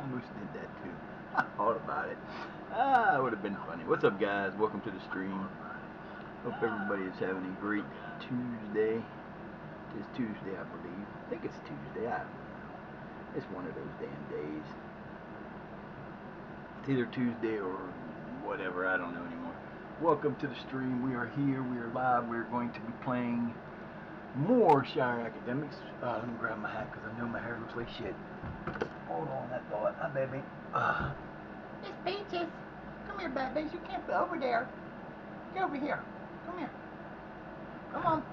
almost did that too. I thought about it. It would have been funny. What's up, guys? Welcome to the stream. Hope everybody is having a great Tuesday. It's Tuesday, I believe. I think it's Tuesday. I don't know. It's one of those damn days. It's either Tuesday or whatever. I don't know anymore. Welcome to the stream. We are here. We are live. We are going to be playing more Shire Academics. Let me grab my hat because I know my hair looks like shit. Hold on, that thought. Hi, baby. It's Peaches. Come here, babies. You can't be over there. Get over here. Come here. Come on.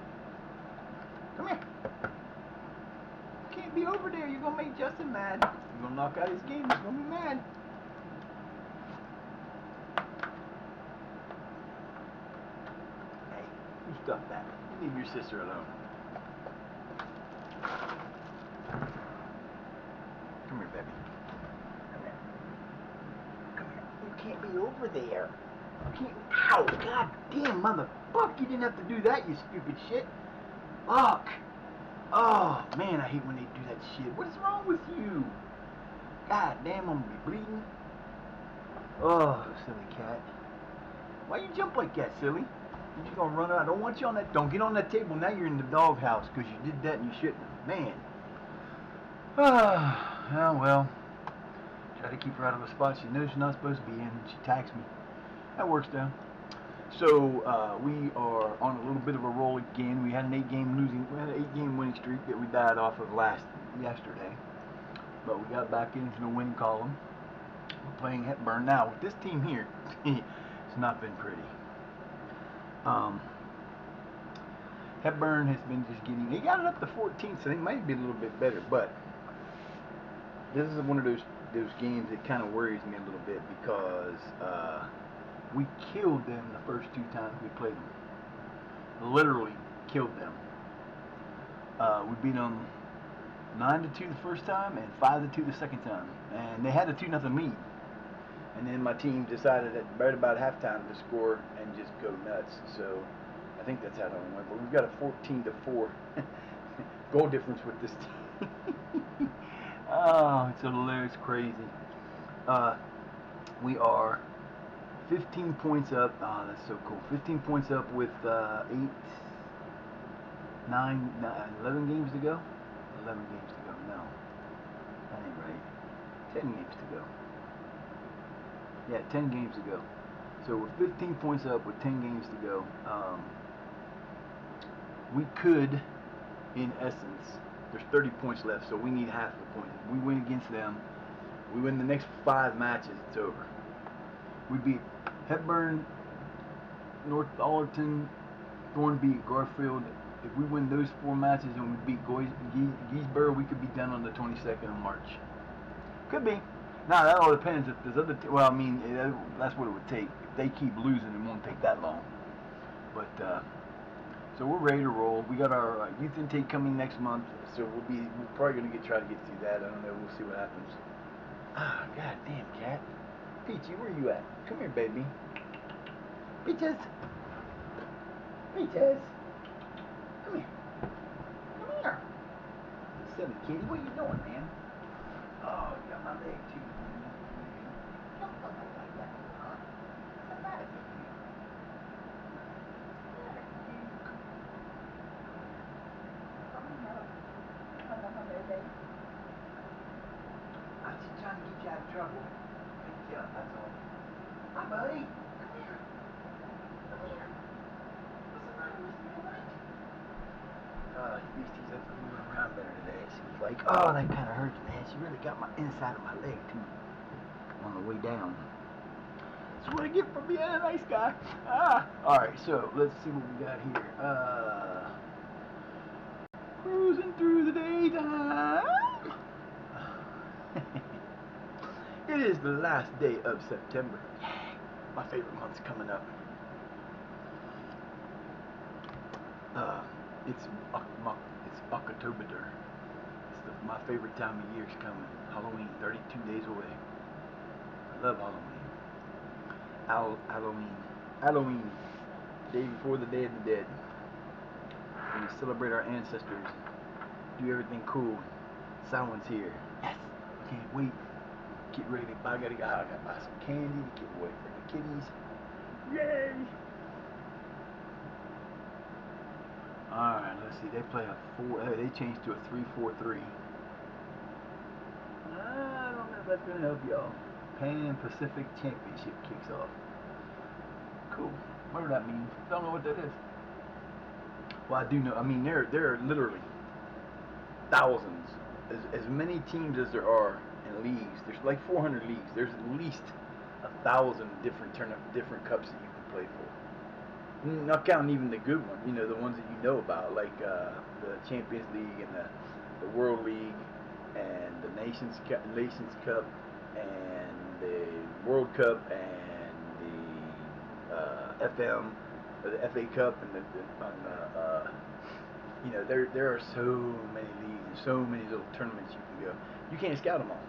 Come here. You can't be over there. You're going to make Justin mad. You're going to knock out his game. He's going to be mad. Hey, you stop that. You leave your sister alone. Come here, baby. Come here. Come here. You can't be over there. You can't. Ow! God damn, motherfucker! You didn't have to do that, you stupid shit. Fuck! Oh, man, I hate when they do that shit. What is wrong with you? God damn, I'm gonna be bleeding. Oh, silly cat. Why you jump like that, silly? You just gonna run out. I don't want you on that. Don't get on that table. Now you're in the doghouse because you did that and you shouldn't have. Man. Oh, well. Try to keep her out of a spot she knows she's not supposed to be in. She attacks me. That works though. So we are on a little bit of a roll again. We had an 8-game winning streak that we died off of yesterday, but we got back into the win column. We're playing Hepburn now. With this team here, it's not been pretty. Hepburn has been just getting. He got it up to 14, so they might be a little bit better. But this is one of those games that kind of worries me a little bit because. We killed them the first 2 times we played them. Literally killed them. We beat them 9-2 the first time and 5-2 the second time. And they had a 2-0 lead. And then my team decided at right about halftime to score and just go nuts. So I think that's how it went. But we've got a 14-4 goal difference with this team. Oh, it's hilarious, crazy. We are 15 points up. Oh, that's so cool. 15 points up with 11 games to go. 11 games to go. No, that ain't right. 10 games to go. Yeah, 10 games to go. So we're 15 points up with 10 games to go. We could, in essence, there's 30 points left, so we need half the points. If we win against them, we win the next 5 matches, it's over. We beat Hepburn, North Allerton, Thornby, Garfield. If we win those 4 matches and we beat Geesborough, we could be done on the 22nd of March. Could be. Now, that all depends if there's other... well, I mean, that's what it would take. If they keep losing, it won't take that long. But, so we're ready to roll. We got our youth intake coming next month, so we're probably going to try to get through that. I don't know. We'll see what happens. Ah, god damn, cat. Peachy, where you at? Come here, baby. Peaches. Peaches. Come here. Come here. Silly kitty, what are you doing, man? Oh, you got my leg too. Don't look like that, huh? What's the matter with you? Come here. Come on, baby. I'm just trying to get you out of trouble. Yeah, that's all. Hi, buddy. Come here. Come here. What's the matter with you, alright? At least he's up and moving around better today. It seems like, oh, that kind of hurts, man. She really got my inside of my leg, too, on the way down. That's what I get for being a nice guy. Alright, so let's see what we got here. Cruising through the daytime. It is the last day of September. My favorite month's coming up. It's October. It's my favorite time of year is coming. Halloween, 32 days away. I love Halloween. Halloween, day before the Day of the Dead. And we celebrate our ancestors. Do everything cool. Samhain's here. Yes, can't wait. get ready to buy. I gotta buy some candy to give away for the kiddies. Yay! All right, let's see. They play a four. They changed to a 3-4-3. I don't know if that's gonna help y'all. Pan Pacific Championship kicks off. Cool. Whatever that means. Don't know what that is. Well, I do know. I mean, there are literally thousands, as many teams as there are in leagues. There's like 400 leagues. There's at least 1,000 different cups that you can play for. Not counting even the good ones. You know, the ones that you know about, like the Champions League and the World League and the Nations Cup and the World Cup and the FM, or the FA Cup and you know, there are so many leagues and so many little tournaments you can go. You can't scout them all.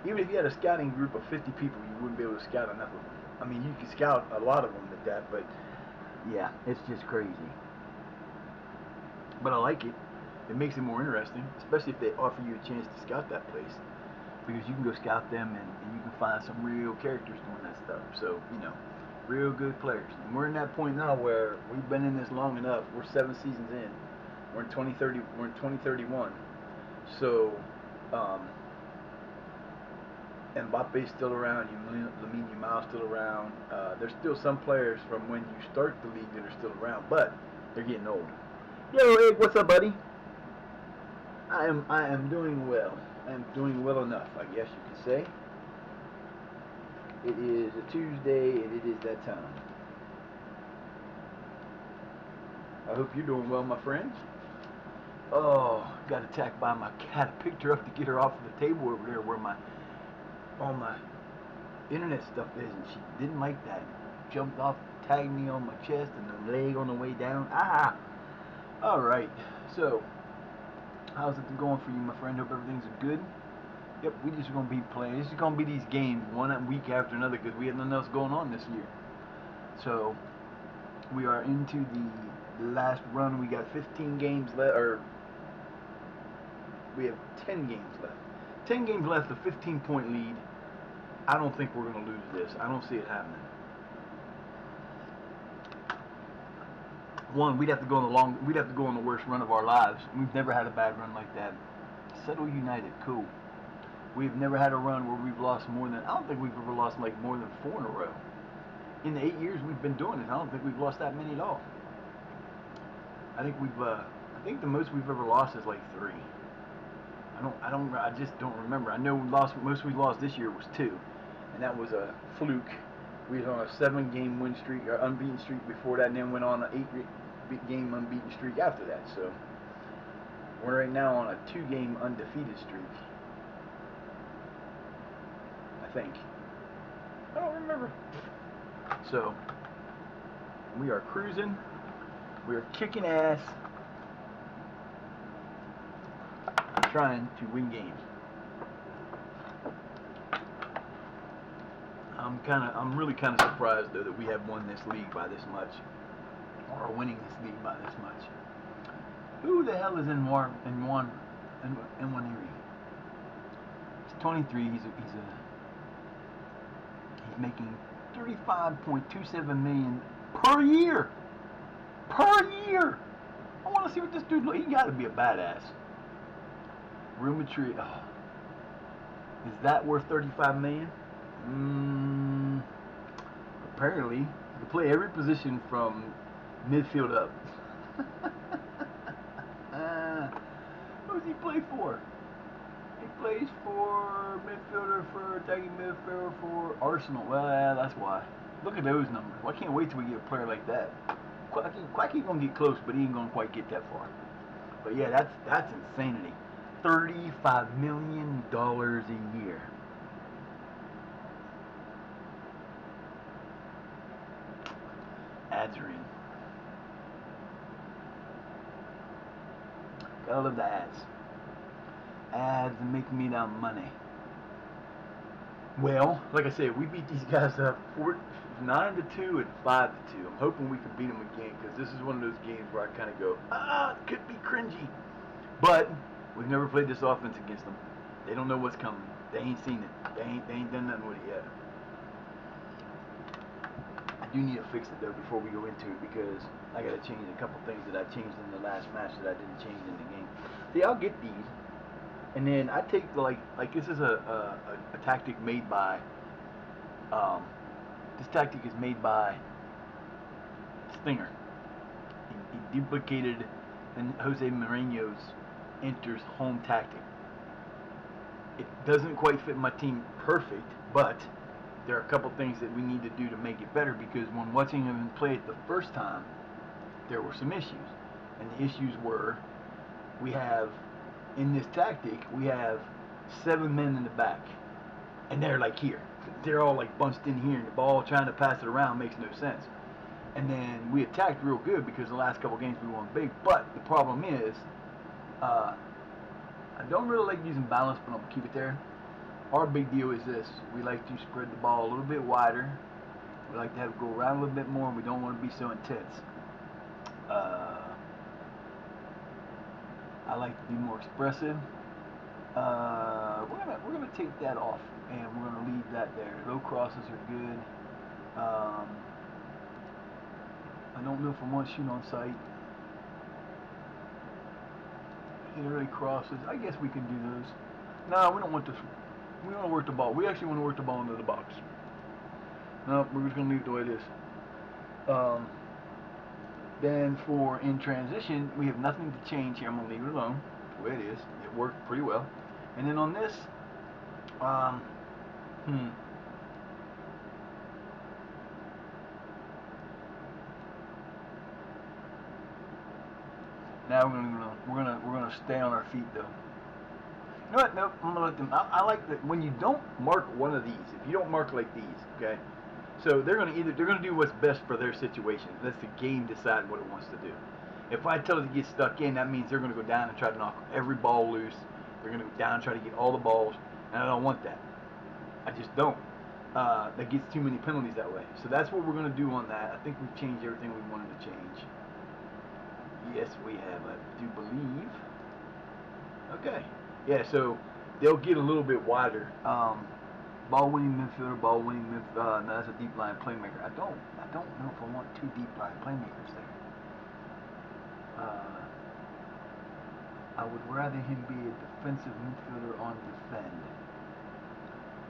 Even if you had a scouting group of 50 people, you wouldn't be able to scout enough of them. I mean, you could scout a lot of them at that, but yeah, it's just crazy. But I like it. It makes it more interesting, especially if they offer you a chance to scout that place, because you can go scout them and you can find some real characters doing that stuff. So, you know, real good players. And we're in that point now where we've been in this long enough. We're 7 seasons in. We're in 2030. We're in 2031. So, Mbappe's still around. Lamine Yamal's still around. There's still some players from when you start the league that are still around, but they're getting old. Yo, Egg, what's up, buddy? I am doing well. I am doing well enough, I guess you could say. It is a Tuesday, and it is that time. I hope you're doing well, my friends. Oh, got attacked by my cat. I picked her up to get her off of the table over there where all my internet stuff is, and she didn't like that. Jumped off, tagged me on my chest and the leg on the way down. Ah! Alright, so, how's it going for you, my friend? Hope everything's good. Yep, we just going to be playing. This is going to be these games one week after another because we have nothing else going on this year. So, we are into the last run. We got 15 games left, or we have 10 games left. 10 games left, a 15-point lead. I don't think we're going to lose this. I don't see it happening. One, we'd have to go on the worst run of our lives. We've never had a bad run like that. Settle United, cool. We've never had a run where we've lost more than, I don't think we've ever lost like more than 4 in a row. In the 8 years we've been doing this, I don't think we've lost that many at all. I think the most we've ever lost is like 3. I just don't remember. I know most we lost this year was 2, and that was a fluke. We was on a 7-game win streak, or unbeaten streak before that, and then went on an 8-game unbeaten streak after that. So we're right now on a 2-game undefeated streak, I think. I don't remember. So we are cruising. We are kicking ass, trying to win games. I'm really kind of surprised though that we have won this league by this much, or are winning this league by this much. Who the hell is Nwaneri? He's 23. He's making $35.27 million per year. Per year. I want to see what this dude looks. He got to be a badass. Real Madrid. Oh. Is that worth $35 million? Apparently, you can play every position from midfield up. Who does he play for? He plays for midfielder, for attacking midfielder for Arsenal. Well, yeah, that's why. Look at those numbers. Well, I can't wait till we get a player like that. Quackie's gonna get close, but he ain't gonna quite get that far. But yeah, that's insanity. $35 million a year. Ads are in. Gotta love the ads. Ads make me that money. Well, like I said, we beat these guys up 9-2 and 5-2. I'm hoping we can beat them again because this is one of those games where I kind of go, it could be cringy. But we've never played this offense against them. They don't know what's coming. They ain't seen it. They ain't done nothing with it yet. I do need to fix it though before we go into it, because I gotta change a couple things that I changed in the last match that I didn't change in the game. See, I'll get these, and then I take like this is a tactic made by this tactic is made by Stinger. He duplicated Jose Mourinho's enters home tactic. It doesn't quite fit my team perfect, but there are a couple things that we need to do to make it better, because when watching him play it the first time, there were some issues. And the issues were, we have, in this tactic, we have 7 men in the back. And they're like here. They're all like bunched in here, and the ball trying to pass it around makes no sense. And then we attacked real good because the last couple games we won big. But the problem is, I don't really like using balance, but I'm going to keep it there. Our big deal is this. We like to spread the ball a little bit wider. We like to have it go around a little bit more, and we don't want to be so intense. I like to be more expressive. We're gonna take that off, and we're gonna leave that there. Low crosses are good. I don't know if I want to shoot on sight. Hit early crosses. I guess we can do those. No, we don't want this. We want to work the ball. We actually want to work the ball into the box. No, we're just gonna leave it the way it is. Then for in transition, we have nothing to change here. I'm gonna leave it alone the way it is. It worked pretty well. And then on this, now we're gonna stay on our feet though. You know what? Nope. I'm gonna let them. I like that when you don't mark one of these. If you don't mark like these, okay. So they're gonna do what's best for their situation. Let the game decide what it wants to do. If I tell it to get stuck in, that means they're gonna go down and try to knock every ball loose. They're gonna go down and try to get all the balls, and I don't want that. I just don't. That gets too many penalties that way. So that's what we're gonna do on that. I think we've changed everything we wanted to change. Yes, we have. I do believe. Okay. Yeah. So they'll get a little bit wider. Ball-winning midfielder, no, that's a deep line playmaker. I don't know if I want 2 deep line playmakers there. I would rather him be a defensive midfielder on defend.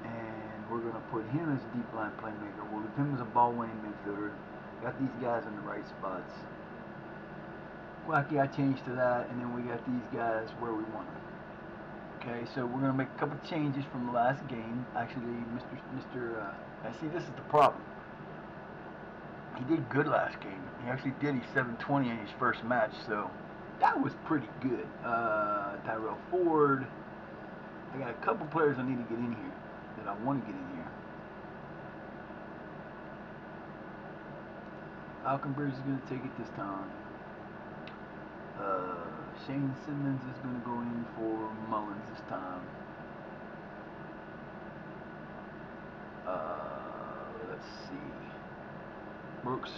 And we're going to put him as a deep line playmaker. We'll leave him as a ball-winning midfielder. Got these guys in the right spots. Wacky, I changed to that, and then we got these guys where we want them. Okay, so we're going to make a couple changes from the last game. Actually, see, this is the problem. He did good last game. He actually did. He's 720 in his first match, so that was pretty good. Tyrell Ford. I got a couple players I need to get in here that I want to get in here. Alconbridge is going to take it this time. Shane Simmons is going to go in for Mullins this time. Let's see. Brooks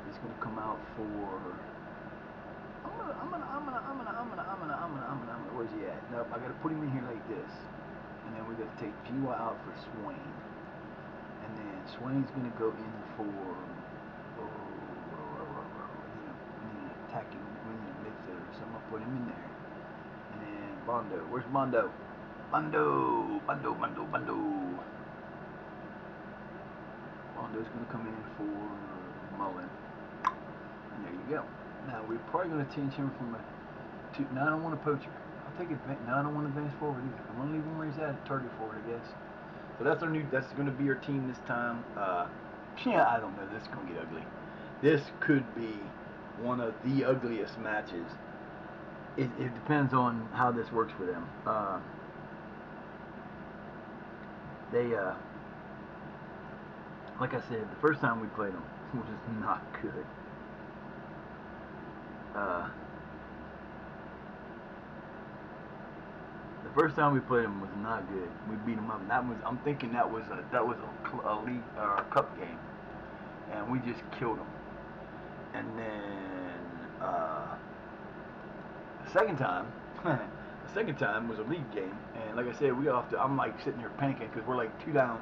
is going to come out for. Where's he at? Nope, I got to put him in here like this, and then we got to take Jiwa out for Swain, and then Swain's going to go in for. Attacking. So I'm going to put him in there. And then Bondo. Where's Bondo? Bondo's going to come in for Mullen. And there you go. Now we're probably going to change him from a 2. Now I don't want a poacher. I'll take advantage. Now I don't want advance forward either. I'm going to leave him where he's at, target forward, I guess. So that's that's going to be our team this time. Yeah, I don't know. This is going to get ugly. This could be one of the ugliest matches. It depends on how this works for them. Like I said, the first time we played them was not good. The first time we played them was not good. We beat them up. I'm thinking that was a league or a cup game, and we just killed them. And then the second time second time was a league game, and like I said, we off to. I'm like sitting here panicking because we're like 2 down.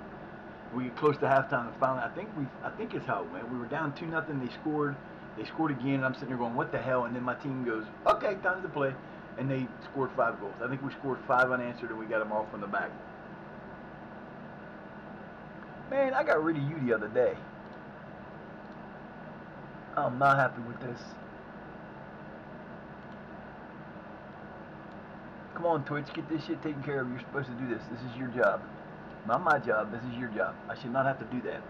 We get close to halftime, and finally, I think it's how it went. We were down 2-0. They scored. They scored again, and I'm sitting there going, "What the hell?" And then my team goes, "Okay, time to play," and they scored 5 goals. I think we scored 5 unanswered, and we got them all from the back. Man, I got rid of you the other day. I'm not happy with this. Come on, Twitch, get this shit taken care of. You're supposed to do this. This is your job. Not my job. This is your job. I should not have to do that.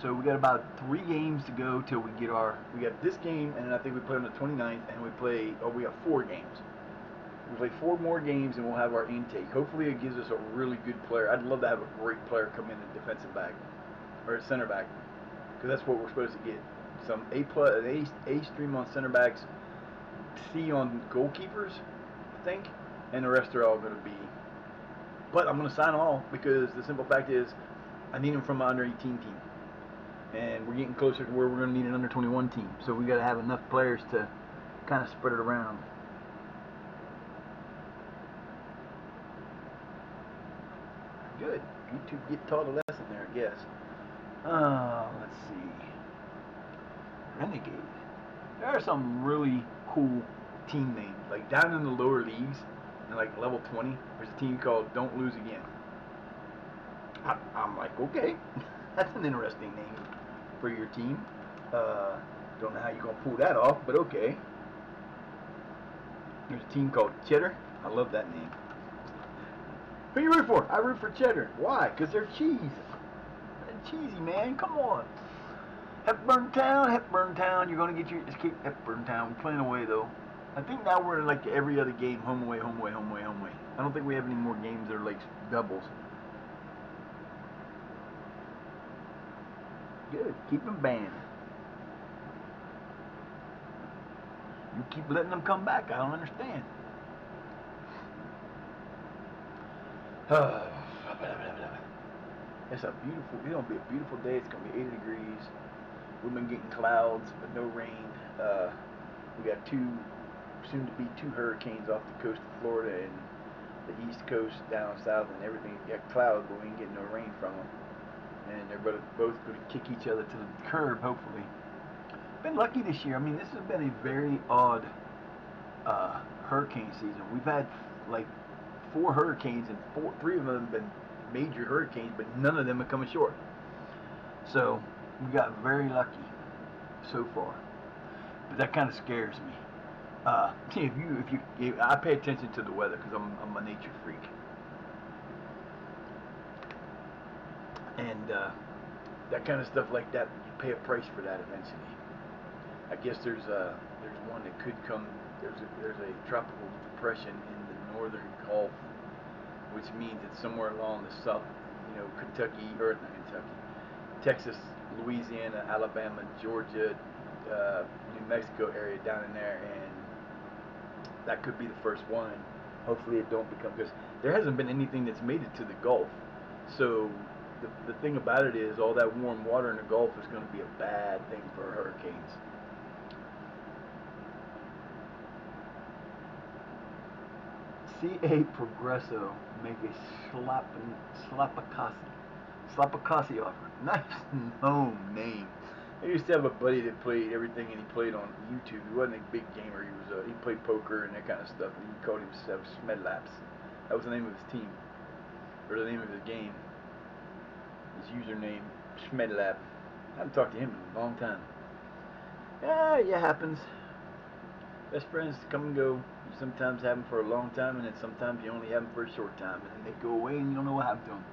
So we got about 3 games to go till we get our. We got this game, and then I think we play on the 29th, and we play. Oh, we have 4 games. We play 4 more games, and we'll have our intake. Hopefully, it gives us a really good player. I'd love to have a great player come in at defensive back or at center back, because that's what we're supposed to get. Some A stream on center backs, C on goalkeepers, I think, and the rest are all going to be. But I'm going to sign them all because the simple fact is, I need them from my under 18 team, and we're getting closer to where we're going to need an under 21 team. So we got to have enough players to kind of spread it around. Good. YouTube get taught a lesson there, I guess. Let's see. Renegade. There are some really cool team names. Like down in the lower leagues, in like level 20, there's a team called Don't Lose Again. I'm like, okay, that's an interesting name for your team. Don't know how you're going to pull that off, but okay. There's a team called Cheddar. I love that name. Who you root for? I root for Cheddar. Why? Because they're cheese. They're cheesy, man. Come on. Hepburn Town. You're going to get your escape Hepburn Town. We're playing away, though. I think now we're like every other game, home away. I don't think we have any more games that are like doubles. Good. Keep them banned. You keep letting them come back. I don't understand. It's a beautiful. It's gonna be a beautiful day. It's gonna be 80 degrees. We've been getting clouds, but no rain. We got soon to be 2 hurricanes off the coast of Florida and the east coast down south, and everything. We got clouds, but we ain't getting no rain from them. And they're both going to kick each other to the curb, hopefully. Been lucky this year. I mean, this has been a very odd hurricane season. We've had like 4 hurricanes, and 3 of them have been major hurricanes, but none of them are coming short. So we got very lucky so far, but that kind of scares me. I pay attention to the weather because I'm a nature freak, and that kind of stuff like that, you pay a price for that eventually. I guess there's one that could come. There's a tropical depression in the northern Gulf, which means it's somewhere along the south, Kentucky, or not Kentucky, Texas, Louisiana, Alabama, Georgia, New Mexico area down in there, and that could be the first one. Hopefully it don't become, because there hasn't been anything that's made it to the Gulf. So the thing about it is all that warm water in the Gulf is going to be a bad thing for hurricanes. C.A. Progresso make a Slapakasi offer. Nice name. I used to have a buddy that played everything, and he played on YouTube. He wasn't a big gamer. He played poker and that kind of stuff, and he called himself Smedlaps. That was the name of his team, or the name of his game. His username, Smedlap. I haven't talked to him in a long time. Yeah, it happens. Best friends come and go. You sometimes have them for a long time, and then sometimes you only have them for a short time, and then they go away, and you don't know what happened to them.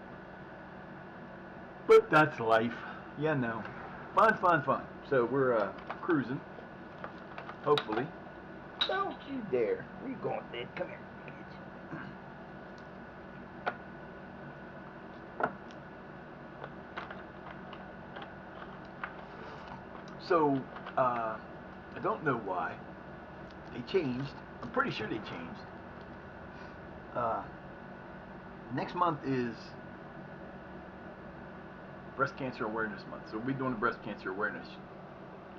But that's life. Yeah, no. Fun. So we're cruising. Hopefully. Don't you dare. Where you going, Dad? Come here, bitch. So, I don't know why. They changed. I'm pretty sure they changed. Next month is Breast Cancer Awareness Month. So we'll be doing a breast cancer awareness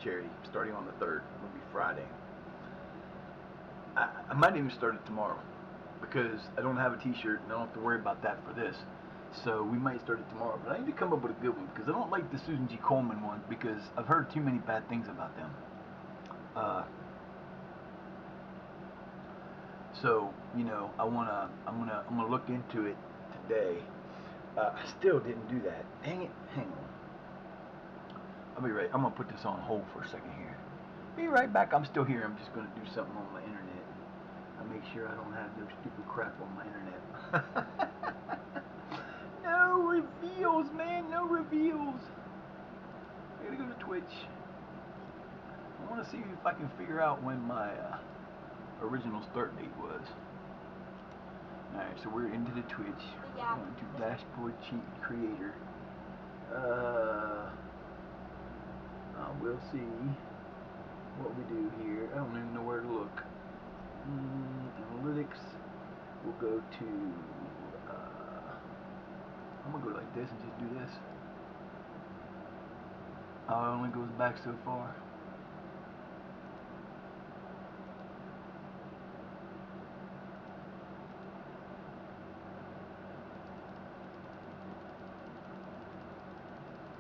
charity starting on the 3rd. It'll be Friday. I might even start it tomorrow because I don't have a T-shirt and I don't have to worry about that for this. So we might start it tomorrow. But I need to come up with a good one because I don't like the Susan G. Komen one because I've heard too many bad things about them. So you know, I'm gonna look into it today. I still didn't do that. Dang it! Hang on. I'll be right. I'm gonna put this on hold for a second here. Be right back. I'm still here. I'm just gonna do something on my internet. I make sure I don't have no stupid crap on my internet. No reveals, man. No reveals. I gotta go to Twitch. I want to see if I can figure out when my original start date was. Alright, so we're into the Twitch. Yeah. Going to Dashboard Cheat Creator. We'll see what we do here. I don't even know where to look. Analytics. We'll go to. I'm gonna go like this and just do this. Oh, it only goes back so far.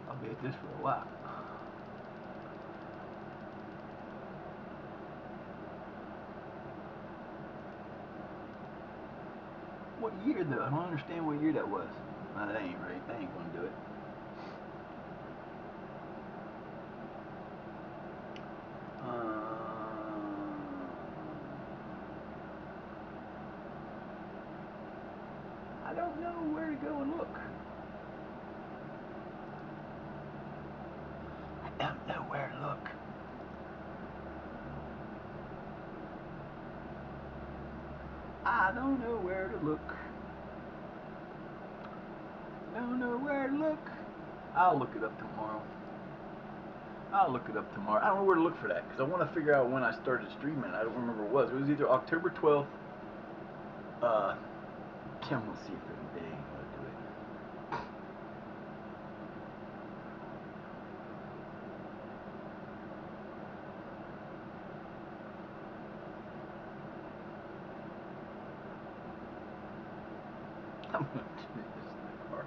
I'll be at this for a while. What year though? I don't understand what year that was. Nah, that ain't right. That ain't gonna do it. I don't know where to go and look. I don't know where to look. I don't know where to look. Don't know where to look. I'll look it up tomorrow. I don't know where to look for that because I want to figure out when I started streaming. I don't remember what it was. It was either October 12th. I'm gonna see if there's a day I'm gonna do it. I'm gonna do this in the car.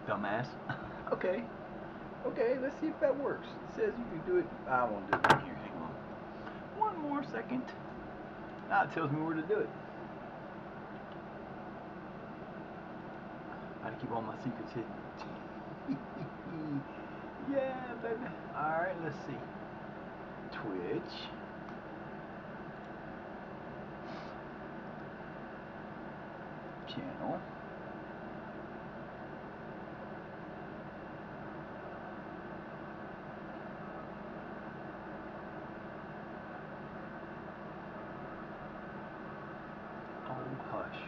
Dumbass. Okay, let's see if that works. It says you can do it. I won't do it right here. Hang on. One more second. Now it tells me where to do it. I gotta keep all my secrets hidden. Yeah, baby. Alright, let's see. Twitch. Channel. Oh, hush.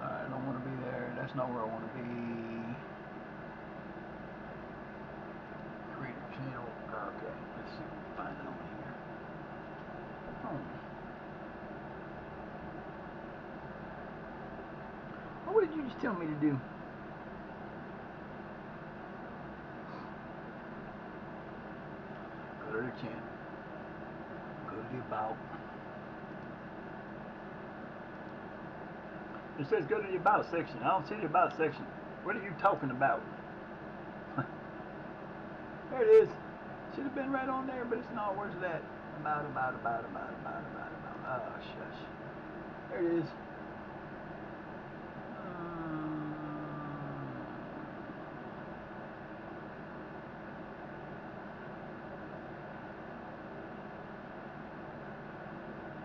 I don't want to be there. That's not where I want to be. Creator channel. Okay, let's see if we can find it on here. Oh, what did you just tell me to do? Go to the channel. Go to the about. It says go to the about section. I don't see the about section. What are you talking about? There it is. Should have been right on there, but it's not. Where's that? About. Oh, shush. There it is.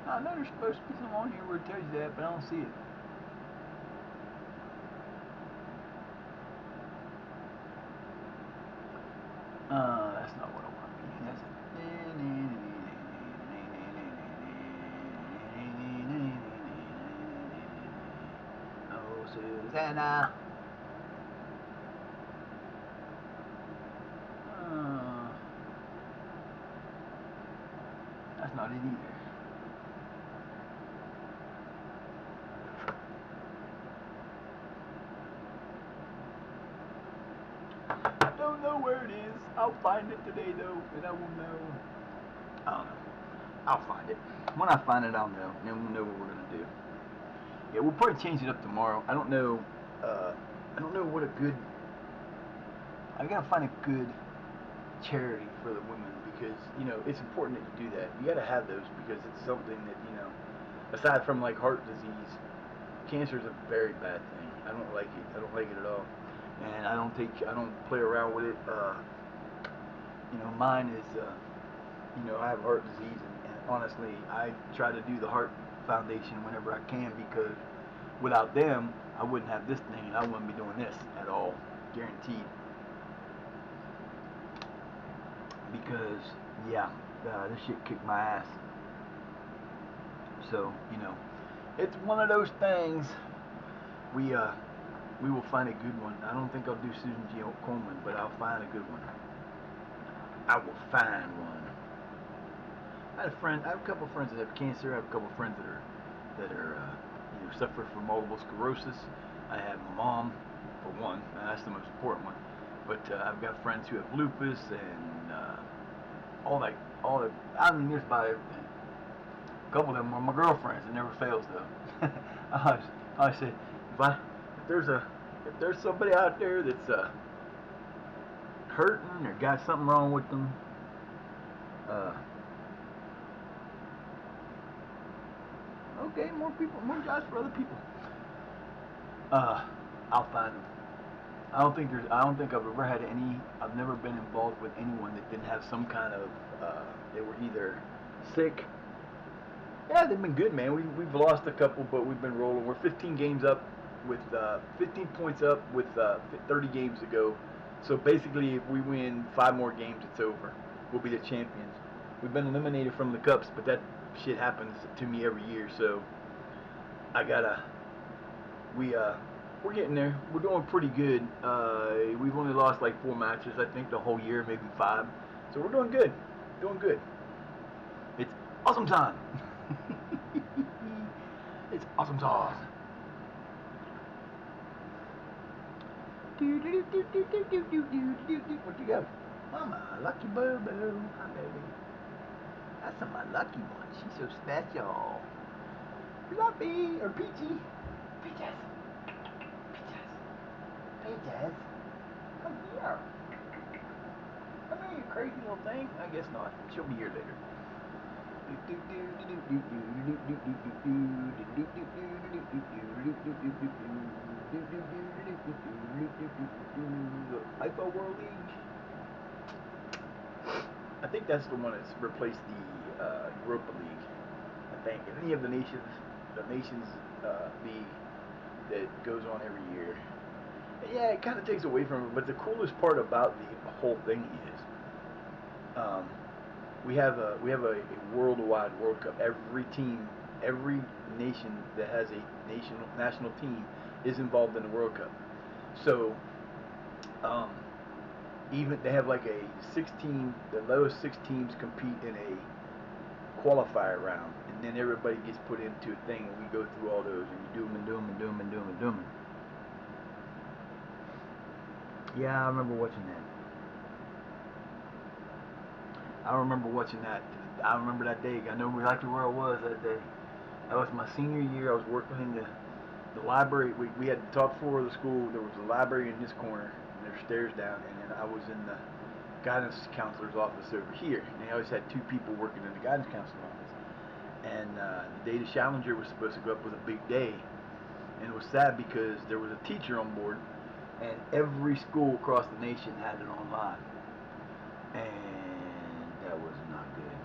I know there's supposed to be some on here where it tells you that, but I don't see it. That's not what I want to be. That's it. Oh, Susanna. That's not it either. I don't know where it is. I'll find it today though, and I will know. I don't know. I'll find it. When I find it, I'll know. And then we'll know what we're gonna do. Yeah, we'll probably change it up tomorrow. I don't know. I don't know what a good. I gotta find a good charity for the women because it's important that you do that. You gotta have those because it's something that aside from like heart disease, cancer is a very bad thing. I don't like it. I don't like it at all. And I don't play around with it. Mine is, I have heart disease, and honestly, I try to do the Heart Foundation whenever I can because without them, I wouldn't have this thing, and I wouldn't be doing this at all, guaranteed. Because yeah, this shit kicked my ass. So it's one of those things. We will find a good one. I don't think I'll do Susan G. Komen, but I'll find a good one. I will find one. I have a couple of friends that have cancer. I have a couple of friends that are suffer from multiple sclerosis. I have my mom, for one. That's the most important one. But I've got friends who have lupus and all that. I mean, just about everything. A couple of them are my girlfriends. It never fails though. I say if there's somebody out there that's hurting or got something wrong with them, okay, more jobs for other people. I'll find them. I don't think I've ever had any. I've never been involved with anyone that didn't have some kind of. They were either sick. Yeah, they've been good, man. We've lost a couple, but we've been rolling. We're 15 games up with 15 points up with 30 games to go. So basically, if we win 5 more games, it's over. We'll be the champions. We've been eliminated from the cups, but that shit happens to me every year. So I gotta. We're getting there. We're doing pretty good. We've only lost like 4 matches, I think, the whole year, maybe 5. So we're doing good. Doing good. It's awesome time. It's awesome sauce. What you got? Mama, lucky boo boo. Hi, baby. That's my lucky one. She's so special. Fluffy or Peachy. Peaches. Peaches. Peaches. Come here. Come here, you crazy little thing. I guess not. She'll be here later. IFL World League. I think that's the one that's replaced the Europa League. I think any of the nations league that goes on every year. Yeah, it kind of takes away from it. But the coolest part about the whole thing is. We have a worldwide World Cup. Every team, every nation that has a national team is involved in the World Cup. So, even they have like a 16. The lowest 6 teams compete in a qualifier round, and then everybody gets put into a thing, and we go through all those, and you do them and do them and do them and do them and do them. Yeah, I remember watching that. I remember watching that. I remember that day. I know exactly where I was that day. That was my senior year. I was working in the library. We had the top floor of the school. There was a library in this corner, and there's stairs down. And then I was in the guidance counselor's office over here. And they always had 2 people working in the guidance counselor's office. And the day the Challenger was supposed to go up was a big day. And it was sad because there was a teacher on board, and every school across the nation had it online. And that was not good.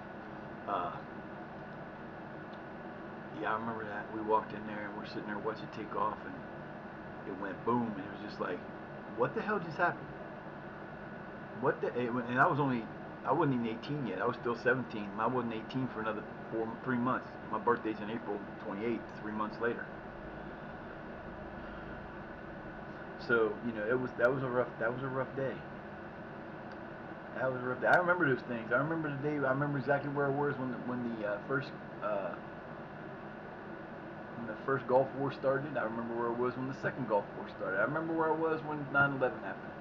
Yeah, I remember that. We walked in there and we're sitting there watching it take off, and it went boom, and it was just like, what the hell just happened? And I wasn't even 18 yet. I was still 17. I wasn't 18 for another 3 months. My birthday's in April 28th, 3 months later. So that was a rough day. That was a rough day. I remember those things. I remember the day. I remember exactly where I was when the first Gulf War started. I remember where I was when the second Gulf War started. I remember where I was when 9/11 happened.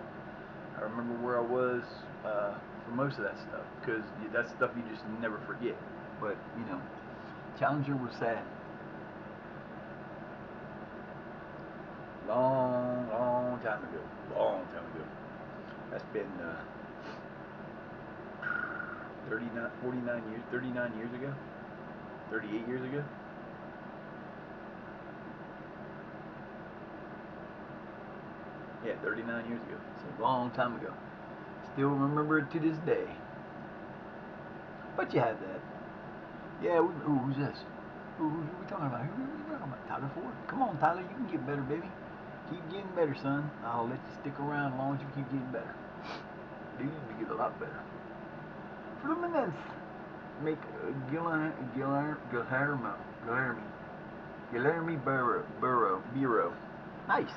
I remember where I was for most of that stuff, because that's stuff you just never forget. But Challenger was sad. Long time ago. Long time ago. That's been 49 years, 39 years ago, 38 years ago. Yeah, 39 years ago. It's a long time ago. Still remember it to this day. But you had that. Yeah, who's this? Who we talking about? Who we talking about? Tyler Ford. Come on, Tyler, you can get better, baby. Keep getting better, son. I'll let you stick around as long as you keep getting better. You need to get a lot better. Fluminense make Guilherme Bureau. Nice.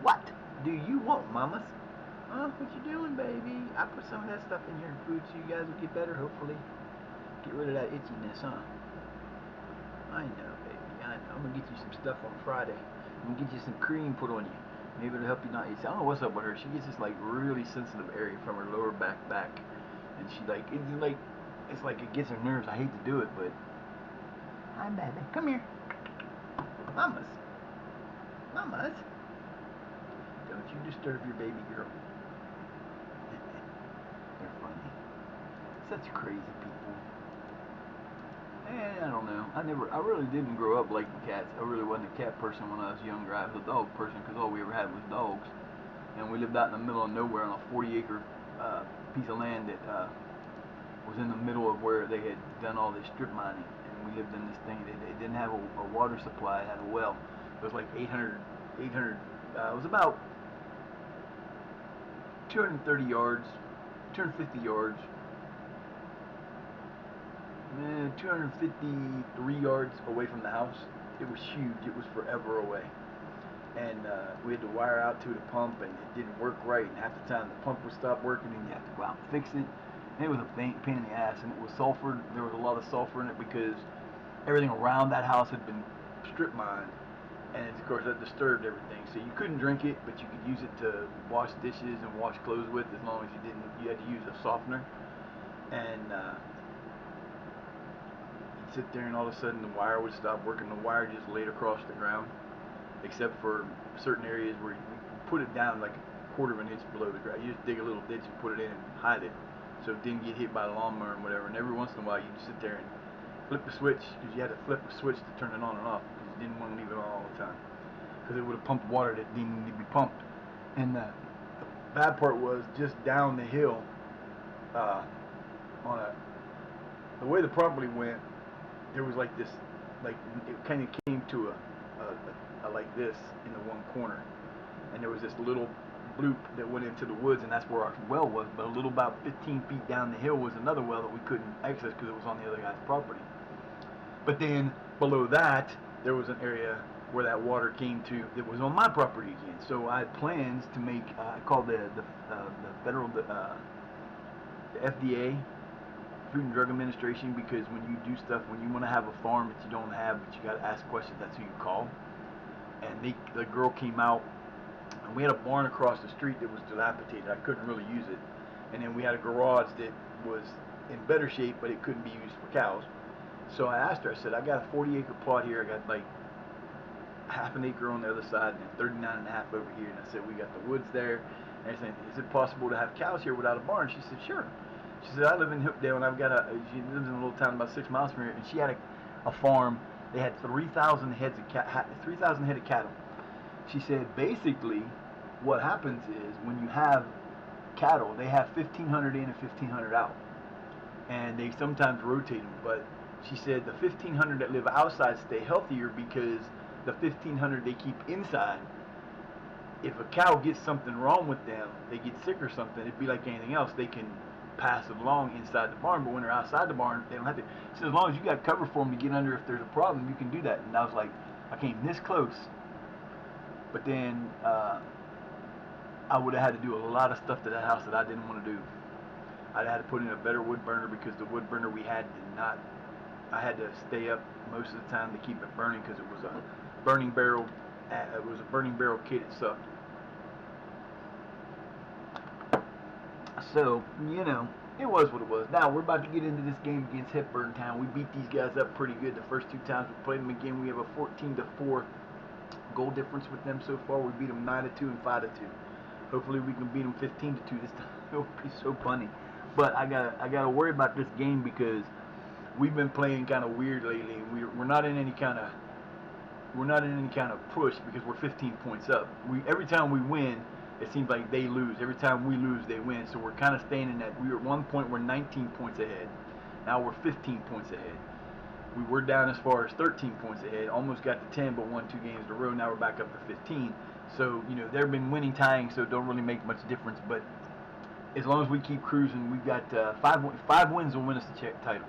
What do you want, mamas? What you doing, baby? I put some of that stuff in your food so you guys will get better, hopefully. Get rid of that itchiness, huh? I know, baby. I know. I'm gonna get you some stuff on Friday. I'm gonna get you some cream put on you. Maybe it'll help you not itch. I don't know what's up with her. She gets this like really sensitive area from her lower back, and she it's like it gets her nerves. I hate to do it, but hi, baby. Come here, mamas. Don't you disturb your baby girl. They're funny. Such crazy people. I don't know. I really didn't grow up liking cats. I really wasn't a cat person when I was younger. I was a dog person because all we ever had was dogs. And we lived out in the middle of nowhere on a 40-acre piece of land that was in the middle of where they had done all this strip mining. And we lived in this thing. It didn't have a water supply. It had a well. It was like 800. It was about 230 yards, 250 yards. 253 yards away from the house. It was huge. It was forever away. And we had to wire out to the pump, and it didn't work right. And half the time the pump would stop working, and you have to go out and fix it. And it was a pain in the ass. And it was sulfur. There was a lot of sulfur in it because everything around that house had been strip mined. And of course that disturbed everything. So you couldn't drink it, but you could use it to wash dishes and wash clothes with, as long as you had to use a softener. And sit there, and all of a sudden the wire would stop working. The wire just laid across the ground, except for certain areas where you put it down like a quarter of an inch below the ground. You just dig a little ditch and put it in and hide it so it didn't get hit by the lawnmower and whatever. And every once in a while you'd sit there and flip the switch, because you had to flip the switch to turn it on and off, because you didn't want to leave it on all the time, because it would have pumped water that didn't need to be pumped. And the bad part was, just down the hill, the way the property went, there was like this, like it kind of came to a like this in the one corner, and there was this little bloop that went into the woods, and that's where our well was. But a little about 15 feet down the hill was another well that we couldn't access because it was on the other guy's property. But then below that, there was an area where that water came to that was on my property again. So I had plans to make, I called the federal, the FDA, Food and Drug Administration, because when you do stuff, when you want to have a farm that you don't have, but you got to ask questions, that's who you call. And the girl came out, and we had a barn across the street that was dilapidated. I couldn't really use it. And then we had a garage that was in better shape, but it couldn't be used for cows. So I asked her, I said, I got a 40-acre plot here. I got like half an acre on the other side and 39 and a half over here. And I said, we got the woods there. And I said, is it possible to have cows here without a barn? She said, sure. She said, I live in Hoopdale, and she lives in a little town about 6 miles from here, and she had a farm. They had 3,000 head of cattle. She said, basically, what happens is, when you have cattle, they have 1,500 in and 1,500 out. And they sometimes rotate them, but she said the 1,500 that live outside stay healthier, because the 1,500 they keep inside, if a cow gets something wrong with them, they get sick or something, it'd be like anything else, they can pass it along inside the barn. But when they're outside the barn, they don't have to. She said, as long as you got cover for them to get under if there's a problem, you can do that. And I was like, I came this close But then I would have had to do a lot of stuff to that house that I didn't want to do. I'd had to put in a better wood burner because the wood burner we had did not. I had to stay up most of the time to keep it burning because it was a burning barrel. It was a burning barrel kit. It sucked. So it was what it was. Now we're about to get into this game against Hepburn Town. We beat these guys up pretty good the first 2 times we played them again. We have a 14-4 goal difference with them so far. We beat them 9-2 and 5-2. Hopefully we can beat them 15-2 this time. It would be so funny. But I gotta worry about this game because we've been playing kind of weird lately. We're not in any kind of push because we're 15 points up. Every time we win, it seems like they lose. Every time we lose, they win. So we're kind of staying in that. We were at one point we're 19 points ahead. Now we're 15 points ahead. We were down as far as 13 points ahead. Almost got to 10, but won 2 games in a row. Now we're back up to 15. So they've been winning, tying, so it don't really make much difference. But as long as we keep cruising, we've got 5 wins will win us the title.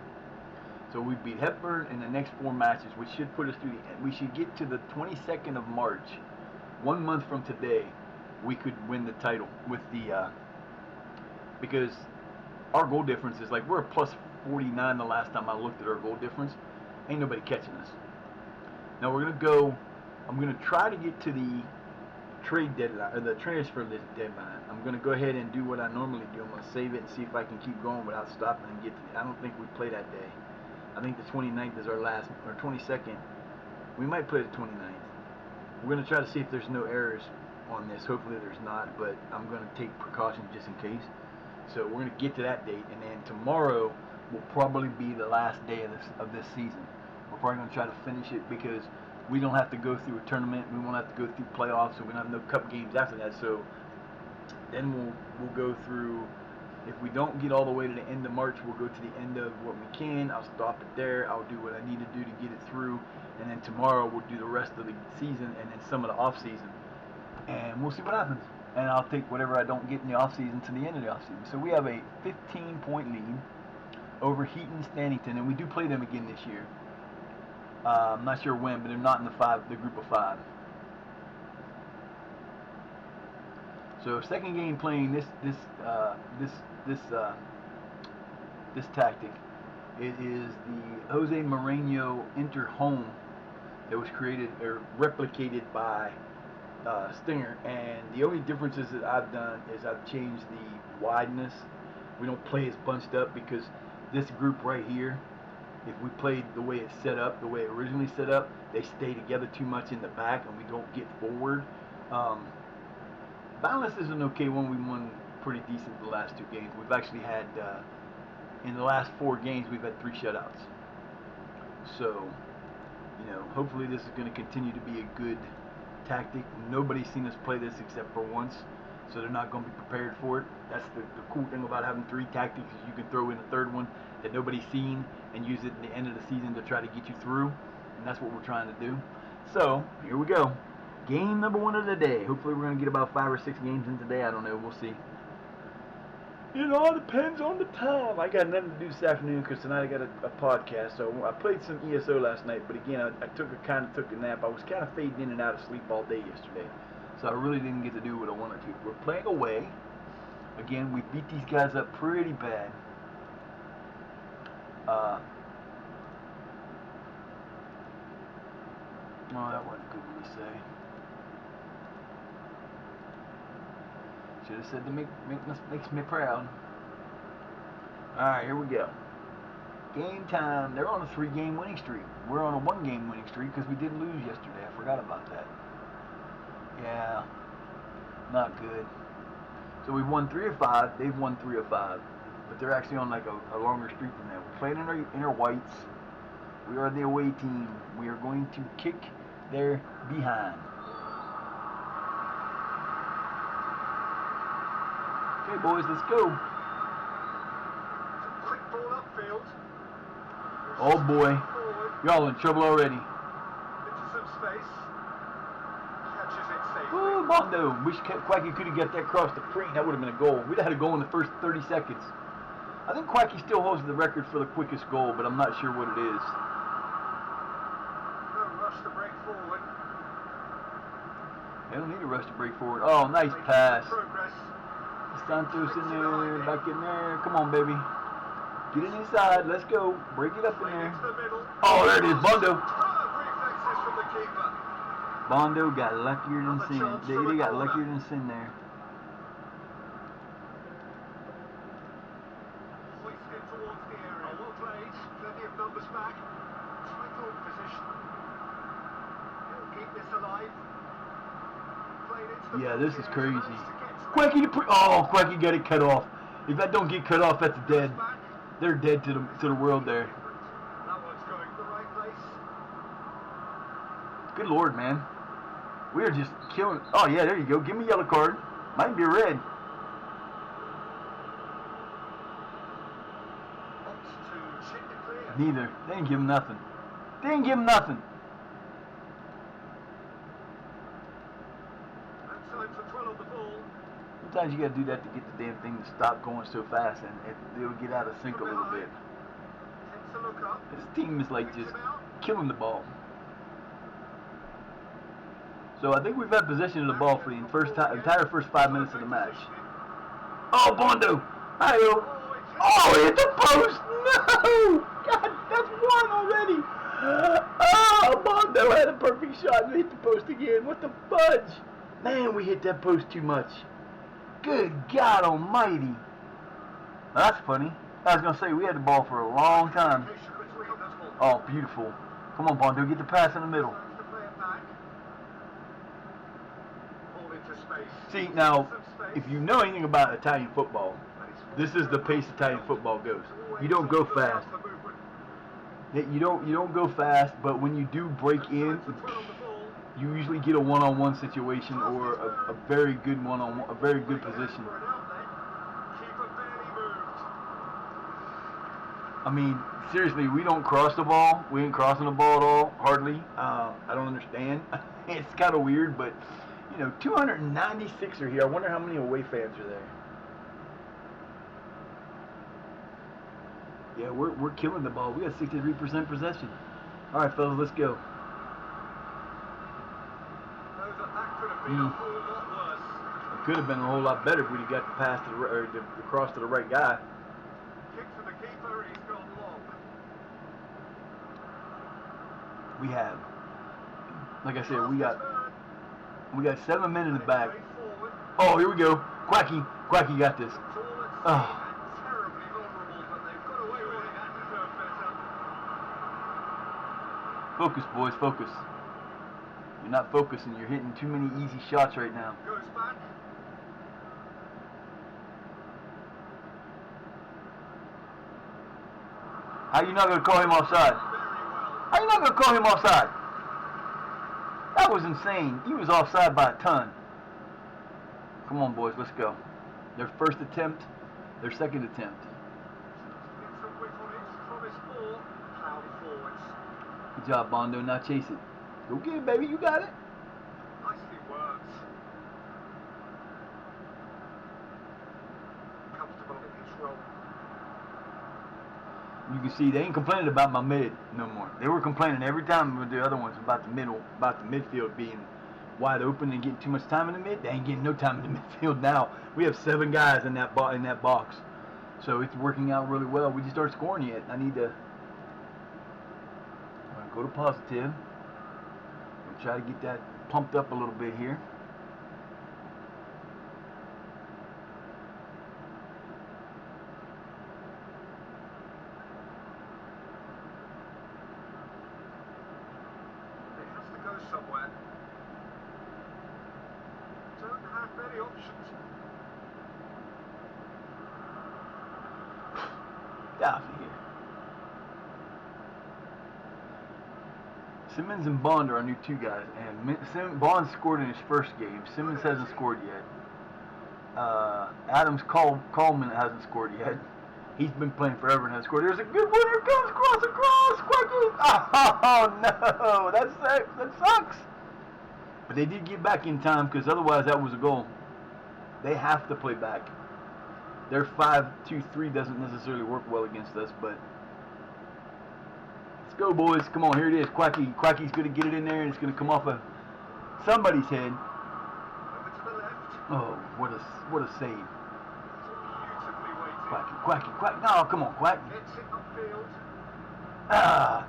So we beat Hepburn in the next 4 matches, which should put us through the end. We should get to the 22nd of March, 1 month from today. We could win the title with the because our goal difference is like we're a plus 49 the last time I looked at our goal difference. Ain't nobody catching us. Now we're gonna go. I'm gonna try to get to the trade deadline or the transfer list deadline. I'm gonna go ahead and do what I normally do. I'm gonna save it and see if I can keep going without stopping and get to. I don't think we play that day. I think the 29th is our last, or 22nd. We might play the 29th. We're gonna try to see if there's no errors on this. Hopefully there's not, but I'm going to take precautions just in case. So we're going to get to that date, and then tomorrow will probably be the last day of this season. We're probably going to try to finish it because we don't have to go through a tournament. We won't have to go through playoffs, so we don't have no cup games after that. So then we'll go through. If we don't get all the way to the end of March, we'll go to the end of what we can. I'll stop it there. I'll do what I need to do to get it through, and then tomorrow we'll do the rest of the season and then some of the off season. And we'll see what happens. And I'll take whatever I don't get in the offseason to the end of the offseason. So we have a 15-point lead over Heaton Stannington, and we do play them again this year. I'm not sure when, but they're not in the group of 5. So second game playing this tactic. It is the Jose Mourinho Inter Home that was created or replicated by Stinger, and the only differences that I've done is I've changed the wideness. We don't play as bunched up because this group right here, if we played the way it's set up, the way it originally set up, they stay together too much in the back and we don't get forward. Balance is an okay one. We won pretty decent the last 2 games. We've actually had in the last 4 games we've had 3 shutouts. So hopefully this is going to continue to be a good tactic. Nobody's seen us play this except for once, so they're not going to be prepared for it. That's the cool thing about having 3 tactics is you can throw in a third one that nobody's seen and use it at the end of the season to try to get you through, and that's what we're trying to do. So here we go, game number 1 of the day. Hopefully we're going to get about 5 or 6 games in today. I don't know, we'll see. It all depends on the time. I got nothing to do this afternoon because tonight I got a podcast. So I played some ESO last night, but again, I took a nap. I was kind of fading in and out of sleep all day yesterday, so I really didn't get to do what I wanted to. We're playing away. Again, we beat these guys up pretty bad. Oh, that wasn't good one to say. Should have said that makes me proud. Alright, here we go. Game time. They're on a 3-game winning streak. We're on a 1-game winning streak because we did lose yesterday. I forgot about that. Yeah, not good. So we've won 3 of 5. They've won 3 of 5. But they're actually on like a longer streak than that. We're playing in our whites. We are the away team. We are going to kick their behind. Okay, boys, let's go. Quick ball upfield. Oh boy, y'all in trouble already. Into some space. Catches it safely. Ooh, Mondo. Wish Quacky could have got that across the screen. That would have been a goal. We'd have had a goal in the first 30 seconds. I think Quacky still holds the record for the quickest goal, but I'm not sure what it is. No rush to break forward. They don't need to rush to break forward. Oh, nice pass. Progress. Santos in there, back in there. Come on, baby. Get it inside. Let's go. Break it up in Played there. into the middle. Oh, there it is. Bondo. Superb reflexes from the keeper. Bondo got luckier than sin. They got luckier than sin there. Hoisted towards the area. Well played. Plenty of numbers back. Title position. He'll keep this alive. Played into the Yeah, this is penalty area. crazy. Managed to get to it. Quacky, oh, Quacky got it cut off. If that don't get cut off, that's dead. Back. They're dead to the world there. That one's going to the right place. Good Lord, man. We are just killing. Oh, yeah, there you go. Give me a yellow card. Might be a red. Opts to chip it clear. Neither. They didn't give him nothing. They didn't give him nothing. And time to dwell on the ball. Sometimes you gotta do that to get the damn thing to stop going so fast, and it'll get out of sync a little bit. Tends to look up. This team is like Picks just him out. killing the ball. So I think we've had possession of the ball for the entire first 5 minutes of the match. Oh, Bondo! Hi-yo! Oh, he hit the post! No! God, that's one already! Oh, Bondo had a perfect shot and hit the post again. What the fudge? Man, we hit that post too much. Good God almighty. Now, that's funny. I was going to say, we had the ball for a long time. Oh, beautiful. Come on, Bondo, get the pass in the middle. See, now, if you know anything about Italian football, this is the pace Italian football goes. You don't go fast. You don't go fast, but when you do break in, you usually get a one-on-one situation or a very good one-on-one, a very good position. I mean, seriously, we don't cross the ball. We ain't crossing the ball at all, hardly. I don't understand. It's kind of weird, but, you know, 296 are here. I wonder how many away fans are there. Yeah, we're killing the ball. We got 63% possession. All right, fellas, let's go. It could have been a whole lot better if we'd have got the pass to the cross to the right guy. Kick to the keeper, he's gone long. We have, like I said, we got 7 men in the back. Oh, here we go. Quacky got this. Oh. Terribly vulnerable, but they've got away with it and deserve better. Focus, boys, focus. You're not focusing. You're hitting too many easy shots right now. Goes back. How you not gonna call him offside? Very well. How you not gonna call him offside? That was insane. He was offside by a ton. Come on, boys, let's go. Their first attempt, their second attempt. Gets a whip on it, promise more. Cloud forwards. Good job, Bondo. Now chase it. Go get it, baby. You got it. Nicely worked. Comfortable in control. You can see they ain't complaining about my mid no more. They were complaining every time with the other ones about the midfield being wide open and getting too much time in the mid. They ain't getting no time in the midfield now. We have 7 guys in that box, so it's working out really well. We just aren't scoring yet. I need to go to positive and try to get that pumped up a little bit here. It has to go somewhere. Don't have many options. Get out of here. Simmons and Bond are our new 2 guys, and Bond scored in his first game. Simmons hasn't scored yet. Adams Coleman hasn't scored yet. He's been playing forever and hasn't scored. There's a good one. Here comes across. Quacky. Oh no, that sucks. But they did get back in time because otherwise that was a goal. They have to play back. Their 5-2-3 doesn't necessarily work well against us, but let's go, boys. Come on, here it is. Quacky's going to get it in there, and it's going to come off of somebody's head. Oh, what a save. Beautifully weighted. Quacky, Quacky, Quack. No, come on, Quack. Gets it upfield. Ah,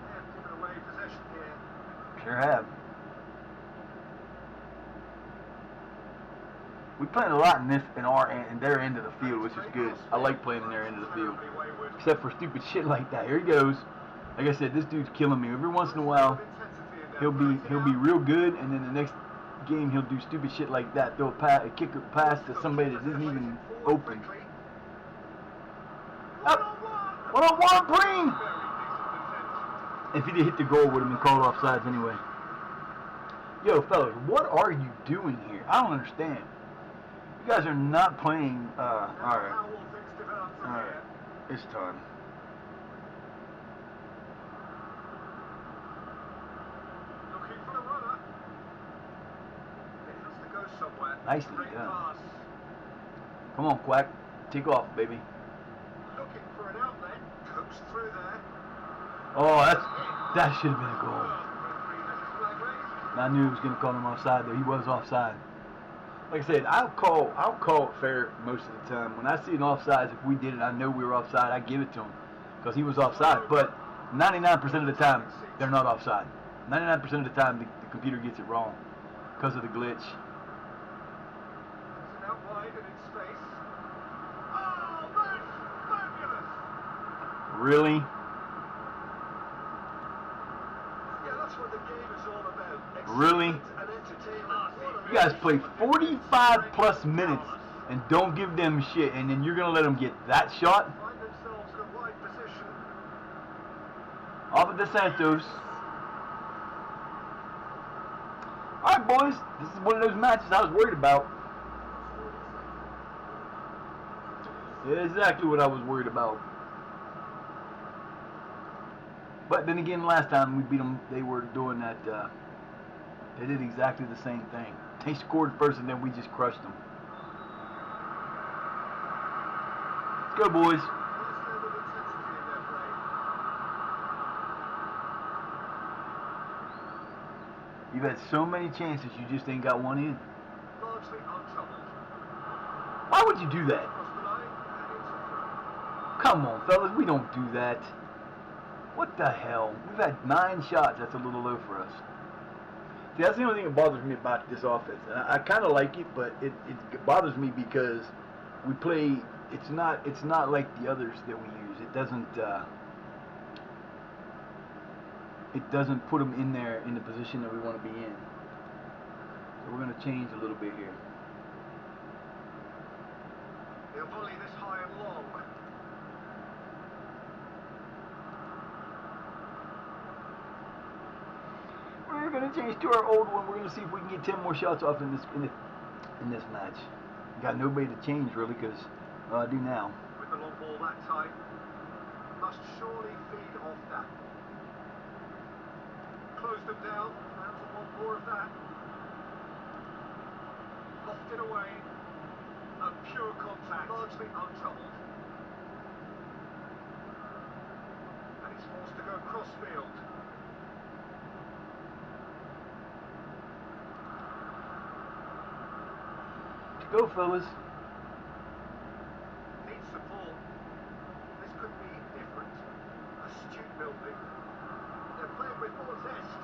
They have given away possession here. sure have. We playing a lot in their end of the field, which is good. I like playing in their end of the field, Terribly wayward. except for stupid shit like that. Here he goes. Like I said, this dude's killing me. Every once in a while, he'll be real good, and then the next game he'll do stupid shit like that. Throw a kick a pass to somebody that isn't even open. Up, 1-on-1, Breen. If he did hit the goal, would have been called offsides anyway. Yo, fellas, what are you doing here? I don't understand. You guys are not playing. All right. It's time. Looking for a runner. It has to go somewhere. Nicely Great done. pass. Come on, Quack. Take off, baby. Looking for an outlet. Coaxed through there. Oh, that should have been a goal. Referee has his flag raised. I knew he was gonna call him offside, though. He was offside. Like I said, I'll call it fair most of the time. When I see an offside, if we did it, I know we were offside. I give it to him because he was offside. But 99% of the time, they're not offside. 99% of the time, the computer gets it wrong because of the glitch. There's an out wide and in space. Oh, that's fabulous! Really? Yeah, that's what the game is all about. Really? Excitement and entertainment. You guys play 45 plus minutes and don't give them shit, and then you're gonna let them get that shot Find themselves in a wide position. off of DeSantos. All right, boys, this is one of those matches I was worried about. Yeah, exactly what I was worried about. But then again, last time we beat them, they were doing that. They did exactly the same thing. They scored first, and then we just crushed them. Let's go, boys. Nice level of intensity in their play. You've had so many chances, you just ain't got one in. Largely untroubled. Why would you do that? Across the line and into throw. Come on, fellas, we don't do that. What the hell? We've had 9 shots. That's a little low for us. See, that's the only thing that bothers me about this offense. And I kind of like it, but it bothers me because we play. It's not like the others that we use. It doesn't put them in there in the position that we want to be in. So we're going to change a little bit here. They'll volley this high and long. We're going to change to our old one. We're going to see if we can get 10 more shots off in this match. Got nobody to change really, because I do now. With the long ball that time. Must surely feed off that. Close them down. Fans will want more of that. Lofted away. A pure contact. Largely untroubled. And he's forced to go cross-field. Go, fellas. Needs support. This could be different. Astute building. They're playing with more zest.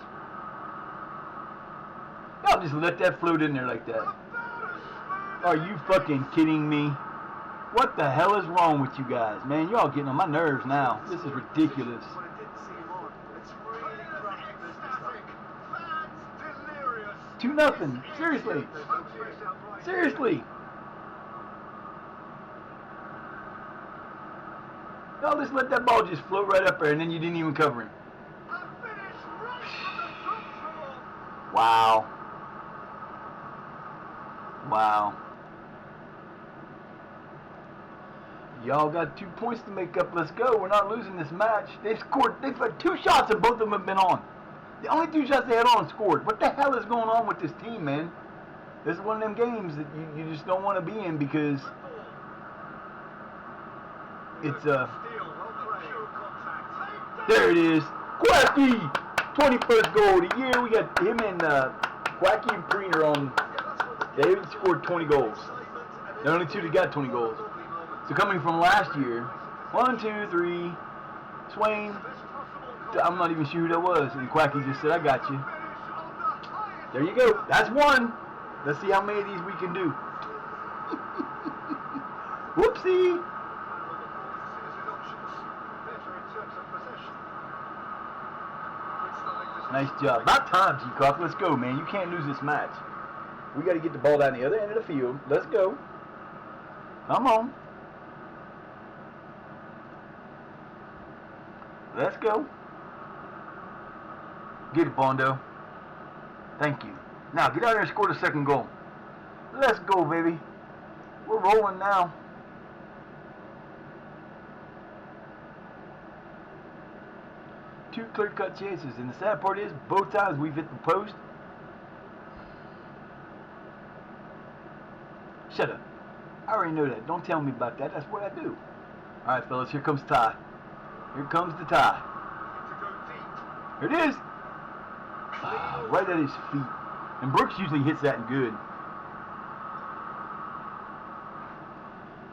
Y'all just let that float in there like that. About as smooth Are as you it fucking gets. kidding me? What the hell is wrong with you guys, man? Y'all getting on my nerves now. This is ridiculous. But it didn't seem on. It's really cracking business. Fans delirious. 2-0. Seriously. There's no space out right. Seriously. Y'all just let that ball just float right up there, and then you didn't even cover him. A finish right from the top drawer. Wow. Wow. Y'all got 2 points to make up. Let's go. We're not losing this match. They've had 2 shots and both of them have been on. The only 2 shots they had on scored. What the hell is going on with this team, man? This is one of them games that you just don't want to be in because it's Steal, well played. Pure contact. there it is. Quacky! 21st goal of the year. We got him and Quacky and Preener on. Yeah, that's what the David scored 20 goals. The only two that got 20 goals. So coming from last year, 1, 2, 3, Swain, I'm not even sure who that was. And Quacky just said, I got you. There you go. That's one. Let's see how many of these we can do. Whoopsie. Nice job. About time, G-Cock. Let's go, man. You can't lose this match. We got to get the ball down the other end of the field. Let's go. Come on. Let's go. Get it, Bondo. Thank you. Now, get out there and score the second goal. Let's go, baby. We're rolling now. Two clear-cut chances, and the sad part is, both times we've hit the post. Shut up. I already know that. Don't tell me about that. That's what I do. All right, fellas, here comes Ty. Here comes the Ty. Here it is. Right at his feet. And Brooks usually hits that good.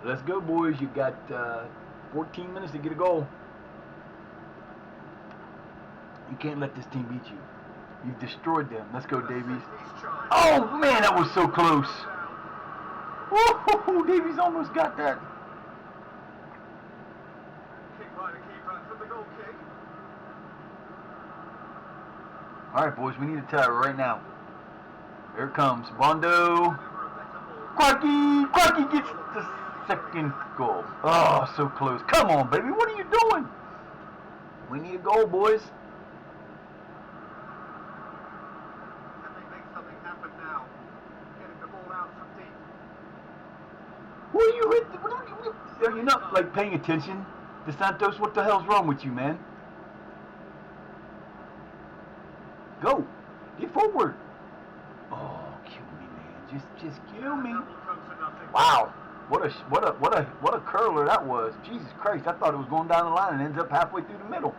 Let's go, boys. You got 14 minutes to get a goal. You can't let this team beat you. You've destroyed them. Let's go, Davies. Oh, man, that was so close. Woo-hoo-hoo, Davies almost got that. All right, boys, we need a tie right now. Here it comes. Bondo. Quacky. Quacky gets the second goal. Oh, so close. Come on, baby. What are you doing? We need a goal, boys. Can they make something happen now? Getting the ball out from deep. What are you hitting? Are you not like paying attention? DeSantos, what the hell's wrong with you, man? Go. Get forward. Oh, kill me, man. Just kill me. Wow. What a curler that was. Jesus Christ. I thought it was going down the line and ends up halfway through the middle.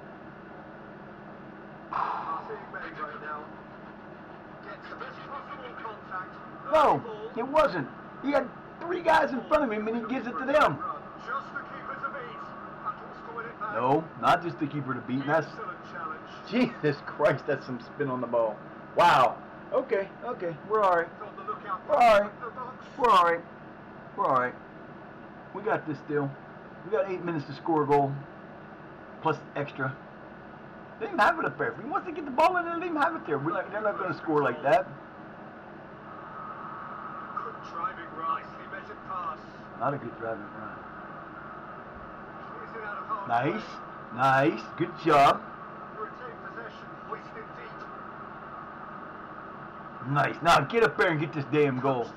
No, it wasn't. He had 3 guys in front of him and he gives it to them. No, not just the keeper to beat. That's Jesus Christ. That's some spin on the ball. Wow. Okay. We're all right. We're all right. We're all right. We're all right. We got this still. We got 8 minutes to score a goal, plus extra. They didn't have it up there. If he wants to get the ball in there, they didn't have it there. They're not going to score like that. Good driving right. He measured pass. Not a good driving run. Nice. Good job. Nice. Now get up there and get this damn goal.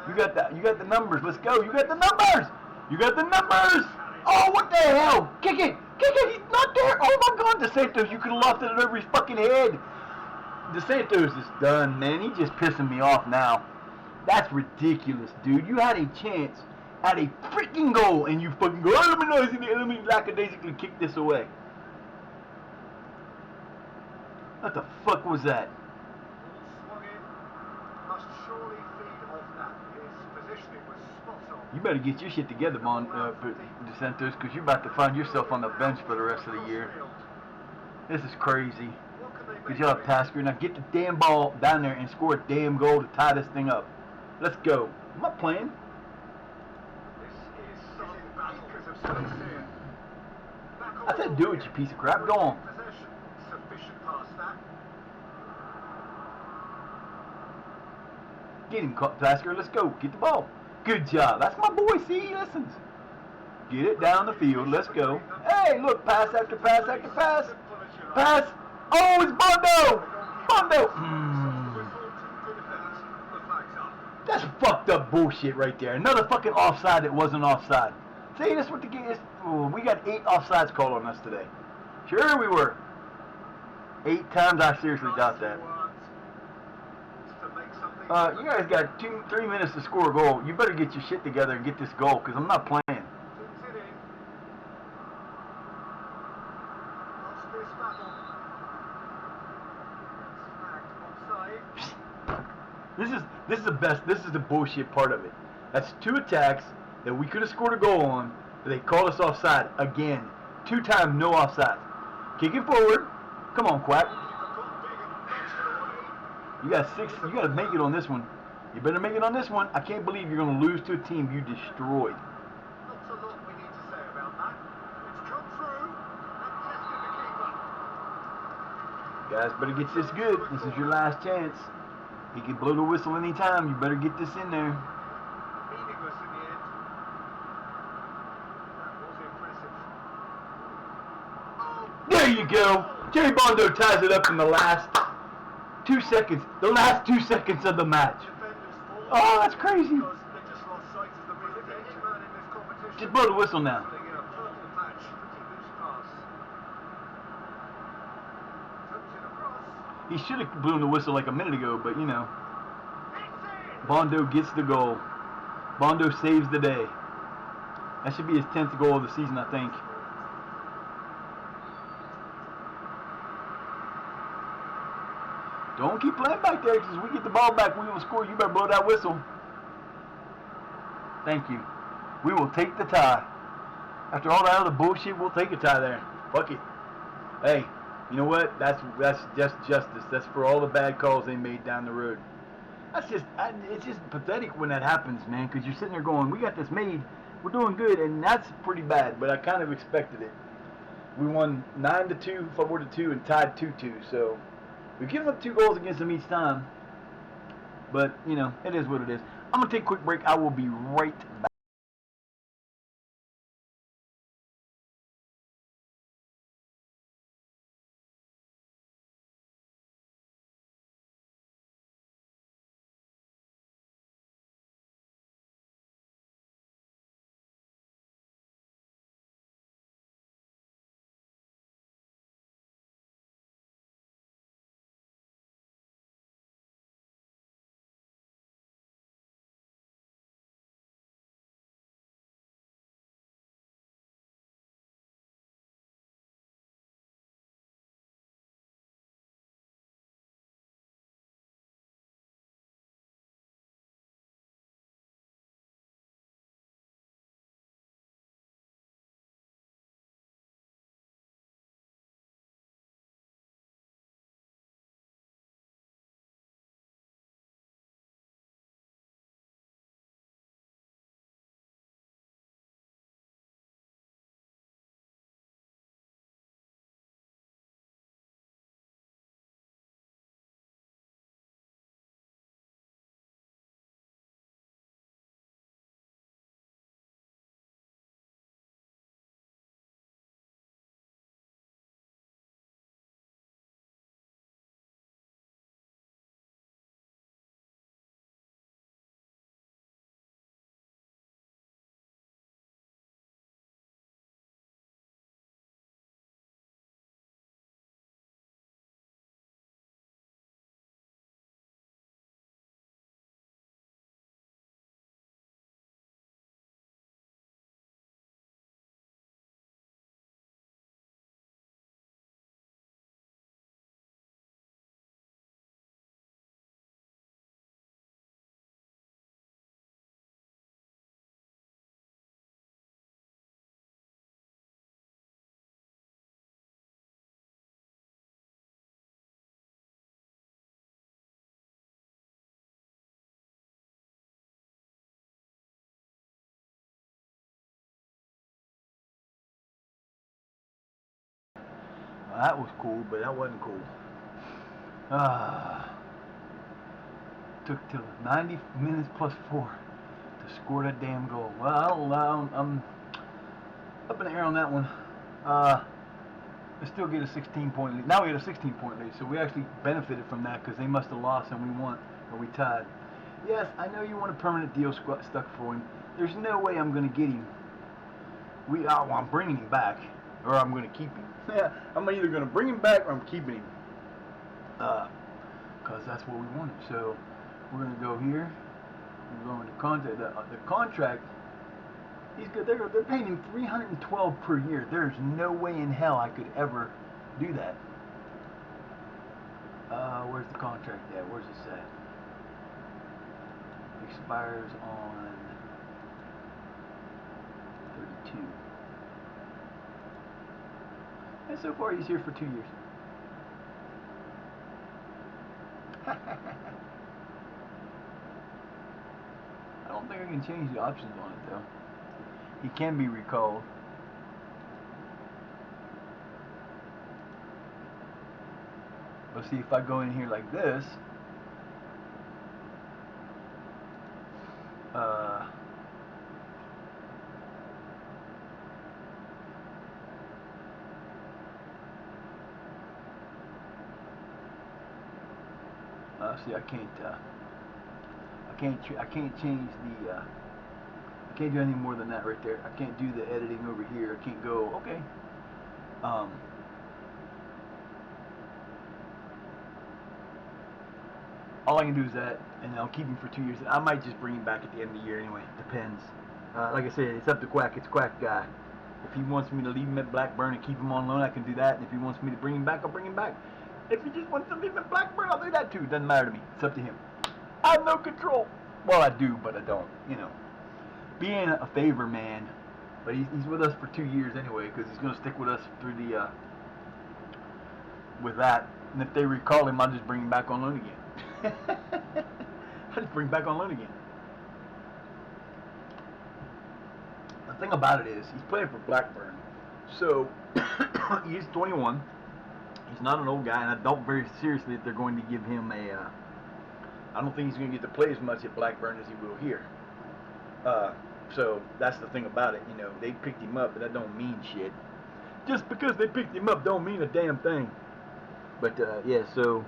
You got that. You got the numbers. Let's go. You got the numbers. You got the numbers. Oh, what the hell? Kick it. He's not there. Oh my God, DeSantos, you could have lost it over his fucking head. DeSantos is done, man. He's just pissing me off now. That's ridiculous, dude. You had a chance at a freaking goal, and you fucking go, oh, let me lackadaisically kick this away. What the fuck was that? You better get your shit together, DeSantos, because you're about to find yourself on the bench for the rest of the year. This is crazy. Good job, Tasker. Now get the damn ball down there and score a damn goal to tie this thing up. Let's go. I'm not playing. I said do it, you piece of crap. Go on. Get him, Tasker. Let's go. Get the ball. Good job. That's my boy. See, he listens. Get it down the field. Let's go. Hey, look. Pass after pass after pass. Pass. Oh, it's Bondo. That's fucked up bullshit right there. Another fucking offside that wasn't offside. See, that's what the game is. Oh, we got 8 offsides called on us today. Sure we were. 8 times. I seriously doubt that. You guys got 3 minutes to score a goal. You better get your shit together and get this goal, because I'm not playing. this is the best. This is the bullshit part of it. That's 2 attacks that we could have scored a goal on, but they called us offside again. 2 times no offside. Kick it forward. Come on, Quack. You got 6. You got to make it on this one. You better make it on this one. I can't believe you're going to lose to a team you destroyed. Not a lot we need to say about that. It's come through and tested the keeper. Guys, better get this good. This is your last chance. He can blow the whistle anytime. You better get this in there. Meaningless in the end. That was impressive. Oh! There you go. Jerry Bondo ties it up in the last 2 seconds. The last 2 seconds of the match. Defenders Oh, that's crazy. because they just lost sight of the real danger man in this competition. Just blow the whistle now. Putting in a perfect match. Pretty loose pass. Touch it across. He should have blown the whistle like a minute ago, but you know. It's in! Bondo gets the goal. Bondo saves the day. That should be his 10th goal of the season, I think. Don't keep playing back there, because we get the ball back, we will score. You better blow that whistle. Thank you. We will take the tie. After all that other bullshit, we'll take a tie there. Fuck it. Hey, you know what? That's just justice. That's for all the bad calls they made down the road. It's just pathetic when that happens, man, because you're sitting there going, we got this made, we're doing good, and that's pretty bad, but I kind of expected it. We won 9-2, 4-2, and tied 2-2, so we've given up 2 goals against them each time, but, you know, it is what it is. I'm going to take a quick break. I will be right back. Well, that was cool, but that wasn't cool. Took till 90 minutes plus 4 to score that damn goal. Well, I'm up in the air on that one. We still get a 16-point lead. Now we had a 16-point lead, so we actually benefited from that because they must have lost and we won, or we tied. Yes, I know you want a permanent deal stuck for him. There's no way I'm going to get him. I'm bringing him back, or I'm going to keep him. Yeah, I'm either going to bring him back or I'm keeping him. Because that's what we wanted. So we're going to go here. We're going to contract. The contract, he's good. They're paying him $312 per year. There's no way in hell I could ever do that. Where's the contract at? Where's it at? expires on 32. And so far he's here for 2 years. I don't think I can change the options on it though. He can be recalled. But see, if I go in here like this, see, I can't change the, I can't do anything more than that right there. I can't do the editing over here. I can't go, okay. All I can do is that, and I'll keep him for 2 years. I might just bring him back at the end of the year anyway. Depends. Like I said, it's up to Quack. It's Quack guy. If he wants me to leave him at Blackburn and keep him on loan, I can do that. And if he wants me to bring him back, I'll bring him back. If he just wants to leave him at Blackburn, I'll do that too. It doesn't matter to me. It's up to him. I have no control. Well, I do, but I don't. You know, being a favor man. But he's with us for 2 years anyway, because he's going to stick with us through the with that. And if they recall him, I'll just bring him back on loan again. I just bring him back on loan again. The thing about it is, he's playing for Blackburn, so he's 21. He's not an old guy, and I don't very seriously that they're going to give him a. I don't think he's going to get to play as much at Blackburn as he will here. So that's the thing about it. You know, they picked him up, but that don't mean shit. Just because they picked him up don't mean a damn thing. But yeah, so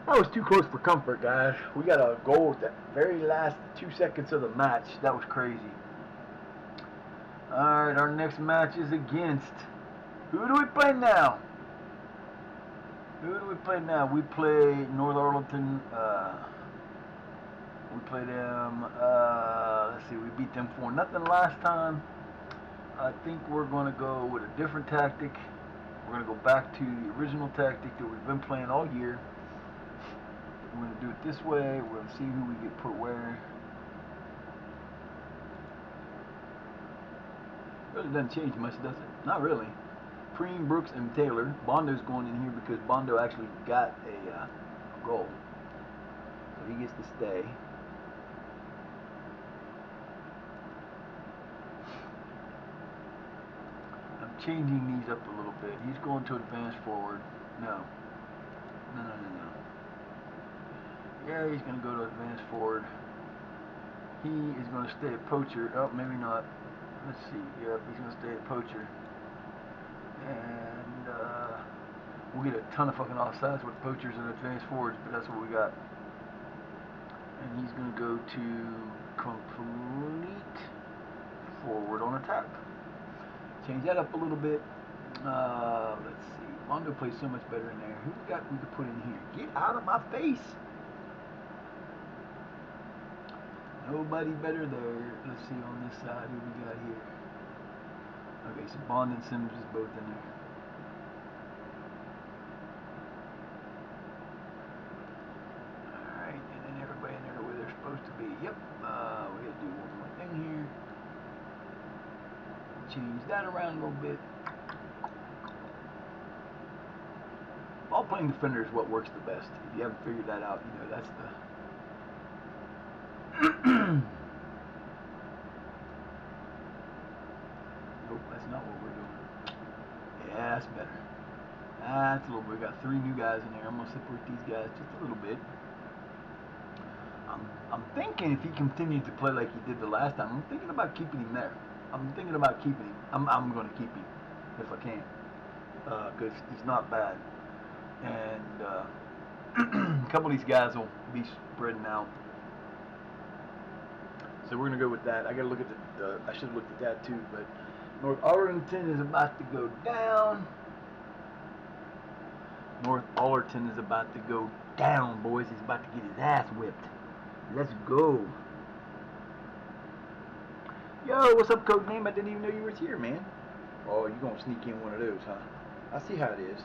that was too close for comfort, guys. We got a goal at the very last 2 seconds of the match. That was crazy. Alright, our next match is against... Who do we play now? Who do we play now? We play North Arlington. We play them... let's see, we beat them 4-0 last time. I think we're going to go with a different tactic. We're going to go back to the original tactic that we've been playing all year. We're going to do it this way. We're going to see who we get put where. Really doesn't change much, does it? Not really. Preem, Brooks, and Taylor. Bondo's going in here because Bondo actually got a goal. So he gets to stay. I'm changing these up a little bit. He's going to advance forward. No. No. Yeah, he's going to go to advance forward. He is going to stay at poacher. Oh, maybe not. Let's see. Yep, he's going to stay at poacher. And we'll get a ton of fucking offsides with poachers and advance forwards, but that's what we got. And he's going to go to complete forward on attack. Change that up a little bit. Let's see. Mondo plays so much better in there. Who we got we could put in here? Get out of my face! Nobody better there. Let's see on this side who we got here. Okay, so Bond and Sims is both in there. Alright, and then everybody in there where they're supposed to be. Yep. We gotta do one more thing here. Change that around a little bit. Ball playing defender is what works the best. If you haven't figured that out, you know that's the... Nope, that's not what we're doing. Yeah, that's better. That's a little bit. We got 3 new guys in there. I'm gonna separate these guys just a little bit. I'm thinking if he continued to play like he did the last time, I'm thinking about keeping him there. I'm thinking about keeping him. I'm going to keep him if I can, because he's not bad. And a couple of these guys will be spreading out. So we're going to go with that. I got to look at the I should have looked at that too, but North Arlington is about to go down. North Arlington is about to go down, boys. He's about to get his ass whipped. Let's go. Yo, what's up, Codename? I didn't even know you was here, man. Oh, you gonna sneak in one of those, huh? I see how it is.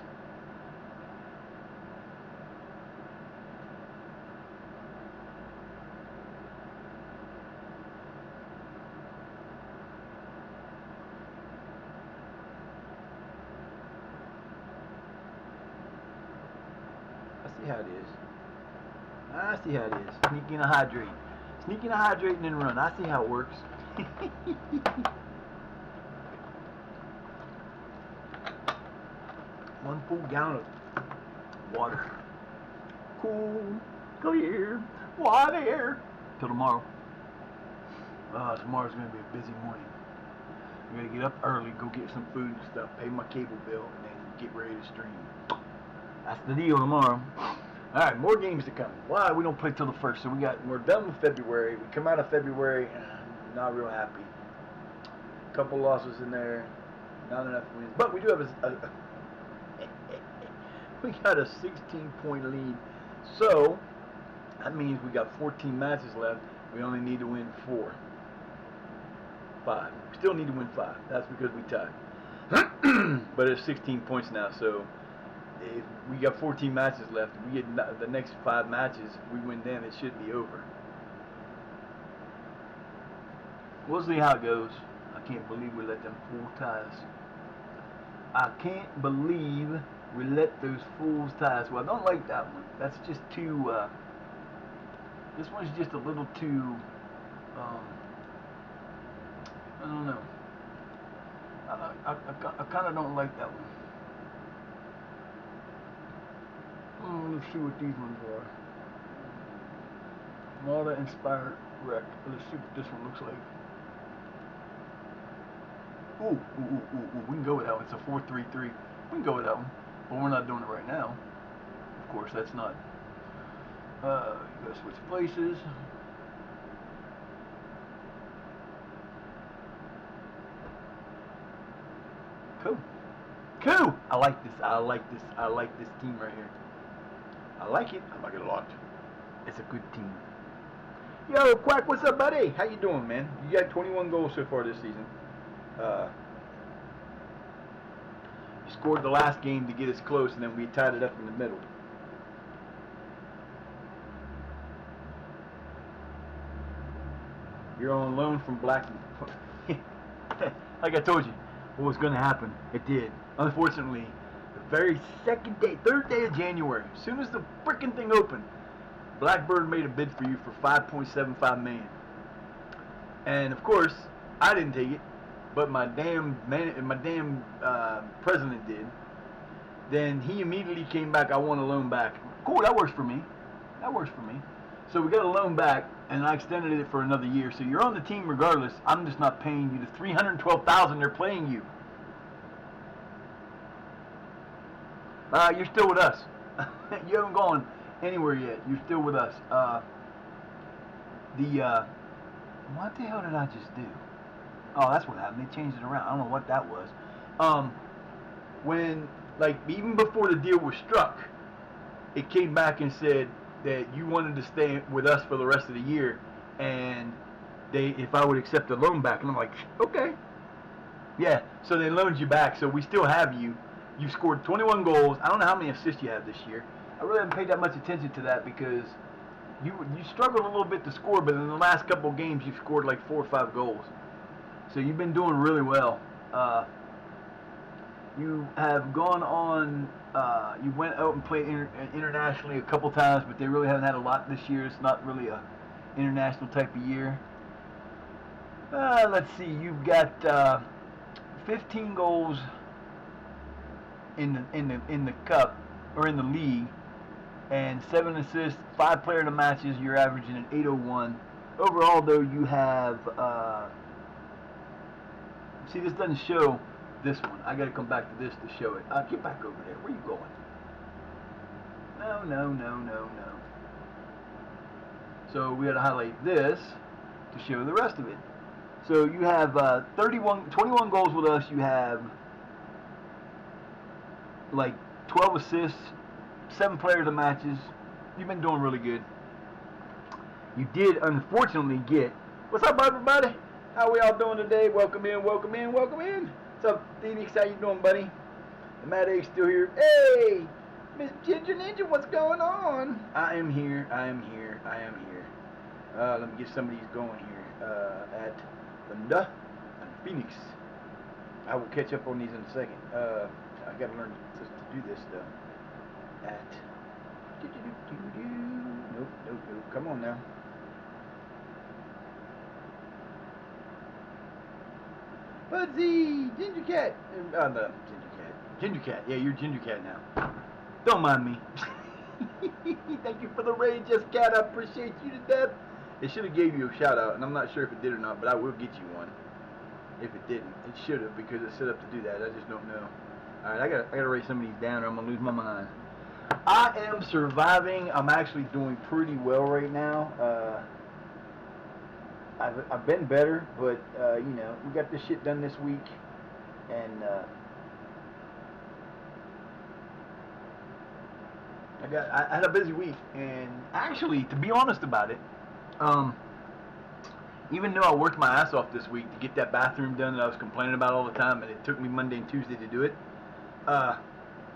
see how it is. I see how it is. Sneak in a hydrate. Sneak in a hydrate and then run. I see how it works. One full gallon of water. Cool, clear water. Till tomorrow. Tomorrow's gonna be a busy morning. I'm gonna get up early, go get some food and stuff, pay my cable bill, and then get ready to stream. That's the deal tomorrow. All right, more games to come. Why we don't play till the 1st? So we're done with February. We come out of February, not real happy. A couple losses in there, not enough wins, but we do have we got a 16-point lead. So that means we got 14 matches left. We only need to win 5. We still need to win 5. That's because we tied. But it's 16 points now, so if we got 14 matches left, if we get the next 5 matches, if we win them, it should be over. We'll see how it goes. I can't believe we let them fools tie us. I can't believe we let those fools tie us. Well, I don't like that one. That's just too, this one's just a little too, I don't know. I kind of don't like that one. Let's see what these ones are. Malta Inspired Wreck. Let's see what this one looks like. Ooh, we can go with that one. It's a 4-3-3. We can go with that one. But we're not doing it right now. Of course, that's not. You gotta switch places. Cool. I like this team right here. I like it a lot. It's a good team. Yo, Quack, what's up, buddy? How you doing, man? You got 21 goals so far this season. You scored the last game to get us close, and then we tied it up in the middle. You're on loan from Blackman. Like I told you, what was going to happen, it did. Unfortunately, the very third day of January, as soon as the frickin' thing opened, Blackbird made a bid for you for $5.75 million. And of course, I didn't take it, but my damn president did. Then he immediately came back. I want a loan back. Cool, that works for me. So we got a loan back, and I extended it for another year. So you're on the team regardless. I'm just not paying you the $312,000 they're paying you. You're still with us. You haven't gone anywhere yet. You're still with us. What the hell did I just do? Oh, that's what happened. They changed it around. I don't know what that was. When, even before the deal was struck, it came back and said that you wanted to stay with us for the rest of the year, and if I would accept the loan back. And I'm like, okay. Yeah, so they loaned you back, so we still have you. You've scored 21 goals. I don't know how many assists you have this year. I really haven't paid that much attention to that because you struggled a little bit to score, but in the last couple of games you've scored like 4 or 5 goals. So you've been doing really well. You have gone on, you went out and played internationally a couple times, but they really haven't had a lot this year. It's not really a international type of year. Let's see, you've got 15 goals in the cup, or in the league, and 7 assists, 5 player of the matches. You're averaging an 801. Overall, though, you have, see, this doesn't show this one. I gotta come back to this to show it. Get back over there. Where you going? No. So we gotta highlight this to show the rest of it. So you have 21 goals with us. You have 12 assists, 7 player of the matches. You've been doing really good. You did unfortunately get. What's up, everybody? How we all doing today? Welcome in. What's up, Phoenix? How you doing, buddy? The Mad Egg's still here. Hey, Miss Ginger Ninja, what's going on? I am here. Let me get some of these going here. At Linda and Phoenix. I will catch up on these in a second. I gotta learn to do this though. At Nope. Come on now. Fuzzy! Ginger Cat! No, Ginger Cat. Yeah, you're Ginger Cat now. Don't mind me. Thank you for the raid, Just Cat. I appreciate you to death. It should have gave you a shout out, and I'm not sure if it did or not, but I will get you one. If it didn't, it should have, because it's set up to do that. I just don't know. All right, I gotta write some of these down, or I'm gonna lose my mind. I am surviving. I'm actually doing pretty well right now. I've been better, but you know, we got this shit done this week, and I had a busy week, and actually, to be honest about it, even though I worked my ass off this week to get that bathroom done that I was complaining about all the time, and it took me Monday and Tuesday to do it, I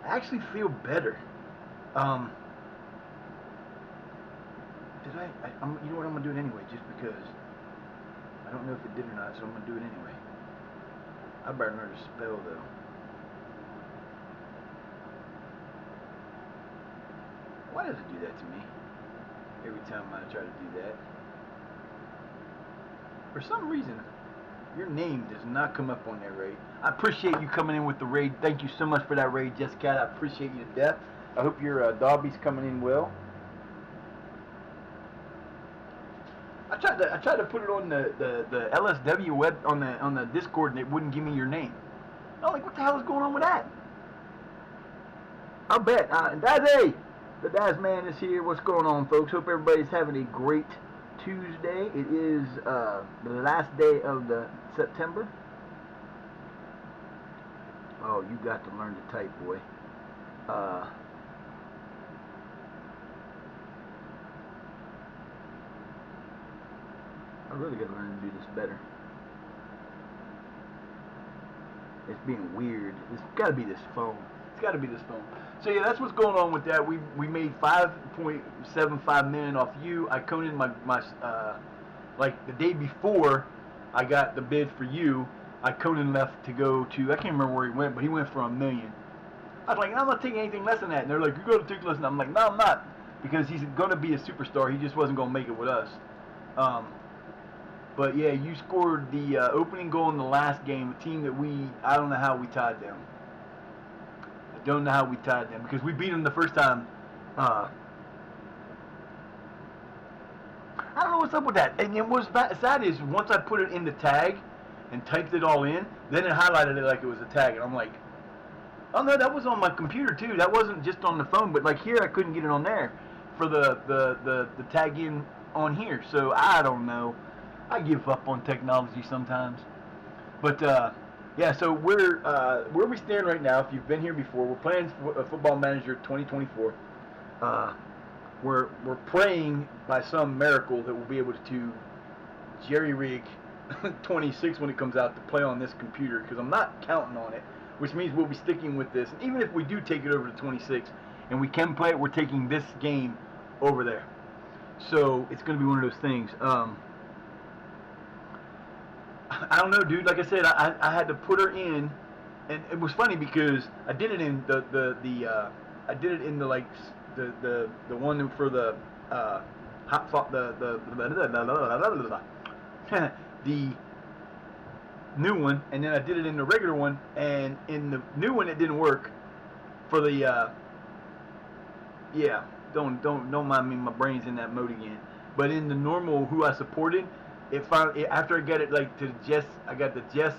actually feel better. You know what, I'm gonna do it anyway, just because. I don't know if it did or not, so I'm gonna do it anyway. I better learn to spell though. Why does it do that to me every time I try to do that? For some reason, your name does not come up on that raid. I appreciate you coming in with the raid. Thank you so much for that raid, Jessica. I appreciate you to death. I hope your Dobby's coming in well. I tried to put it on the LSW web on the Discord, and it wouldn't give me your name. I'm like, what the hell is going on with that? I'll bet. Dazzy, the Daz man is here. What's going on, folks? Hope everybody's having a great Tuesday. It is the last day of the September. Oh, you got to learn to type, boy. I really got to learn to do this better. It's being weird. It's got to be this phone. It's got to be this phone. So yeah, that's what's going on with that. We made 5.75 million off you. I Conan my like the day before I got the bid for you. I Conan left to go to, I can't remember where he went, but he went for $1 million. I was like, I'm not taking anything less than that. And they're like, you got to take less than that. I'm like, no, I'm not, because he's going to be a superstar. He just wasn't going to make it with us. But yeah, you scored the opening goal in the last game, a team that I don't know how we tied them. I don't know how we tied them, because we beat them the first time. I don't know what's up with that. And what's sad is, once I put it in the tag and typed it all in, then it highlighted it like it was a tag. And I'm like, oh no, that was on my computer too. That wasn't just on the phone. But like here, I couldn't get it on there for the tag in on here. So I don't know. I give up on technology sometimes. But yeah, so we're where we stand right now. If you've been here before, we're playing Football Manager 2024. We're praying by some miracle that we'll be able to jerry rig 26 when it comes out to play on this computer, because I'm not counting on it, which means we'll be sticking with this. And even if we do take it over to 26 and we can play it, we're taking this game over there. So it's going to be one of those things. I don't know, dude. Like I said, I had to put her in, and it was funny because I did it in I did it in the like the one for the hot fought the new one, and then I did it in the regular one, and in the new one it didn't work for the yeah. Don't mind me. My brain's in that mode again. But in the normal who I supported, it finally, after I got it like to Jess, I got the Jess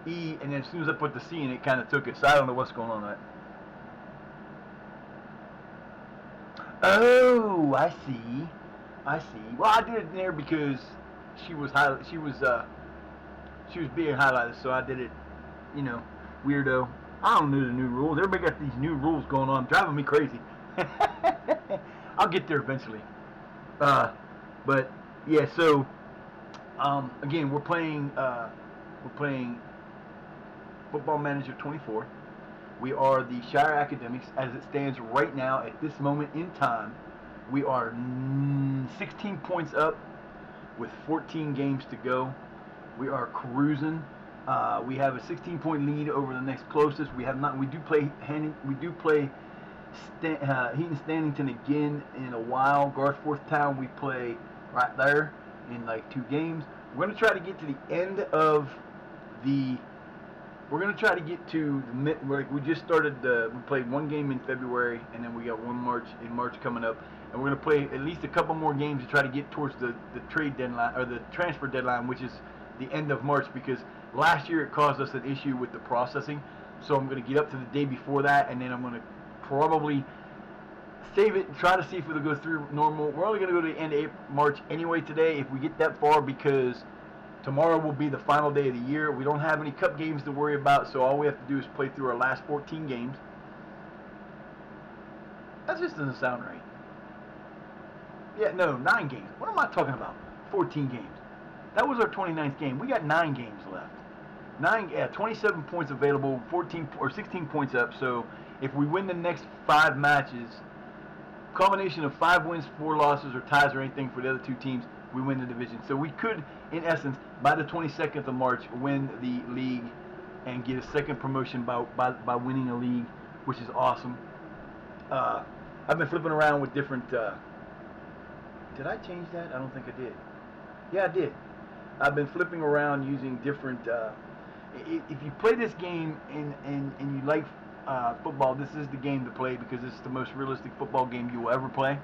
E, and then as soon as I put the C in, it kind of took it. So I don't know what's going on with that. Oh, I see. Well, I did it there because she was being highlighted, so I did it. You know, weirdo. I don't know the new rules. Everybody got these new rules going on, driving me crazy. I'll get there eventually. But yeah, so again, we're playing Football Manager 24. We are the Shire Academics as it stands right now at this moment in time. We are 16 points up with 14 games to go. We are cruising. We have a 16-point lead over the next closest. We do play Heaton Stanington again in a while. Garforth Town we play right there in like 2 games. We're going to try to get to the end of the. We're going to try to get to the. We just started. We played 1 game in February, and then we got 1 March coming up, and we're going to play at least a couple more games to try to get towards the trade deadline or the transfer deadline, which is the end of March, because last year it caused us an issue with the processing. So I'm going to get up to the day before that, and then I'm going to probably save it and try to see if it'll go through normal. We're only going to go to the end of March anyway today if we get that far, because tomorrow will be the final day of the year. We don't have any cup games to worry about, so all we have to do is play through our last 14 games. That just doesn't sound right. Yeah, no, 9 games. What am I talking about? 14 games. That was our 29th game. We got 9 games left. 27 points available, 14 or 16 points up. So if we win the next 5 matches, combination of 5 wins, 4 losses, or ties, or anything for the other 2 teams, we win the division. So we could, in essence, by the 22nd of March, win the league and get a second promotion by winning a league, which is awesome. I've been flipping around with different. Did I change that? I don't think I did. Yeah, I did. I've been flipping around using different. If you play this game and you like football, this is the game to play, because it's the most realistic football game you will ever play.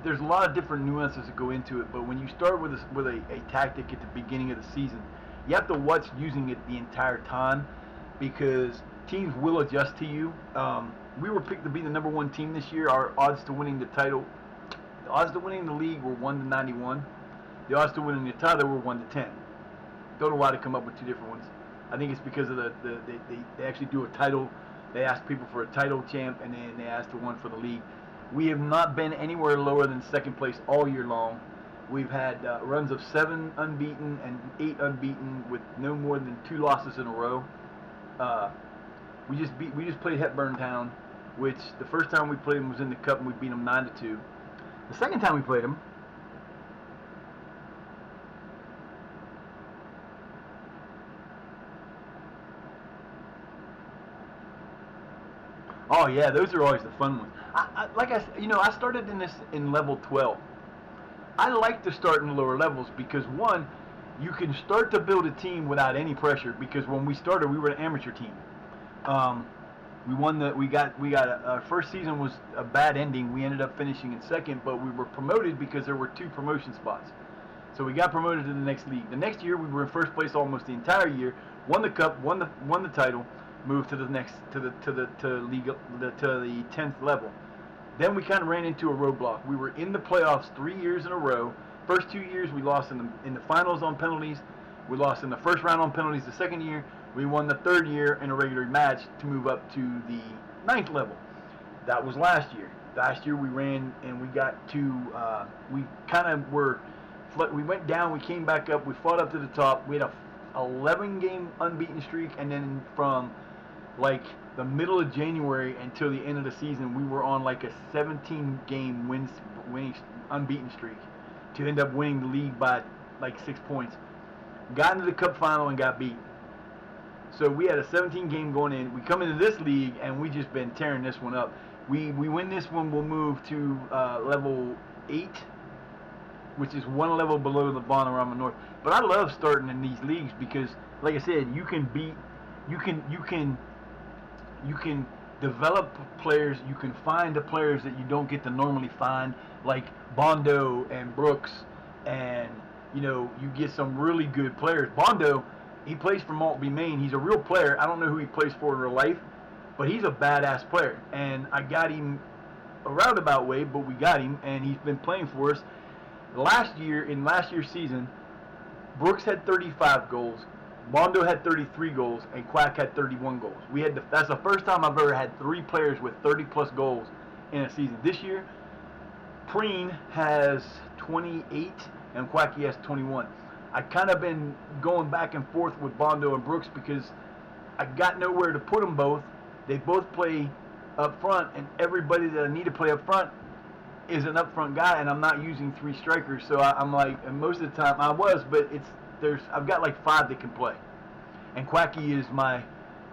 There's a lot of different nuances that go into it, but when you start with a tactic at the beginning of the season, you have to watch using it the entire time, because teams will adjust to you. We were picked to be the number 1 team this year. Our odds to winning the title, the odds to winning the league were 1 to 91. The odds to winning the title were 1 to 10. Don't know why they come up with 2 different ones. I think it's because of they actually do a title. They ask people for a title champ, and then they ask the one for the league. We have not been anywhere lower than 2nd place all year long. We've had runs of 7 unbeaten and 8 unbeaten with no more than 2 losses in a row. We just played Hepburn Town, which the first time we played them was in the cup, and we beat them 9-2. The second time we played them, oh yeah, those are always the fun ones. I started in level 12. I like to start in the lower levels because, one, you can start to build a team without any pressure. Because when we started, we were an amateur team. Our first season was a bad ending. We ended up finishing in 2nd, but we were promoted because there were 2 promotion spots. So we got promoted to the next league. The next year, we were in 1st place almost the entire year. Won the cup, won the title, moved to the next to the 10th level. Then we kind of ran into a roadblock. We were in the playoffs 3 years in a row. First 2 years, we lost in the finals on penalties. We lost in the first round on penalties the second year. We won the 3rd year in a regular match to move up to the 9th level. That was last year. Last year we ran and we got to, we kind of were, we went down, we came back up, we fought up to the top. We had a 11-game unbeaten streak, and then from like the middle of January until the end of the season, we were on like a 17-game winning unbeaten streak to end up winning the league by like 6 points. Got into the cup final and got beat. So we had a 17-game going in. We come into this league and we just been tearing this one up. We win this one, we'll move to level 8, which is 1 level below the Bonorama North. But I love starting in these leagues because, like I said, you can develop players. You can find the players that you don't get to normally find, like Bondo and Brooks, and you get some really good players. Bondo, he plays for Maltby, Maine. He's a real player. I don't know who he plays for in real life, but he's a badass player. And I got him a roundabout way, but we got him, and he's been playing for us. Last year's season, Brooks had 35 goals, Bondo had 33 goals, and Quack had 31 goals. That's the first time I've ever had 3 players with 30-plus goals in a season. This year, Preen has 28, and Quacky has 21. I kind of been going back and forth with Bondo and Brooks because I got nowhere to put them both. They both play up front, and everybody that I need to play up front is an up front guy, and I'm not using 3 strikers. So I'm like, and most of the time I was, but I've got like 5 that can play, and Quacky is my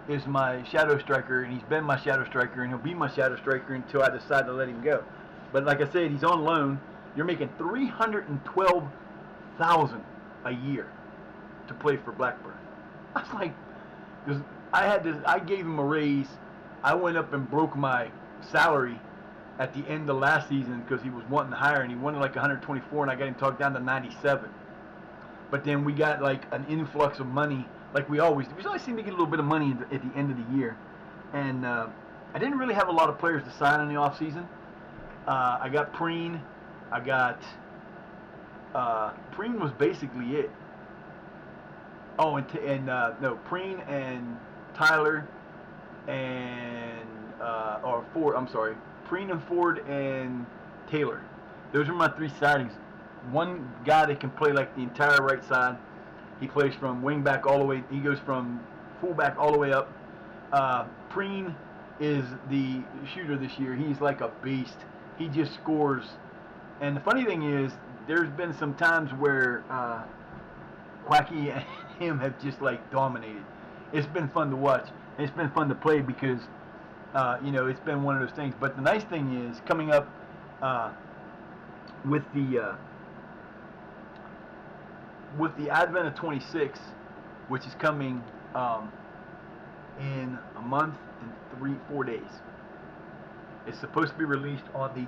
is my shadow striker, and he's been my shadow striker, and he'll be my shadow striker until I decide to let him go. But like I said, he's on loan. You're making $312,000 a year to play for Blackburn. I was like, because I gave him a raise. I went up and broke my salary at the end of last season because he was wanting to hire, and he wanted like 124, and I got him talked down to 97. But then we got like an influx of money, like we always do. We always seem to get a little bit of money at the end of the year, and I didn't really have a lot of players to sign in the off season. I got Preen. I got Preen was basically it. Oh, no, Preen and Tyler and or Ford. I'm sorry, Preen and Ford and Taylor. Those are my 3 signings. One guy that can play like the entire right side. He plays from wing back all the way. He goes from fullback all the way up. Preen is the shooter this year. He's like a beast. He just scores. And the funny thing is, there's been some times where Quacky and him have just like dominated. It's been fun to watch. It's been fun to play because it's been one of those things. But the nice thing is, coming up with the advent of 26, which is coming in a month and 4 days. It's supposed to be released on the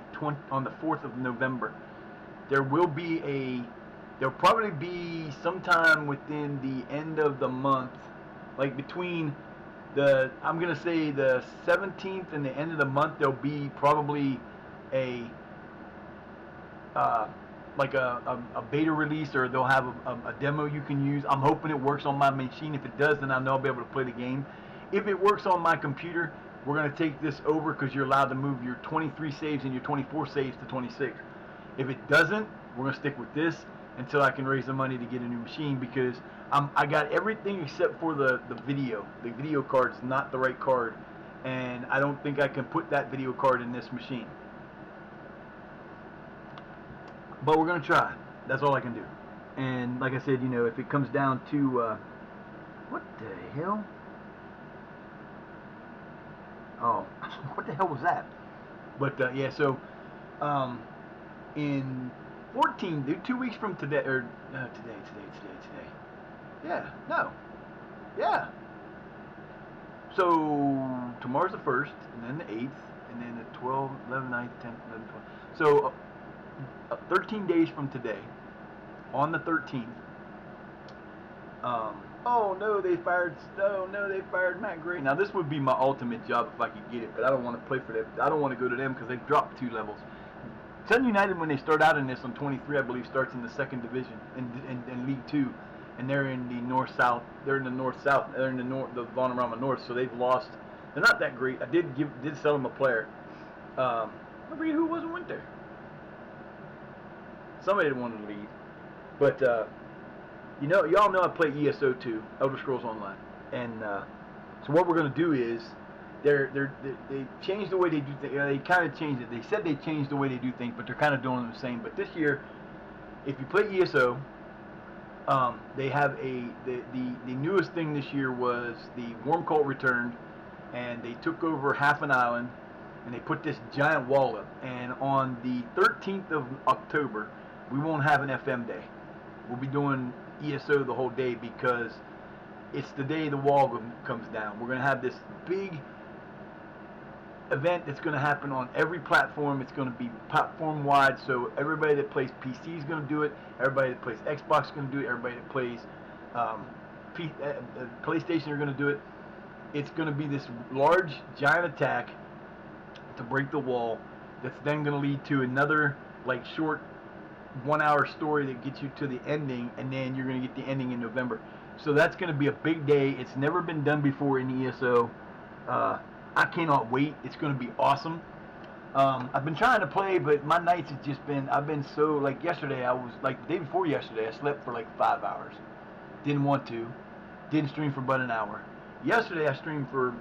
4th of November. There'll probably be sometime within the end of the month, like between I'm gonna say the 17th and the end of the month. There'll be probably a beta release, or they'll have a demo you can use. I'm hoping it works on my machine. If it does, then I know I'll be able to play the game. If it works on my computer, we're going to take this over because you're allowed to move your 23 saves and your 24 saves to 26. If it doesn't, we're going to stick with this until I can raise the money to get a new machine, because I got everything except for the video. The video card's not the right card, and I don't think I can put that video card in this machine. But we're going to try. That's all I can do. And like I said, if it comes down to... what the hell? Oh, what the hell was that? But, yeah, so... in 2 weeks from today... Or, today. Yeah, no. Yeah. So, tomorrow's the 1st, and then the 8th, and then the 12th, 11th, 9th, 10th, 11th, 12th. So... 13 days from today, on the 13th, oh no, they fired Matt Gray. Now this would be my ultimate job if I could get it, but I don't want to play for them. I don't want to go to them because they've dropped 2 levels. Sutton United, when they start out in this on 23, I believe, starts in the 2nd division in League 2, and they're in the north-south. They're in the north-south. They're in the Vanarama North, so they've lost. They're not that great. I did sell them a player. I forget who it was who went there. Somebody didn't want to leave. But, y'all know I play ESO 2, Elder Scrolls Online. And so what we're going to do is, they changed the way they do things. They kind of changed it. They said they changed the way they do things, but they're kind of doing the same. But this year, if you play ESO, they have the newest thing this year was the Worm Cult returned, and they took over half an island, and they put this giant wall up. And on the 13th of October, we won't have an FM day. We'll be doing ESO the whole day because it's the day the wall comes down. We're going to have this big event that's going to happen on every platform. It's going to be platform wide, so everybody that plays PC is going to do it. Everybody that plays Xbox is going to do it. Everybody that plays PlayStation are going to do it. It's going to be this large, giant attack to break the wall that's then going to lead to another short 1-hour story that gets you to the ending, and then you're going to get the ending in November. So that's going to be a big day. It's never been done before in ESO. I cannot wait. It's going to be awesome. I've been trying to play, but my nights have just been, I've been so, yesterday, I was, the day before yesterday, I slept for 5 hours. Didn't want to. Didn't stream for but an hour. Yesterday, I streamed for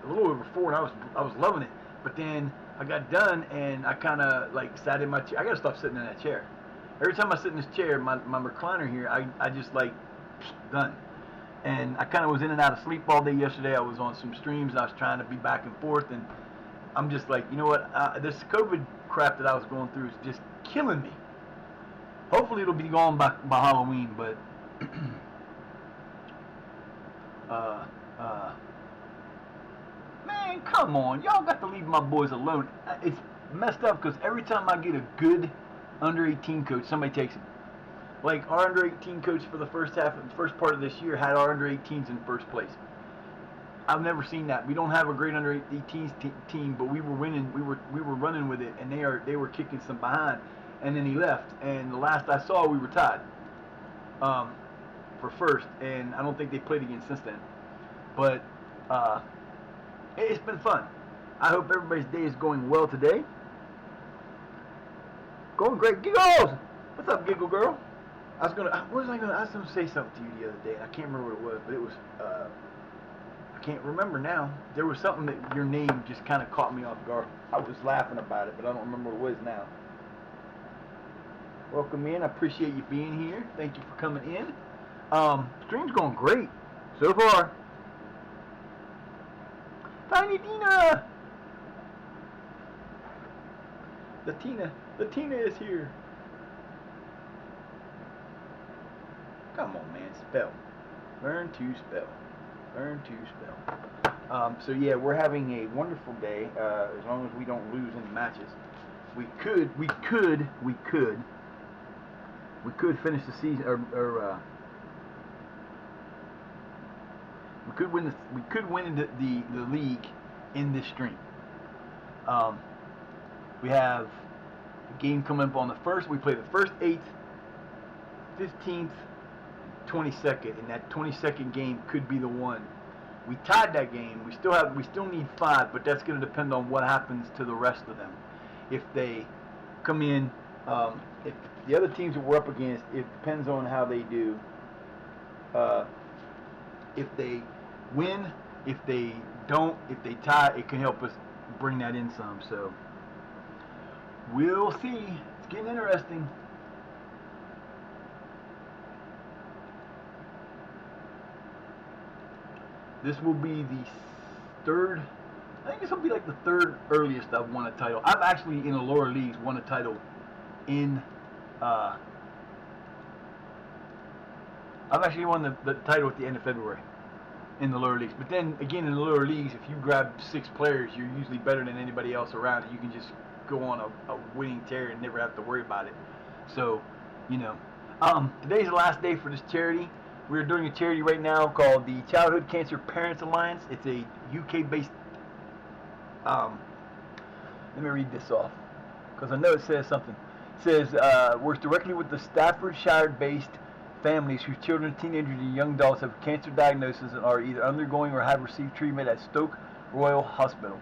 a little over 4, and I was loving it. But then I got done, and I kind of sat in my chair. I gotta stop sitting in that chair. Every time I sit in this chair, my recliner here, I just done. And I kind of was in and out of sleep all day yesterday. I was on some streams. I was trying to be back and forth, and I'm just like, you know what? This COVID crap that I was going through is just killing me. Hopefully it'll be gone by Halloween, but man, come on. Y'all got to leave my boys alone. It's messed up because every time I get a good under 18 coach, somebody takes him. Like our under 18 coach for the first part of this year had our under 18s in first place. I've never seen that. We don't have a great under 18s team, but we were winning. We were running with it, and they were kicking some behind. And then he left, and the last I saw, we were tied for first, and I don't think they played again since then. But it's been fun. I hope everybody's day is going well today. Going great. Giggles! What's up, Giggle Girl? I was gonna say something to you the other day, and I can't remember what it was, but it was I can't remember now. There was something that your name just kind of caught me off guard. I was laughing about it, but I don't remember what it was now. Welcome in. I appreciate you being here. Thank you for coming in. Stream's going great so far. Tiny Tina! The Tina is here. Come on, man. Spell. Learn to spell. Learn to spell. So yeah, we're having a wonderful day. As long as we don't lose any matches, we could finish the season, or we could win the league in this stream. We have a game coming up on the 1st. We play the 1st, 8th, 15th, 22nd, and that 22nd game could be the one. We tied that game. We still need 5, but that's going to depend on what happens to the rest of them. If they come in, if the other teams that we're up against, it depends on how they do. If they win, if they don't, if they tie, it can help us bring that in some. So we'll see. It's getting interesting. This will be the third. I think this will be like the third earliest I've won a title. I've actually, in the lower leagues, won a title in. I've actually won the title at the end of February in the lower leagues. But then again, in the lower leagues, if you grab 6 players, you're usually better than anybody else around. You can just go on a winning tear and never have to worry about it. So, you know, today's the last day for this charity. We're doing a charity right now called the Childhood Cancer Parents Alliance. It's a UK-based. Let me read this off because I know it says something. It says works directly with the Staffordshire-based families whose children, teenagers, and young adults have cancer diagnoses and are either undergoing or have received treatment at Stoke Royal Hospital.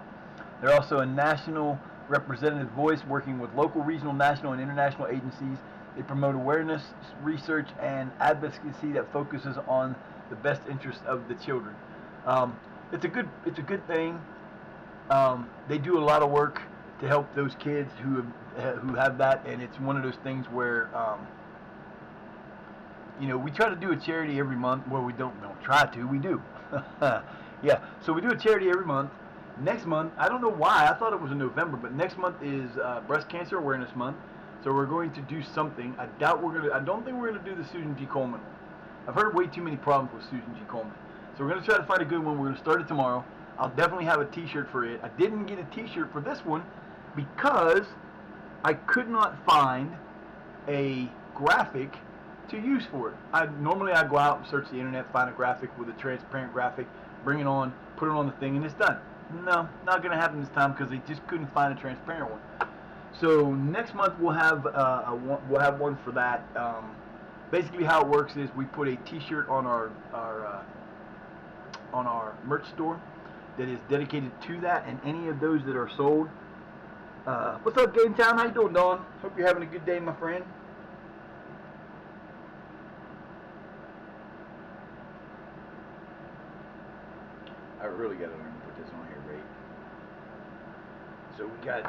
They're also a national representative voice working with local, regional, national, and international agencies. They promote awareness, research, and advocacy that focuses on the best interests of the children. It's a good thing. They do a lot of work to help those kids who have that, and it's one of those things where we try to do a charity every month. Well, we don't try to, we do. Yeah, so we do a charity every month. Next month, I don't know why, I thought it was in November, but next month is Breast Cancer Awareness Month. So we're going to do something. I don't think we're gonna do the Susan G. Komen one. I've heard way too many problems with Susan G. Komen. So we're gonna try to find a good one. We're gonna start it tomorrow. I'll definitely have a T-shirt for it. I didn't get a T-shirt for this one because I could not find a graphic to use for it. Normally I go out and search the internet, find a graphic with a transparent graphic, bring it on, put it on the thing, and it's done. No, not gonna happen this time because they just couldn't find a transparent one. So next month we'll have one for that. Basically, how it works is we put a T-shirt on our merch store that is dedicated to that, and any of those that are sold. What's up, Game Town? How you doing, Dawn? Hope you're having a good day, my friend. I really gotta learn to put this on here, right? So we got,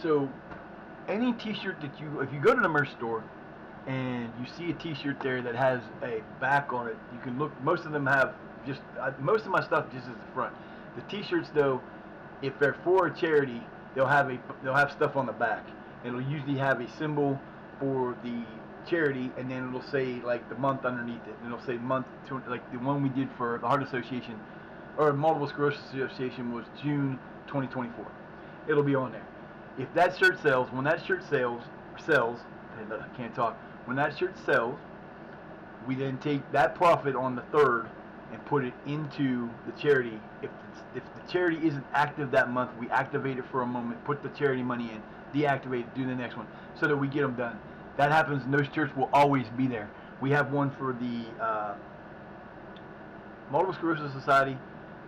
so any T-shirt that if you go to the merch store and you see a T-shirt there that has a back on it, you can look. Most of them have most of my stuff just as the front. The T-shirts though, if they're for a charity, they'll have stuff on the back. It'll usually have a symbol for the charity, and then it'll say like the month underneath it. And it'll say month to, like the one we did for the Heart Association or Multiple Sclerosis Association was June 2024. It'll be on there. If that shirt sells, when that shirt sells, I can't talk. When that shirt sells, we then take that profit on the 3rd and put it into the charity. If the charity isn't active that month, we activate it for a moment, put the charity money in, deactivate it, do the next one, so that we get them done. That happens, and those shirts will always be there. We have one for the Multiple Sclerosis Society,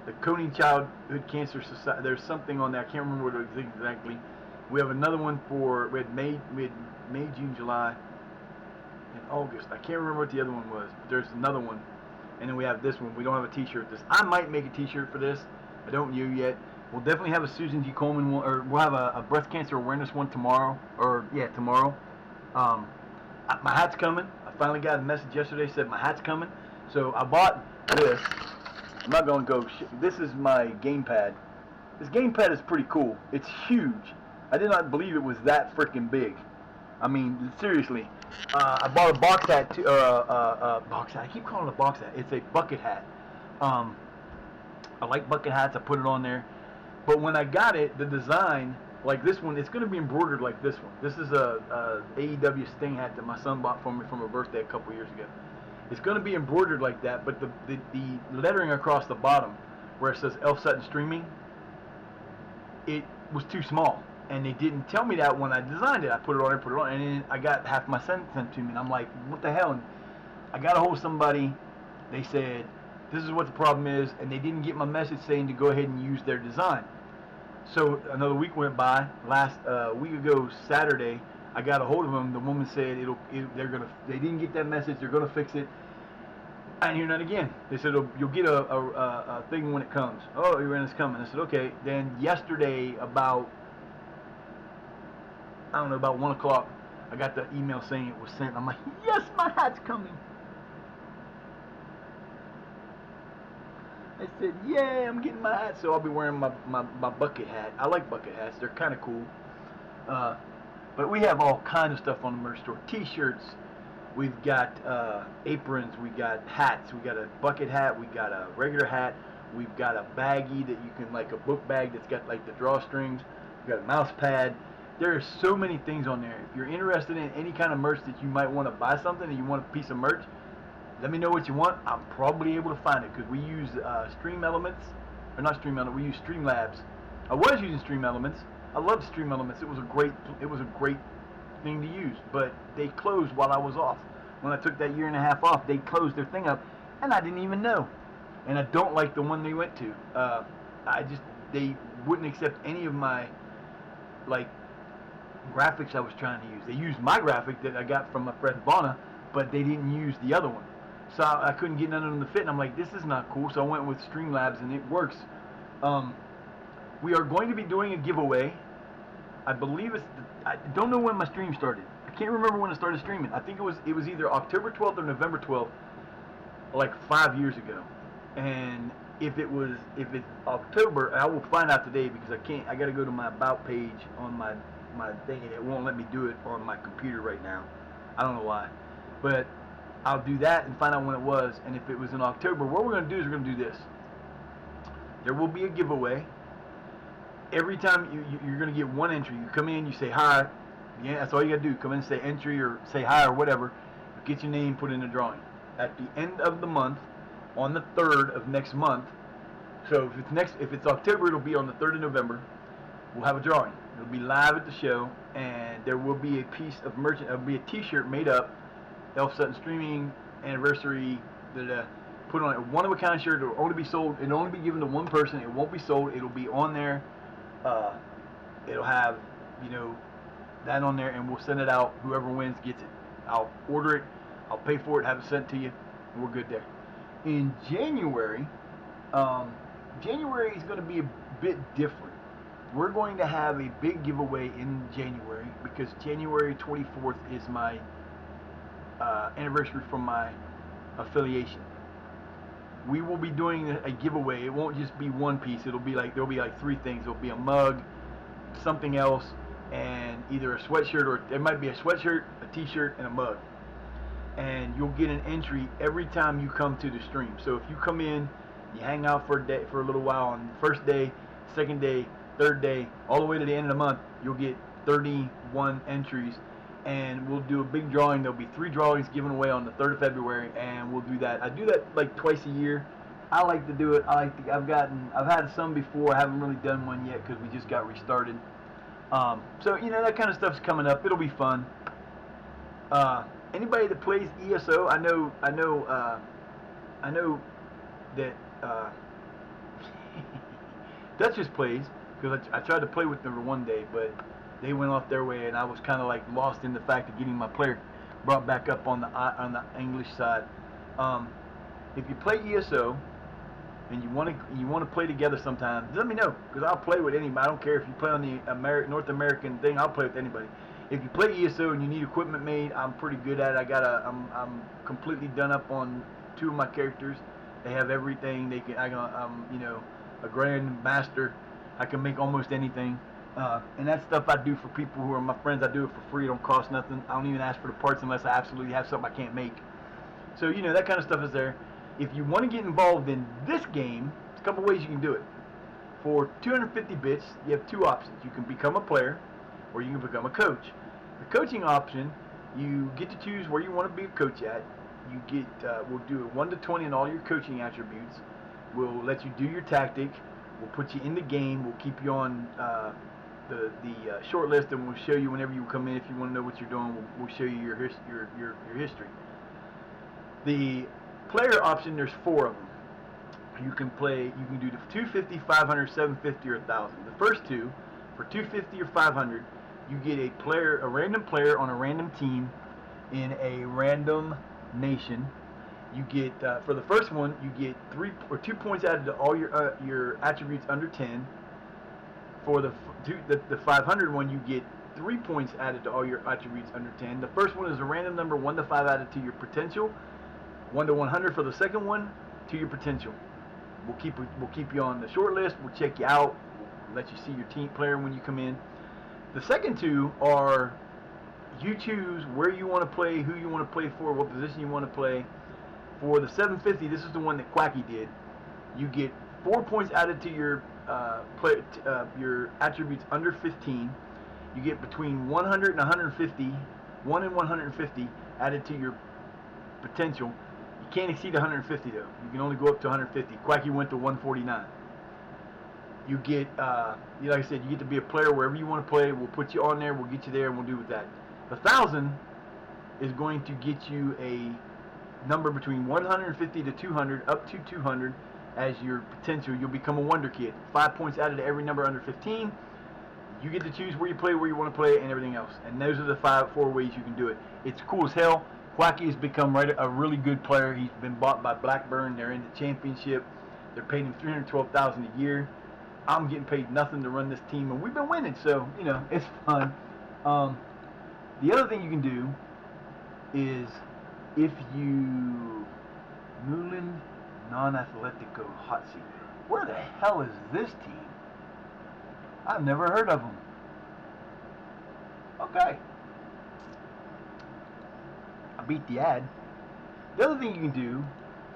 the Coney Childhood Cancer Society. There's something on there. I can't remember what it is exactly. We have another one for May, June, July, and August. I can't remember what the other one was, but there's another one. And then we have this one. We don't have a T-shirt. I might make a T-shirt for this. I don't know yet. We'll definitely have a Susan G. Komen one, or we'll have a breast cancer awareness one tomorrow. Tomorrow. My hat's coming. I finally got a message yesterday said my hat's coming. So I bought this. I'm not going to go. This is my gamepad. This gamepad is pretty cool. It's huge. I did not believe it was that freaking big. I mean, seriously. I bought a box hat too, box hat. I keep calling it a box hat. It's a bucket hat. I like bucket hats. I put it on there. But when I got it, the design, like this one, it's going to be embroidered like this one. This is a AEW Sting hat that my son bought for me from a birthday a couple years ago. It's going to be embroidered like that, but the lettering across the bottom, where it says Elf Sutton Streaming, it was too small. And they didn't tell me that when I designed it. I put it on, and then I got half my son sent to me, and I'm like, what the hell? And I got a hold of somebody. They said, this is what the problem is, and they didn't get my message saying to go ahead and use their design. So another week went by. Last week ago, Saturday, I got a hold of them. The woman said they didn't get that message. They're gonna fix it. I didn't hear nothing again. They said you'll get a thing when it comes. Oh, it's coming. I said okay. Then yesterday about 1 o'clock, I got the email saying it was sent. I'm like, yes, my hat's coming. I said, yeah, I'm getting my hat. So I'll be wearing my bucket hat. I like bucket hats. They're kind of cool. But we have all kind of stuff on the merch store. T-shirts. We've got aprons. We got hats. We got a bucket hat. We got a regular hat. We've got a baggie that you can, like a book bag that's got like the drawstrings. We've got a mouse pad. There are so many things on there. If you're interested in any kind of merch that you might want to buy something and you want a piece of merch, let me know what you want. I'm probably able to find it because we use Stream Elements, or not Stream Elements. We use Streamlabs. I was using Stream Elements. I love Stream Elements. It was a great thing to use. But they closed while I was off. When I took that year and a half off, they closed their thing up, and I didn't even know. And I don't like the one they went to. They wouldn't accept any of my graphics I was trying to use. They used my graphic that I got from my friend Vonna, but they didn't use the other one. So I couldn't get none of them to fit, and I'm like, this is not cool. So I went with Streamlabs, and it works. We are going to be doing a giveaway. I believe I don't know when my stream started. I can't remember when I started streaming. I think it was either October 12th or November 12th, like 5 years ago. And if it's October, I will find out today because I got to go to my about page on my thing, and it won't let me do it on my computer right now. I don't know why, but I'll do that and find out when it was. And if it was in October, what we're going to do is we're going to do this. There will be a giveaway. Every time you're going to get one entry. You come in, you say hi. Yeah, that's all you got to do. Come in and say entry or say hi or whatever. Get your name put in the drawing. At the end of the month, on the 3rd of next month, so if it's October, it'll be on the 3rd of November. We'll have a drawing. It'll be live at the show, and there will be a piece of merchandise. There'll be a T-shirt made up, Elf Sutton Streaming Anniversary. Put on a one-of-a-kind shirt. It'll only be sold. It'll only be given to one person. It won't be sold. It'll be on there. It'll have, that on there, and we'll send it out. Whoever wins gets it. I'll order it. I'll pay for it. Have it sent to you. And we're good there. In January, January is going to be a bit different. we're going to have a big giveaway in January because January 24th is my anniversary from my affiliation. We will be doing a giveaway. It won't just be one piece. It'll be like, there'll be like 3 things. There'll be a mug, something else, and either a sweatshirt, or it might be a sweatshirt, a t-shirt, and a mug. And you'll get an entry every time you come to the stream. So if you come in, you hang out for a little while on the first day, second day, third day, all the way to the end of the month, you'll get 31 entries, and we'll do a big drawing. There'll be 3 drawings given away on the 3rd of February, and we'll do that. I do that like twice a year. I like to do it. I've had some before. I haven't really done one yet because we just got restarted. So that kind of stuff's coming up. It'll be fun. Anybody that plays ESO, I know that Duchess plays, because I tried to play with them one day, but they went off their way, and I was kind of like lost in the fact of getting my player brought back up on the English side. If you play ESO and you want to play together sometime, let me know, because I'll play with anybody. I don't care if you play on the North American thing. I'll play with anybody. If you play ESO and you need equipment made, I'm pretty good at it. I'm completely done up on 2 of my characters. They have everything. I'm a grand master. I can make almost anything. And that stuff I do for people who are my friends. I do it for free. It don't cost nothing. I don't even ask for the parts unless I absolutely have something I can't make. So that kind of stuff is there. If you want to get involved in this game, there's a couple ways you can do it. For 250 bits, you have 2 options. You can become a player, or you can become a coach. The coaching option, you get to choose where you want to be a coach at. You get, we'll do a 1 to 20 in all your coaching attributes. We'll let you do your tactic. We'll put you in the game. We'll keep you on the short list, and we'll show you whenever you come in. If you want to know what you're doing, we'll show you your history. The player option, there's 4 of them. You can do the 250, 500, 750, or 1,000. The first 2, for 250 or 500, you get a random player on a random team in a random nation. You get for the first one, you get 2 points added to all your attributes under 10. For the 500 one, you get 3 points added to all your attributes under 10. The first one is a random number 1 to 5 added to your potential. 1 to 100 for the second one, to your potential. We'll keep you on the short list. We'll check you out. We'll let you see your team player when you come in. The second 2 are, you choose where you want to play, who you want to play for, what position you want to play. For the 750, this is the one that Quacky did. You get 4 points added to your your attributes under 15. You get between 100 and 150, 1 and 150 added to your potential. You can't exceed 150 though. You can only go up to 150. Quacky went to 149. You get, like I said, you get to be a player wherever you want to play. We'll put you on there. We'll get you there, and we'll do with that. The 1,000 is going to get you a number between 150 to 200, up to 200 as your potential. You'll become a Wonder Kid. 5 points added to every number under 15. You get to choose where you play, where you want to play, and everything else. And those are the 4 ways you can do it. It's cool as hell. Quacky has become a really good player. He's been bought by Blackburn. They're in the championship. They're paying him $312,000 a year. I'm getting paid nothing to run this team, and we've been winning, so it's fun. The other thing you can do is, if you Newland Non-Athletico Hot Seat. Where the hell is this team? I've never heard of them. Okay. I beat the ad. The other thing you can do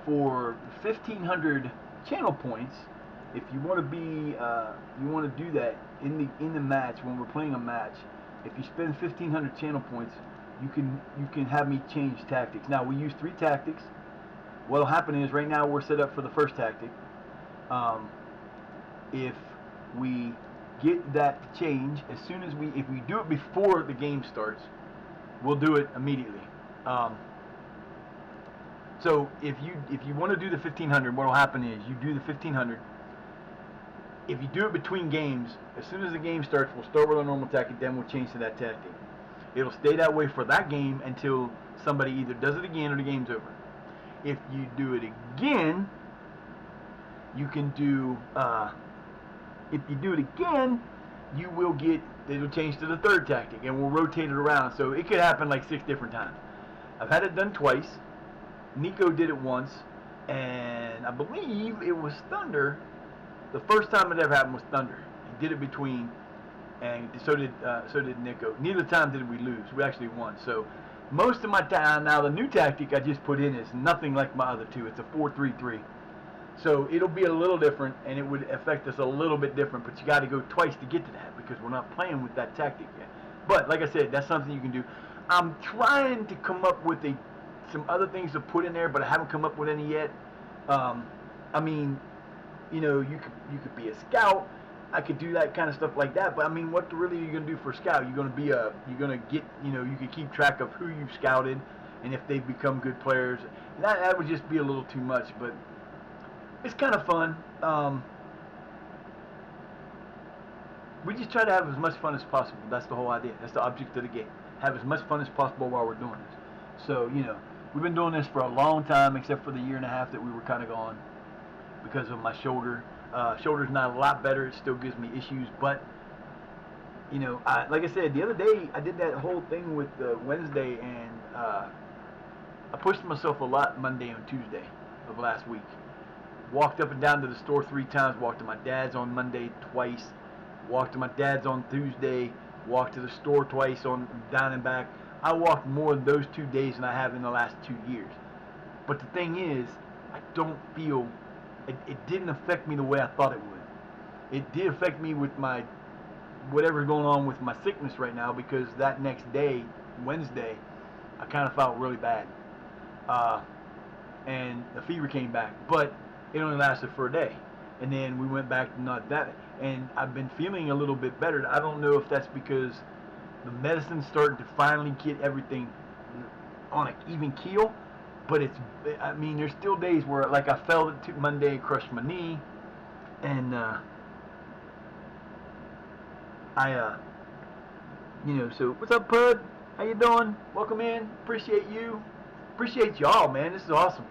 for 1,500 channel points, if you want to be, you want to do that in the match when we're playing a match. If you spend 1,500 channel points, you can have me change tactics. Now we use 3 tactics. What'll happen is, right now we're set up for the first tactic. If we get that to change, if we do it before the game starts, we'll do it immediately. So if you want to do the 1,500, what'll happen is, you do the 1,500. If you do it between games, as soon as the game starts, we'll start with a normal tactic, then we'll change to that tactic. It'll stay that way for that game until somebody either does it again or the game's over. If you do it again, you can do, if you do it again, you will get, it'll change to the third tactic, and we'll rotate it around. So it could happen like 6 different times. I've had it done twice. Nico did it once, and I believe it was Thunder. The first time it ever happened was Thunder. He did it between, and so did Nico. Neither time did we lose. We actually won. So most of my time now, the new tactic I just put in is nothing like my other two. It's a 4-3-3. So it'll be a little different, and it would affect us a little bit different. But you got to go twice to get to that because we're not playing with that tactic yet. But like I said, that's something you can do. I'm trying to come up with some other things to put in there, but I haven't come up with any yet. I mean, you know, you could be a scout. I could do that kind of stuff like that. But I mean, what really are you gonna do for a scout? You're gonna get, you know, you can keep track of who you've scouted and if they've become good players. That would just be a little too much, but it's kind of fun. We just try to have as much fun as possible. That's the whole idea. That's the object of the game. Have as much fun as possible while we're doing this. So, you know, we've been doing this for a long time, except for the 1.5 years that we were kind of gone because of my shoulder. Shoulder's not a lot better. It still gives me issues, but you know, like I said, the other day I did that whole thing with Wednesday, and I pushed myself a lot Monday and Tuesday of last week. Walked up and down to the store 3 times. Walked to my dad's on Monday twice. Walked to my dad's on Tuesday. Walked to the store twice on down and back. I walked more in those 2 days than I have in the last 2 years. But the thing is, I don't feel, it didn't affect me the way I thought it would. It did affect me with my, whatever's going on with my sickness right now, because that next day, Wednesday, I kind of felt really bad. And the fever came back. But it only lasted for a day. And then we went back to not that. And I've been feeling a little bit better. I don't know if that's because the medicine's starting to finally get everything on an even keel. But I mean, there's still days where, like, I felt it Monday, crushed my knee. And, you know, so, what's up, Pud? How you doing? Welcome in. Appreciate you. Appreciate y'all, man. This is awesome.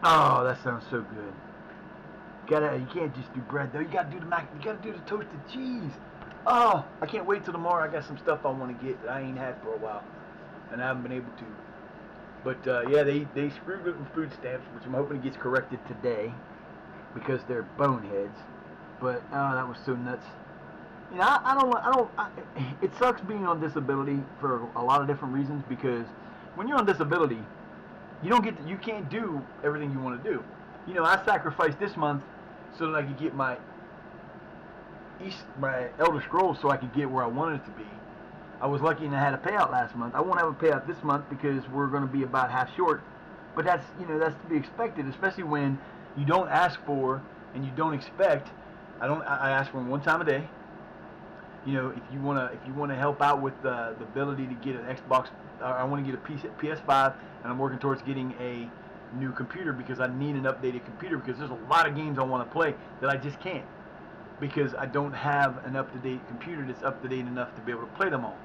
Oh, that sounds so good. You can't just do bread though. You gotta do the toasted cheese. Oh, I can't wait till tomorrow. I got some stuff I want to get that I ain't had for a while, and I haven't been able to. But yeah, they screwed with food stamps, which I'm hoping gets corrected today because they're boneheads. But that was so nuts. You know, it sucks being on disability for a lot of different reasons, because when you're on disability, you can't do everything you want to do. You know, I sacrificed this month so that I could get my Elder Scrolls, so I could get where I wanted it to be. I was lucky and I had a payout last month. I won't have a payout this month because we're going to be about half short. But that's to be expected, especially when you don't ask for and you don't expect. I ask for them 1 time a day. You know, if you wanna help out with the ability to get an Xbox, I want to get a PS5, and I'm working towards getting a new computer because I need an updated computer, because there's a lot of games I want to play that I just can't, because I don't have an up-to-date computer that's up-to-date enough to be able to play them all.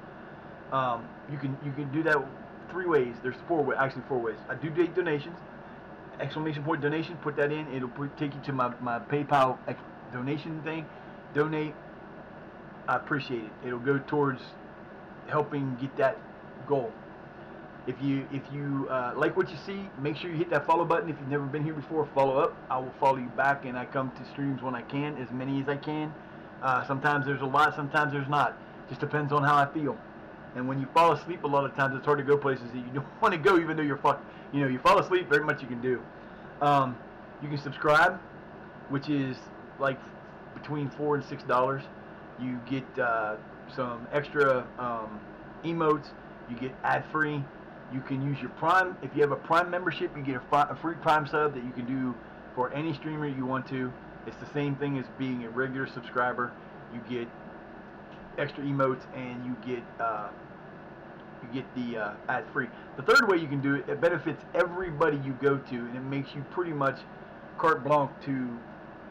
You can do that 3 ways. There's 4 ways, actually 4 ways. I do take donations. ! Donation, put that in. It'll take you to my PayPal donation thing. Donate. I appreciate it. It'll go towards helping get that goal. If you like what you see, make sure you hit that follow button. If you've never been here before, follow up. I will follow you back, and I come to streams when I can, as many as I can. Sometimes there's a lot, sometimes there's not. Just depends on how I feel. And when you fall asleep, a lot of times it's hard to go places that you don't want to go, even though you fall asleep. Very much you can do. You can subscribe, which is like between $4 and $6. You get some extra emotes. You get ad-free. You can use your Prime. If you have a Prime membership, you get a free Prime sub that you can do for any streamer you want to. It's the same thing as being a regular subscriber. You get extra emotes, and you get the ad-free. The third way you can do it, it benefits everybody you go to, and it makes you pretty much carte blanche to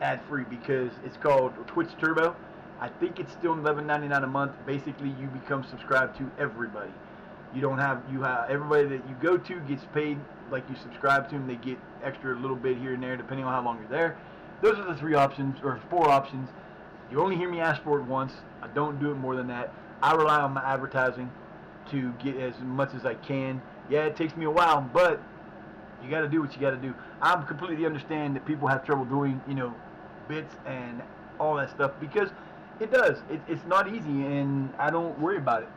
ad-free, because it's called Twitch Turbo. I think it's still $11.99 a month. Basically, you become subscribed to everybody. Everybody that you go to gets paid like you subscribe to them. They get extra a little bit here and there, depending on how long you're there. Those are the 3 options, or 4 options. You only hear me ask for it once. I don't do it more than that. I rely on my advertising to get as much as I can. Yeah, it takes me a while, but you got to do what you got to do. I completely understand that people have trouble doing, bits and all that stuff because it does. It's not easy, and I don't worry about it.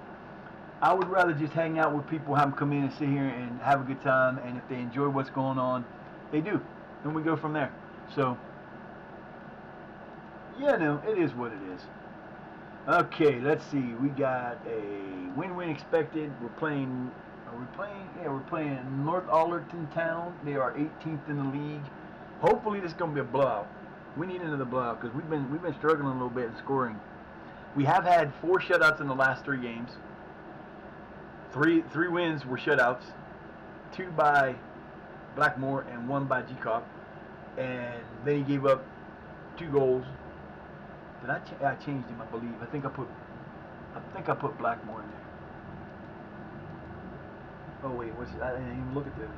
I would rather just hang out with people, have them come in and sit here and have a good time, and if they enjoy what's going on, they do. And we go from there. So, yeah, no, it is what it is. Okay, let's see. We got a win-win expected. We're playing. Are we playing? Yeah, we're playing North Allerton Town. They are 18th in the league. Hopefully, this is gonna be a blowout. We need another blowout because we've been struggling a little bit in scoring. We have had 4 shutouts in the last 3 games. Three wins were shutouts. 2 by Blackmore and 1 by GCOP. And then he gave up 2 goals. Did I changed him? I believe. I think I put Blackmore in there. Oh wait, I didn't even look at those.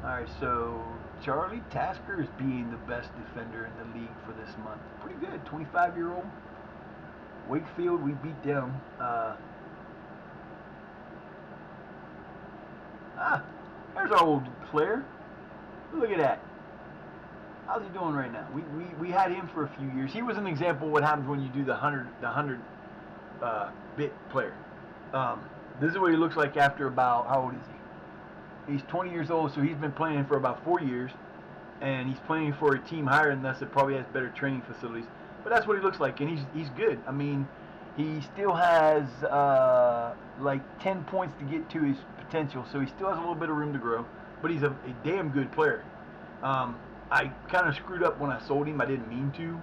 All right, so Charlie Tasker is being the best defender in the league for this month. Pretty good, 25-year-old. Wakefield, we beat them. There's our old player. Look at that. How's he doing right now? We had him for a few years. He was an example of what happens when you do the 100 bit player. This is what he looks like after about, how old is he? He's 20 years old, so he's been playing for about 4 years, and he's playing for a team higher than us that probably has better training facilities. But that's what he looks like, and he's good. I mean, he still has like 10 points to get to his potential, so he still has a little bit of room to grow. But he's a damn good player. I kind of screwed up when I sold him. I didn't mean to.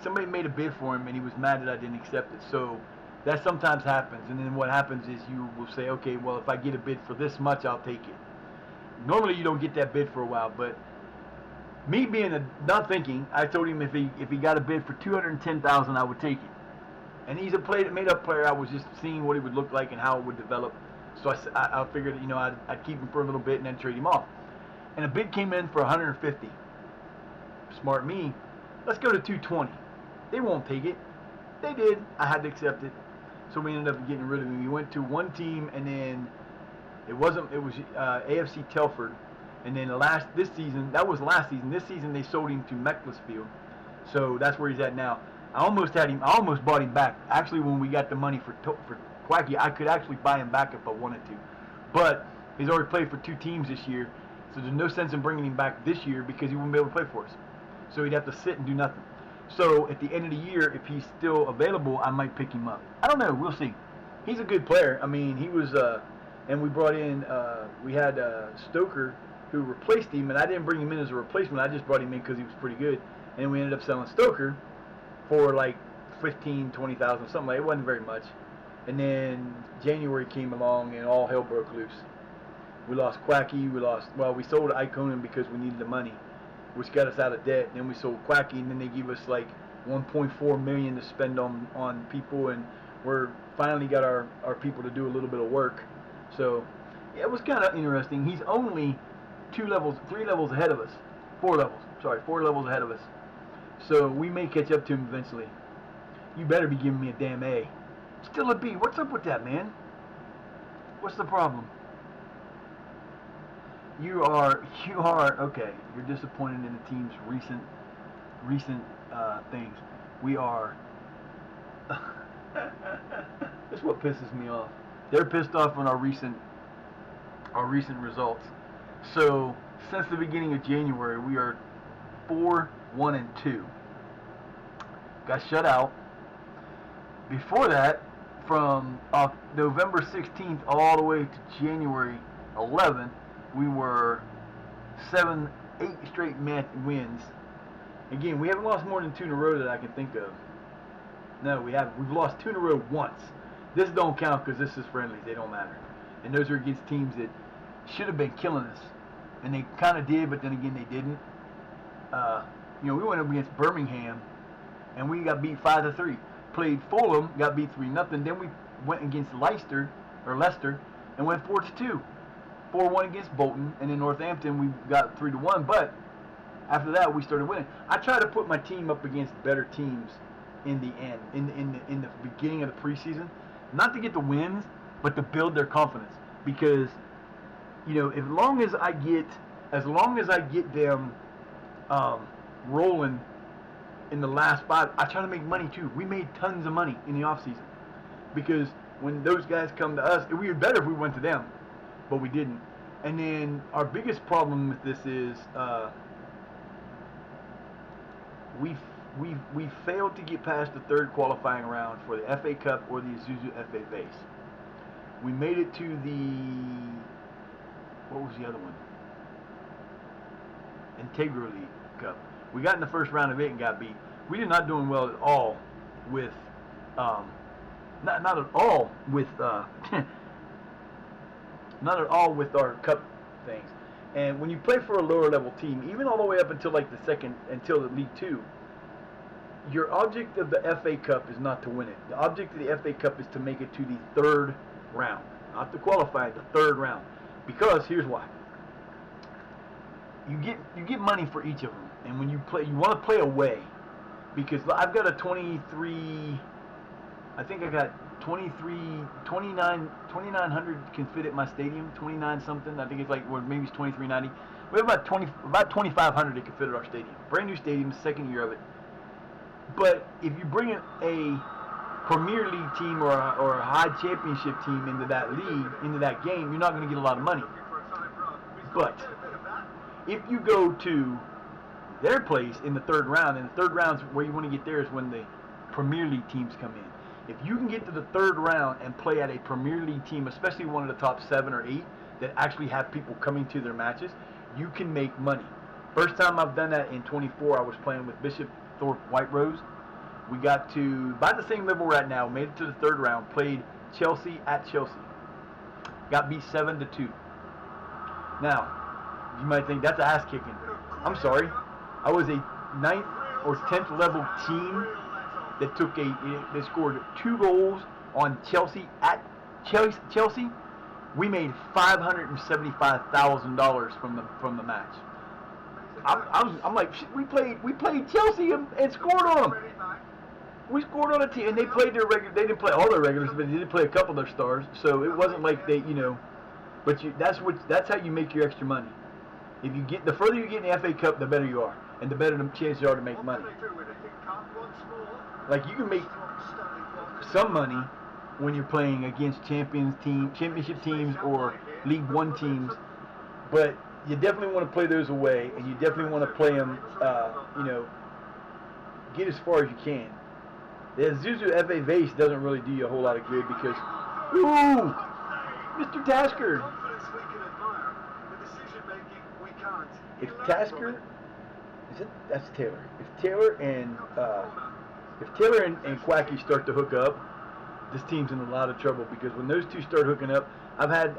Somebody made a bid for him, and he was mad that I didn't accept it. So that sometimes happens. And then what happens is you will say, okay, well, if I get a bid for this much, I'll take it. Normally, you don't get that bid for a while, but me being not thinking, I told him if he got a bid for $210,000, I would take it. And he's a made-up player. I was just seeing what he would look like and how it would develop. So I figured, I'd keep him for a little bit and then trade him off. And a bid came in for $150. Smart me. Let's go to $220. They won't take it. They did. I had to accept it. So we ended up getting rid of him. We went to one team, and then it was AFC Telford. And then this season, that was last season. This season they sold him to Macclesfield. So that's where he's at now. I almost bought him back. Actually, when we got the money for Quacky, I could actually buy him back if I wanted to. But he's already played for 2 teams this year, so there's no sense in bringing him back this year because he wouldn't be able to play for us. So he'd have to sit and do nothing. So at the end of the year, if he's still available, I might pick him up. I don't know. We'll see. He's a good player. I mean, he was, and we brought in, we had Stoker who replaced him, and I didn't bring him in as a replacement. I just brought him in because he was pretty good. And we ended up selling Stoker for like $15,000, $20,000, something like it wasn't very much. And then January came along and all hell broke loose. We lost Quacky, we sold Iconin because we needed the money, which got us out of debt. Then we sold Quacky, and then they gave us like $1.4 million to spend on people, and we're finally got our people to do a little bit of work. So yeah, it was kind of interesting. He's only 3 levels ahead of us. 4 levels ahead of us. So we may catch up to him eventually. You better be giving me a damn A. Still a B. What's up with that, man? What's the problem? You are okay. You're disappointed in the team's recent things. We are. That's what pisses me off. They're pissed off on our recent results. So since the beginning of January, we are 4-1-2. Got shut out. Before that, from November 16th all the way to January 11th, we were 8 straight wins. Again, we haven't lost more than 2 in a row that I can think of. No, we haven't. We've lost 2 in a row once. This don't count because this is friendlies. They don't matter. And those are against teams that should have been killing us. And they kind of did, but then again, they didn't. We went up against Birmingham, and we got beat 5-3. Played Fulham, got beat 3-0. Then we went against Leicester, and went 4-2. 4-1 against Bolton, and in Northampton we got 3-1. But after that, we started winning. I try to put my team up against better teams in the end, in the beginning of the preseason, not to get the wins, but to build their confidence. Because, you know, as long as I get them rolling in the last 5, I try to make money too. We made tons of money in the off season because when those guys come to us, it would be better if we went to them, but we didn't. And then our biggest problem with this is we failed to get past the third qualifying round for the FA Cup or the Isuzu FA Base. We made it to the, what was the other one? Integral League Cup. We got in the first round of it and got beat. We are not doing well at all with, not at all with, not at all with our cup things. And when you play for a lower level team, even all the way up until like until the League 2, your object of the FA Cup is not to win it. The object of the FA Cup is to make it to the third round, not to qualify, the third round. Because here's why: you get money for each of them, and when you play, you want to play away. Because I've got a 23, I think I got 2,900 can fit at my stadium, 29 something. I think it's like, or maybe it's 2390. We have about 2,500 that can fit at our stadium. Brand new stadium, second year of it. But if you bring in a Premier League team or a high championship team into that league, into that game, you're not going to get a lot of money. But if you go to their place in the third round, and the third round where you want to get there is when the Premier League teams come in. If you can get to the third round and play at a Premier League team, especially one of the top 7 or 8 that actually have people coming to their matches, you can make money. First time I've done that in 24, I was playing with Bishop Thorpe White Rose. We got to about the same level we're at now, made it to the third round, played Chelsea at Chelsea. Got beat 7-2. Now, you might think that's ass kicking. I'm sorry. I was a 9th or 10th level team that they scored 2 goals on Chelsea at Chelsea. We made $575,000 from the match. I'm like, shit, we played Chelsea and scored on them. We scored on a team, and they played their regular. They didn't play all their regulars, but they did play a couple of their stars. So it wasn't like they, you know. But that's how you make your extra money. If you get, the further you get in the FA Cup, the better you are, and the better the chances are to make money. Like, you can make some money when you're playing against championship teams or League 1 teams, but you definitely want to play those away, and you definitely want to play them, you know, get as far as you can. The Isuzu FA Base doesn't really do you a whole lot of good because, ooh, Mr. Tasker. If Tasker, that's Taylor. If Taylor and Quacky start to hook up, this team's in a lot of trouble, because when those two start hooking up, I've had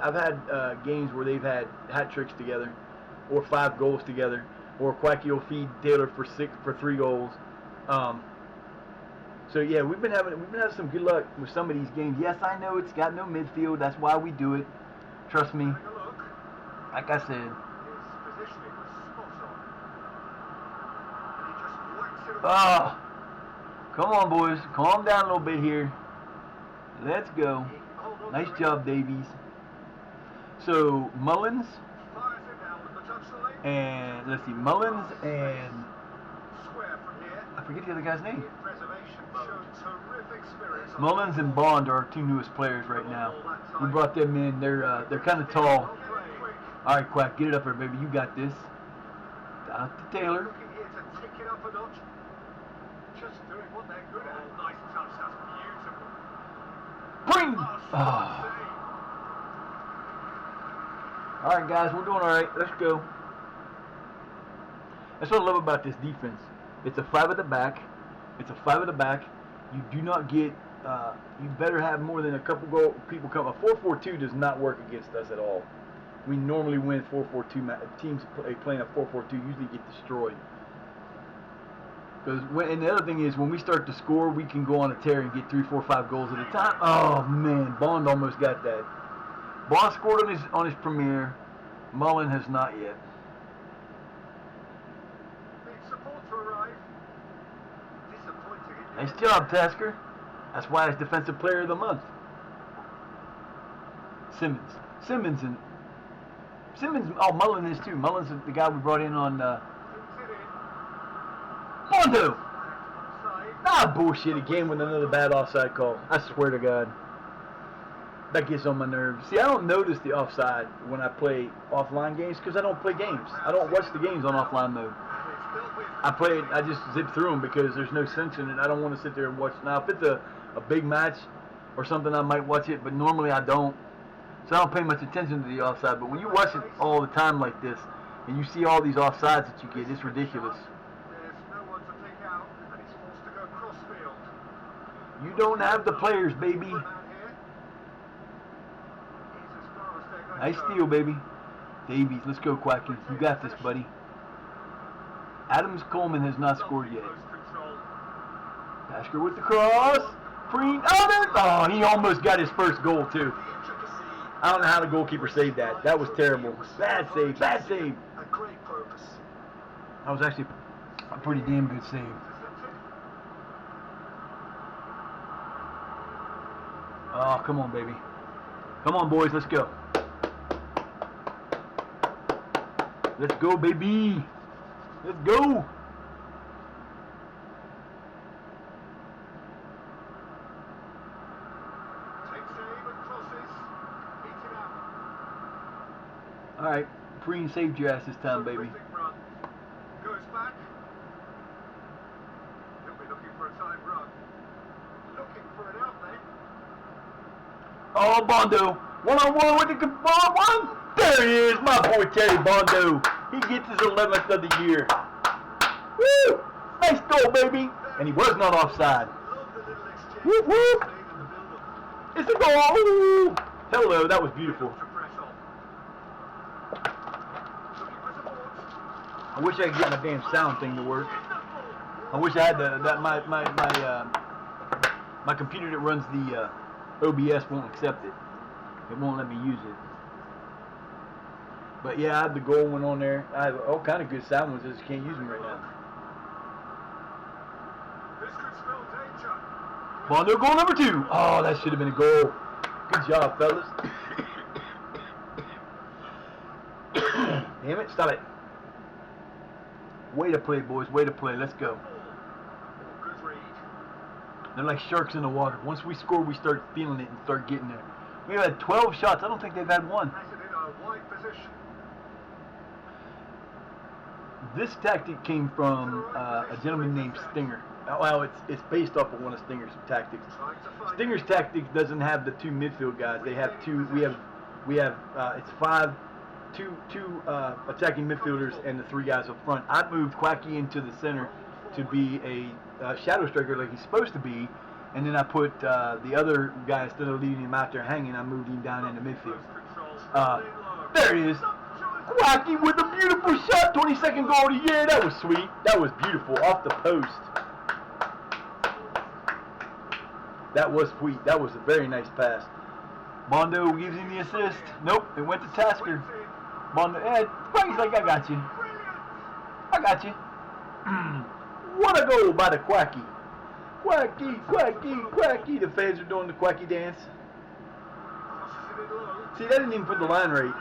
games where they've had hat tricks together, or 5 goals together, or Quacky will feed Taylor for 3 goals. So yeah, we've been having some good luck with some of these games. Yes, I know it's got no midfield. That's why we do it. Trust me. Like I said. Oh, come on, boys. Calm down a little bit here. Let's go. Nice job, Davies. So, Mullins and, let's see, Mullins and, I forget the other guy's name. Mullins and Bond are our 2 newest players right now. We brought them in. They're kind of tall. All right, Quack, get it up there, baby. You got this. Out to Taylor. Bring! Oh. All right, guys, we're doing all right. Let's go. That's what I love about this defense. It's a 5 at the back. It's a 5 at the back. You do not get. You better have more than a couple people come. A 4-4-2 does not work against us at all. We normally win 4-4-2. Teams playing a 4-4-2 usually get destroyed. And the other thing is, when we start to score, we can go on a tear and get 3, 4, 5 goals at a time. Oh man, Bond almost got that. Bond scored on his premiere. Mullen has not yet. Needs support to arrive. Disappointing. Nice job, Tasker. That's why it's Defensive Player of the Month. Simmons. Oh, Mullen is too. Mullen's the guy we brought in on Bondo. Ah, bullshit again with another bad offside call. I swear to God. That gets on my nerves. See, I don't notice the offside when I play offline games because I don't play games. I don't watch the games on offline mode. I just zip through them because there's no sense in it. I don't want to sit there and watch. Now, if it's a big match or something, I might watch it, but normally I don't. So I don't pay much attention to the offside. But when you watch it all the time like this, and you see all these offsides that you get, it's ridiculous. There's no one to pick out, and he's forced to go crossfield. You don't have the players, baby. Nice steal, baby. Davies, let's go, Quacky. You got this, buddy. Adams Coleman has not scored yet. Tasker with the cross. Preen. Oh, he almost got his first goal, too. I don't know how the goalkeeper saved that. That was terrible. Bad save. Bad save. A great purpose. That was actually a pretty damn good save. Oh, come on, baby. Come on, boys. Let's go. Let's go, baby. Let's go. All right, Preen saved your ass this time, baby. Goes back. He'll be looking for a time run. Looking for an outlet. Oh, Bondo. One-on-one with the one. There he is, my boy Terry Bondo. He gets his 11th of the year. Woo! Nice goal, baby. And he was not offside. Whoop, whoop. It's a goal. Hello, that was beautiful. I wish I could get my damn sound thing to work. I wish I had my computer that runs the OBS won't accept it. It won't let me use it. But yeah, I have the goal one on there. I have all kind of good sound ones. I just can't use them right now. This could spell danger. Bondo, goal number 2. Oh, that should have been a goal. Good job, fellas. Damn it, stop it. Way to play, boys. Way to play. Let's go. Good read. They're like sharks in the water. Once we score, we start feeling it and start getting there. We've had 12 shots. I don't think they've had one. Has it in a wide position. This tactic came from a gentleman named Stinger. Well, it's based off of one of Stinger's tactics. Stinger's tactics doesn't have the 2 midfield guys. They have 2. We have it's 5. Two attacking midfielders and the 3 guys up front. I moved Quacky into the center to be a shadow striker like he's supposed to be, and then I put the other guy, instead of leaving him out there hanging, I moved him down into midfield. There he is. Quacky with a beautiful shot. 22nd goal of the year. That was sweet. That was beautiful. Off the post. That was sweet. That was a very nice pass. Bondo gives him the assist. Nope, it went to Tasker. Bondo, Quacky's like, I got you. I got you. What a goal by the Quacky. Quacky, Quacky, Quacky. The fans are doing the Quacky dance. See, that didn't even put the line right.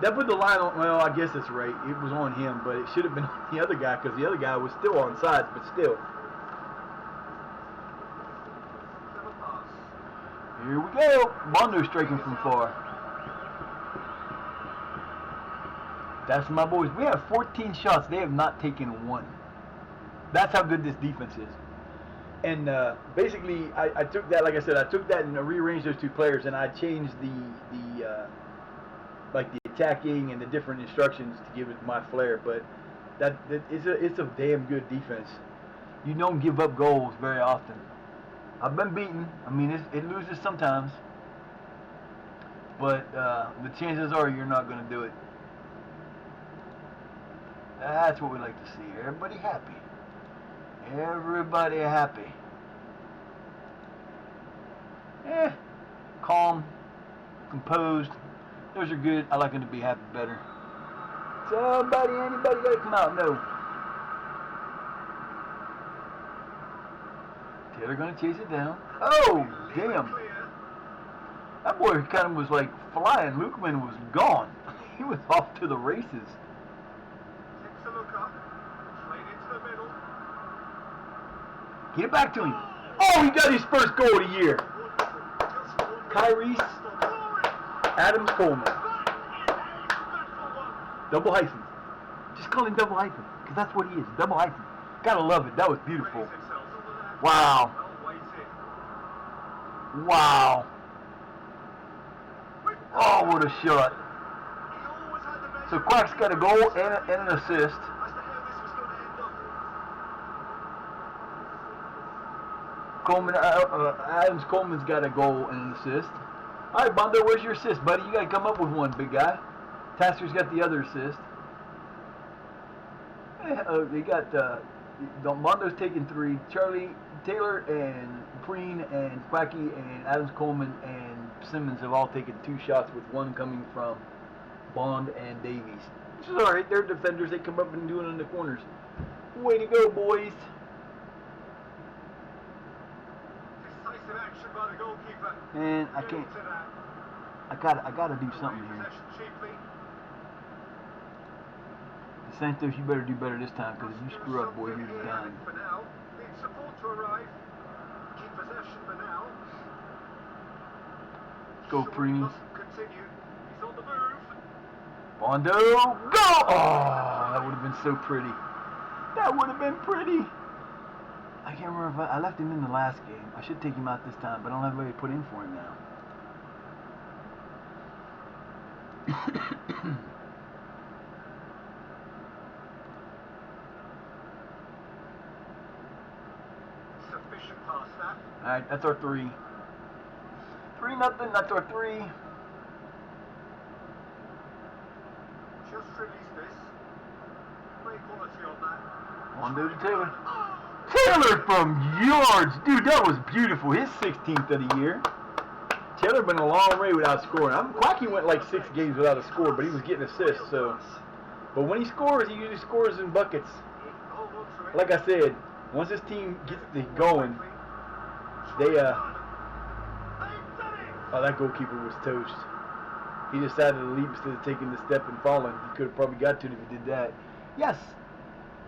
That put the line on, well, I guess it's right. It was on him, but it should have been on the other guy because the other guy was still on sides, but still. Here we go. Bondo striking from far. That's my boys. We have 14 shots. They have not taken one. That's how good this defense is. And basically, I took that, like I said, I took that and rearranged those 2 players, and I changed the attacking and the different instructions to give it my flair. But it's a damn good defense. You don't give up goals very often. I've been beaten. I mean, it loses sometimes, but the chances are you're not going to do it. That's what we like to see. Everybody happy. Everybody happy. Calm, composed. Those are good. I like them to be happy better. Somebody, anybody gotta come out? No. Taylor gonna chase it down. Oh, damn. That boy kind of was like flying. Lukeman was gone. He was off to the races. Takes a look up. Played into the middle. Get it back to him. Oh, he got his first goal of the year. Tyrese Adams Coleman. Double hyphen. Just call him double hyphen, because that's what he is. Double hyphen. Gotta love it. That was beautiful. Wow. Wow. Oh, what a shot. So Quack's got a goal and an assist. Coleman, Adams Coleman's got a goal and an assist. All right, Bondo, where's your assist, buddy? You got to come up with one, big guy. Tasker's got the other assist. They got Bondo's taking 3. Charlie, Taylor, and Preen, and Quacky, and Adams Coleman, and Simmons have all taken 2 shots, with one coming from Bond and Davies. Which is all right. They're defenders. They come up and do it in the corners. Way to go, boys. Decisive action by the goalkeeper. And I can't. I gotta do something here. Santos, you better do better this time, because if you screw up, boy, you're done. For now, need support to arrive. Keep possession for now. Go, Preeny. Continue. He's on the move. Bondo, go! Oh, that would have been so pretty. That would have been pretty. I can't remember if I left him in the last game. I should take him out this time, but I don't have anybody to put in for him now. Sufficient pass that. Alright, that's our 3. 3-0, that's our 3. Just release this. Great quality on that. Bondo to Taylor. Taylor from yards! Dude, that was beautiful. His 16th of the year. Taylor been a long way without scoring. Quacky went like 6 games without a score, but he was getting assists, so. But when he scores, he usually scores in buckets. Like I said, once his team gets going, they, oh, that goalkeeper was toast. He decided to leap instead of taking the step and falling. He could have probably got to it if he did that. Yes!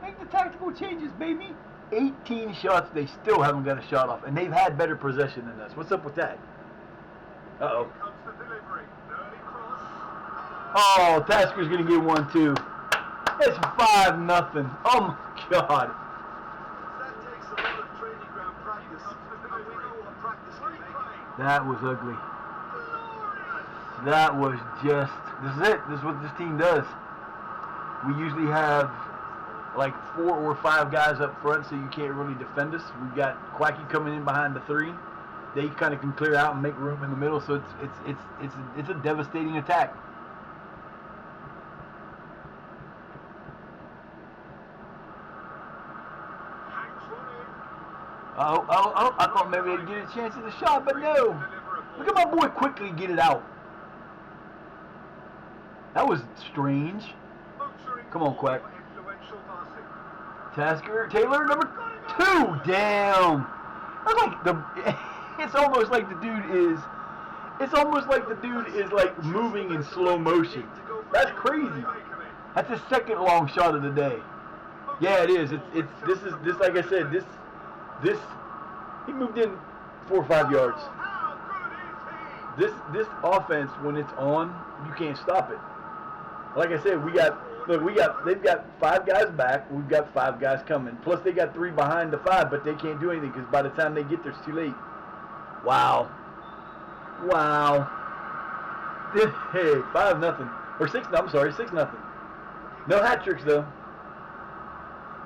Make the tactical changes, baby! 18 shots, they still haven't got a shot off, and they've had better possession than us. What's up with that? Uh-oh. Oh, Tasker's gonna get one too. It's 5-0. Oh my God. That takes a lot of training ground practice, and we know what practice can make. That was ugly. That was just, this is it. This is what this team does. We usually have like 4 or 5 guys up front, so you can't really defend us. We've got Quacky coming in behind the 3. They kind of can clear out and make room in the middle, so it's a devastating attack. Oh, I thought maybe they'd get a chance at the shot, but no. Look at my boy quickly get it out. That was strange. Come on, Quack. Tasker, Taylor, number 2. Damn. That's like it's almost like the dude is like moving in slow motion. That's crazy. That's his 2nd long shot of the day. Yeah, it is. This like I said, this he moved in 4 or 5 yards. This offense, when it's on, you can't stop it. Like I said, they've got 5 guys back. We've got 5 guys coming. Plus they got 3 behind the 5, but they can't do anything because by the time they get there, it's too late. Wow. Wow. Hey, 5-0 or 6. I'm sorry, 6-0. No hat tricks though.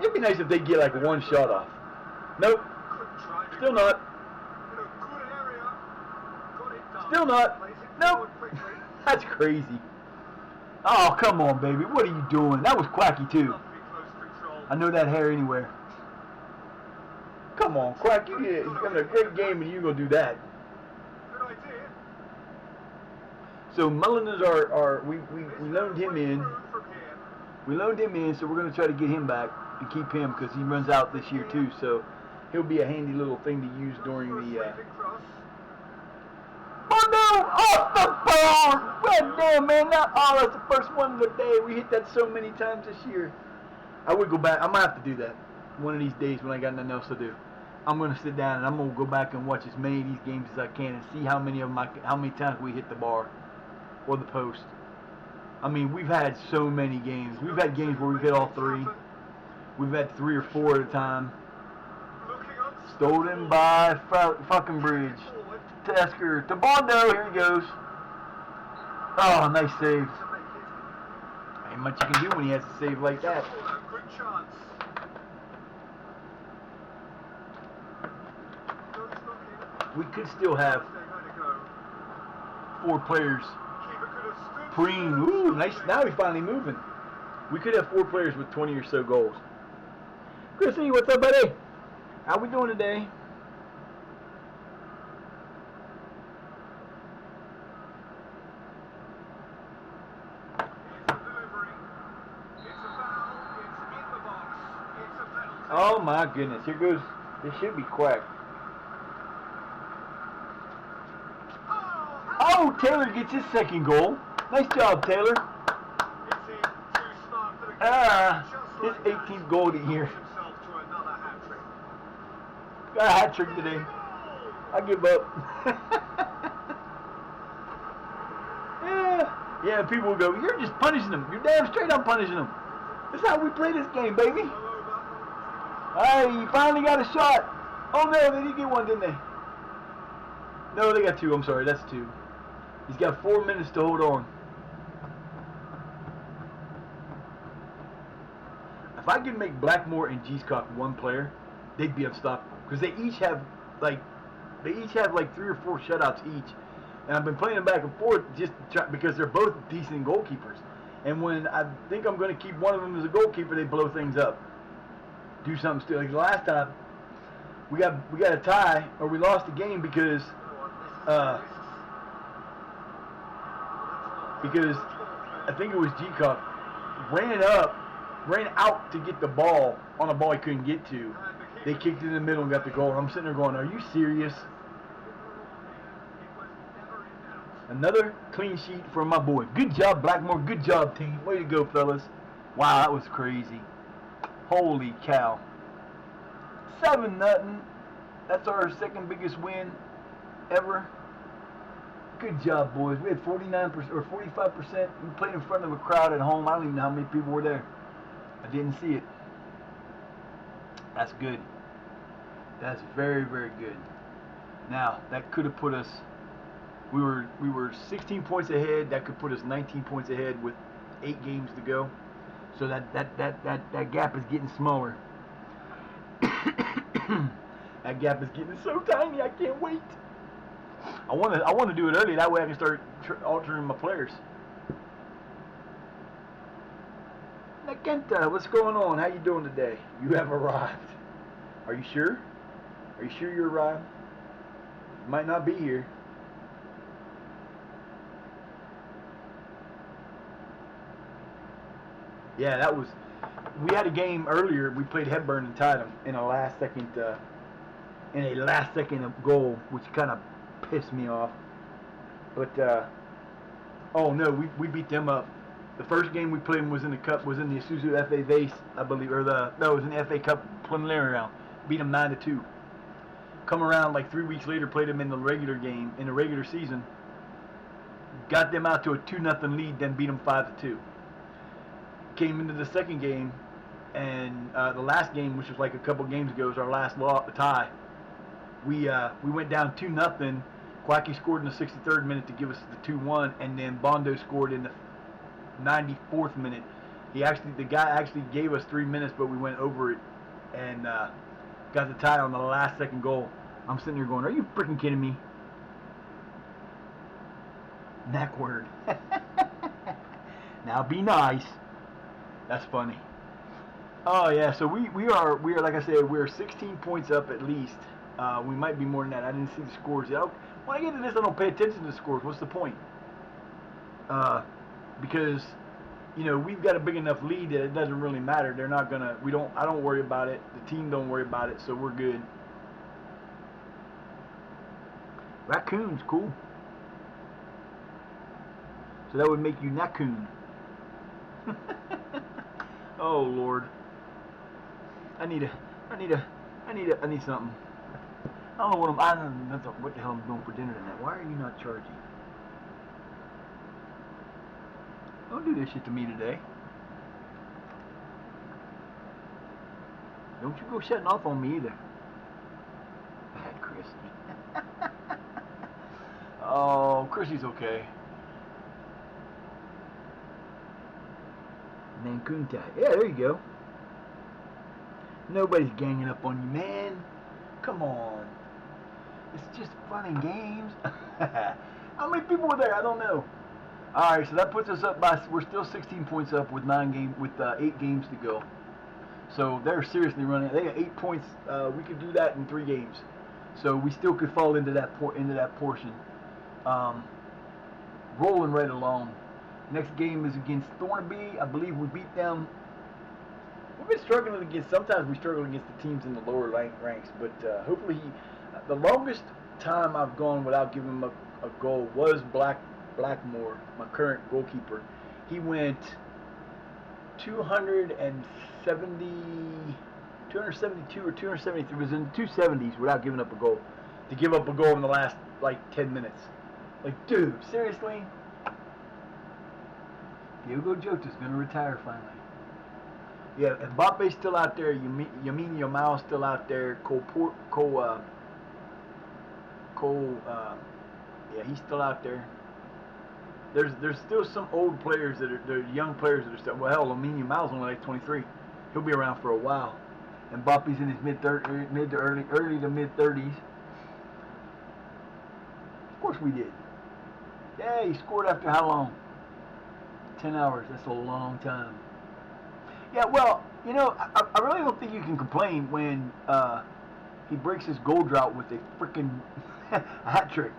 It'd be nice if they get like 1 shot off. Nope. Still not. Still not. Nope. That's crazy. Oh, come on, baby. What are you doing? That was Quacky, too. I know that hair anywhere. Come on, Quack. He's having a great game, and you're going to do that. So Mullen is we loaned him in. We loaned him in, so we're going to try to get him back and keep him because he runs out this year too. So he'll be a handy little thing to use during the. Oh no! Off the bar! God damn, man! That's the first one of the day. We hit that so many times this year. I would go back. I might have to do that one of these days when I got nothing else to do. I'm gonna sit down and I'm gonna go back and watch as many of these games as I can and see how many times we hit the bar or the post. I mean, we've had so many games. We've had games where we've hit all three. We've had 3 or 4 at a time. Stolen by Falconbridge. Tesker to Bondo. Here he goes. Oh, nice save. Ain't much you can do when he has to save like that. We could still have 4 players. Preen. Ooh, nice. Now he's finally moving. We could have 4 players with 20 or so goals. Chrissy, what's up, buddy? How we doing today? Oh my goodness, here goes, this should be Quack. Oh, Taylor gets his second goal. Nice job, Taylor. His 18th goal of the year. Got a hat trick today. I give up. Yeah, people will go, you're just punishing them. You're damn straight up punishing them. That's how we play this game, baby. Hey, you finally got a shot. Oh no, they did get one, didn't they? No, they got 2. I'm sorry, that's 2. He's got 4 minutes to hold on. If I could make Blackmore and G-Scock one player, they'd be unstoppable. Because they each have like 3 or 4 shutouts each. And I've been playing them back and forth because they're both decent goalkeepers. And when I think I'm going to keep one of them as a goalkeeper, they blow things up. Do something still. Like the last time, we got a tie, or we lost the game because I think it was G-Cup ran out to get the ball on a ball he couldn't get to. They kicked it in the middle and got the goal. And I'm sitting there going, are you serious? Another clean sheet for my boy. Good job, Blackmore. Good job, team. Way to go, fellas. Wow, that was crazy. Holy cow. 7-0. That's our second biggest win ever. Good job, boys. We had 49% or 45%. We played in front of a crowd at home. I don't even know how many people were there. I didn't see it. That's good. That's very, very good. Now, that could have put us, we were 16 points ahead. That could put us 19 points ahead with 8 games to go. So that gap is getting smaller. That gap is getting so tiny. I can't wait. I want to do it early. That way I can start altering my players. Nakenta, what's going on? How you doing today? You have arrived. Are you sure? Are you sure you arrived? You might not be here. Yeah, that was. We had a game earlier. We played Hepburn and tied them in a last second goal, which kind of pissed me off. But oh no, we beat them up. The first game we played was in the cup, was in the Isuzu FA Vase, I believe, it was in the FA Cup preliminary round. Beat them 9-2. Come around like 3 weeks later, played them in the regular game in the regular season. Got them out to a 2-0 lead, then beat them 5-2. Came into the second game, and the last game, which was like a couple games ago, was our last tie. We went down 2-0. Quacky scored in the 63rd minute to give us the 2-1, and then Bondo scored in the 94th minute. The guy actually gave us 3 minutes, but we went over it and got the tie on the last second goal. I'm sitting there going, are you freaking kidding me? Neck word. Now be nice. That's funny. Oh yeah, so we are like I said, we're 16 points up at least. We might be more than that. I didn't see the scores yet. When I get to this, I don't pay attention to the scores. What's the point? Because we've got a big enough lead that it doesn't really matter. They're not gonna. I don't worry about it. The team don't worry about it, so we're good. Raccoon's cool. So that would make you Nacoon. Oh Lord. I need something. I don't know what the hell I'm doing for dinner tonight. Why are you not charging? Don't do this shit to me today. Don't you go shutting off on me either. Bad Chrissy. Oh, Chrissy's okay. Nankuntai. Yeah, there you go. Nobody's ganging up on you, man. Come on. It's just fun and games. How many people were there? I don't know. All right, so that puts us up by. We're still 16 points up with 8 games to go. So they're seriously running. They got 8 points. We could do that in 3 games. So we still could fall into that portion. Rolling right along. Next game is against Thornaby. I believe we beat them. We've been struggling against. Sometimes we struggle against the teams in the lower ranks, but hopefully the longest time I've gone without giving him a goal was Blackmore, my current goalkeeper. He went 272 or 273. It was in the 270s without giving up a goal. To give up a goal in the last 10 minutes. Dude, seriously? Diogo Jota's going to retire finally. Yeah, Mbappe's still out there. Lamine Yamal's still out there. He's still out there. There's still some old players they're young players that are still. Well, hell, Lamine Yamal's only 23. He'll be around for a while. Mbappe's in his mid to early to mid 30s. Of course we did. Yeah, he scored after how long? 10 hours. That's a long time. Yeah, well, I really don't think you can complain when he breaks his goal drought with a freaking hat trick.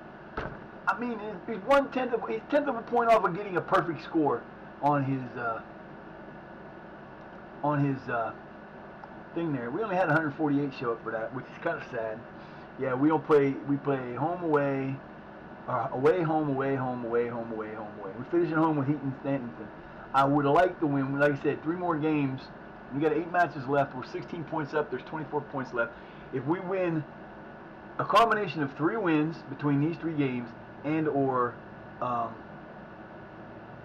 I mean, he's 1/10 of a point off of getting a perfect score on his thing there. We only had 148 show up for that, which is kind of sad. Yeah, we play home away, away home away home away home away home away. We finish at home with Heaton Stanton. I would like to win. Like I said, 3 more games. We got 8 matches left. We're 16 points up. There's 24 points left. If we win a combination of 3 wins between these 3 games, and or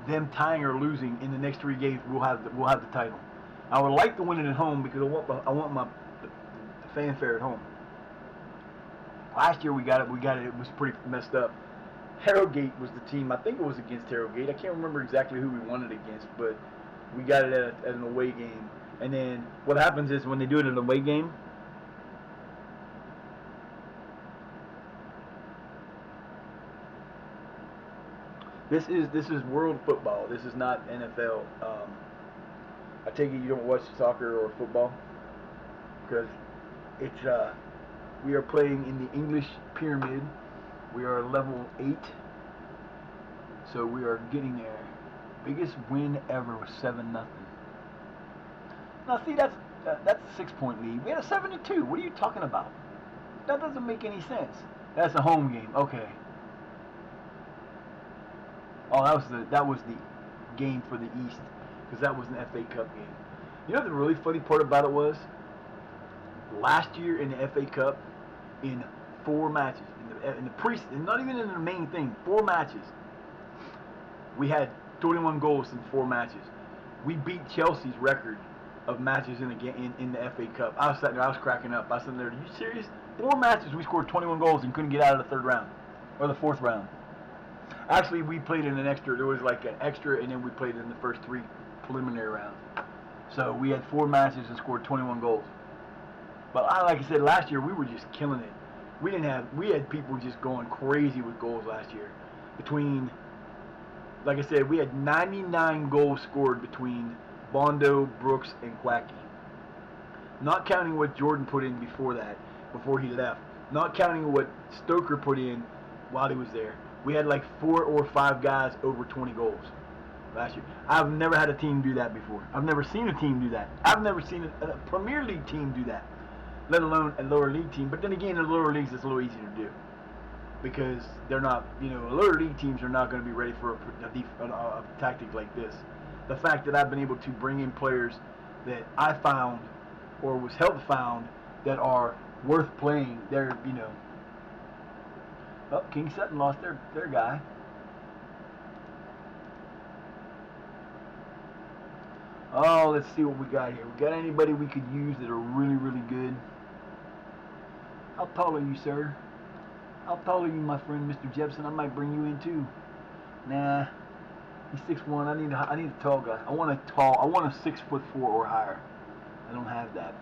them tying or losing in the next 3 games, we'll have the title. I would like to win it at home because I want the fanfare at home. Last year we got it. It was pretty messed up. Harrogate was the team. I think it was against Harrogate. I can't remember exactly who we won it against, but we got it at an away game. And then what happens is when they do it at an away game, this is world football. This is not NFL. I take it you don't watch soccer or football because it's we are playing in the English pyramid. We are level 8, so we are getting there. Biggest win ever was 7-0. Now see, that's a 6-point lead. We had a 7-2. What are you talking about? That doesn't make any sense. That's a home game. Okay. Oh, that was the game for the East because that was an FA Cup game. You know the really funny part about it was last year in the FA Cup, in 4 matches, not even in the main thing, 4 matches, we had 21 goals in 4 matches. We beat Chelsea's record of matches in the FA Cup. I was sitting there, I was cracking up. I was sitting there, are you serious? 4 matches, we scored 21 goals and couldn't get out of the 3rd round or the 4th round. Actually, we played in an extra. There was like an extra, and then we played in the first 3 preliminary rounds. So we had 4 matches and scored 21 goals. But like I said, last year we were just killing it. We had people just going crazy with goals last year. Like I said, we had 99 goals scored between Bondo, Brooks, and Quacky. Not counting what Jordan put in before he left. Not counting what Stoker put in while he was there. We had like 4 or 5 guys over 20 goals last year. I've never had a team do that before. I've never seen a team do that. I've never seen a Premier League team do that, let alone a lower league team. But then again, in the lower leagues, it's a little easier to do because they're not, lower league teams are not going to be ready for a tactic like this. The fact that I've been able to bring in players that I found or was helped found that are worth playing, they're, Oh, King Sutton lost their guy. Oh, let's see what we got here. We got anybody we could use that are really, really good? How tall are you, sir? How tall are you, my friend, Mr. Jepson? I might bring you in too. Nah, he's 6'1". I need a tall guy. I want a 6'4" or higher. I don't have that.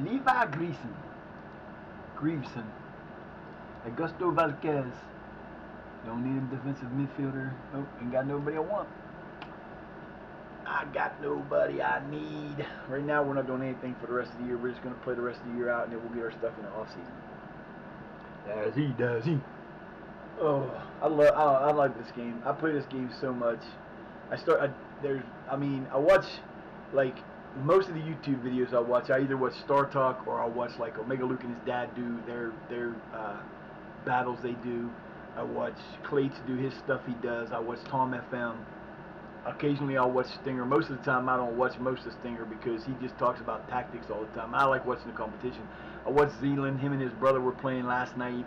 Levi Greaveson. Augusto Valquez. Don't need a defensive midfielder. Nope, ain't got nobody I want. I got nobody I need. Right now, we're not doing anything for the rest of the year. We're just going to play the rest of the year out, and then we'll get our stuff in the off season. Does he? Oh, I like this game. I play this game so much. I watch like most of the YouTube videos I watch. I either watch Star Talk or I'll watch like Omega Luke and his dad do their battles they do. I watch Clates do his stuff he does. I watch Tom FM. Occasionally I'll watch Stinger. Most of the time I don't watch most of Stinger because he just talks about tactics all the time. I like watching the competition. I watched Zealand. Him and his brother were playing last night.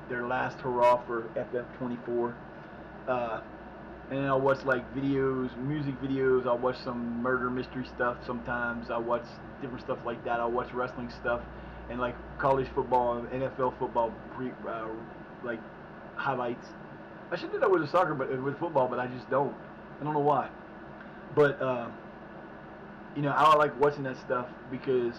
Their last hurrah for FF24. And then I'll watch like videos, music videos. I'll watch some murder mystery stuff sometimes. I'll watch different stuff like that. I'll watch wrestling stuff and like college football, NFL football, like highlights. I should do that with soccer, but with football, but I just don't. I don't know why. But I like watching that stuff because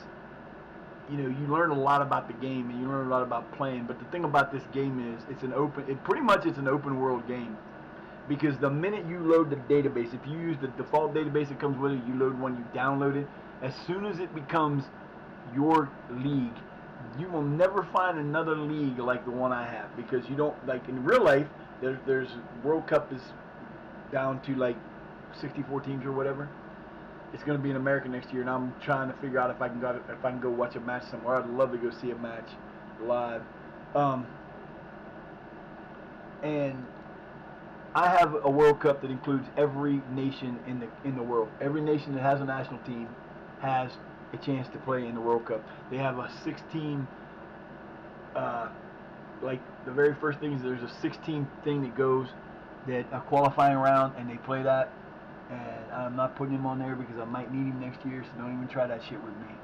you learn a lot about the game and you learn a lot about playing. But the thing about this game is it's an open world game. Because the minute you load the database, if you use the default database that comes with it, you load one, you download it. As soon as it becomes your league, you will never find another league like the one I have. Because you don't, like in real life, there's World Cup is down to like 64 teams or whatever. It's going to be in America next year, and I'm trying to figure out if I can go watch a match somewhere. I'd love to go see a match live. And I have a World Cup that includes every nation in the world. Every nation that has a national team has a chance to play in the World Cup. They have a 6-team. Like the very first thing is there's a 6-team thing that goes that a qualifying round, and they play that. And I'm not putting him on there because I might need him next year, so don't even try that shit with me.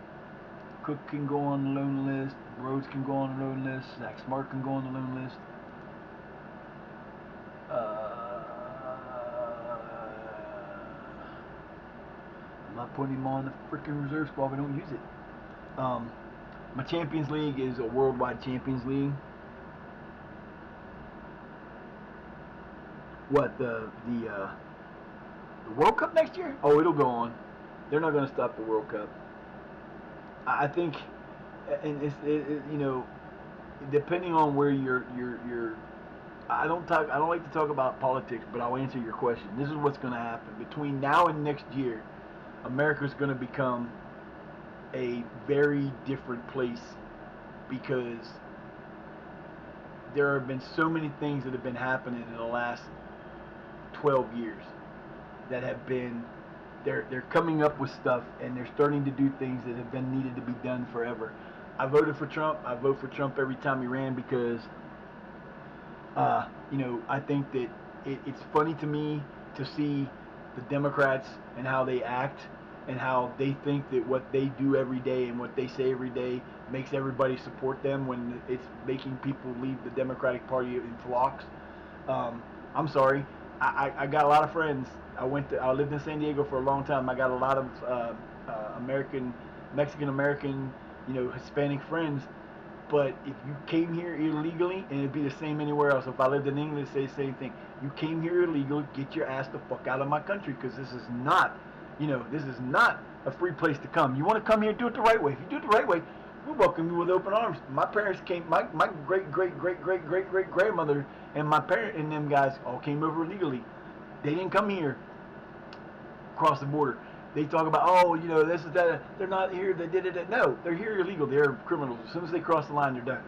Cook can go on the loan list. Rhodes can go on the loan list. Zach Smart can go on the loan list. I'm not putting him on the freaking reserve squad. We don't use it. My Champions League is a worldwide Champions League. What the World Cup next year? Oh, it'll go on. They're not going to stop the World Cup. I think, and it's depending on where you're. I don't like to talk about politics, but I'll answer your question. This is what's going to happen between now and next year. America's going to become a very different place because there have been so many things that have been happening in the last 12 years that have been they're coming up with stuff and they're starting to do things that have been needed to be done forever. I voted for Trump. I vote for Trump every time he ran because I think that it's funny to me to see the Democrats and how they act and how they think that what they do every day and what they say every day makes everybody support them when it's making people leave the Democratic Party in flocks. I'm sorry. I got a lot of friends. I lived in San Diego for a long time. I got a lot of Mexican American, Hispanic friends. But if you came here illegally, and it'd be the same anywhere else. If I lived in England, it'd say the same thing. You came here illegally, get your ass the fuck out of my country, because this is not a free place to come. You want to come here, do it the right way. If you do it the right way, we welcome you with open arms. My parents came, my great grandmother and my parent and them guys all came over illegally. They didn't come here across the border. They talk about, oh, you know, this is that. They're not here. They did it. No, they're here illegal. They're criminals. As soon as they cross the line, they're done.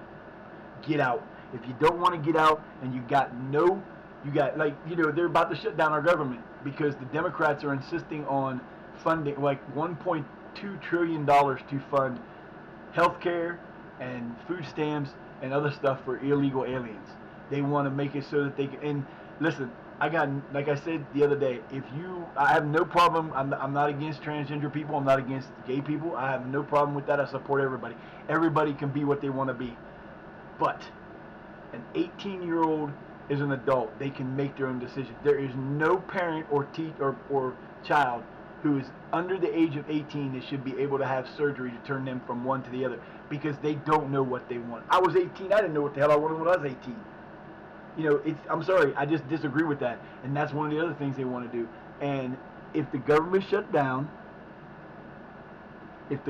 Get out. If you don't want to get out and you got like, you know, they're about to shut down our government because the Democrats are insisting on funding like $1.2 trillion to fund health care and food stamps and other stuff for illegal aliens. They want to make it so that they can, and listen, like I said the other day, I have no problem, I'm not against transgender people, I'm not against gay people, I have no problem with that, I support everybody. Everybody can be what they want to be. But an 18-year-old is an adult, they can make their own decision. There is no parent or child who is under the age of 18 that should be able to have surgery to turn them from one to the other because they don't know what they want. I was 18, I didn't know what the hell I wanted when I was 18. You know, I'm sorry, I just disagree with that. And that's one of the other things they want to do. And if the government shuts down, and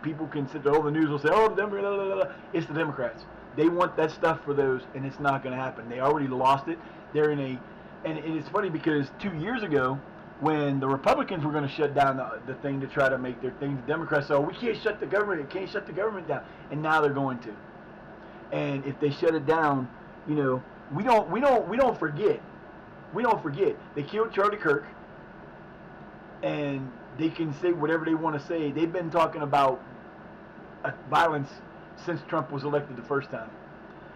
people can sit there, the news will say, oh, the Democrats, it's the Democrats. They want that stuff for those, and it's not going to happen. They already lost it. They're and it's funny because 2 years ago, when the Republicans were going to shut down the thing to try to make their thing, the Democrats said, oh, we can't shut the government down. And now they're going to. And if they shut it down, you know, we don't forget. We don't forget. They killed Charlie Kirk, and they can say whatever they want to say. They've been talking about violence since Trump was elected the first time.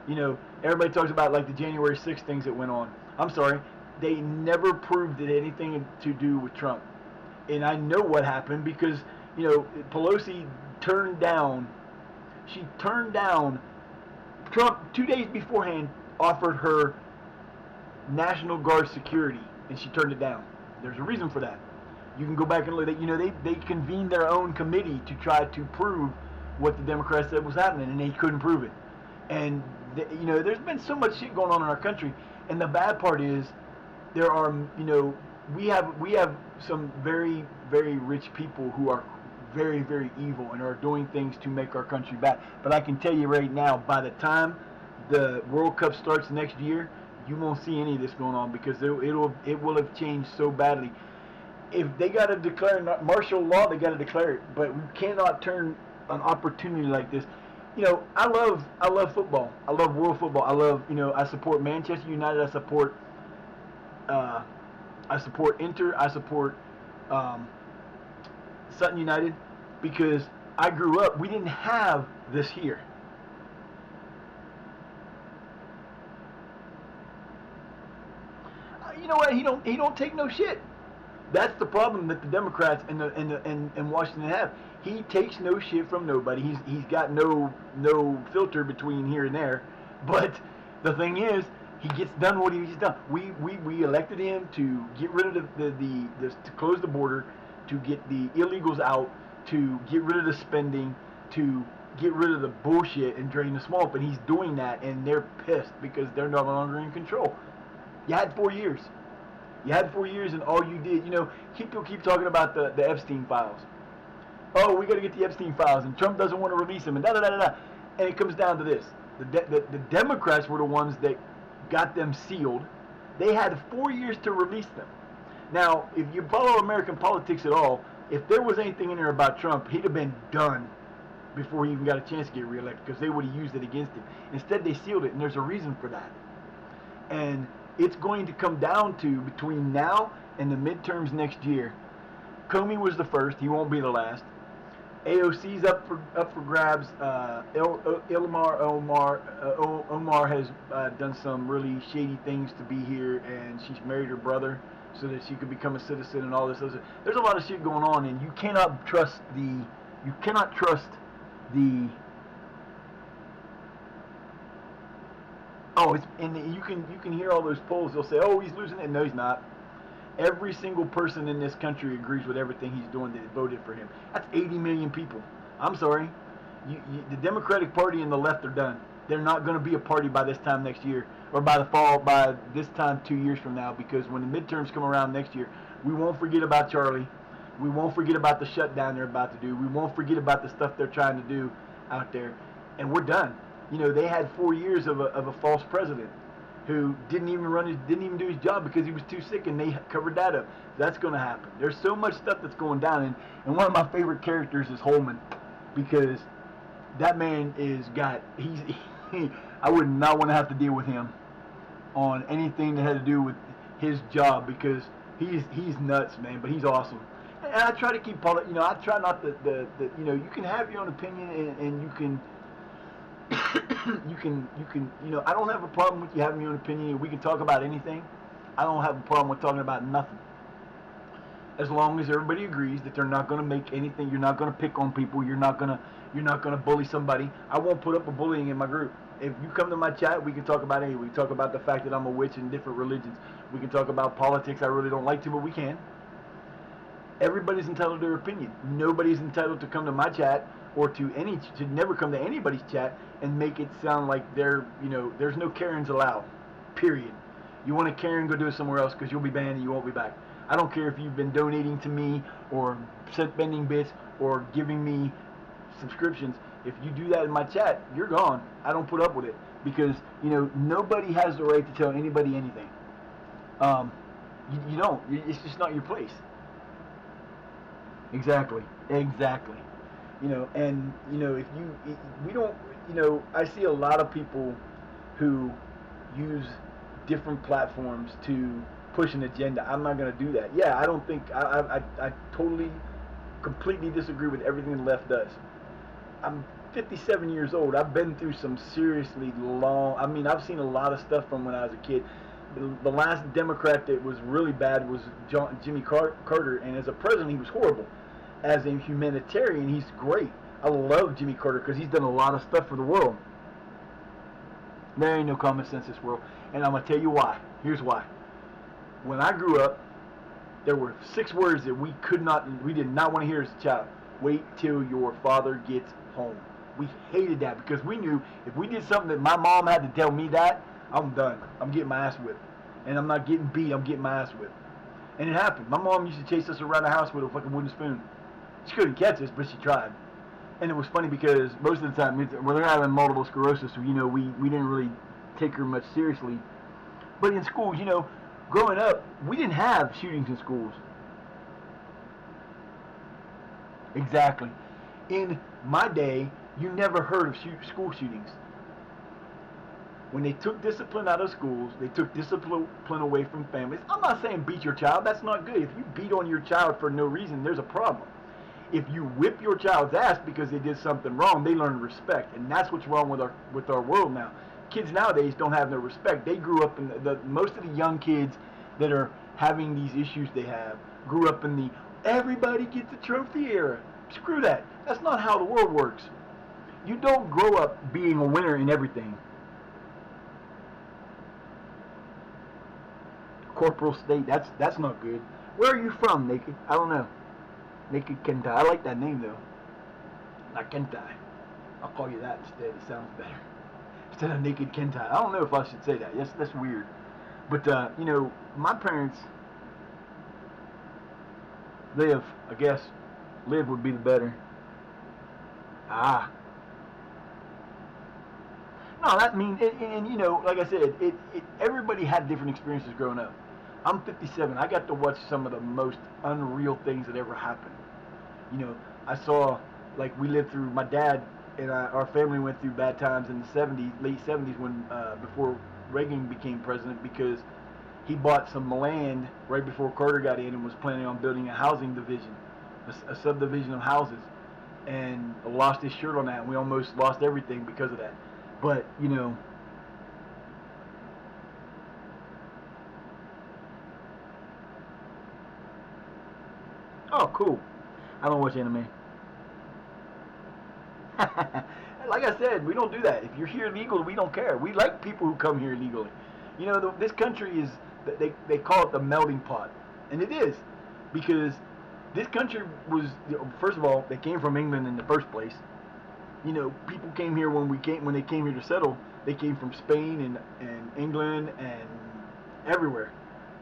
You know, everybody talks about like the January 6th things that went on. I'm sorry, they never proved it anything to do with Trump. And I know what happened because, you know, Pelosi turned down Trump 2 days beforehand offered her National Guard security, and she turned it down. There's a reason for that. You can go back and look at, you know, they convened their own committee to try to prove what the Democrats said was happening, and they couldn't prove it. And, you know, there's been so much shit going on in our country, and the bad part is there are, you know, we have some very, very rich people who are very, very evil and are doing things to make our country bad. But I can tell you right now, by the time the World Cup starts next year, you won't see any of this going on because it will have changed so badly. If they got to declare martial law, they got to declare it. But we cannot turn an opportunity like this. You know, I love football. I love world football. I love, you know, I support Manchester United. I support Inter. I support Sutton United because I grew up. We didn't have this here. You know what? He don't take no shit. That's the problem that the Democrats and Washington have. He takes no shit from nobody. He's got no filter between here and there. But the thing is, he gets done what he's done. We elected him to get rid of to close the border, to get the illegals out, to get rid of the spending, to get rid of the bullshit and drain the swamp. And he's doing that, and they're pissed because they're no longer in control. You had 4 years. You had 4 years, and all you did, you know, people keep talking about the Epstein files. Oh, we got to get the Epstein files, and Trump doesn't want to release them, and da-da-da-da-da. And it comes down to this. The Democrats were the ones that got them sealed. They had 4 years to release them. Now, if you follow American politics at all, if there was anything in there about Trump, he'd have been done before he even got a chance to get reelected because they would have used it against him. Instead, they sealed it, and there's a reason for that. And it's going to come down to between now and the midterms next year. Comey was the first. He won't be the last. AOC's up for grabs. Omar has done some really shady things to be here, and she's married her brother so that she could become a citizen and all this other. There's a lot of shit going on, and you cannot trust the. Oh, you can hear all those polls. They'll say, "Oh, he's losing it." No, he's not. Every single person in this country agrees with everything he's doing that voted for him. That's 80 million people. I'm sorry. The Democratic Party and the left are done. They're not going to be a party by this time next year, or by the fall, by this time 2 years from now, because when the midterms come around next year, we won't forget about Charlie. We won't forget about the shutdown they're about to do. We won't forget about the stuff they're trying to do out there. And we're done. They had 4 years of a false president who didn't even do his job because he was too sick, and they covered that up. That's going to happen. There's so much stuff that's going down, and one of my favorite characters is Holman, because that man I would not want to have to deal with him on anything that had to do with his job, because he's nuts, man, but he's awesome. And I try to keep I try not the you can have your own opinion, and you can I don't have a problem with you having your own opinion. We can talk about anything. I don't have a problem with talking about nothing, as long as everybody agrees that they're not going to make anything. You're not going to pick on people. You're not going to bully somebody. I won't put up with bullying in my group. If you come to my chat, we can talk about anything. We can talk about the fact that I'm a witch in different religions. We can talk about politics. I really don't like to, but we can. Everybody's entitled to their opinion. Nobody's entitled to come to my chat or to never come to anybody's chat and make it sound like there's no Karens allowed. Period. You want a Karen, go do it somewhere else, because you'll be banned and you won't be back. I don't care if you've been donating to me or spending bits or giving me subscriptions. If you do that in my chat, you're gone. I don't put up with it, because nobody has the right to tell anybody anything. You don't. It's just not your place. Exactly. And I see a lot of people who use different platforms to push an agenda. I'm not going to do that. Yeah, I don't think I totally, completely disagree with everything the left does. I'm 57 years old. I've been through some seriously I've seen a lot of stuff from when I was a kid. The last Democrat that was really bad was Jimmy Carter, and as a president, he was horrible. As a humanitarian, he's great. I love Jimmy Carter because he's done a lot of stuff for the world. There ain't no common sense in this world, and I'm going to tell you why. Here's why. When I grew up, there were 6 words that we did not want to hear as a child. Wait till your father gets home. We hated that, because we knew if we did something that my mom had to tell me that, I'm done. I'm getting my ass whipped. And I'm not getting beat, I'm getting my ass whipped. And it happened. My mom used to chase us around the house with a fucking wooden spoon. She couldn't catch us, but she tried. And it was funny because most of the time, they're having multiple sclerosis, so, we didn't really take her much seriously. But in schools, growing up, we didn't have shootings in schools. Exactly. In my day, you never heard of school shootings. When they took discipline out of schools, they took discipline away from families. I'm not saying beat your child. That's not good. If you beat on your child for no reason, there's a problem. If you whip your child's ass because they did something wrong, they learn respect. And that's what's wrong with our world now. Kids nowadays don't have no respect. They grew up in most of the young kids that are having these issues they have grew up in the everybody gets a trophy era. Screw that. That's not how the world works. You don't grow up being a winner in everything. Corporal state, that's not good. Where are you from, Naked? I don't know. Naked Kentai. I like that name, though. Not Kentai. I'll call you that instead. It sounds better. Instead of Naked Kentai. I don't know if I should say that. Yes, that's weird. But, my parents live, I guess. Live would be the better. No, that means, like I said, everybody had different experiences growing up. I'm 57. I got to watch some of the most unreal things that ever happened. I saw, we lived through, my dad and our family went through bad times in the 70s, late 70s, when before Reagan became president, because he bought some land right before Carter got in and was planning on building a housing division, a subdivision of houses, and lost his shirt on that, and we almost lost everything because of that. But, oh, cool. I don't watch anime. Like I said, we don't do that. If you're here illegally, we don't care. We like people who come here illegally. This country is, they call it the melting pot. And it is. Because this country was, first of all, they came from England in the first place. People came here when they came here to settle. They came from Spain and England and everywhere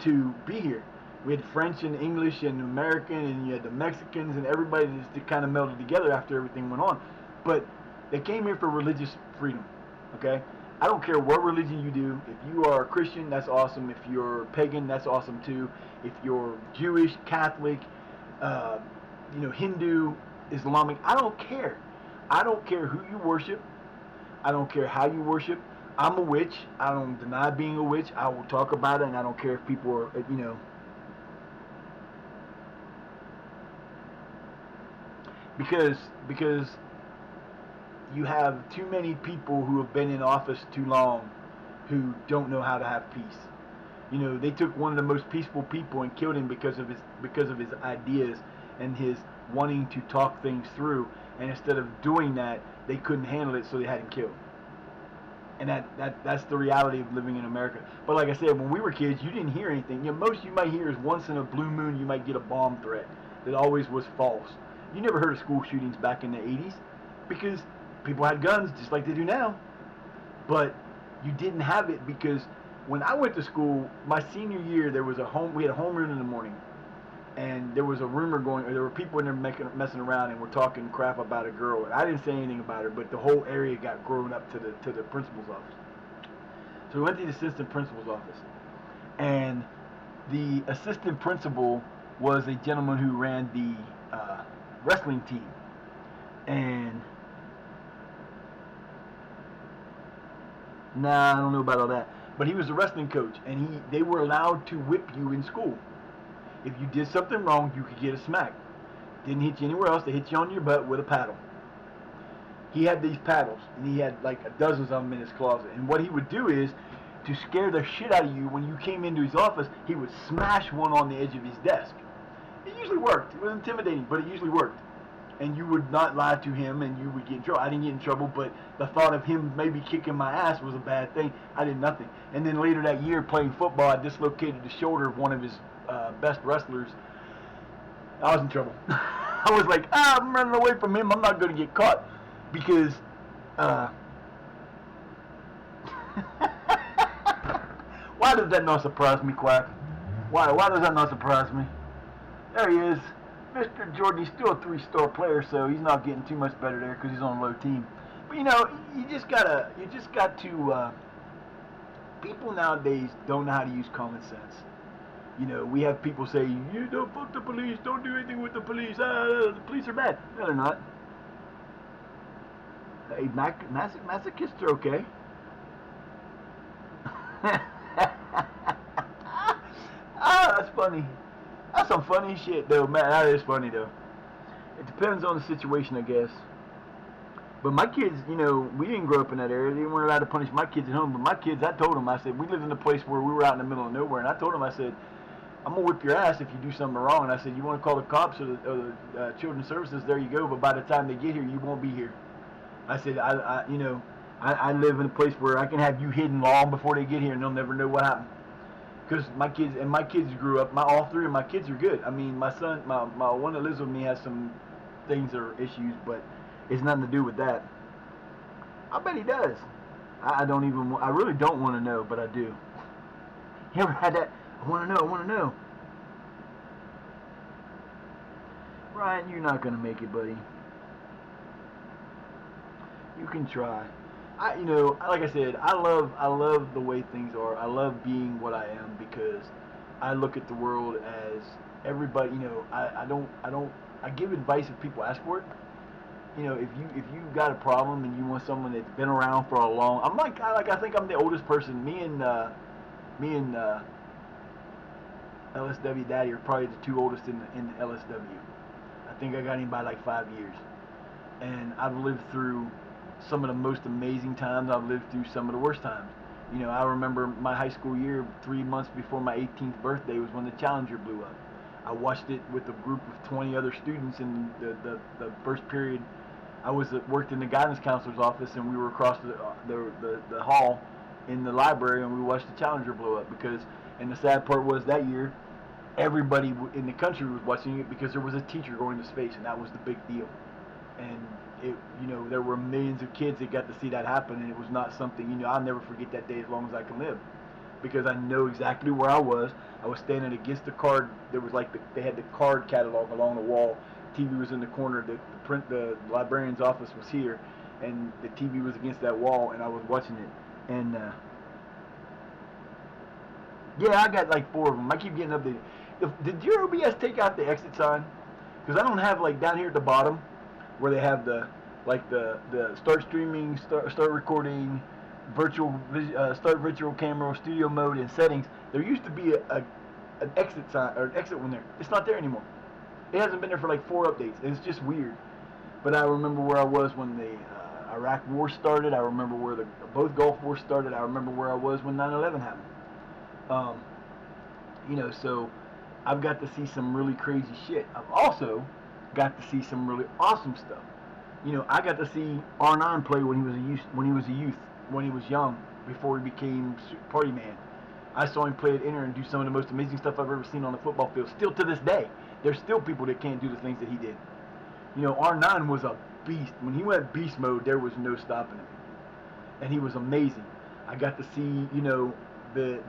to be here. We had French and English and American, and you had the Mexicans, and everybody just kind of melded together after everything went on. But they came here for religious freedom. Okay, I don't care what religion you do. If you are a Christian, that's awesome. If you're pagan, that's awesome too. If you're Jewish, Catholic, uh, Hindu, Islamic, I don't care. I don't care who you worship. I don't care how you worship. I'm a witch. I don't deny being a witch. I will talk about it, and I don't care if people are. Because you have too many people who have been in office too long who don't know how to have peace. They took one of the most peaceful people and killed him because of his ideas and his wanting to talk things through. And instead of doing that, they couldn't handle it, so they had him killed. And that's the reality of living in America. But like I said, when we were kids, you didn't hear anything. Most you might hear is once in a blue moon you might get a bomb threat that always was false. You never heard of school shootings back in the 80s because people had guns just like they do now. But you didn't have it because when I went to school, my senior year, we had a homeroom in the morning. And there was a rumor going, or there were people in there messing around and were talking crap about a girl. And I didn't say anything about her, but the whole area got grown up to the principal's office. So we went to the assistant principal's office. And the assistant principal was a gentleman who ran the wrestling team. And I don't know about all that. But he was a wrestling coach, and they were allowed to whip you in school. If you did something wrong, you could get a smack. Didn't hit you anywhere else. They hit you on your butt with a paddle. He had these paddles, and he had like dozens of them in his closet. And what he would do is, to scare the shit out of you when you came into his office, he would smash one on the edge of his desk. It usually worked. It was intimidating, but it usually worked. And you would not lie to him, and you would get in trouble. I didn't get in trouble, but the thought of him maybe kicking my ass was a bad thing. I did nothing. And then later that year, playing football, I dislocated the shoulder of one of his best wrestlers. I was in trouble. I was like, I'm running away from him. I'm not going to get caught because why does that not surprise me, Quack? Why does that not surprise me? There he is. Mr. Jordan, he's still a 3-star player, so he's not getting too much better there because he's on a low team. But you just got to people nowadays don't know how to use common sense. We have people say, you don't fuck the police, don't do anything with the police, the police are bad. No, they're not. Hey, masochists are okay. That's funny. That's some funny shit, though, man. That is funny, though. It depends on the situation, I guess. But my kids, we didn't grow up in that area. They weren't allowed to punish my kids at home. But my kids, I told them, I said, we lived in a place where we were out in the middle of nowhere. And I told them, I said, I'm going to whip your ass if you do something wrong. And I said, you want to call the cops or the children's services, there you go. But by the time they get here, you won't be here. I said, I live in a place where I can have you hidden long before they get here and they'll never know what happened. Because my kids grew up, all 3 of my kids are good. I mean, my son, my one that lives with me has some things that are issues, but it's nothing to do with that. I bet he does. I really don't want to know, but I do. You ever had that? I want to know. Ryan, you're not going to make it, buddy. You can try. Like I said, I love the way things are. I love being what I am because I look at the world as everybody. I give advice if people ask for it. If you got a problem and you want someone that's been around for a long, I think I'm the oldest person. Me and LSW Daddy are probably the 2 oldest in the LSW. I think I got him by like 5 years, and I've lived through some of the most amazing times. I've lived through some of the worst times. I remember my high school year, 3 months before my 18th birthday was when the Challenger blew up. I watched it with a group of 20 other students in the first period. I worked in the guidance counselor's office, and we were across the hall in the library, and we watched the Challenger blow up and the sad part was that year, everybody in the country was watching it because there was a teacher going to space, and that was the big deal. And there were millions of kids that got to see that happen, and it was not something, I'll never forget that day as long as I can live. because I know exactly where I was. I was standing against the card. There was like they had the card catalog along the wall. TV was in the corner. The librarian's office was here, and the TV was against that wall, and I was watching it. And yeah, I got like 4 of them. I keep getting updated. Did your OBS take out the exit sign? Because I don't have like down here at the bottom where they have the start streaming, start recording, start virtual camera, studio mode, and settings. There used to be an exit sign or an exit one there. It's not there anymore. It hasn't been there for like 4 updates. It's just weird. But I remember where I was when the Iraq War started. I remember where both Gulf Wars started. I remember where I was when 9/11 happened. So I've got to see some really crazy shit. I've also got to see some really awesome stuff. I got to see R9 play when he was young, before he became party man. I saw him play at Inter and do some of the most amazing stuff I've ever seen on the football field. Still to this day, there's still people that can't do the things that he did. R9 was a beast. When he went beast mode, there was no stopping him, and he was amazing. I got to see, the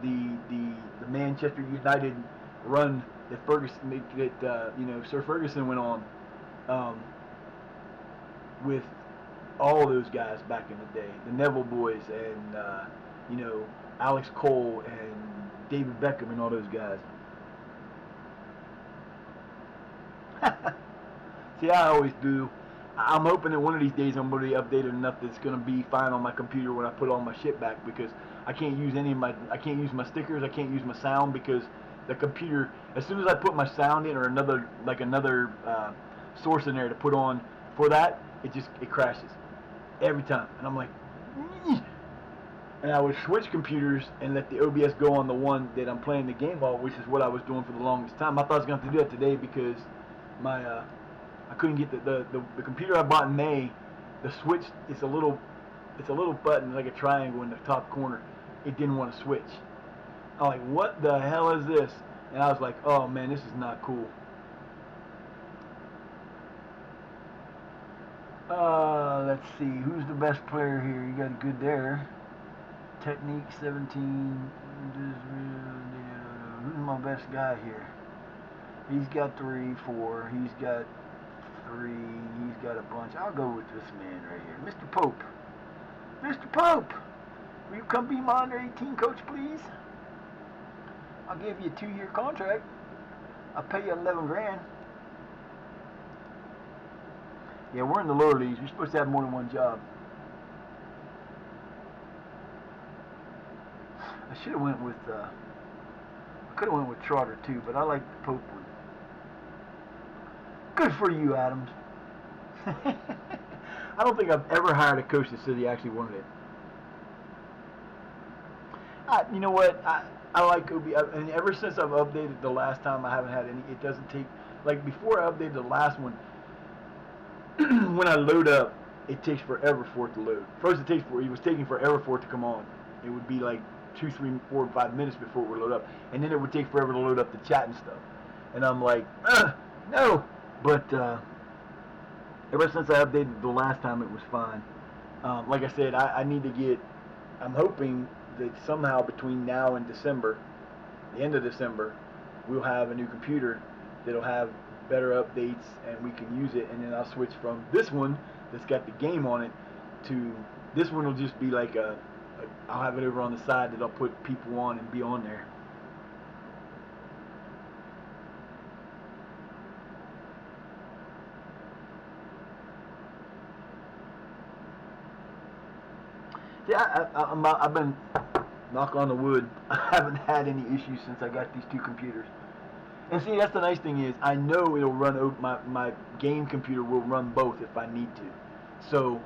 Manchester United run that Sir Ferguson went on, with all those guys back in the day, the Neville boys, and Alex Cole and David Beckham and all those guys. See, I always do. I'm hoping that one of these days I'm going to be updated enough that it's going to be fine on my computer when I put all my shit back, because I can't use I can't use my stickers, I can't use my sound, because the computer, as soon as I put my sound in or another source in there to put on for that, it crashes every time, and I'm like, and I would switch computers and let the OBS go on the one that I'm playing the game on, which is what I was doing for the longest time. I thought I was going to have to do that today because I couldn't get the computer I bought in May. The switch, it's a little button like a triangle in the top corner. It didn't want to switch. I'm like, what the hell is this? And I was like, oh man, this is not cool. Let's see, who's the best player here? You got a good there. Technique 17. Who's my best guy here? He's got 3, 4. He's got 3. He's got a bunch. I'll go with this man right here, Mr. Pope. Mr. Pope, will you come be my under 18 coach, please? I'll give you a 2-year contract. I'll pay you 11 grand. Yeah, we're in the lower leagues. You're supposed to have more than one job. I should have went with. I could have went with Trotter too, but I like the Pope one. Good for you, Adams. I don't think I've ever hired a coach that said he actually wanted it. You know what? I like OB, and ever since I've updated the last time, I haven't had any. It doesn't take, like before I updated the last one. When I load up, it takes forever for it to load. First, it was taking forever for it to come on. It would be like 2, 3, 4, 5 minutes before it would load up, and then it would take forever to load up the chat and stuff. And I'm like, no. But ever since I updated the last time, it was fine. Like I said, I need to get. I'm hoping that somehow between now and December, the end of December, we'll have a new computer that'll have better updates and we can use it, and then I'll switch from this one that's got the game on it to this one. Will just be like I'll have it over on the side that I'll put people on and be on there. Yeah, I've been, knock on the wood, I haven't had any issues since I got these 2 computers. And see, that's the nice thing is, I know it'll run, my game computer will run both if I need to. So,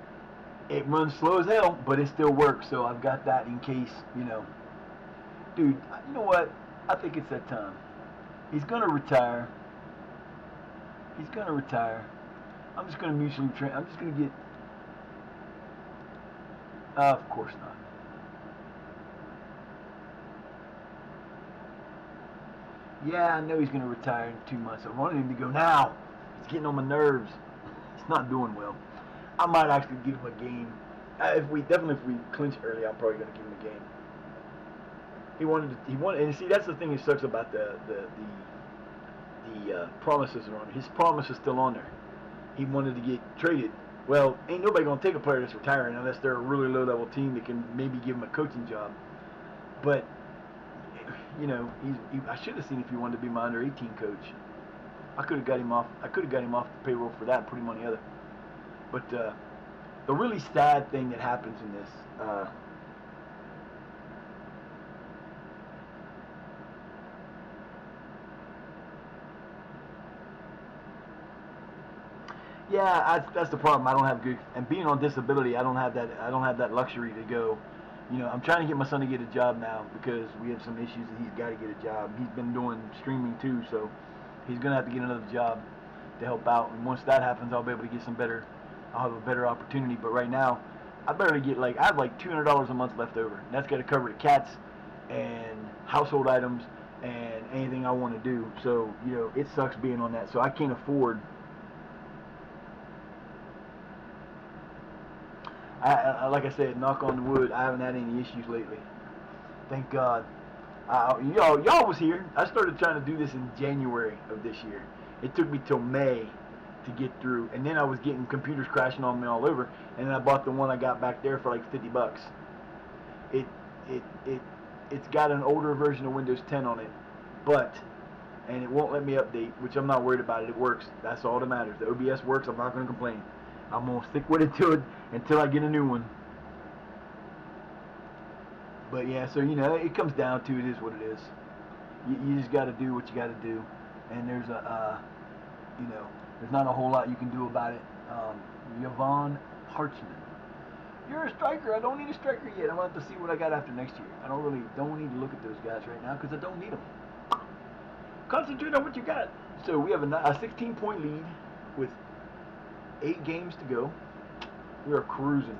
it runs slow as hell, but it still works, so I've got that in case, Dude, you know what? I think it's that time. He's gonna retire. He's gonna retire. I'm just gonna mutually train. I'm just gonna get... of course not. Yeah, I know he's going to retire in 2 months. I wanted him to go now. He's getting on my nerves. He's not doing well. I might actually give him a game. If we clinch early, I'm probably going to give him a game. He wanted, and see, that's the thing that sucks about the promises are on there. His promise is still on there. He wanted to get traded. Well, ain't nobody gonna take a player that's retiring unless they're a really low-level team that can maybe give him a coaching job. But you know, I should have seen if he wanted to be my under-18 coach. I could have got him off. I could have got him off the payroll for that and put him on the other. But the really sad thing that happens in this. Yeah, that's the problem. I don't have good, and being on disability, I don't have that. I don't have that luxury to go. You know, I'm trying to get my son to get a job now because we have some issues, and he's got to get a job. He's been doing streaming too, so he's gonna have to get another job to help out. And once that happens, I'll be able to get some better. I'll have a better opportunity. But right now, I barely get I have like $200 a month left over. And that's got to cover the cats and household items and anything I want to do. So you know, it sucks being on that. So I can't afford. Like I said, knock on the wood, I haven't had any issues lately. Thank God. Y'all was here. I started trying to do this in January of this year. It took me till May to get through, and then I was getting computers crashing on me all over, and then I bought the one I got back there for like $50. It's got an older version of Windows 10 on it, and it won't let me update, which I'm not worried about it. It works. That's all that matters. The OBS works. I'm not going to complain. I'm going to stick with it until I get a new one. But yeah, so you know, it comes down to it is what it is. You just got to do what you got to do, and there's you know, there's not a whole lot you can do about it. Yvonne Harchman, you're a striker. I don't need a striker yet. I'm going to have to see what I got after next year. I don't need to look at those guys right now because I don't need them. Concentrate on what you got. So we have a 16-point lead with 8 games to go. We are cruising.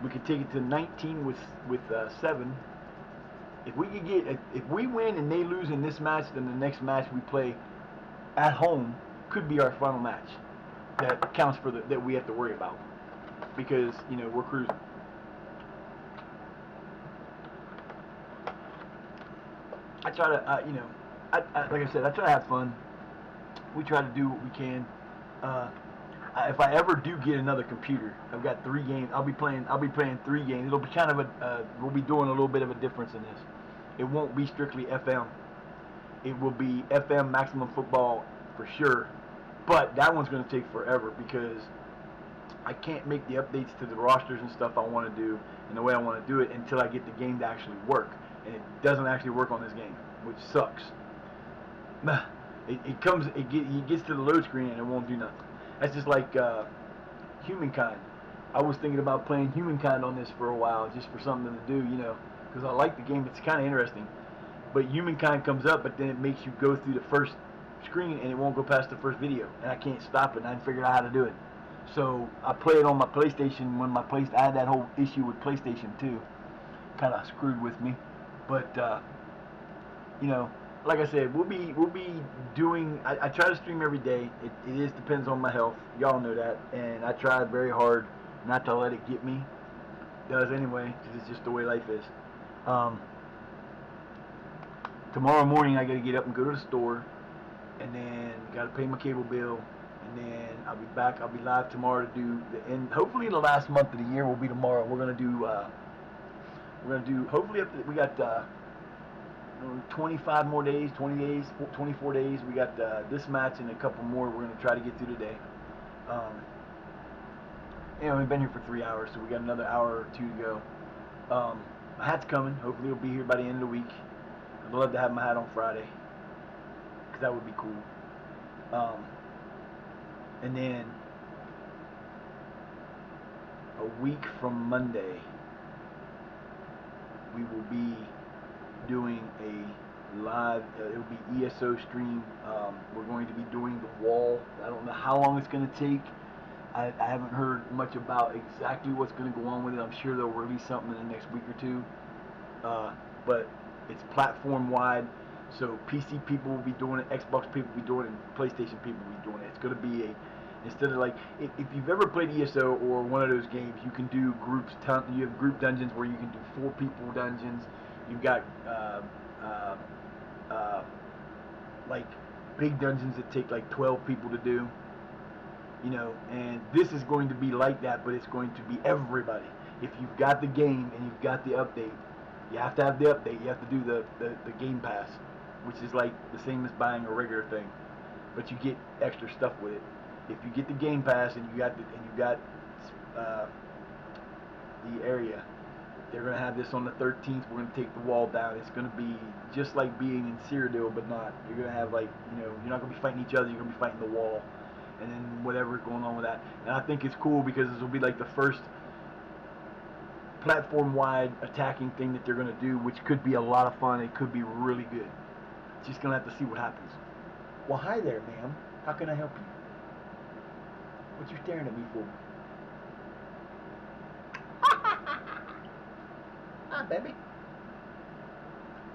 We could take it to 19 with 7. If we win and they lose in this match, then the next match we play at home could be our final match. That counts for that we have to worry about because you know we're cruising. I try to you know, like I said, I try to have fun. We try to do what we can. If I ever do get another computer, I've got 3 games. I'll be playing 3 games. It'll be kind of we'll be doing a little bit of a difference in this. It won't be strictly FM. It will be FM Maximum Football for sure. But that one's going to take forever because I can't make the updates to the rosters and stuff I want to do and the way I want to do it until I get the game to actually work. And it doesn't actually work on this game, which sucks. It gets to the load screen and it won't do nothing. That's just like Humankind. I was thinking about playing Humankind on this for a while, just for something to do, you know, because I like the game. It's kind of interesting. But Humankind comes up, but then it makes you go through the first screen, and it won't go past the first video, and I can't stop it. And I figured out how to do it. So I play it on my PlayStation. When I had that whole issue with PlayStation 2, kind of screwed with me. But you know. Like I said, we'll be doing. I try to stream every day. It depends on my health. Y'all know that, and I try very hard not to let it get me. It does anyway, because it's just the way life is. Tomorrow morning I got to get up and go to the store, and then got to pay my cable bill, and then I'll be back. I'll be live tomorrow to do and hopefully the last month of the year will be tomorrow. We're gonna do. Hopefully we got. 25 more days, 20 days, 24 days. We got this match and a couple more we're going to try to get through today. We've been here for 3 hours, so we got another hour or 2 to go. My hat's coming. Hopefully it'll be here by the end of the week. I'd love to have my hat on Friday, because that would be cool. And then a week from Monday, we will be doing a live, it'll be ESO stream. We're going to be doing the wall. I don't know how long it's going to take. I haven't heard much about exactly what's going to go on with it. I'm sure they'll release something in the next week or 2. But it's platform wide, so PC people will be doing it, Xbox people will be doing it, and PlayStation people will be doing it. It's going to be instead of like, if you've ever played ESO or one of those games, you can do groups. You have group dungeons where you can do 4 people dungeons. You've got like big dungeons that take like 12 people to do. You know, and this is going to be like that, but it's going to be everybody. If you've got the game and you've got the update, you have to have the update. You have to do the Game Pass, which is like the same as buying a regular thing, but you get extra stuff with it. If you get the Game Pass and you got the area, they're gonna have this on the 13th. We're gonna take the wall down. It's gonna be just like being in Cyrodiil, but not. You're gonna have like, you know, you're not gonna be fighting each other. You're gonna be fighting the wall, and then whatever's going on with that. And I think it's cool because this will be like the first platform-wide attacking thing that they're gonna do, which could be a lot of fun. It could be really good. Just gonna have to see what happens. Well, hi there, ma'am. How can I help you? What you staring at me for? Hi, baby.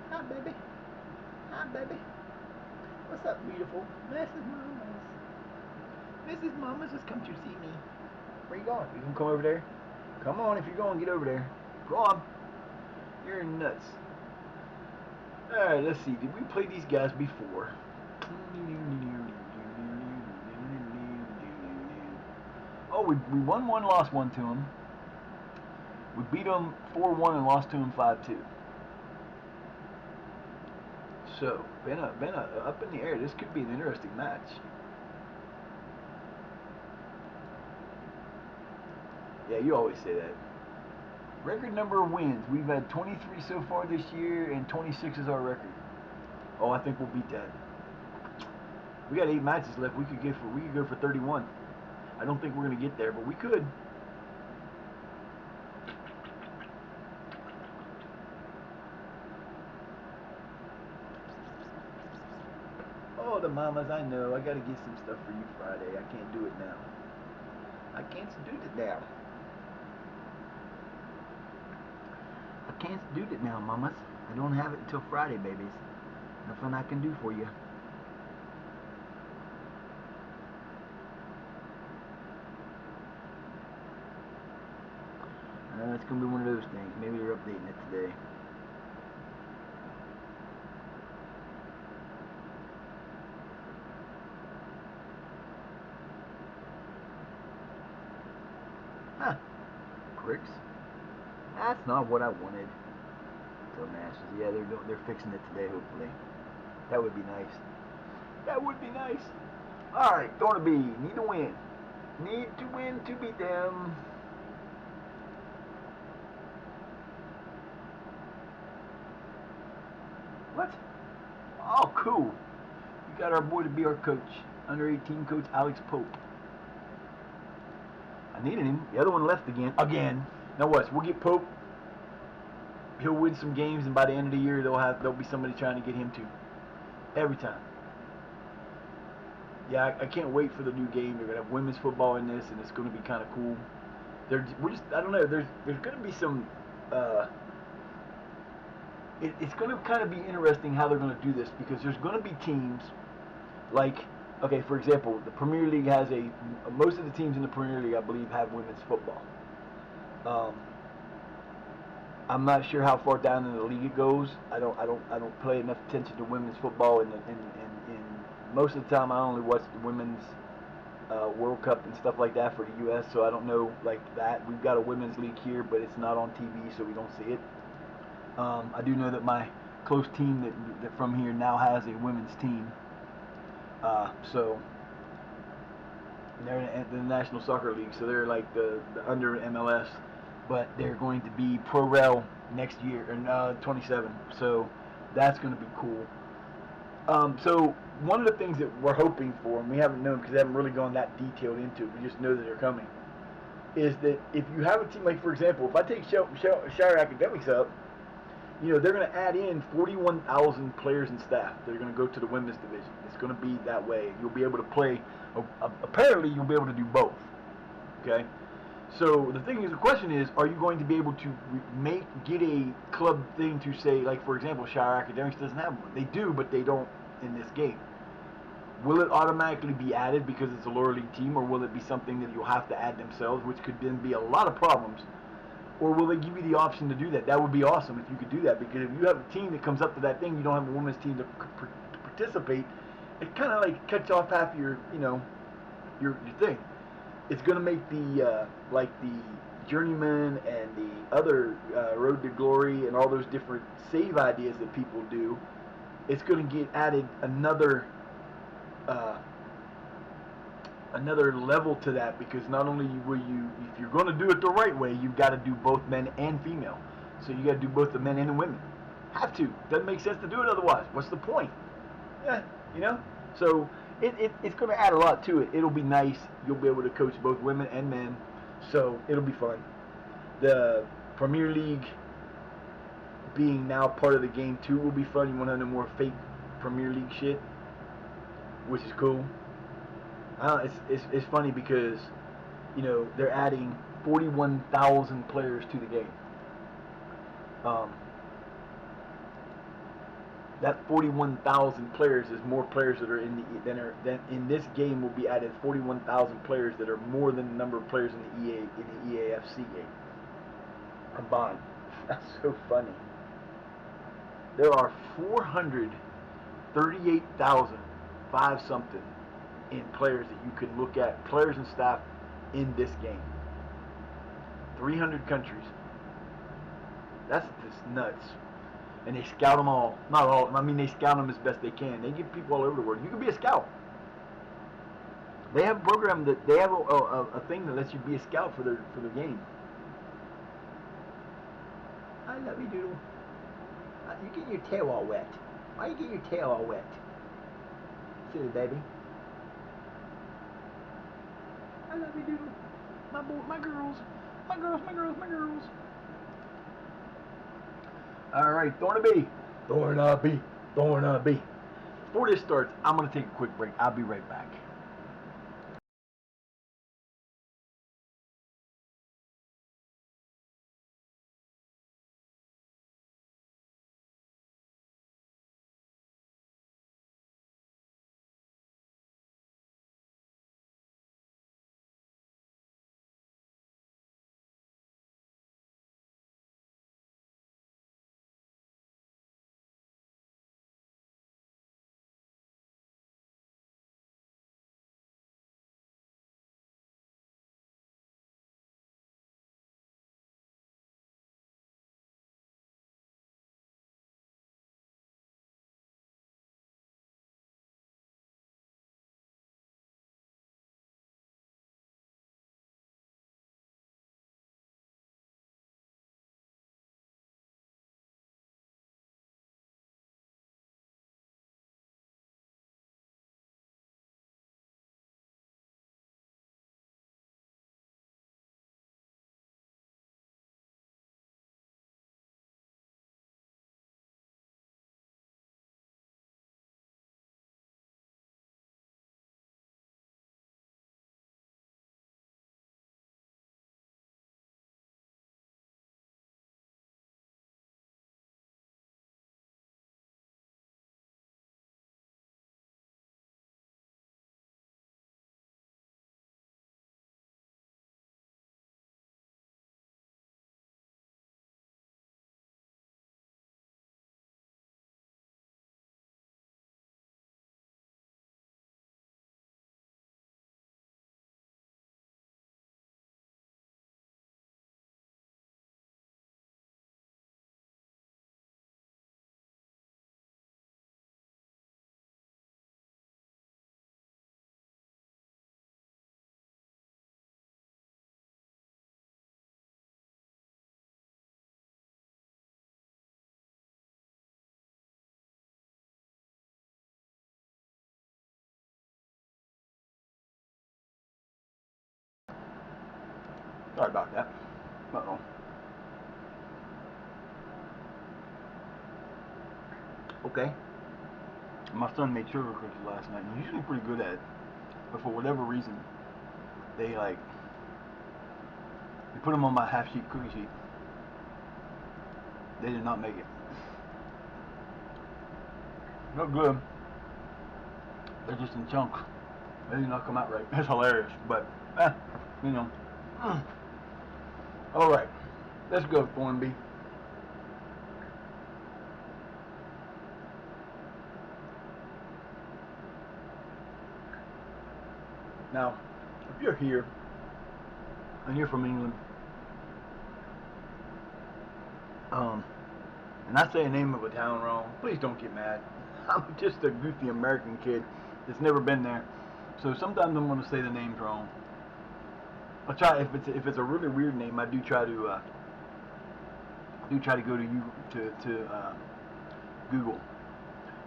Hi, baby. Hi, baby. What's up, beautiful? Mrs. Mamas. Mrs. Mamas has come to see me. Where you going? You can come over there? Come on, if you're going, get over there. Go on. You're nuts. Alright, let's see. Did we play these guys before? Oh, we won one, lost one to them. We beat them 4-1 and lost to them 5-2. So, been up in the air. This could be an interesting match. Yeah, you always say that. Record number of wins. We've had 23 so far this year, and 26 is our record. Oh, I think we'll beat that. We got 8 matches left. We could go for 31. I don't think we're gonna get there, but we could. Oh, the mamas, I know. I gotta get some stuff for you Friday. I can't do it now. I can't do it now. I can't do it now, mamas. I don't have it until Friday, babies. Nothing I can do for you. It's gonna be one of those things. Maybe they're updating it today. Huh. Pricks. That's not what I wanted. Dumbasses. Yeah, they're fixing it today, hopefully. That would be nice. That would be nice. Alright, Thornaby. Need to win. Need to win to beat them. What? Oh, cool. We got our boy to be our coach. Under 18 coach Alex Pope. I needed him. The other one left again. Now what? We'll get Pope. He'll win some games, and by the end of the year, there'll be somebody trying to get him too. Every time. Yeah, I can't wait for the new game. They're gonna have women's football in this, and it's gonna be kind of cool. I don't know. There's gonna be some. It's gonna kind of be interesting how they're gonna do this, because there's gonna be teams like, okay, for example, the Premier League has most of the teams in the Premier League, I believe, have women's football. I'm not sure how far down in the league it goes. I don't pay enough attention to women's football, and most of the time I only watch the women's World Cup and stuff like that for the U.S. So I don't know like that. We've got a women's league here, but it's not on TV, so we don't see it. I do know that my close team that from here now has a women's team. So they're in the National Soccer League, so they're like the under MLS, but they're going to be Pro Rel next year in 27. So that's going to be cool. So one of the things that we're hoping for, and we haven't known because they haven't really gone that detailed into it, we just know that they're coming, is that if you have a team, like for example, if I take Shire Academics up, you know, they're going to add in 41,000 players and staff. They're going to go to the women's division. It's going to be that way. You'll be able to play, apparently you'll be able to do both, okay? So the question is, are you going to be able to get a club thing to say, like for example, Shire Academics doesn't have one. They do, but they don't in this game. Will it automatically be added because it's a lower league team, or will it be something that you'll have to add themselves, which could then be a lot of problems Or will they give you the option to do that? That would be awesome if you could do that, because if you have a team that comes up to that thing, you don't have a women's team to participate, it kind of like cuts off half your, your thing. It's going to make the, like the Journeyman and the other Road to Glory and all those different save ideas that people do, it's going to get added another level to that, because not only will you, if you're going to do it the right way, you've got to do both men and female. So you got to do both the men and the women. Have to. Doesn't make sense to do it otherwise. What's the point? Yeah, So it's going to add a lot to it. It'll be nice. You'll be able to coach both women and men. So it'll be fun. The Premier League being now part of the game too will be fun. You want to have no more fake Premier League shit, which is cool. It's funny because, they're adding 41,000 players to the game. That 41,000 players is more players that are than in this game will be added. 41,000 players that are more than the number of players in the EAFC game combined. That's so funny. There are 438,000 five something in players that you can look at, players and staff in this game. 300 countries. That's just nuts. And they scout them all. Not all. I mean, they scout them as best they can. They get people all over the world. You can be a scout. They have a program that they have a thing that lets you be a scout for their game. I love you, Doodle. You get your tail all wet. Why you get your tail all wet? Silly baby. I love you, Doodle. My girls. Alright, Thornaby. Before this starts, I'm going to take a quick break. I'll be right back. Sorry about that. Uh-oh. Okay. My son made sugar cookies last night, and he's usually pretty good at it. But for whatever reason, they put them on my half-sheet cookie sheet. They did not make it. Not good. They're just in chunks. They did not come out right. That's hilarious, but, you know. All right. Let's go, Thornby. Now, if you're here and you're from England, and I say the name of a town wrong, please don't get mad. I'm just a goofy American kid that's never been there, so sometimes I'm going to say the names wrong. I'll try if it's a really weird name. I do try to go to Google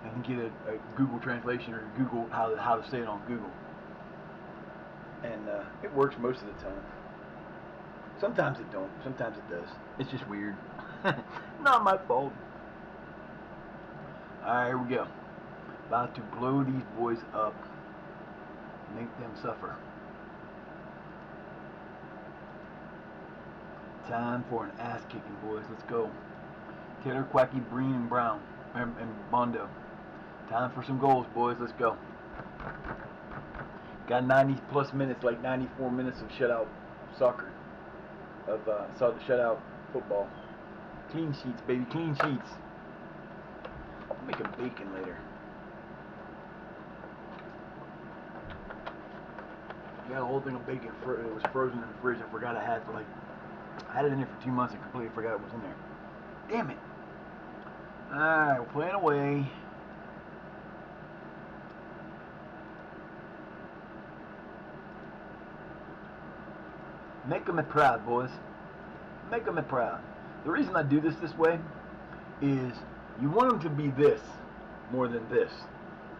and get a Google translation or Google how to say it on Google, and it works most of the time. Sometimes it don't. Sometimes it does. It's just weird. Not my fault. Alright, here we go. About to blow these boys up. Make them suffer. Time for an ass kicking, boys. Let's go. Taylor, Quacky, Breen, and Brown. And Bondo. Time for some goals, boys. Let's go. Got 90 plus minutes, like 94 minutes of shutout soccer. Saw the shutout football. Clean sheets, baby. Clean sheets. I'll make a bacon later. Yeah, the whole thing of bacon, it was frozen in the fridge. I forgot I had it in there for 2 months and completely forgot it was in there. Damn it. Alright, we're playing away. Make them proud, boys. Make them proud. The reason I do this way is you want them to be this more than this.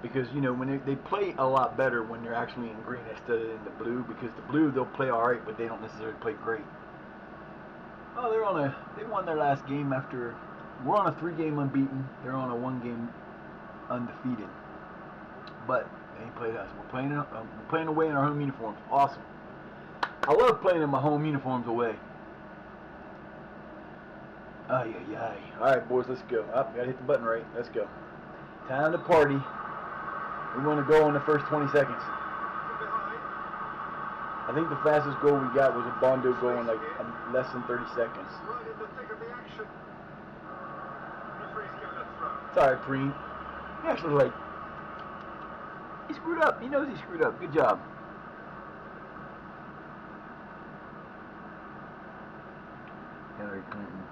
Because, you know, when they play a lot better when they're actually in green instead of in the blue. Because the blue, they'll play alright, but they don't necessarily play great. Oh, they won their last game after, we're on a 3-game unbeaten. They're on a 1-game undefeated. But they ain't played us. We're playing away in our home uniforms. Awesome. I love playing in my home uniforms away. Ay, ay, ay. Alright, boys, let's go. Gotta hit the button right. Let's go. Time to party. We want to go in the first 20 seconds. I think the fastest goal we got was a Bondo goal in like less than 30 seconds. Right in the thick of the action. Referee's given a throw. It's alright, Preen. He actually, he screwed up. He knows he screwed up. Good job. Hillary Clinton.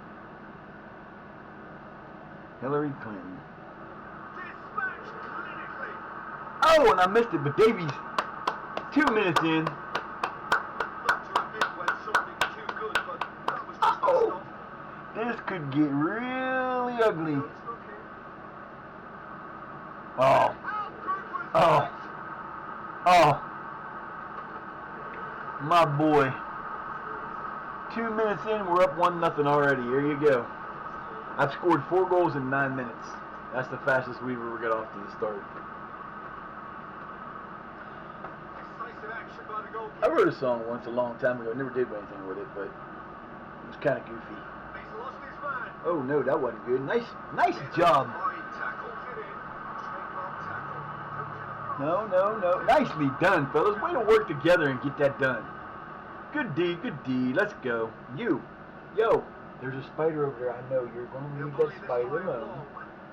Hillary Clinton. Dispatched clinically. Oh, and I missed it, but Davies, 2 minutes in. Looked to have been when something's too good, but that was just Oh, a stop. this could get really ugly. It's looking. Oh, How good was oh, that? oh, my boy. 2 minutes in, we're up 1-0 already. Here you go. I've scored 4 goals in 9 minutes. That's the fastest we've ever got off to the start. Decisive action by the goalkeeper. I wrote a song once a long time ago. Never did anything with it, but it was kind of goofy. He's lost his man. Oh no, that wasn't good. Nice job. Wide tackles it in. Trademark tackle. No. Nicely done, fellas. Way to work together and get that done. Good D. Let's go. Yo, there's a spider over there. I know you're going to leave that spider alone.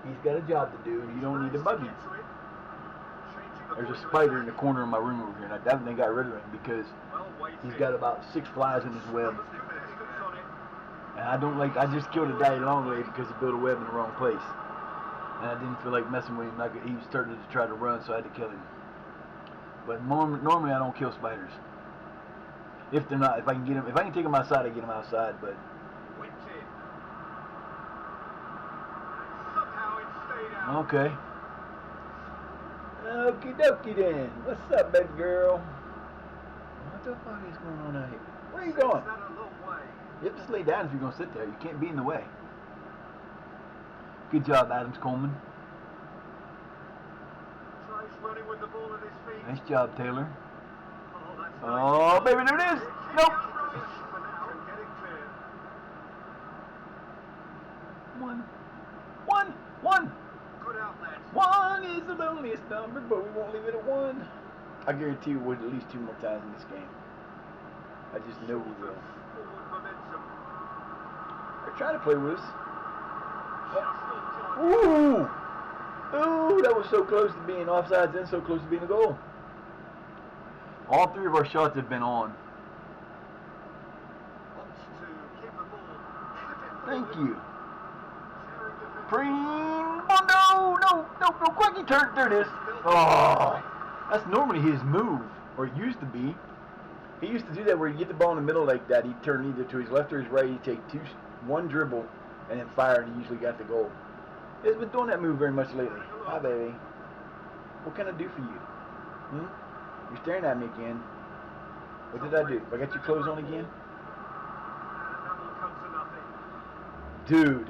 He's got a job to do, and you don't need to bug him. There's a spider in the corner of my room over here, and I definitely got rid of him because he's got about 6 flies in his web. And I just killed a daddy long leg because he built a web in the wrong place. And I didn't feel like messing with him. He was starting to try to run, so I had to kill him. But normally I don't kill spiders. If I can take them outside, I get them outside, but. Okay. Okie dokie then. What's up, baby girl? What the fuck is going on out here? Where are you going? You have to lay down if you're going to sit there. You can't be in the way. Good job, Adams Coleman. Nice job, Taylor. Oh, baby, there it is. Nope. One. Good outlet. 1 is the loneliest number, but we won't leave it at 1. I guarantee you we'll at least 2 more times in this game. I just know we will. trying to play with us. Ooh! Ooh, that was so close to being offsides and so close to being a goal. All three of our shots have been on. Thank you. Preen. Oh, no, quick, he turned. There it is. Oh, that's normally his move, or it used to be. He used to do that where you get the ball in the middle like that. He'd turn either to his left or his right. He'd take one dribble and then fire, and he usually got the goal. He hasn't been doing that move very much lately. Hi, baby. What can I do for you? You're staring at me again. What did I do? I got your clothes on again? Dude.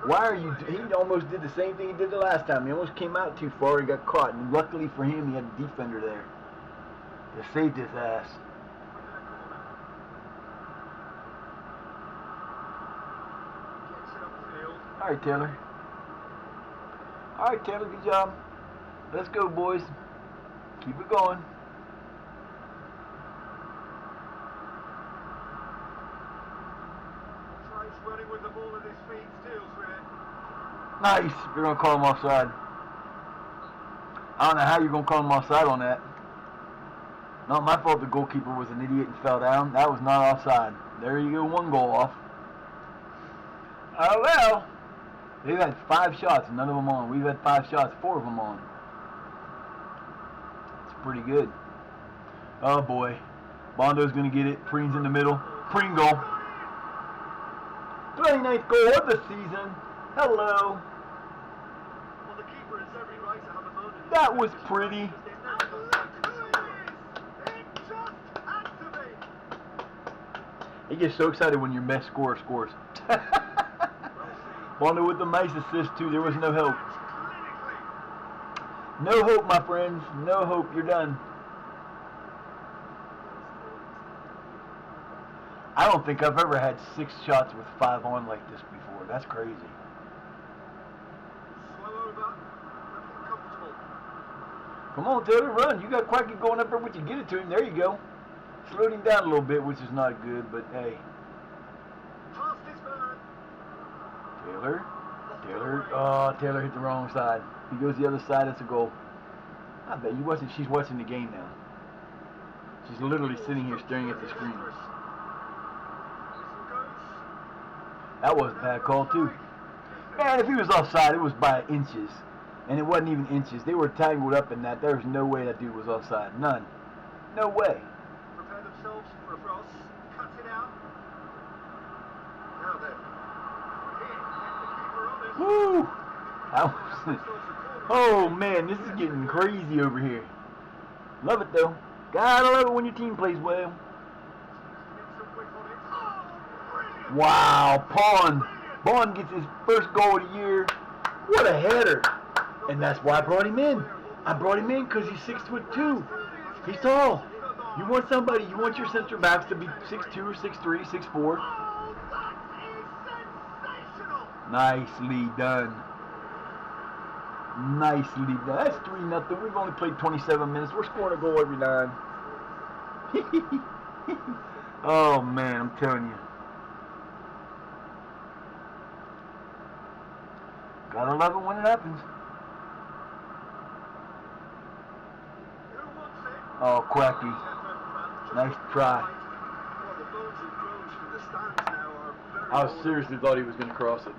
Why are you... He almost did the same thing he did the last time. He almost came out too far and got caught. And luckily for him, he had a defender there that saved his ass. All right, Taylor, good job. Let's go, boys. Keep it going. Running with the ball at his feet, steals with it. Nice. You're going to call him offside. I don't know how you're going to call him offside on that. Not my fault the goalkeeper was an idiot and fell down. That was not offside. There you go, one goal off. Oh, well. They've had 5 shots, none of them on. We've had 5 shots, 4 of them on. It's pretty good. Oh, boy. Bondo's going to get it. Preen's in the middle. Preen goal. 29th goal of the season. Hello. Well, the keeper has every right to have a moment. That was pretty. He gets so excited when your best scorer scores. Bondo with the nice assist too. There was no hope. No hope, my friends. No hope. You're done. I don't think I've ever had 6 shots with 5 on like this before. That's crazy. Slow over, looking comfortable. Come on, Taylor, run. You got Quacky going up there with you. Get it to him. There you go. Slowed him down a little bit, which is not good, but hey. Past his man. Taylor. Oh, Taylor hit the wrong side. He goes the other side. It's a goal. I bet you wasn't. She's watching the game now. She's literally sitting here staring at the screen. That was a bad call, too. Man, if he was offside, it was by inches. And it wasn't even inches. They were tangled up in that. There was no way that dude was offside. None. No way. Prepare themselves for a cross. Cuts it out. Now then. Woo! That was... Oh, man, this is getting crazy over here. Love it, though. Gotta love it when your team plays well. Wow, Bond gets his first goal of the year. What a header. And that's why I brought him in. I brought him in because he's 6'2". He's tall. You want somebody, you want your center backs to be 6'2", or 6'3", 6'4". Nicely done. Nicely done. That's 3-0. We've only played 27 minutes. We're scoring a goal every time. Oh, man, I'm telling you. Gotta love it when it happens. Oh, Quacky. Nice try. I seriously thought he was going to cross it.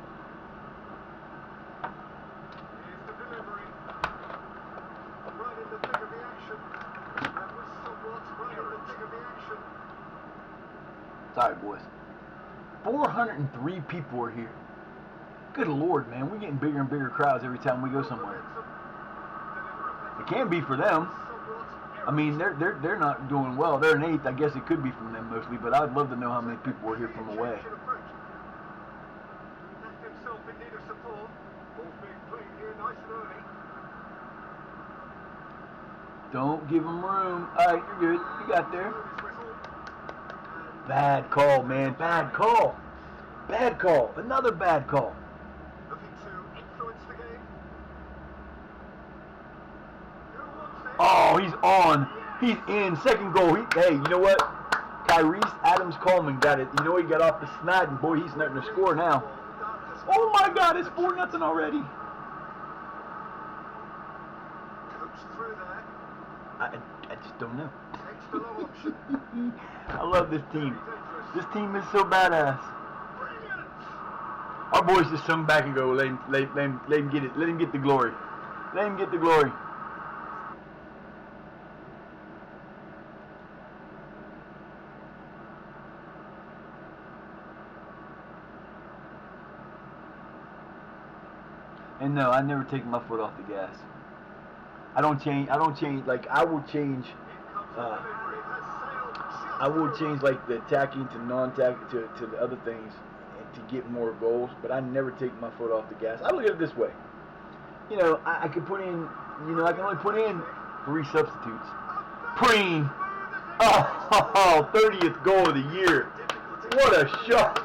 Sorry, boys. 403 people are here. Good Lord, man. We're getting bigger and bigger crowds every time we go somewhere. It can be for them. I mean, they're not doing well. They're in 8th. I guess it could be from them mostly, but I'd love to know how many people were here from away. Don't give them room. All right, you're good. You got there. Bad call, man. Bad call. Bad call. Another bad call. Oh, he's on. He's in. Second goal. Hey, you know what? Tyrese Adams-Coleman got it. You know, he got off the snide, and boy, he's starting to score now. Oh my God, it's 4-0 already. Coached through there. I just don't know. Takes the low option. I love this team. This team is so badass. Brilliant. Our boys just come back and go, let him get it. Let him get the glory. Let him get the glory. And no, I never take my foot off the gas. I don't change. Like I will change. I will change like the attacking to non-attacking to the other things and to get more goals. But I never take my foot off the gas. I look at it this way. You know, I can put in. You know, I can only put in 3 substitutes. Preen. Oh, 30th goal of the year. What a shot.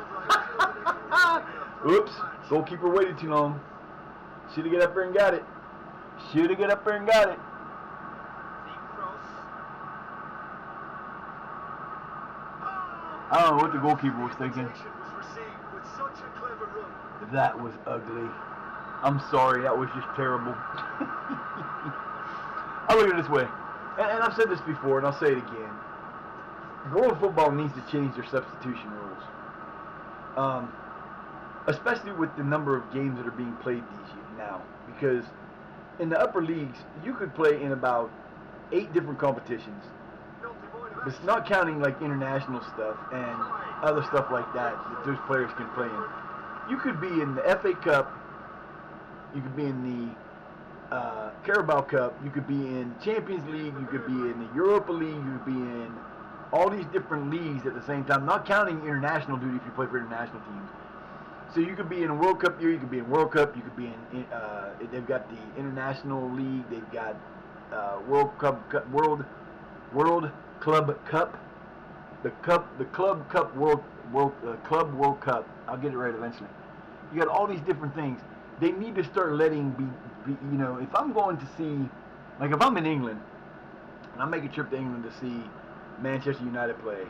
Oops. Goalkeeper waited too long. Should have got up there and got it. Should have got up there and got it. Deep cross. I don't know what the goalkeeper was thinking. Was received with such a clever run. That was ugly. I'm sorry, that was just terrible. I look at it this way, and I've said this before, and I'll say it again. World football needs to change their substitution rules. Especially with the number of games that are being played now. Because in the upper leagues, you could play in about 8 different competitions. But it's not counting like international stuff and other stuff like that those players can play in. You could be in the FA Cup, you could be in the Carabao Cup, you could be in Champions League, you could be in the Europa League, you could be in all these different leagues at the same time, not counting international duty if you play for international teams. So you could be in a World Cup year, you could be in World Cup, you could be in they've got the International League, they've got World Club Cup, World Club Cup, the Club Cup World Club World Cup. I'll get it right eventually. You got all these different things. They need to start letting be you know, if I'm going to see, like if I'm in England and I make a trip to England to see Manchester United play,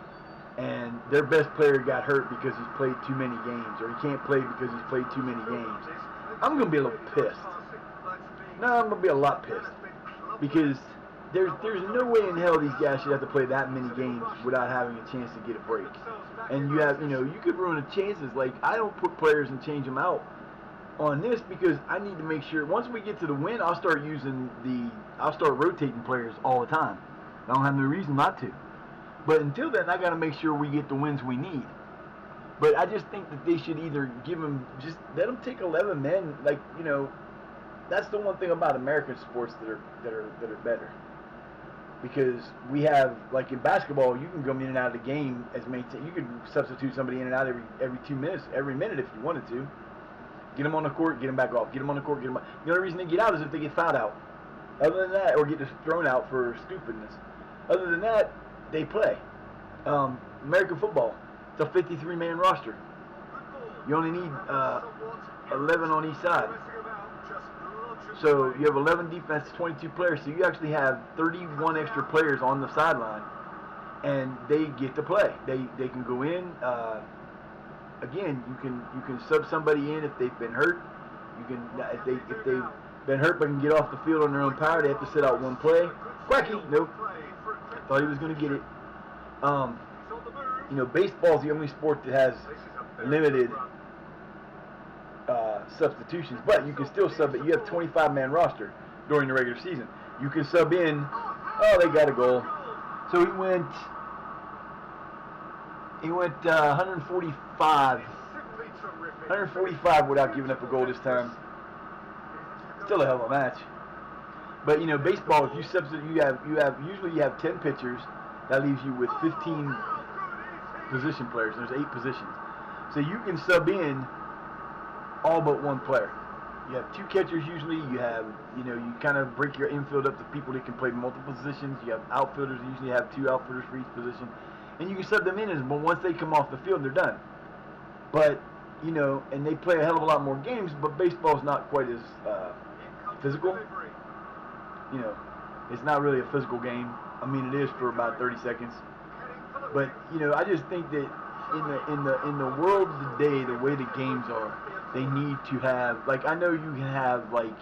and their best player got hurt because he's played too many games, or he can't play because he's played too many games, I'm going to be a little pissed. No, I'm going to be a lot pissed. Because there's no way in hell these guys should have to play that many games without having a chance to get a break. And you have, you know, you could ruin the chances. Like, I don't put players and change them out on this because I need to make sure, once we get to the win, I'll start rotating players all the time. I don't have no reason not to. But until then, I got to make sure we get the wins we need. But I just think that they should either give them, just let them take 11 men. Like, you know, that's the one thing about American sports that are better. Because we have, like in basketball, you can go in and out of the game as many times. You can substitute somebody in and out every 2 minutes, every minute if you wanted to. Get them on the court, get them back off. Get them on the court, get them back. The only reason they get out is if they get fouled out. Other than that, or get just thrown out for stupidness. Other than that, they play. American football, it's a 53-man roster. You only need 11 on each side. So you have 11 defense, 22 players. So you actually have 31 extra players on the sideline, and they get to play. They can go in. Again, you can sub somebody in if they've been hurt. You can if they've been hurt but can get off the field on their own power. They have to sit out one play. Quacky, nope. Thought he was going to get it. You know, baseball is the only sport that has limited substitutions, but you can still sub it. You have 25-man roster during the regular season. You can sub in. Oh, they got a goal. So he went 145 without giving up a goal this time. Still a hell of a match. But you know, baseball, if you substitute, usually you have 10 pitchers. That leaves you with 15 position players. There's 8 positions. So you can sub in all but one player. You have 2 catchers usually. You have, you know, you kind of break your infield up to people that can play multiple positions. You have outfielders. You usually have 2 outfielders for each position. And you can sub them in but once they come off the field, they're done. But, you know, and they play a hell of a lot more games, but baseball's not quite as physical. You know, it's not really a physical game. I mean, it is for about 30 seconds. But you know, I just think that in the world of today, the way the games are, they need to have, like, I know you can have, like,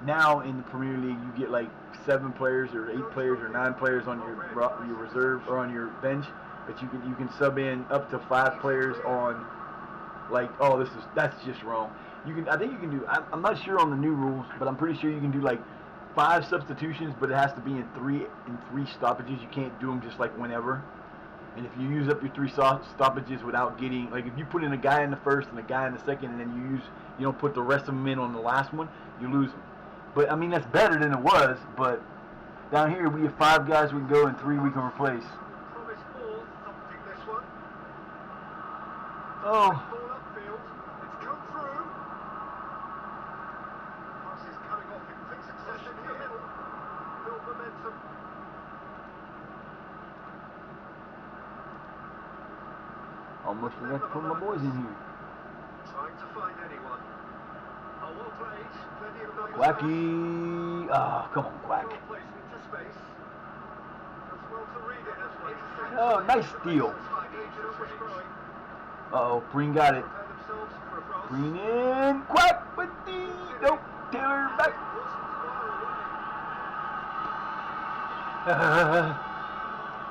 now in the Premier League you get like 7 players or 8 players or 9 players on your reserve or on your bench, but you can sub in up to 5 players on, like, oh, that's just wrong. I think you can do, I'm not sure on the new rules, but I'm pretty sure you can do like 5 substitutions, but it has to be in three stoppages. You can't do them just like whenever. And if you use up your 3 stoppages without getting, like, if you put in a guy in the first and a guy in the second, and then you don't put the rest of them in on the last one, you lose them. But I mean, that's better than it was. But down here we have 5 guys we can go and 3 we can replace. Promise ball, something this one. Oh. Ball upfield. It's come through. Pass is coming off in quick succession here. Build momentum. Almost forgot to put my boys in here. Trying to find anyone. Oh, well played. Plenty of numbers. Quacky. Oh, come on, Quack. Well placed into space. Does well to read it. Oh, nice steal. Uh-oh, Breen got it. Breen in. Quack with the... Nope. Taylor back.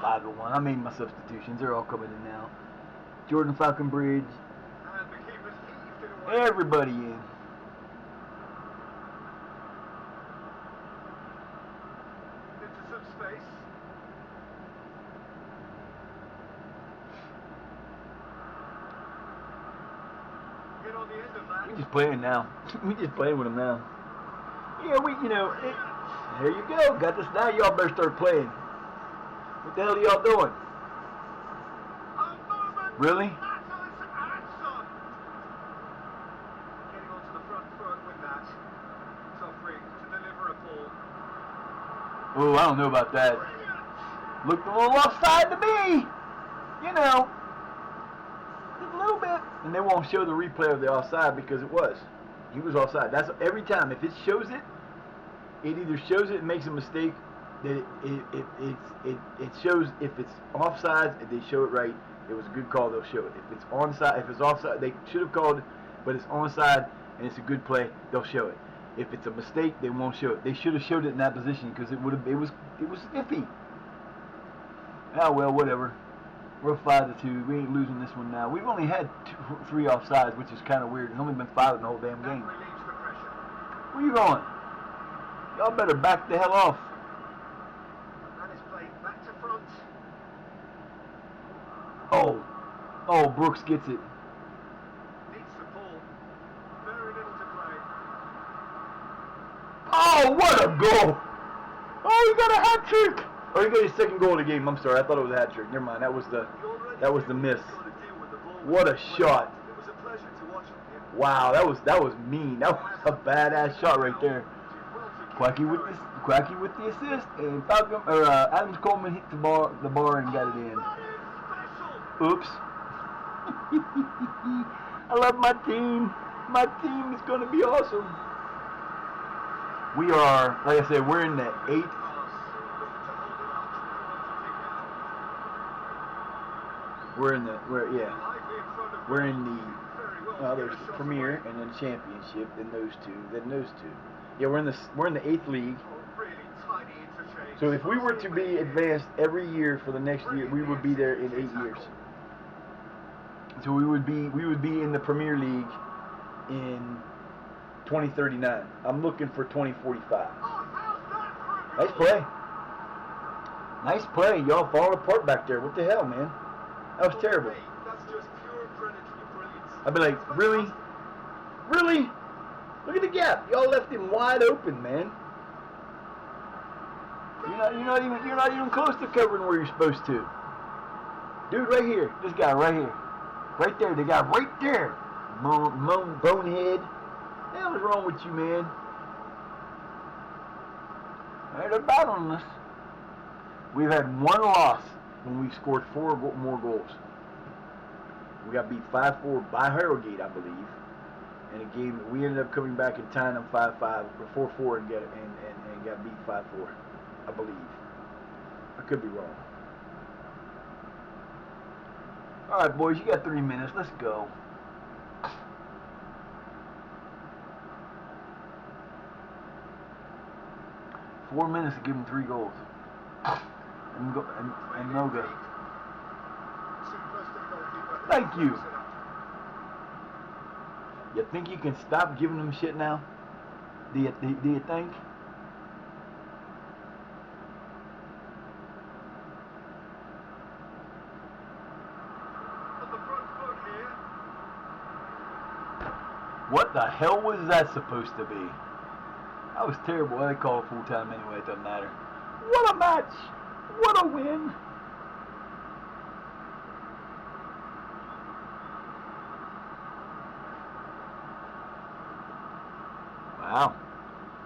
5-1. I made my substitutions. They're all coming in now. Jordan Falconbridge. Everybody in. Into some space. Get on the end of that. We just playing now. We just playing with them now. Yeah, there you go. Got this now. Y'all better start playing. What the hell are y'all doing? Really? Getting onto the front foot with that. Toffrey to deliver a ball. Oh, I don't know about that. Looked a little offside to me. You know. Just a little bit. And they won't show the replay of the offside because it was. He was offside. That's every time. If it shows it, it either shows it and makes a mistake. That it shows if it's offside, if they show it right, it was a good call, they'll show it. If it's onside, if it's offside, they should have called it, but it's onside and it's a good play, they'll show it. If it's a mistake, they won't show it. They should have showed it in that position because it was iffy. Ah, well, whatever. We're 5-2. We ain't losing this one now. We've only had 3 offsides, which is kind of weird. There's only been 5 in the whole damn game. Where you going? Y'all better back the hell off. That is played back to front. Oh, Brooks gets it. Needs the ball. Very little to play. Oh, what a goal! Oh, he got a hat trick! Oh, he got his second goal of the game. I'm sorry, I thought it was a hat trick. Never mind, that was the miss. What a shot! It was a pleasure to watch him. Wow, that was mean. That was a badass shot right there. Quacky with the assist, and Adams Coleman hit the bar and got it in. Oops. I love my team. My team is going to be awesome. We are, like I said, we're in the 8th. We're in the there's the Premier and then Championship, then those two. Yeah, we're in the 8th league. So if we were to be advanced every year for the next year, we would be there in 8 years. So we would be in the Premier League in 2039. I'm looking for 2045. Nice play. Nice play. Y'all falling apart back there. What the hell, man? That was terrible. That's just pure predatory brilliance. I'd be like, really? Really? Look at the gap. Y'all left him wide open, man. You're not even close to covering where you're supposed to. Dude, right here. This guy right here. Right there. The guy right there. Bonehead. What the hell is wrong with you, man? They're battling us. We've had 1 loss when we've scored 4 more goals. We got beat 5-4 by Harrogate, I believe. And a game we ended up coming back and tying them 5-5 or 4-4 and got beat 5-4, I believe. I could be wrong. All right, boys, you got 3 minutes. Let's go. Four minutes to give them 3 goals. And Noga. Too close to the goalkeeper. Thank you. You think you can stop giving them shit now? Do you think? On the front foot here. What the hell was that supposed to be? That was terrible. They called it full time anyway. It doesn't matter. What a match! What a win! Wow,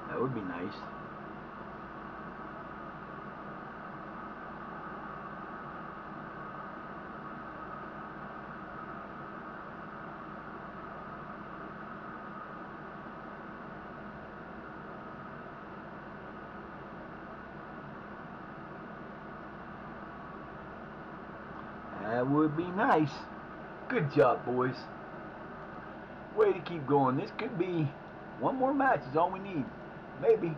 that would be nice. That would be nice. Good job, boys. Way to keep going. This could be one more match is all we need. Maybe.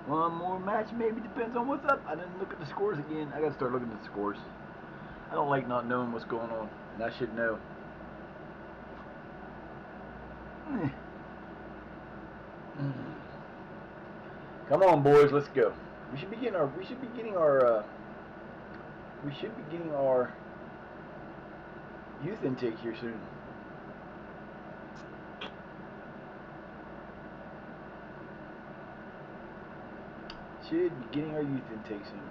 One more match, maybe. Depends on what's up. I didn't look at the scores again. I gotta start looking at the scores. I don't like not knowing what's going on, and I should know. Come on, boys, let's go. We should be getting our youth intake here soon. Should be getting our youth intake soon.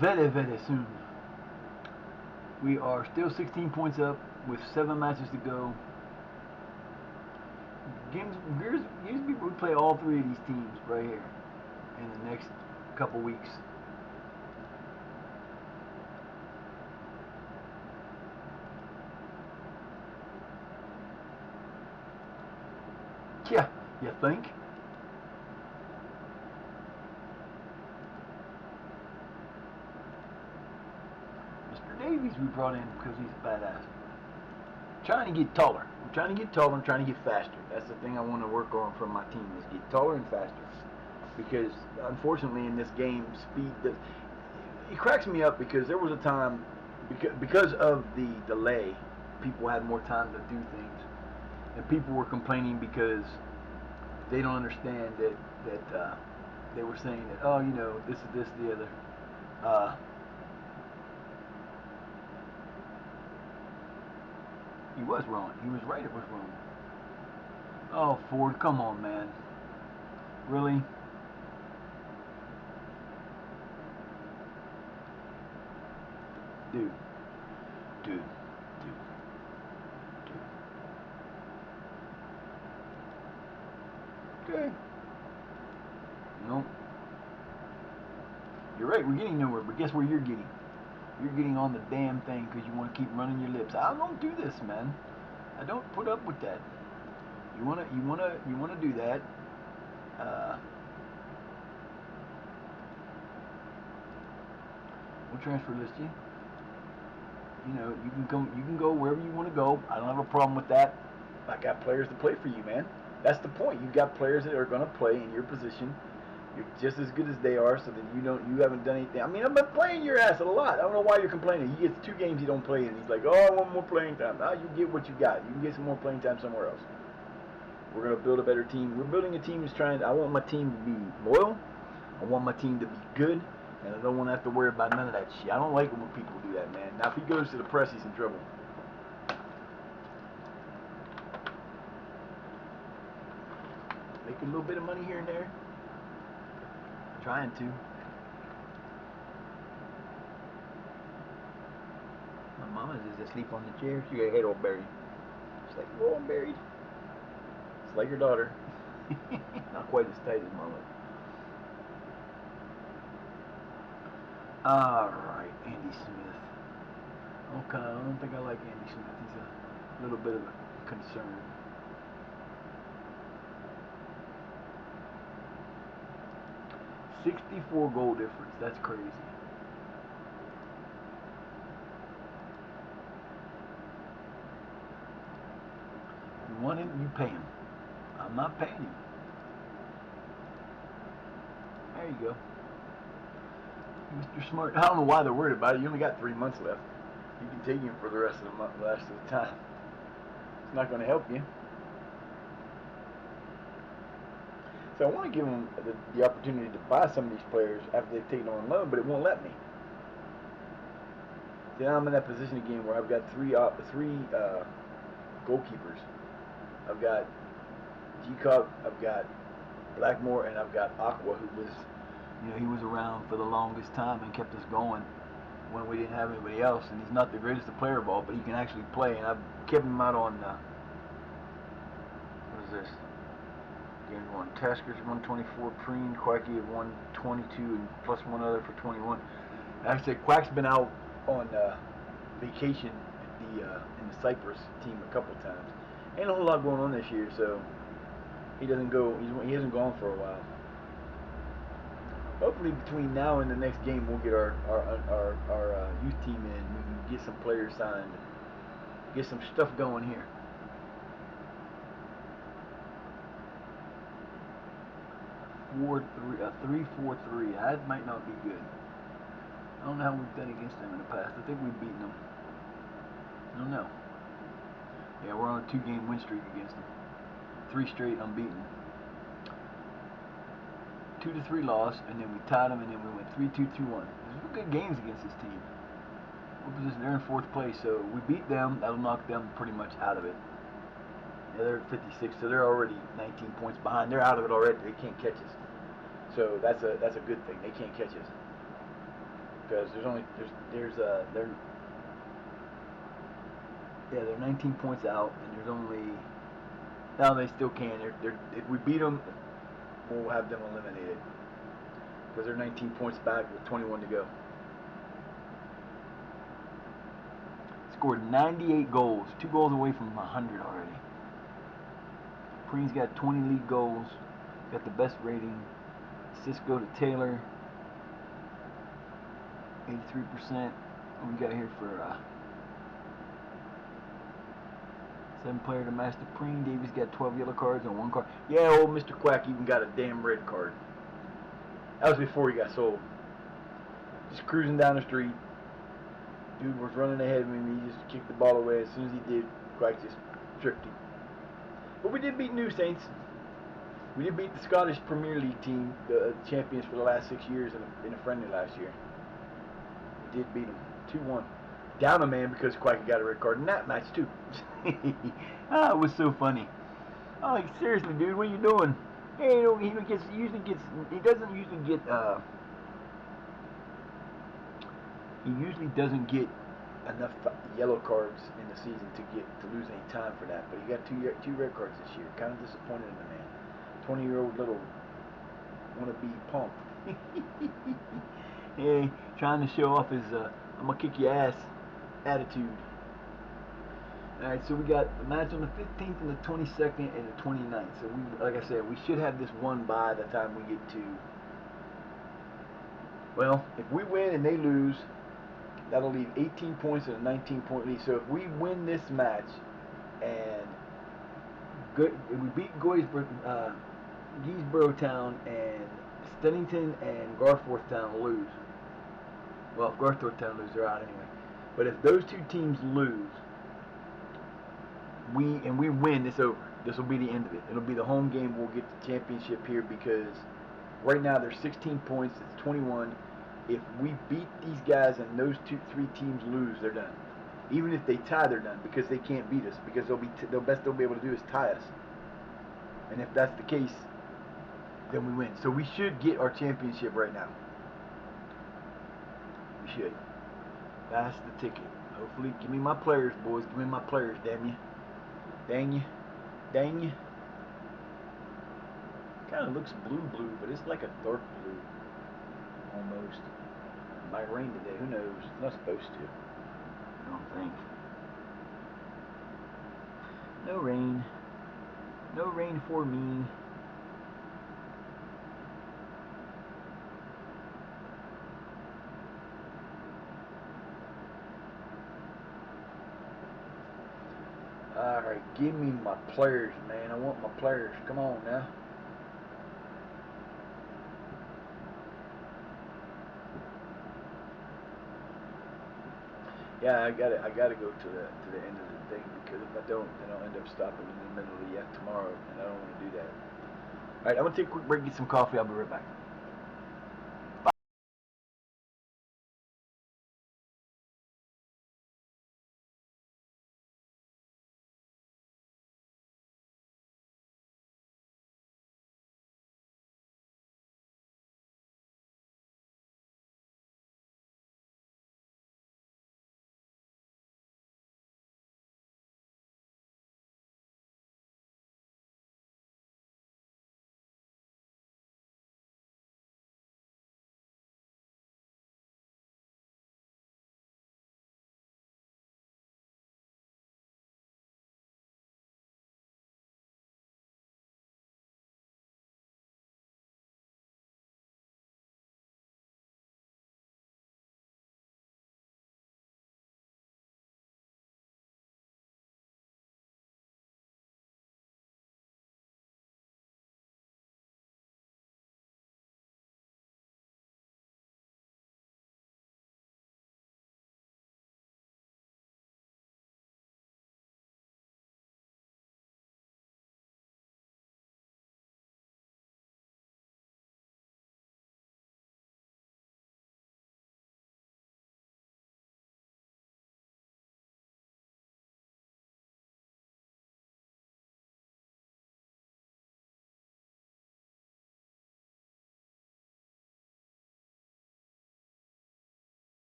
Very soon. We are still 16 points up with 7 matches to go. Usually we play all 3 of these teams right here in the next couple weeks. Yeah, you think? Mr. Davies we brought in because he's a badass. Trying to get taller. I'm trying to get taller. I'm trying to get faster. That's the thing I want to work on from my team is get taller and faster. Because unfortunately in this game, speed it cracks me up because there was a time because of the delay, people had more time to do things, and people were complaining because they don't understand that they were saying that, oh, you know, this is this the other. He was wrong. He was right. It was wrong. Oh, Ford, come on, man. Really? Dude. Dude. Okay. No. You're right. We're getting nowhere. But guess where you're getting? You're getting on the damn thing because you want to keep running your lips. I don't do this, man. I don't put up with that. You wanna do that. We'll transfer list you. You know, you can go wherever you want to go. I don't have a problem with that. I got players to play for you, man. That's the point. You got players that are going to play in your position. You're just as good as they are, so that you haven't done anything. I mean, I've been playing your ass a lot. I don't know why you're complaining. He gets 2 games he don't play, and he's like, oh, I want more playing time. Now you get what you got. You can get some more playing time somewhere else. We're going to build a better team. We're building a team that's trying. I want my team to be loyal. I want my team to be good. And I don't want to have to worry about none of that shit. I don't like when people do that, man. Now, if he goes to the press, he's in trouble. Make a little bit of money here and there. Trying to. My mama's just asleep on the chair. She got her head all buried. She's like, whoa, I'm buried. It's like your daughter. Not quite as tight as Mullet. Alright, Andy Smith. Okay, I don't think I like Andy Smith. He's a little bit of a concern. $64 goal difference. That's crazy. You want him, you pay him. I'm not paying him. There you go. Mr. Smart. I don't know why they're worried about it. You only got 3 months left. You can take him for the rest of the time. It's not going to help you. So I want to give them the opportunity to buy some of these players after they've taken on loan, but it won't let me. See, now I'm in that position again where I've got three goalkeepers. I've got G-Cup, I've got Blackmore, and I've got Aqua, who was, he was around for the longest time and kept us going when we didn't have anybody else. And he's not the greatest of player ball, but he can actually play. And I've kept him out on what is this? Game one. Taskers 124, Preen, Quacky at 122, and plus one other for 21. Actually, Quack's been out on vacation at in the Cyprus team a couple times. Ain't a whole lot going on this year, so he doesn't go. He hasn't gone for a while. Hopefully, between now and the next game, we'll get our youth team in. We can get some players signed, get some stuff going here. 3-4-3. That might not be good. I don't know how we've done against them in the past. I think we've beaten them. I don't know. Yeah, we're on a 2-game win streak against them. 3 straight unbeaten. 2-3 loss, and then we tied them, and then we went 3-2-2-1. These were good games against this team. They're in 4th place, so we beat them. That'll knock them pretty much out of it. Yeah, they're at 56, so they're already 19 points behind. They're out of it already. They can't catch us. So that's a good thing. They can't catch us because they're 19 points out, and there's only now they still can. If we beat them, we'll have them eliminated because they're 19 points back with 21 to go. Scored 98 goals, 2 goals away from 100 already. Preen's got 20 league goals, got the best rating. Assists go to Taylor, 83%. What we got here for 7 player to match the Preen. Davies got 12 yellow cards and 1 card. Yeah, old Mr. Quack even got a damn red card. That was before he got sold. Just cruising down the street. Dude was running ahead of him. He just kicked the ball away. As soon as he did, Quack just tripped him. But we did beat New Saints. We did beat the Scottish Premier League team, the champions for the last 6 years in a friendly last year. We did beat them 2-1. Down a man because Quacky got a red card in that match too. It was so funny. I'm like, seriously, dude, what are you doing? Hey, he doesn't usually get he usually doesn't get enough yellow cards in the season to lose any time for that. But he got two red cards this year. Kind of disappointed in the man. 20-year-old little wannabe punk. Hey, trying to show off his I'm gonna kick your ass attitude. Alright, so we got the match on the 15th and the 22nd and the 29th. So we, like I said, we should have this one by the time we get to. Well, if we win and they lose, that'll leave 18 points and a 19-point lead. So if we win this match and if we beat Guisborough Town and Stennington and Garforth Town lose. Well, if Garforth Town lose, they're out anyway. But if those 2 teams lose, we win, it's over. This will be the end of it. It'll be the home game. We'll get the championship here because right now there's 16 points. It's 21. If we beat these guys and those 3 teams lose, they're done. Even if they tie, they're done because they can't beat us. Because the best they'll be able to do is tie us. And if that's the case, then we win. So we should get our championship right now. We should. That's the ticket. Hopefully, give me my players, boys. Give me my players, damn you. Dang you. Dang you. Kind of looks blue, but it's like a dark blue almost. It might rain today. Who knows? It's not supposed to. I don't think. No rain. No rain for me. Alright, give me my players, man. I want my players. Come on now. Yeah, I gotta go to the end of the thing, because if I don't, then I'll end up stopping in the middle of the yak tomorrow, and I don't want to do that. Alright, I'm gonna take a quick break, get some coffee. I'll be right back.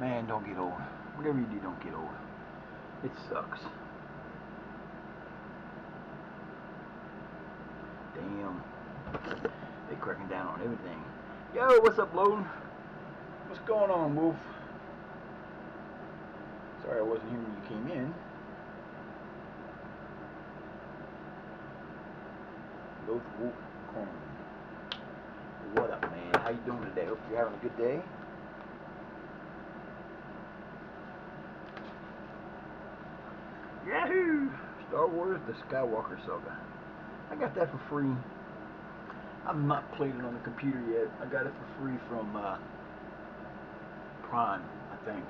Man, don't get old. Whatever you do, don't get old. It sucks. Damn. They cracking down on everything. Yo, what's up, Loden? What's going on, Wolf? Sorry I wasn't here when you came in. Both Wolf Corn. What up, man? How you doing today? Hope you're having a good day. Yahoo! Star Wars: The Skywalker Saga. I got that for free. I've not played it on the computer yet. I got it for free from Prime, I think.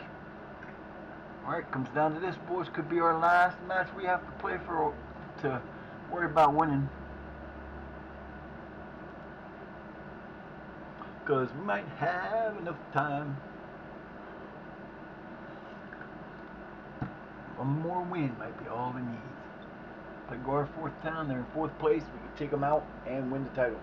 Alright, comes down to this, boys. Could be our last match we have to play for to worry about winning. Because we might have enough time. One more win might be all we need. If they go our fourth town, they're in fourth place. We can take them out and win the title.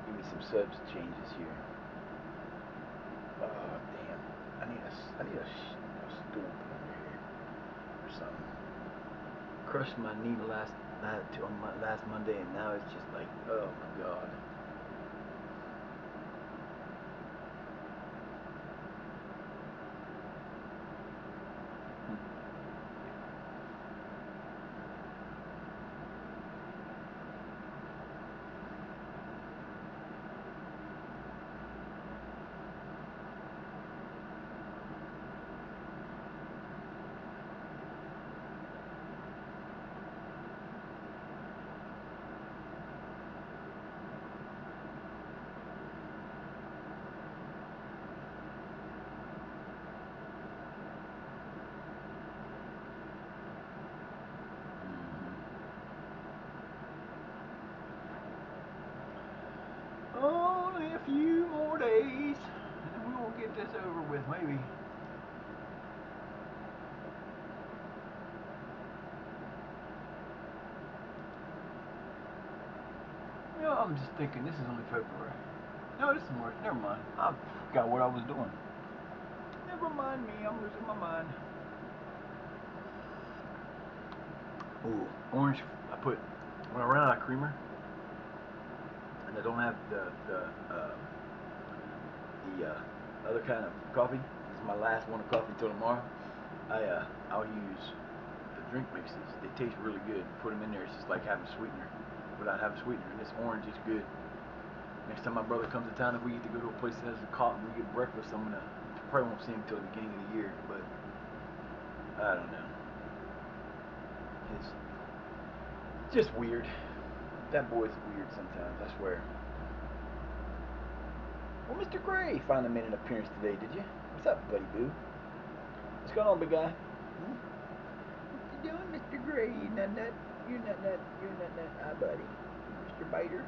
Give me some subs changes here. Oh damn! I need a stool over here or something. Crushed my knee on my last Monday, and now it's just like, oh my god. Only a few more days, and we will get this over with, maybe. You know, I'm just thinking this is only February. No, this is March. Never mind. I forgot what I was doing. Never mind me. I'm losing my mind. Ooh, orange. When I ran out of creamer, and I don't have the other kind of coffee. This is my last one of coffee till tomorrow. I'll use the drink mixes. They taste really good. Put them in there. It's just like having sweetener without having sweetener. And this orange is good. Next time my brother comes to town, if we get to go to a place that has a coffee, we get breakfast. Probably won't see him till the beginning of the year, but I don't know. It's just weird. That boy's weird sometimes, I swear. Well, Mr. Gray finally made an appearance today, did you? What's up, buddy boo? What's going on, big guy? What you doing, Mr. Gray? You nut. You're nut. Ah, buddy. Mr. Biter.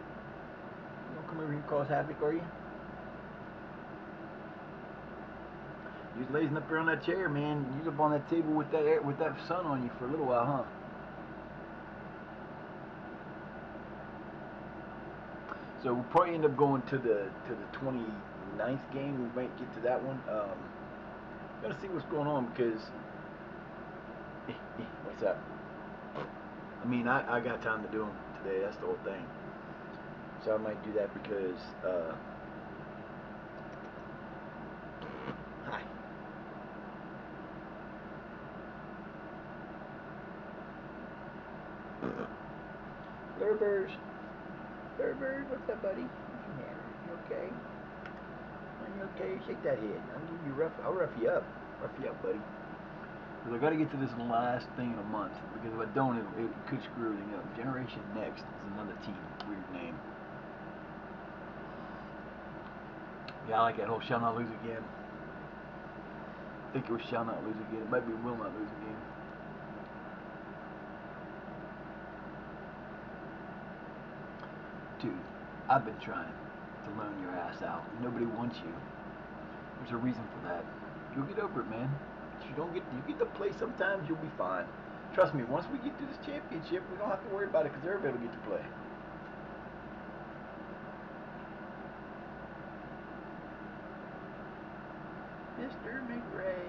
You don't come over here and cause havoc, are you? You was lazing up there on that chair, man. You was up on that table with that sun on you for a little while, huh? So we'll probably end up going to the 29th game. We might get to that one. Gotta see what's going on because what's up? I mean, I got time to do them today. That's the whole thing. So I might do that because hi. Lurbers, what's up, buddy? You okay? Are you okay? Shake that head. I'll rough you up, buddy. Because I got to get to this last thing in a month. Because if I don't, it could screw everything up. Generation Next is another team. Weird name. Yeah, I like that whole shall not lose again. I think it was shall not lose again. It might be will not lose again. Dude, I've been trying to loan your ass out. Nobody wants you. There's a reason for that. You'll get over it, man. If you get to play sometimes, you'll be fine. Trust me, once we get to this championship, we don't have to worry about it because everybody will get to play. Mr. McRae.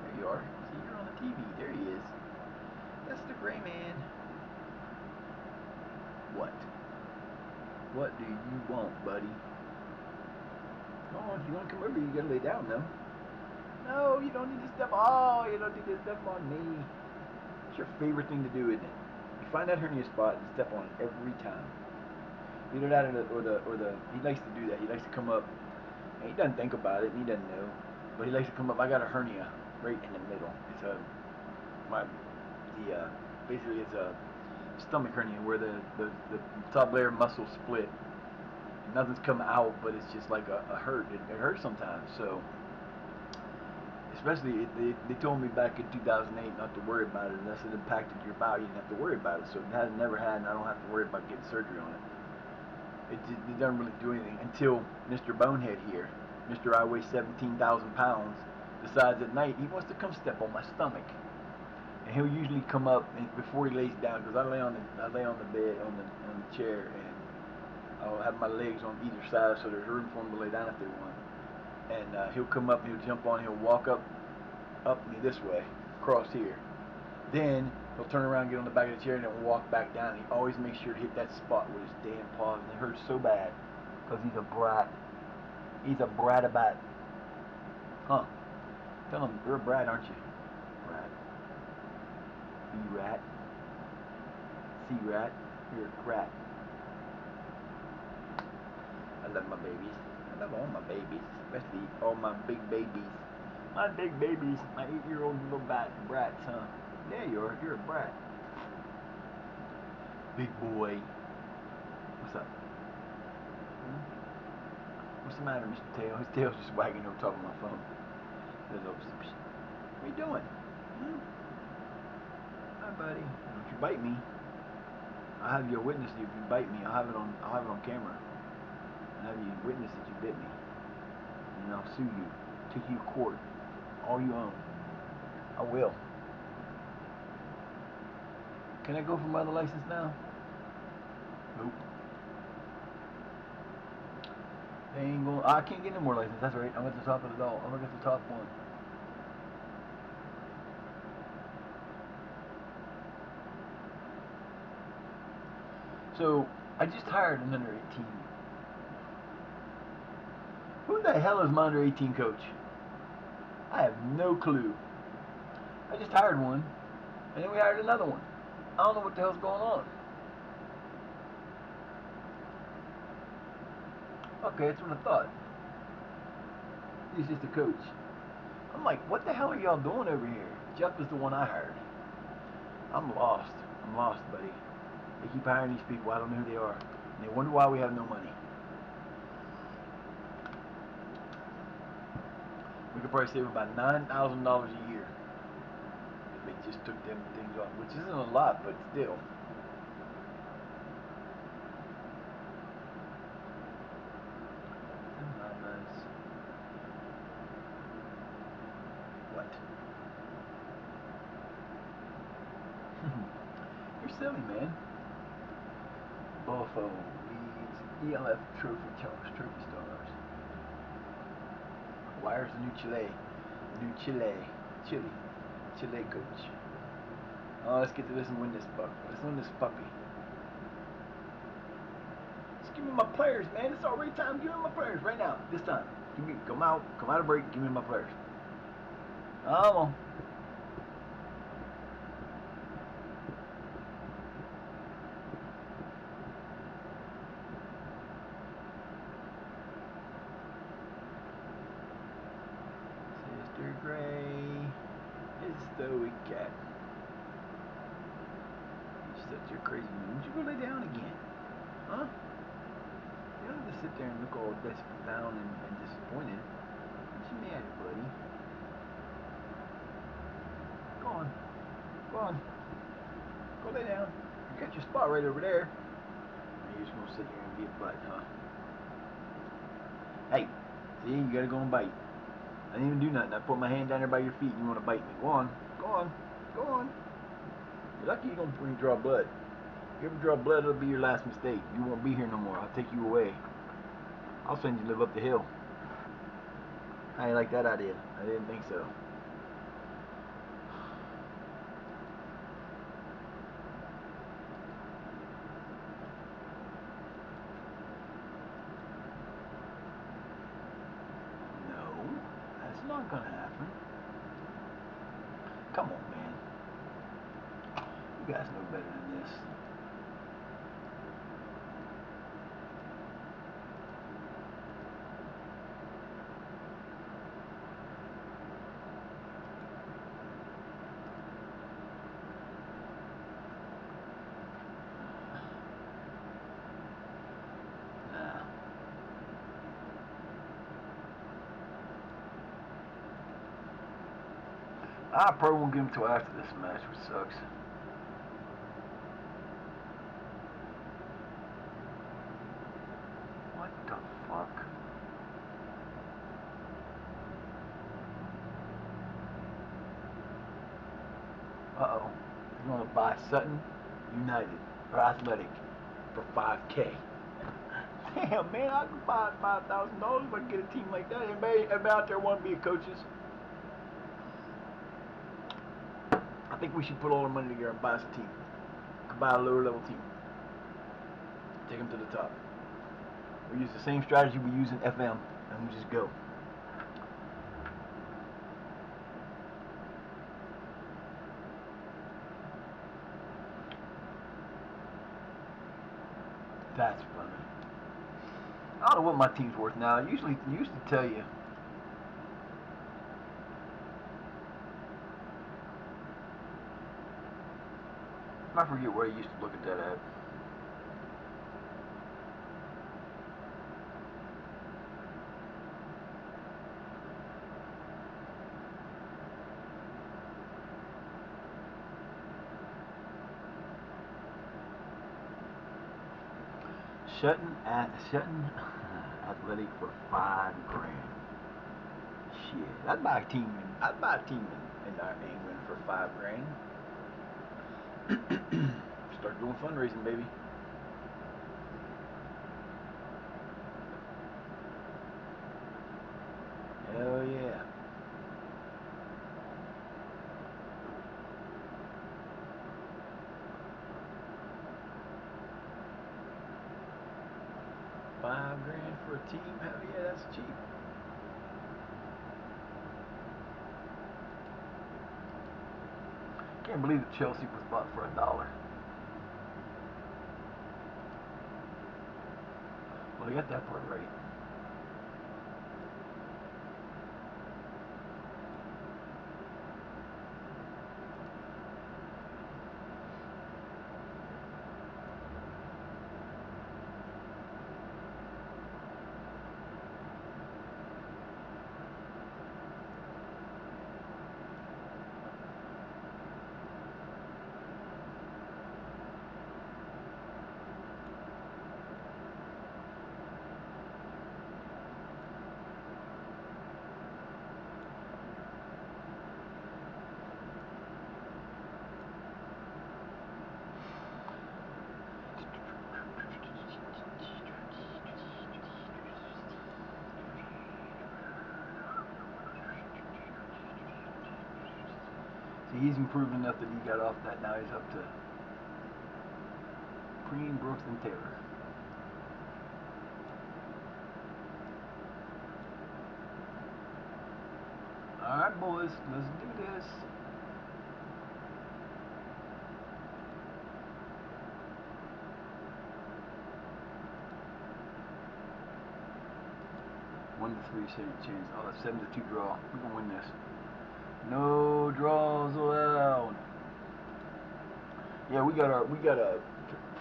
There you are. See, you're on the TV. There he is. That's the gray man. What? What do you want, buddy? Oh, if you want to come over, you gotta lay down, though. No, you don't need to step. Oh, you don't need to step on me. It's your favorite thing to do, isn't it? You find that hernia spot and step on it every time. Either that or the. He likes to do that. He likes to come up. And he doesn't think about it. And he doesn't know, but he likes to come up. I got a hernia right in the middle. It's basically it's a stomach hernia where the top layer muscle split. Nothing's come out, but it's just like a hurt. It hurts sometimes. So, especially they told me back in 2008 not to worry about it unless it impacted your bowel. You didn't have to worry about it. So it has never had, and I don't have to worry about getting surgery on it. It doesn't really do anything until Mr. Bonehead here, Mr. I weigh 17,000 pounds, decides at night he wants to come step on my stomach. And he'll usually come up before he lays down, because I lay on the bed on the chair, and I'll have my legs on either side so there's room for him to lay down if they want. And he'll come up and he'll jump on, he'll walk up me this way, across here. Then he'll turn around, get on the back of the chair, and then walk back down. He always makes sure to hit that spot with his damn paws, and it hurts so bad because he's a brat. He's a brat-a-bat. Huh? Tell him you're a brat, aren't you? Brat. B-rat. C-rat. You're a rat. I love my babies. I love all my babies, especially all my big babies. My big babies, my 8-year-old little brats, huh? Yeah, you are. You're a brat. Big boy. What's up? What's the matter, Mr. Tail? His tail's just wagging over top of my phone. What are you doing? Hi, buddy. Don't you bite me. I'll have you witness if you bite me. I'll have it on camera. I'll have you witness that you bit me. And I'll sue you. Take you to court. All you own. I will. Can I go for my other license now? Nope. They ain't going. I can't get any more license. That's right. I'm at the top of the doll. I'm at the top one. So I just hired an under 18. Who the hell is my under 18 coach? I have no clue. I just hired one, and then we hired another one. I don't know what the hell's going on. Okay, that's what I thought. He's just a coach. I'm like, what the hell are y'all doing over here? Jeff is the one I hired. I'm lost. I'm lost, buddy. They keep hiring these people. I don't know who they are. And they wonder why we have no money. We could probably save about $9,000 a year if they just took them things off, which isn't a lot, but still. What? You're silly, man. Buffo leads ELF trophy stars. Wires the new Chile coach. Oh, let's get to this and win this puppy. Let's win this puppy. Just give me my players, man. It's already time. Give me my players right now. This time. Come out of break. Give me my players. Come on. Sister Gray is stoic cat. You're such a crazy man. Would you go lay down again? Huh? You don't have to sit there and look all down and disappointed. What's the matter, buddy? Go on. Go on. Go lay down. You got your spot right over there. You're just going to sit there and be a butt, huh? Hey, see, you got to go and bite. I didn't even do nothing. I put my hand down there by your feet and you want to bite me. Go on. Go on. Go on. You're lucky you don't bring draw blood. If you ever draw blood, it'll be your last mistake. You won't be here no more. I'll take you away. I'll send you to live up the hill. I ain't like that idea. I didn't think so. No, that's not gonna happen. Come on, man. You guys know better than this. Nah. I probably won't give him till after this match, which sucks. What the fuck? Uh-oh. He's gonna buy Sutton United or Athletic for $5K. Damn, man, I can buy $5,000 if I can get a team like that. Everybody out there want to be a coaches. I think we should put all our money together and buy us a team. Buy a lower level team. Take them to the top. We use the same strategy we use in FM, and we just go. That's funny. I don't know what my team's worth now. I used to tell you. I forget where I used to look at that at. Sutton Athletic for $5,000. Shit, I'd buy a team in England for $5,000. Start doing fundraising, baby. Hell yeah. $5,000 for a team? Hell yeah, that's cheap. Can't believe that Chelsea was bought for $1. Well, they got that part right. See, he's improved enough that he got off that. Now he's up to Preen, Brooks, and Taylor. Alright, boys, let's do this. One to 3 chance. Oh, that's 7-2 draw. We're gonna win this. No draws allowed. Yeah, we got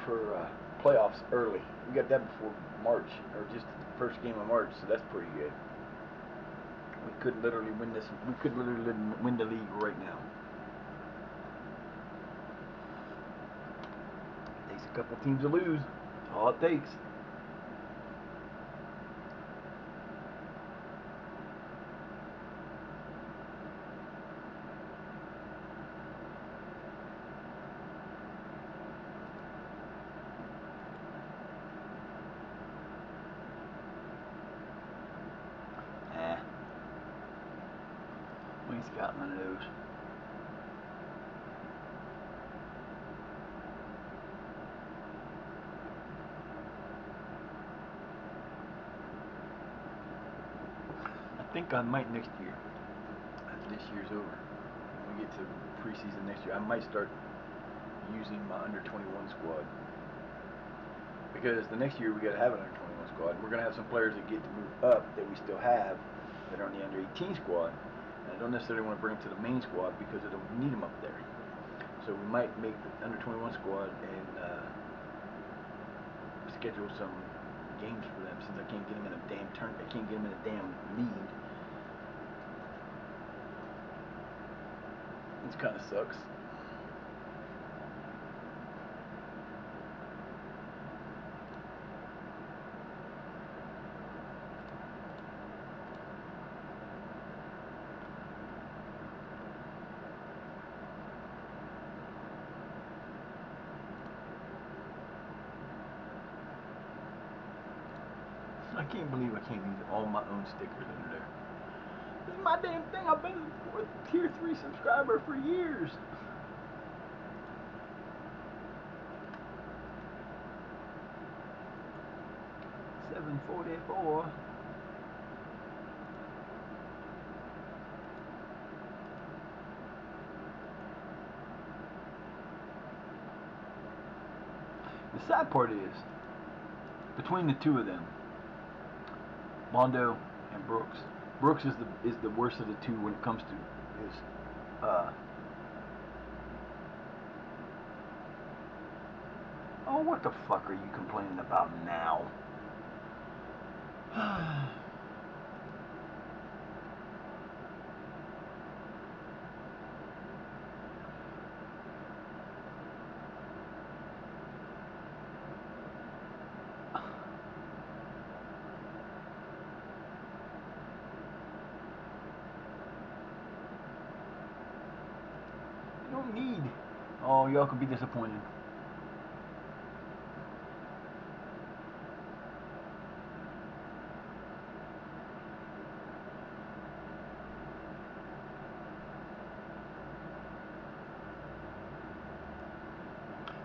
for playoffs early. We got that before March, or just the first game of March, so that's pretty good. We could literally win this. We could literally win the league right now. It takes a couple teams to lose. All it takes. He's got one of those. I think I might next year. After this year's over, when we get to preseason next year, I might start using my under 21 squad. Because the next year we got to have an under 21 squad. And we're going to have some players that get to move up that we still have that are on the under 18 squad. And I don't necessarily want to bring them to the main squad because I don't need them up there. So we might make the under 21 squad and schedule some games for them since I can't get them in a damn turn. I can't get them in a damn league. This kind of sucks. I can't believe I can't use all my own stickers under there. This is my damn thing. I've been a tier 3 subscriber for years. $7.44. The sad part is, between the two of them, Mondo and Brooks. Brooks is the worst of the two when it comes to his oh, what the fuck are you complaining about now? You don't need. Oh, y'all could be disappointed.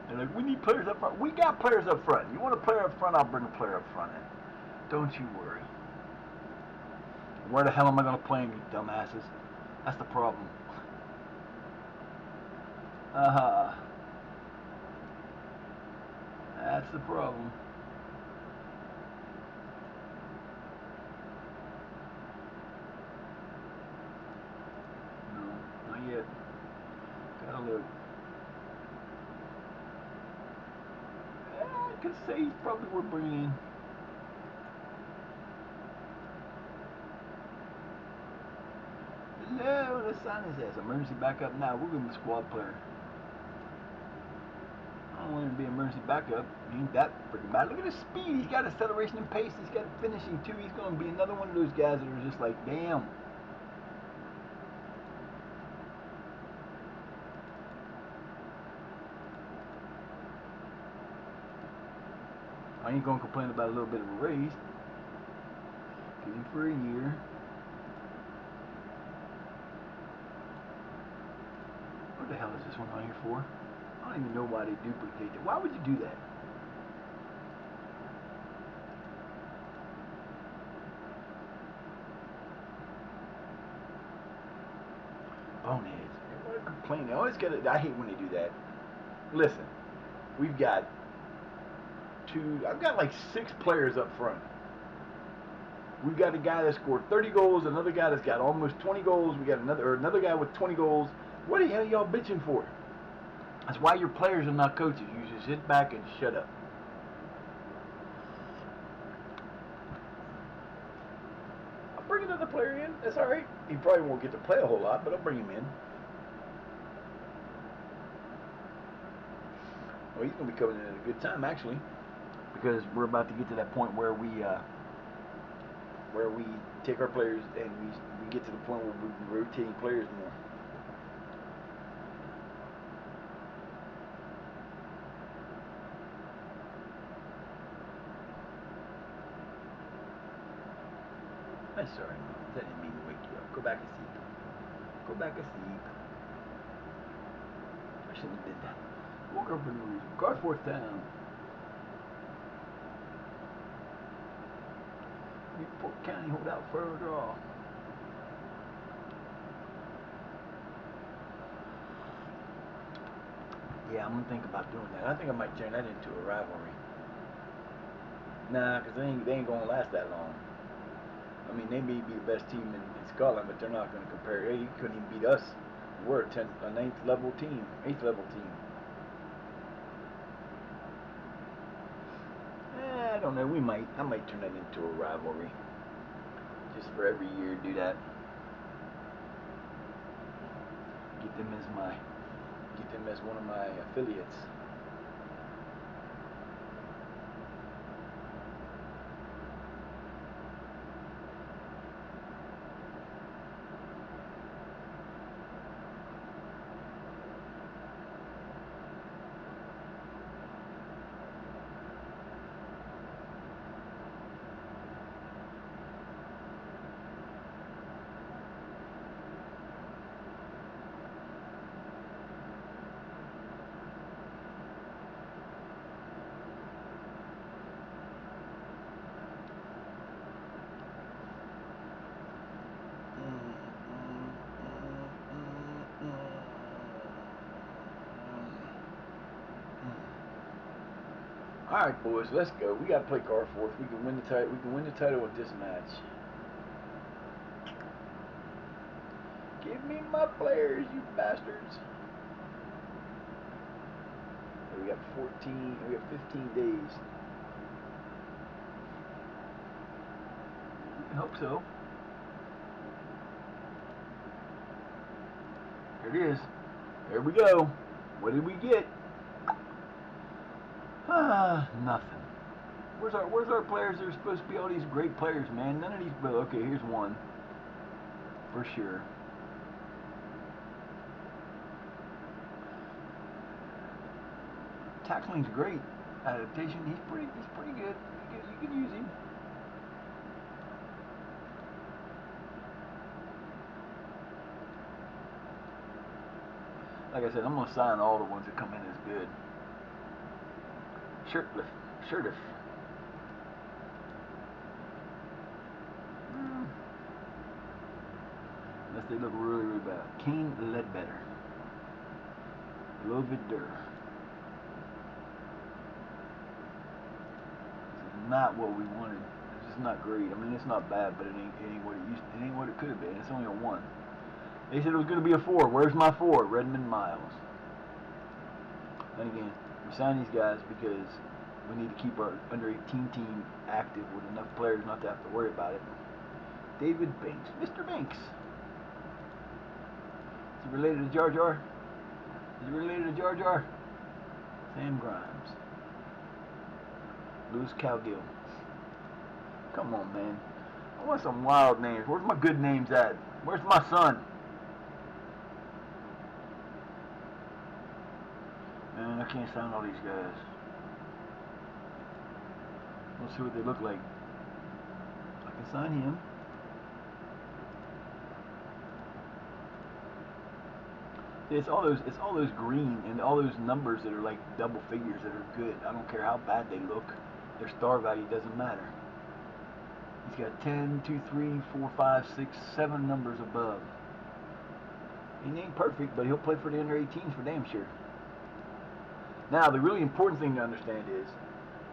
They're like, we need players up front. We got players up front. You want a player up front? I'll bring a player up front in. Don't you worry. Where the hell am I going to play him, you dumbasses? That's the problem. That's the problem. No, not yet. Gotta look. I could say he's probably worth bringing in. No, let's sign his ass. Emergency backup now. We're going to be squad player. I don't want him to be emergency backup. He ain't that freaking bad. Look at his speed. He's got acceleration and pace. He's got finishing too. He's going to be another one of those guys that are just like, damn. I ain't going to complain about a little bit of a raise. Get him for a year. What the hell is this one on here for? I don't even know why they duplicate it. Why would you do that? Boneheads. They want to complain. They always get it. I hate when they do that. Listen, we've got I've got like 6 players up front. We've got a guy that scored 30 goals, another guy that's got almost 20 goals. We got another guy with 20 goals. What the hell are y'all bitching for? That's why your players are not coaches. You just sit back and shut up. I'll bring another player in. That's all right. He probably won't get to play a whole lot, but I'll bring him in. Well, he's going to be coming in at a good time, actually, because we're about to get to that point where we take our players and we get to the point where we're rotating players more. I'm sorry, Mom. I didn't mean to wake you up. Go back and sleep. Go back asleep. I shouldn't have did that. Woke up for no reason. Guard fourth down. Newport County hold out for a draw. Yeah, I'm gonna think about doing that. I think I might turn that into a rivalry. Nah, cause they ain't gonna last that long. I mean, they may be the best team in Scotland, but they're not gonna compare. Hey, you couldn't even beat us. We're a 9th level team, 8th level team. I don't know. I might turn that into a rivalry. Just for every year, do that. Get them as one of my affiliates. All right, boys, let's go. We got to play Guard fourth. We can win the title. We can win the title with this match. Give me my players, you bastards. We got 14. We have 15 days. I hope so. There it is. There we go. What did we get? Nothing. Where's our players that are supposed to be all these great players, man? None of these. But okay, here's one for sure. Tackling's great. Adaptation, he's pretty good. You can use him. Like I said, I'm gonna sign all the ones that come in as good. Shirtiff. Unless they look really, really bad. Kane Ledbetter. Lovidur. Not what we wanted. It's just not great. I mean, it's not bad, but it ain't what it ain't what it could have been. It's only a 1. They said it was going to be a 4. Where's my 4? Redmond Miles. And again, we signed these guys because we need to keep our under 18 team active with enough players not to have to worry about it. David Banks, Mr. Banks. Is he related to Jar Jar? Is he related to Jar Jar? Sam Grimes. Louis Calgill. Come on, man. I want some wild names. Where's my good names at? Where's my son? Man, I can't sign all these guys. Let's see what they look like. I can sign him. It's all those green and all those numbers that are like double figures that are good. I don't care how bad they look. Their star value doesn't matter. He's got 10, 2, 3, 4, 5, 6, 7 numbers above. He ain't perfect, but he'll play for the under 18s for damn sure. Now, the really important thing to understand is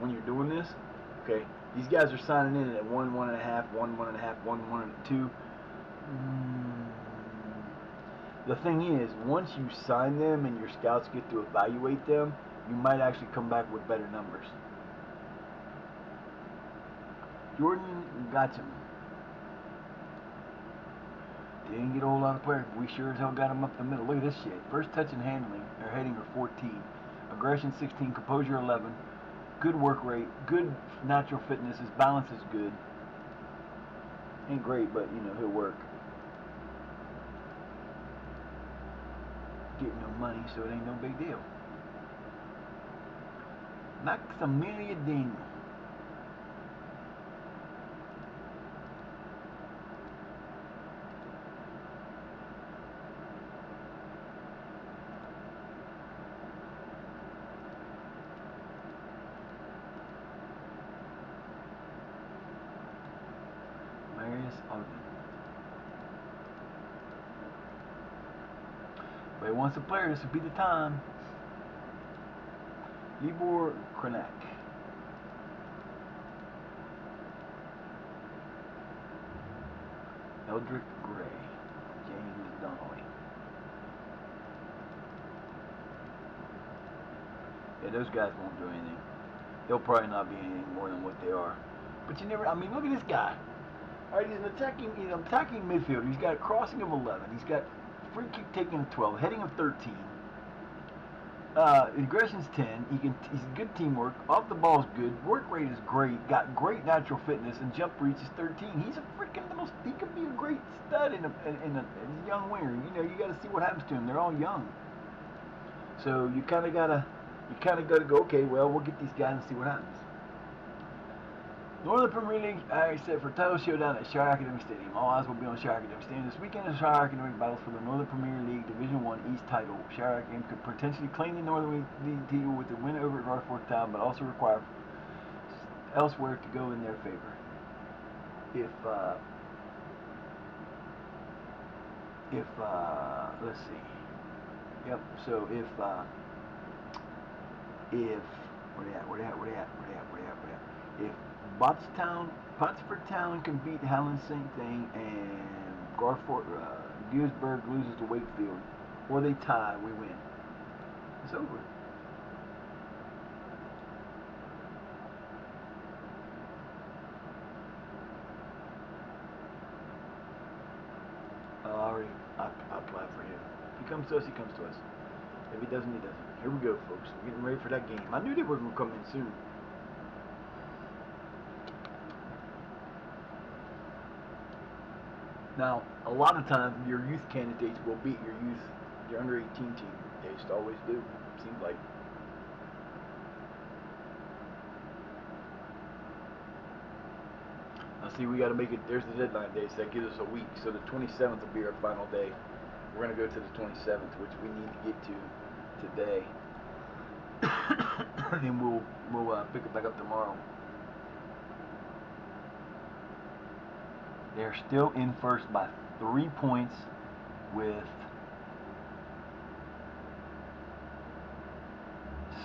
when you're doing this, okay, these guys are signing in at 1, 1.5, 1, 1.5, 1, 1, 2. The thing is, once you sign them and your scouts get to evaluate them, you might actually come back with better numbers. Jordan Gatcham. Didn't get a whole lot of players, but we sure as hell got him up the middle. Look at this shit. First touch and handling, or heading are 14. Aggression 16, composure 11. Good work rate, good natural fitness. His balance is good. Ain't great, but you know, he'll work. Getting no money, so it ain't no big deal. Maximilian Daniel. But he wants to play. This would be the time. Libor Krenak. Eldrick Gray. James Donnelly. Yeah, those guys won't do anything. They'll probably not be anything more than what they are. But you never, I mean, look at this guy. All right, he's an attacking midfielder. He's got a crossing of 11. He's got free kick taking of 12, heading of 13. Aggression's 10. He's good teamwork. Off the ball's good. Work rate is great. Got great natural fitness, and jump reach is 13. He's a freaking he could be a great stud in a young winger. You know, you got to see what happens to him. They're all young, so you kind of gotta go. Okay, well, we'll get these guys and see what happens. Northern Premier League, I said, for title showdown at Shire Academy Stadium. All eyes will be on Shire Academy Stadium this weekend. As Shire Academy battles for the Northern Premier League Division 1 East title. Shire Academy could potentially claim the Northern League title with a win over Garforth Town, but also require elsewhere to go in their favor. Let's see. Yep. So if if Botsford Town can beat Halland St. Thing and Duisburg loses to Wakefield, or they tie, we win. It's over. I applied for him. If he comes to us, he comes to us. If he doesn't, he doesn't. Here we go, folks. We're getting ready for that game. I knew they were going to come in soon. Now, a lot of times, your youth candidates will beat your under 18 team. They just always do. Seems like. Now, see, we got to make it. There's the deadline day, so that gives us a week. So the 27th will be our final day. We're going to go to the 27th, which we need to get to today. And then we'll pick it back up tomorrow. They're still in first by 3 points with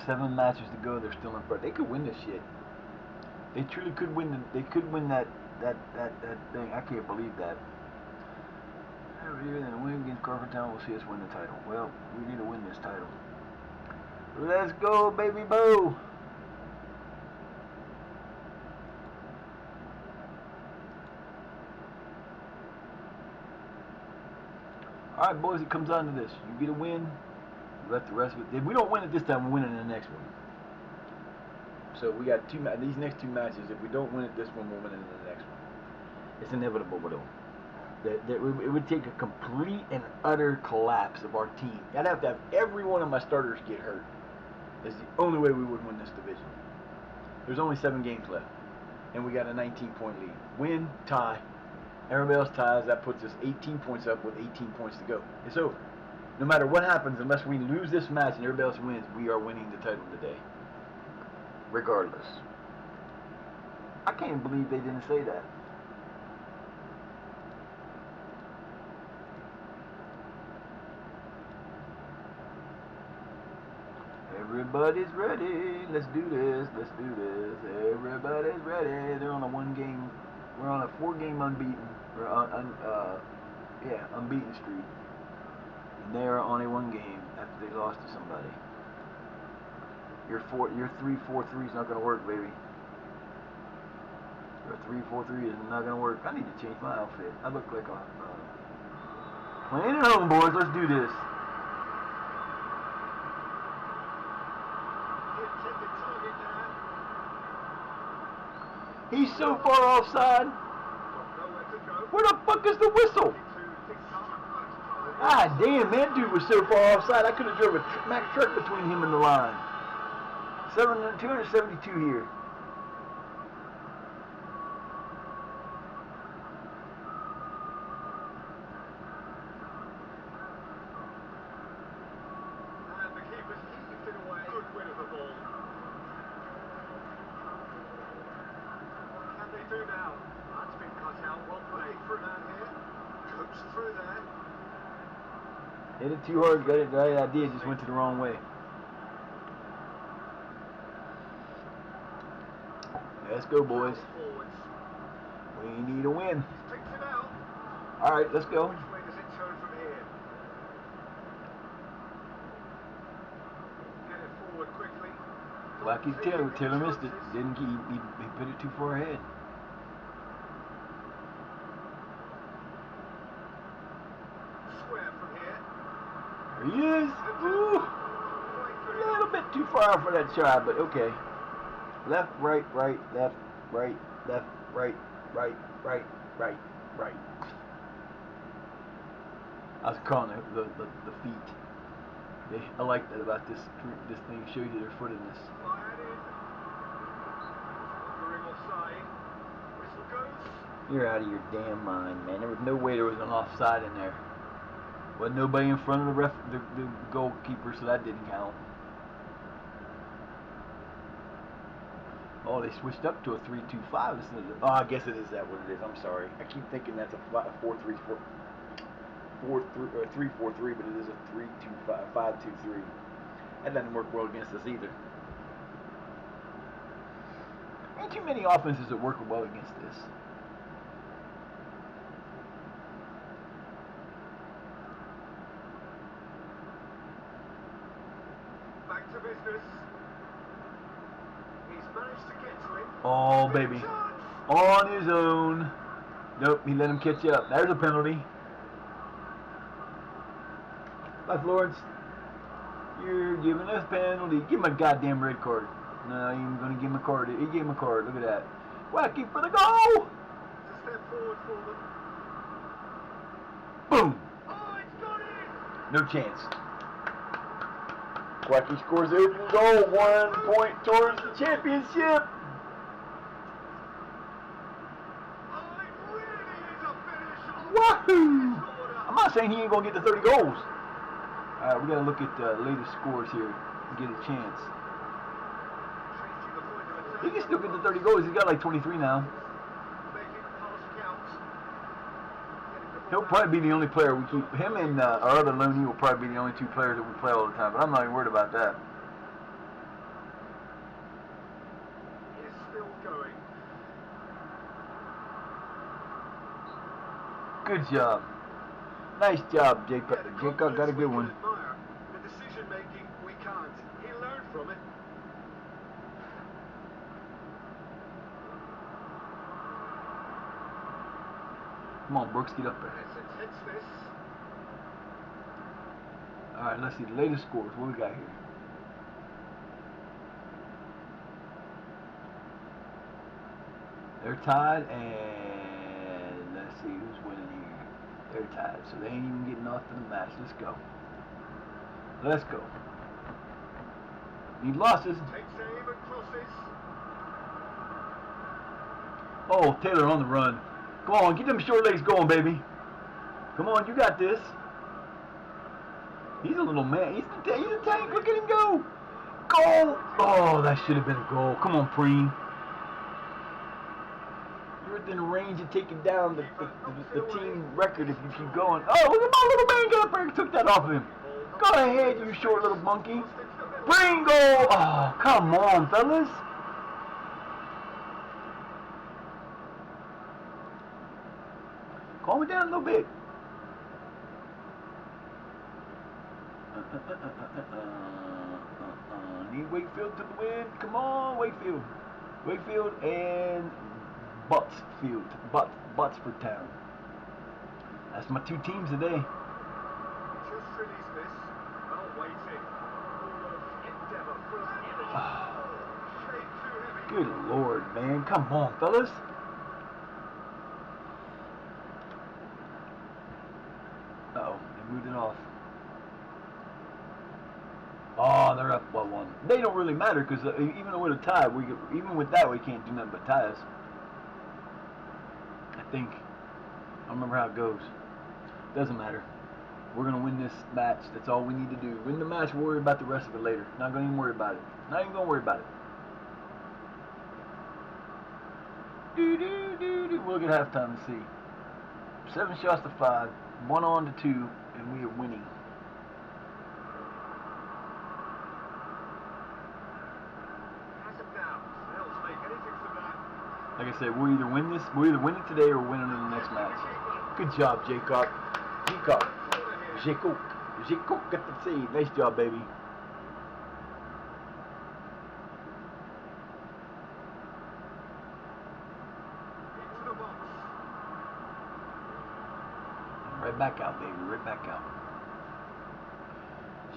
7 matches to go. They're still in front. They could win this shit. They truly could win. They could win that thing. I can't believe that. Every year, then win against Garforth Town will see us win the title. Well, we need to win this title. Let's go, baby boo! Alright, boys, it comes down to this. You get a win, you let the rest of it. If we don't win it this time, we'll win it in the next one. So we got these next 2 matches. If we don't win it this one, we'll win it in the next one. It's inevitable, though. It would take a complete and utter collapse of our team. I'd have to have every one of my starters get hurt. It's the only way we would win this division. There's only 7 games left, and we got a 19-point lead. Win, tie. Everybody else ties. That puts us 18 points up with 18 points to go. It's over. No matter what happens, unless we lose this match and everybody else wins, we are winning the title today. Regardless. I can't believe they didn't say that. Everybody's ready. Let's do this. Let's do this. Everybody's ready. They're on a 1-game. We're on a 4-game unbeaten. Unbeaten streak. And they are on a 1-game after they lost to somebody. Your 3-4-3 is not going to work, baby. Your 3-4-3 is not going to work. I need to change my outfit. I look like a playing at home, boys. Let's do this. He's so far offside. Where the fuck is the whistle? Ah, damn, that dude was so far offside. I could have drove a Mack truck between him and the line. 272 here. And the keeper's heaved it away. Good win of the ball. What can they do now? That's been cut out. Well played through that here. Coached through there. Hit it too hard, got it the right idea, just went to the wrong way. Let's go, boys. Forwards. We need a win. He's picked it out. All right, let's go. Which way does it turn from here? Get it forward quickly. Blackie Taylor missed it. Didn't he put it too far ahead. Square from here. There he is. Ooh, a little bit too far for that shot, but okay. Left, right, right, left, right, left, right, right, right, right, right. I was calling it the feet. I like that about this thing. Shows you their footedness. Fired in. Wandering offside. Whistle goes. You're out of your damn mind, man. There was no way there was an offside in there. Wasn't nobody in front of the goalkeeper, so that didn't count. Oh, they switched up to a 3-2-5. Oh, I guess it is that what it is. I'm sorry. I keep thinking that's a 4-3-4. 3-4-3, but it is a 3-2-5, 5-2-3. That doesn't work well against us either. Ain't too many offenses that work well against this. Back to business. He's managed to get to him. Oh, baby. On his own. Nope, he let him catch up. There's a penalty. Bye, Florence. You're giving us penalty. Give him a goddamn red card. No, he ain't gonna give him a card. He gave him a card. Look at that. Wacky for the goal. It's a step forward for them. Boom. Oh, it's got in. No chance. Wacky scores the opening goal. 1 point towards the championship. Oh, it really is a finish. Wahoo! I'm not saying he ain't gonna get the 30 goals. Alright, we gotta look at the latest scores here and get a chance. He can still get the 30 goals. He's got like 23 now. He'll probably be the only player we keep. Him and our other loanee will probably be the only 2 players that we play all the time. But I'm not even worried about that. He's still going. Good job. Nice job, Jake. Jake got a good one. The decision making, we can't. He learned from it. Come on, Brooks, get up there. It's hits this. Alright, let's see the latest scores. What we got here? They're tied, and let's see who's winning here. They're tied, so they ain't even getting off to the match. Let's go. Let's go. Need losses. Takes aim and crosses. Oh, Taylor on the run. Come on, get them short legs going, baby. Come on, you got this. He's a little man. He's a tank. Look at him go. Goal. Oh, that should have been a goal. Come on, Preen. You're within range of taking down the team record if you keep going. Oh, look at my little man get up there and took that off of him. Go ahead, you short little monkey. Preen goal. Oh, come on, fellas. Calm it down a little bit. Need Wakefield to the win. Come on, Wakefield. Wakefield and Buttsfield. Buttsford Town. That's my 2 teams today. Just release this. Well waiting. Endeavour for shade too heavy. Good Lord, man. Come on, fellas. Uh-oh, they moved it off. Oh, they're up 1-1. They don't really matter because even though we're tied, even with that we can't do nothing but ties. I think. I don't remember how it goes. Doesn't matter. We're gonna win this match. That's all we need to do. Win the match. We'll worry about the rest of it later. Not gonna even worry about it. Not even gonna worry about it. We'll get halftime and see. 7 shots to 5, 1 on to 2, and we are winning. Like I said, we'll either win it today or win it in the next match. Good job, Jacob. Jacob got the save. Nice job, baby. Into the box. Right back out, baby. Right back out.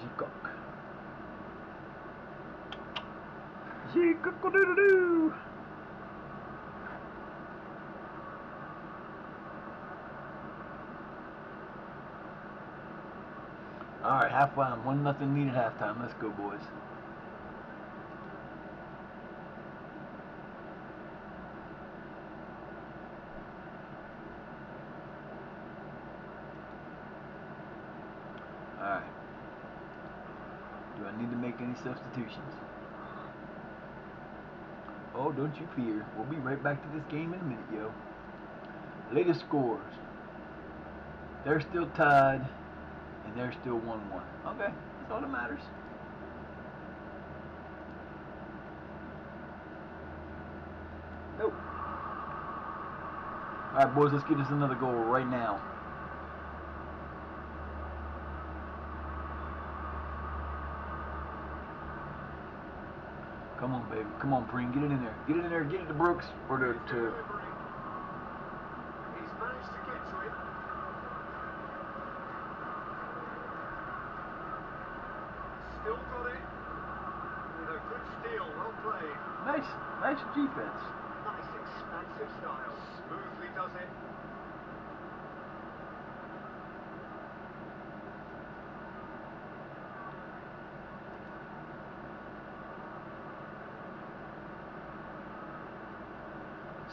Jacob. Jacob-a-doo-doo-doo. Alright, halftime. 1-0 lead at halftime. Let's go, boys. Alright. Do I need to make any substitutions? Oh, don't you fear. We'll be right back to this game in a minute, yo. Latest scores. They're still tied, and they're still 1-1. Okay, that's all that matters. Nope. Alright, boys, let's get us another goal right now. Come on, baby. Come on, Preem. Get it in there. Get it in there. Get it to Brooks. Or to... He's managed to get to it. Still got it. With a good steal. Well played. Nice defense. Nice expansive style. Smoothly does it.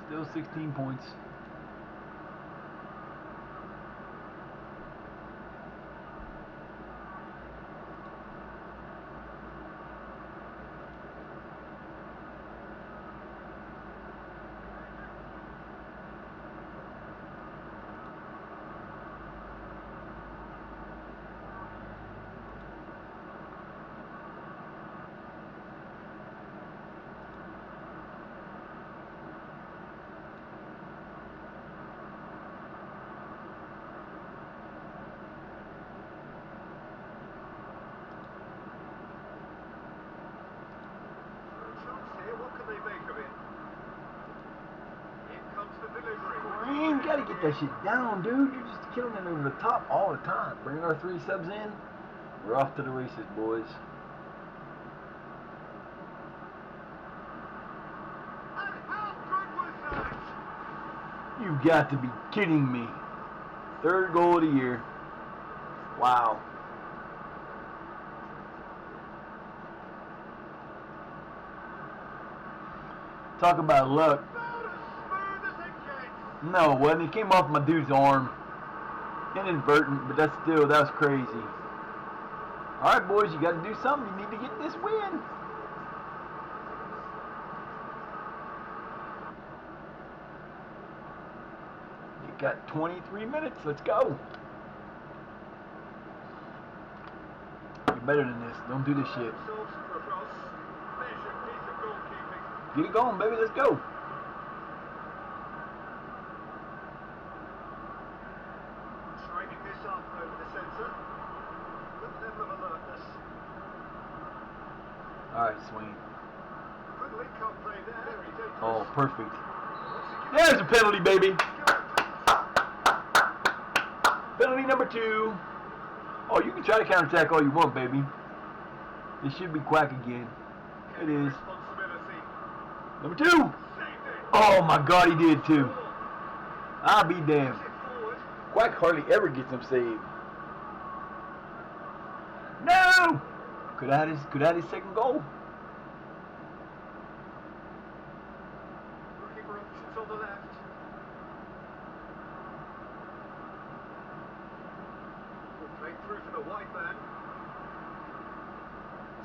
Still 16 points. What can they make of it? Here comes the delivery. Preem, gotta get that shit down, dude. You're just killing it over the top all the time. Bring our 3 subs in. We're off to the races, boys. And how good was that? You've got to be kidding me. 3rd goal of the year. Wow. Talk about luck. About as smooth as it gets. No, it wasn't. It came off my dude's arm. Inadvertent, but that was crazy. Alright, boys, you got to do something. You need to get this win. You got 23 minutes. Let's go. You're better than this. Don't do this shit. Themselves for a cross. Measured piece of goalkeeping. Get it going, baby. Let's go. Training this up over the centre. Good level of alertness. Alright, Swain. Good link-up play there. Very dangerous. Oh, perfect. What's he There's a penalty, baby. gonna Penalty number 2. Oh, you can try to counterattack all you want, baby. This should be Quack again. do? It is. Responsibility. Number 2. Saved it. Oh my God, he did too. I'll be damned. Push it forward. Quack hardly ever gets them saved. No! Could have had his 2nd goal. Looking for options on the left. Good play through for the white man.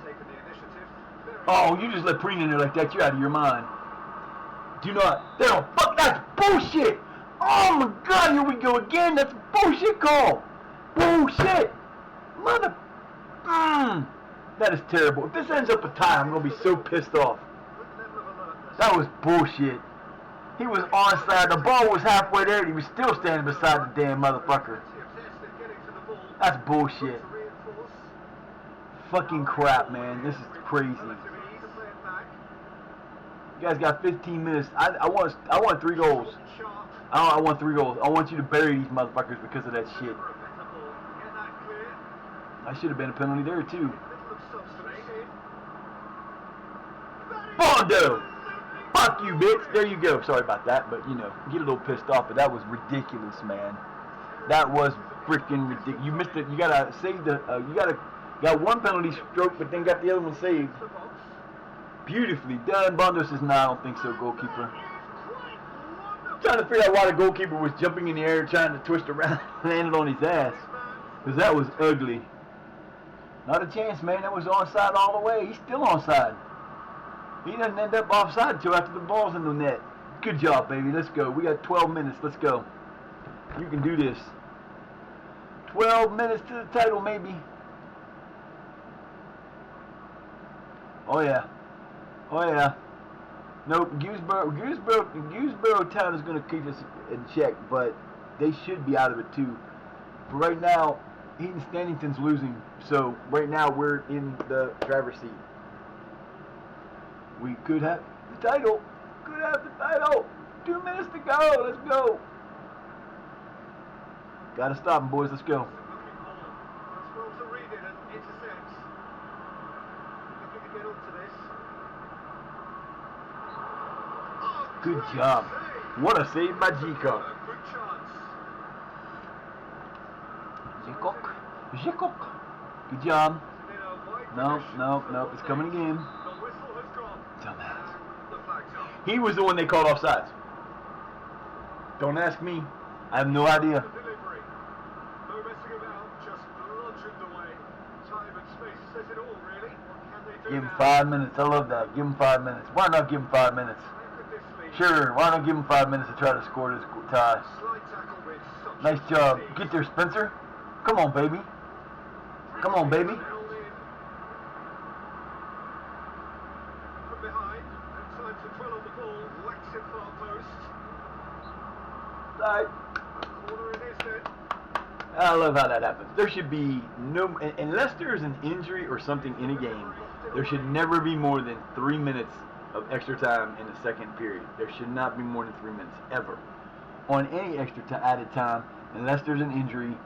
Taking the initiative. Very Oh, you just let Preem in there like that. You're out of your mind. Do not. They don't. Fuck. That's bullshit. Oh my God. Here we go again. That's a bullshit call. Bullshit. Mother. That is terrible. If this ends up a tie, I'm gonna be so pissed off. good level of alertness. That was bullshit. He was onside. The ball was halfway there, and he was still standing beside the damn motherfucker. That's bullshit. Fucking crap, man. This is crazy. You guys got 15 minutes. I want 3 goals. I want 3 goals. I want you to bury these motherfuckers because of that shit. I should have been a penalty there too. Bondo! Fuck you, bitch. There you go. Sorry about that, but you know, get a little pissed off. But that was ridiculous, man. That was freaking ridiculous. You missed it. You gotta save the. Got one penalty stroke, but then got the other one saved. Beautifully done. Bondo says, "No, I don't think so, goalkeeper." Trying to figure out why the goalkeeper was jumping in the air, trying to twist around, and landed on his ass, because that was ugly. Not a chance, man. That was onside all the way. He's still onside. He doesn't end up offside until after the ball's in the net. Good job, baby. Let's go. We got 12 minutes. Let's go. You can do this. 12 minutes to the title, maybe. Oh, yeah. Oh, yeah. Nope. Gooserboro Town is going to keep us in check, but they should be out of it, too. For right now, Heaton Stannington's losing. So, right now, we're in the driver's seat. We could have the title. Could have the title. 2 minutes to go. Let's go. Gotta stop him, boys. Let's go. Good job. What a save by G-Cock. G-Cock. Good job. No. It's coming again. Dumbass. He was the one they called offsides. Don't ask me. I have no idea. Give him 5 minutes. I love that. Give him 5 minutes. Why not give him 5 minutes? Sure, why not give him 5 minutes to try to score this tie? Nice job. Get there, Spencer. Come on, baby. Come on, baby. I love how that happens. There should be no, unless there's an injury or something in a game, there should never be more than 3 minutes of extra time in the second period. There should not be more than 3 minutes, ever. On any extra added time, unless there's an injury,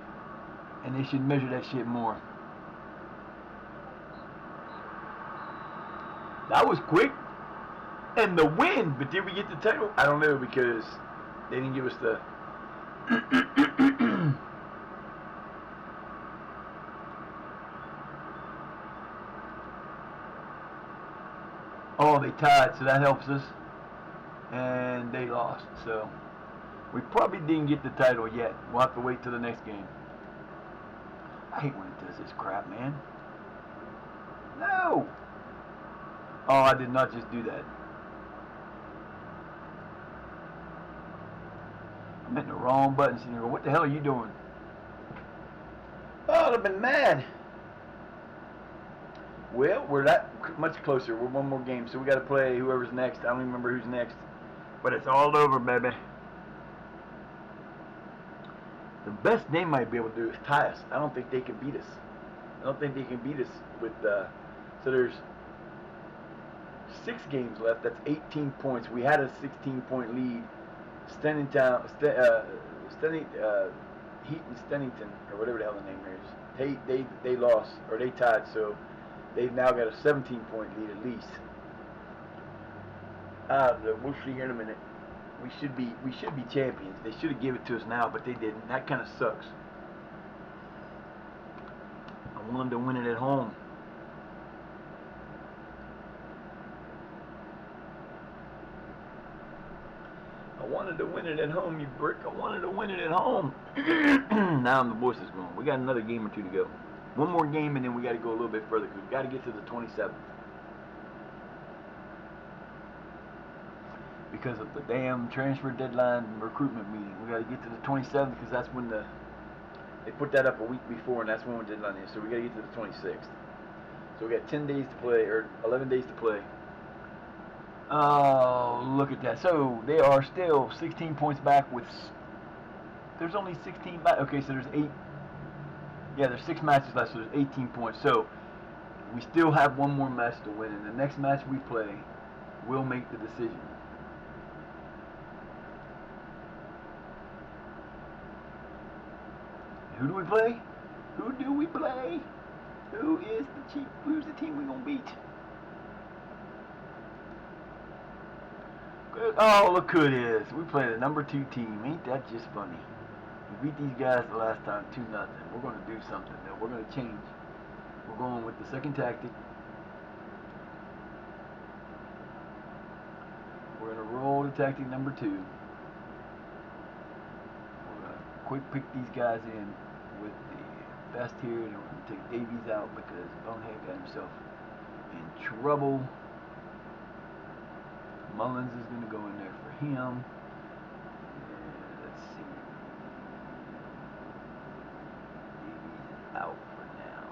and they should measure that shit more. That was quick. And the win, but did we get the title? I don't know, because they didn't give us the... Oh, they tied, so that helps us. And they lost, so we probably didn't get the title yet. We'll have to wait till the next game. I hate when it does this crap, man. No! Oh, I did not just do that. I'm hitting the wrong button, sitting here. What the hell are you doing? Oh, I'd have been mad. Well, we're that much closer. We're one more game, so we got to play whoever's next. I don't even remember who's next. But it's all over, baby. The best they might be able to do is tie us. I don't think they can beat us. I don't think they can beat us with... so there's 6 games left. That's 18 points. We had a 16-point lead. Heaton Stennington, or whatever the hell the name is. They lost, or they tied, so they've now got a 17-point lead at least. We'll see here in a minute. We should be champions. They should have given it to us now, but they didn't. That kind of sucks. I wanted to win it at home. I wanted to win it at home, you brick. I wanted to win it at home. Now the voice is gone. We got another game or 2 to go. One more game, and then we got to go a little bit further, because we got to get to the 27th. Because of the damn transfer deadline and recruitment meeting. We got to get to the 27th, because that's when they put that up a week before, and that's when the deadline is. So we got to get to the 26th. So we got 10 days to play, or 11 days to play. Oh, look at that. So they are still 16 points back with. There's only 16 back. Okay, so there's 8. Yeah, there's 6 matches left, so there's 18 points. So we still have one more match to win, and the next match we play will make the decision. Who do we play? Who do we play? Who's the team we gonna beat? Oh, look who it is. We play the number 2 team. Ain't that just funny? We beat these guys the last time 2-0. We're gonna do something though. We're gonna change. We're going with the second tactic. We're gonna roll to tactic number 2. We're gonna quick pick these guys in with the best here, and we're gonna take Davies out because Bonehead got himself in trouble. Mullins is gonna go in there for him. And let's see. Davies is out for now.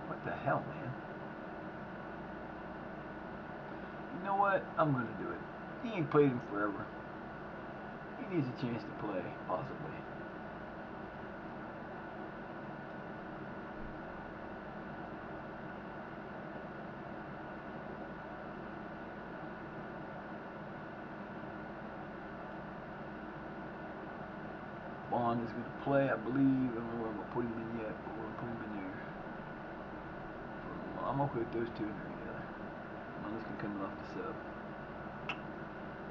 What the hell, man? You know what? I'm gonna do it. He ain't played him forever. He needs a chance to play, possibly. Bond is going to play, I believe. I don't know where I'm going to put him in yet, but we're going to put him in there. I'm okay with those two in there together. Mullins can come off the sub.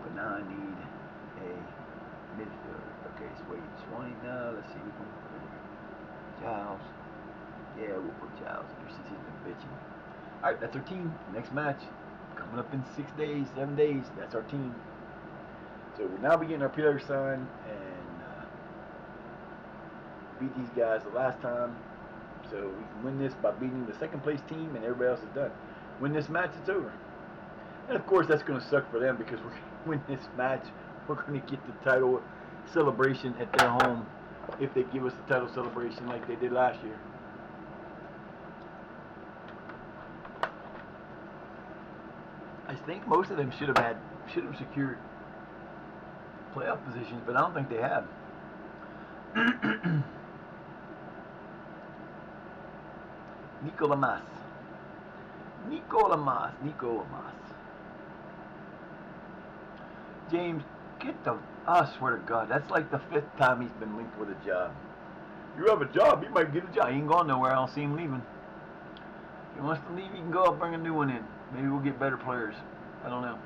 But now I need a midfielder. Okay, so wait, Swanee now. Let's see who can put in here. Giles. Yeah, we'll put Giles in here since he's been bitching. Alright, that's our team. Next match. Coming up in 6 days, 7 days. That's our team. So we'll now be getting our player signed and beat these guys the last time. So we can win this by beating the second place team and everybody else is done. Win this match, it's over. And of course that's going to suck for them because we're going to win this match. We're going to get the title celebration at their home if they give us the title celebration like they did last year. I think most of them should have secured playoff positions, but I don't think they have. Nico Lamas. James, get the... I swear to God, that's like the 5th time he's been linked with a job. You have a job, you might get a job. He ain't going nowhere, I don't see him leaving. If he wants to leave, he can go up and bring a new one in. Maybe we'll get better players. I don't know.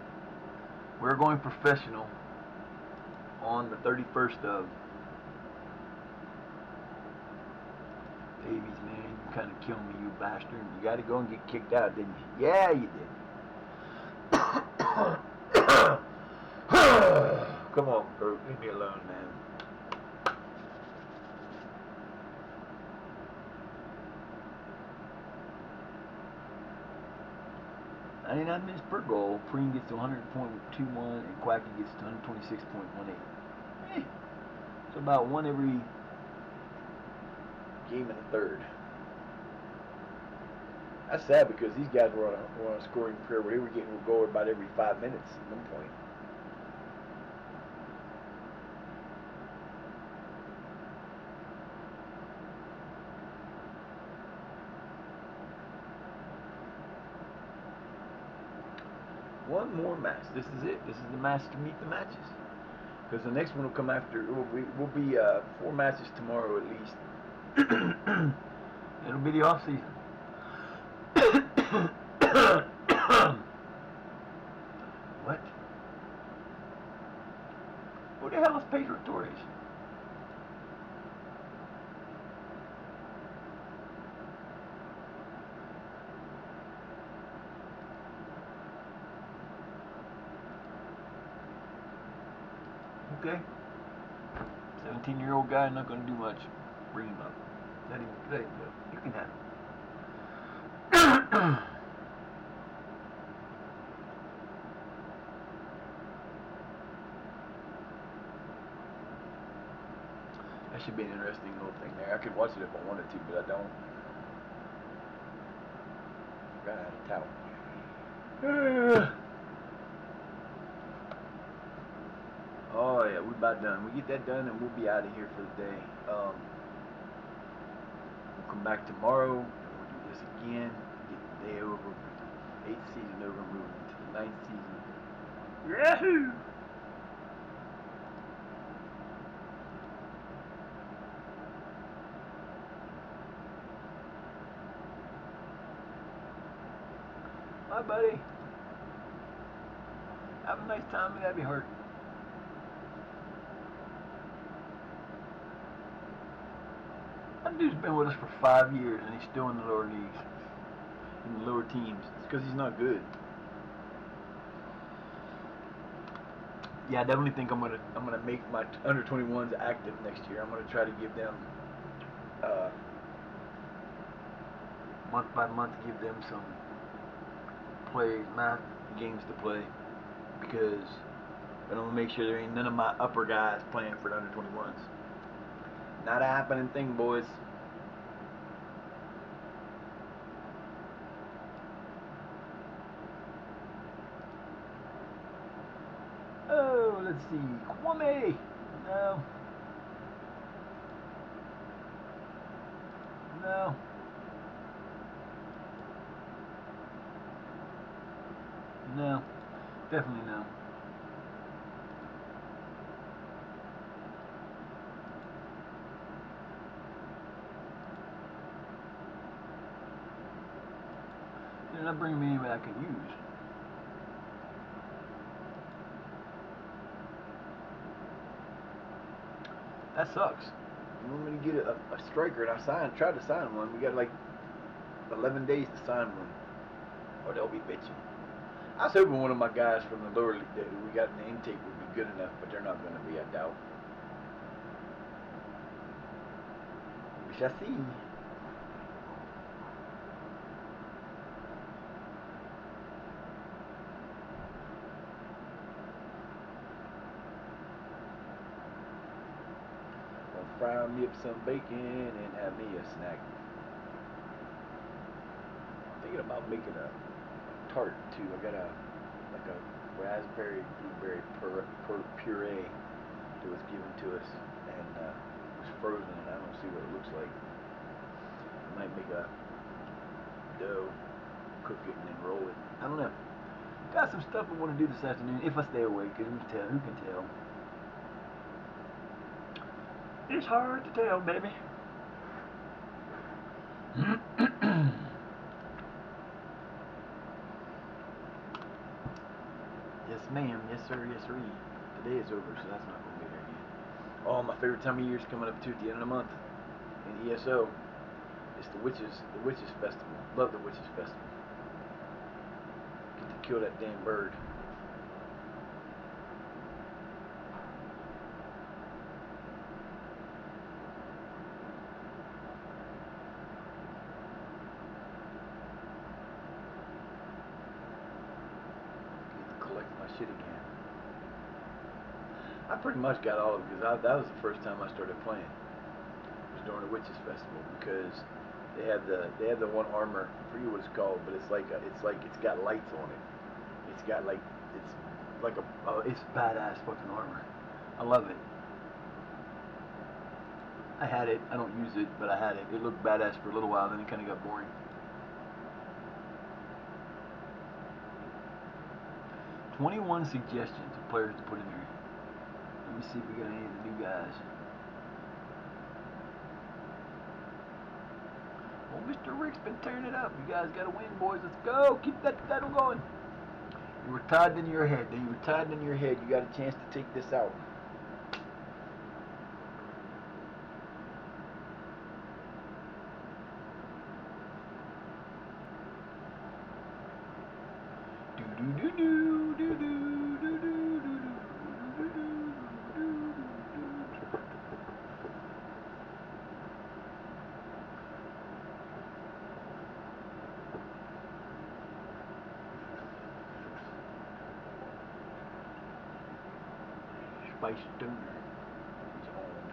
We're going professional on the 31st of... Davies, man, you kind of killed me, you bastard. You got to go and get kicked out, didn't you? Yeah, you did. Come on, bro. Leave me alone, man. 99 minutes per goal. Preem gets to 100.21 and Quacky gets to 126.18. So about one every game in the third. That's sad because these guys were on a scoring prayer where they were getting a goal about every 5 minutes at one point. One more match. This is it. This is the match to meet the matches. Because the next one will come after. Will be 4 matches tomorrow at least. It'll be the off season. What? Who the hell is Pedro Torres? Okay. 17-year-old guy, not going to do much. Bring him up. Let him go. You can have him. That should be an interesting little thing there. I could watch it if I wanted to, but I don't. Got out of towel. Oh yeah, we about done. We get that done and we'll be out of here for the day. We'll come back tomorrow and we'll do this again. Get the day over, 8th season over, moving into the 9th season. Yahoo! Bye, buddy. Have a nice time in Abbey Heart. That dude's been with us for 5 years and he's still in the lower leagues, in the lower teams. It's because he's not good. Yeah, I definitely think I'm gonna make my under 21s active next year. I'm gonna try to give them month by month, give them some math games to play, because I'm gonna make sure there ain't none of my upper guys playing for the under 21s. Not a happening thing, boys. Oh, let's see. Kwame! No. No. No. Definitely no. They're not bringing me anybody I can use. That sucks. You want me to get a striker, and I tried to sign one. We got like 11 days to sign one, or they'll be bitching. I was hoping one of my guys from the lower league that we got in the intake would be good enough, but they're not going to be, I doubt. We shall see. Gonna fry me up some bacon and have me a snack. I'm thinking about making a tart too. I got a raspberry blueberry puree that was given to us, and it was frozen, and I don't see what it looks like. I might make a dough, cook it, and then roll it. I don't know. Got some stuff I want to do this afternoon if I stay awake. Cause who can tell? It's hard to tell, baby. Yes, ma'am. Yes, sir. Yes, sir. Today is over, so that's not going to be there again. Oh, my favorite time of year is coming up too, at the end of the month in ESO. It's the Witches Festival. Love the Witches Festival. Get to kill that damn bird. Get to collect my shit again. I pretty much got all of it, because that was the first time I started playing. It was during the Witches Festival, because they have the one armor. I forget what it's called, but it's got lights on it. It's badass fucking armor. I love it. I had it. I don't use it, but I had it. It looked badass for a little while, then it kind of got boring. 21 suggestions of players to put in there. Let me see if we got any of the new guys. Well, Mr. Rick's been tearing it up. You guys got to win, boys. Let's go. Keep that title going. You were tied in your head. You got a chance to take this out. Spice Stoner is owned.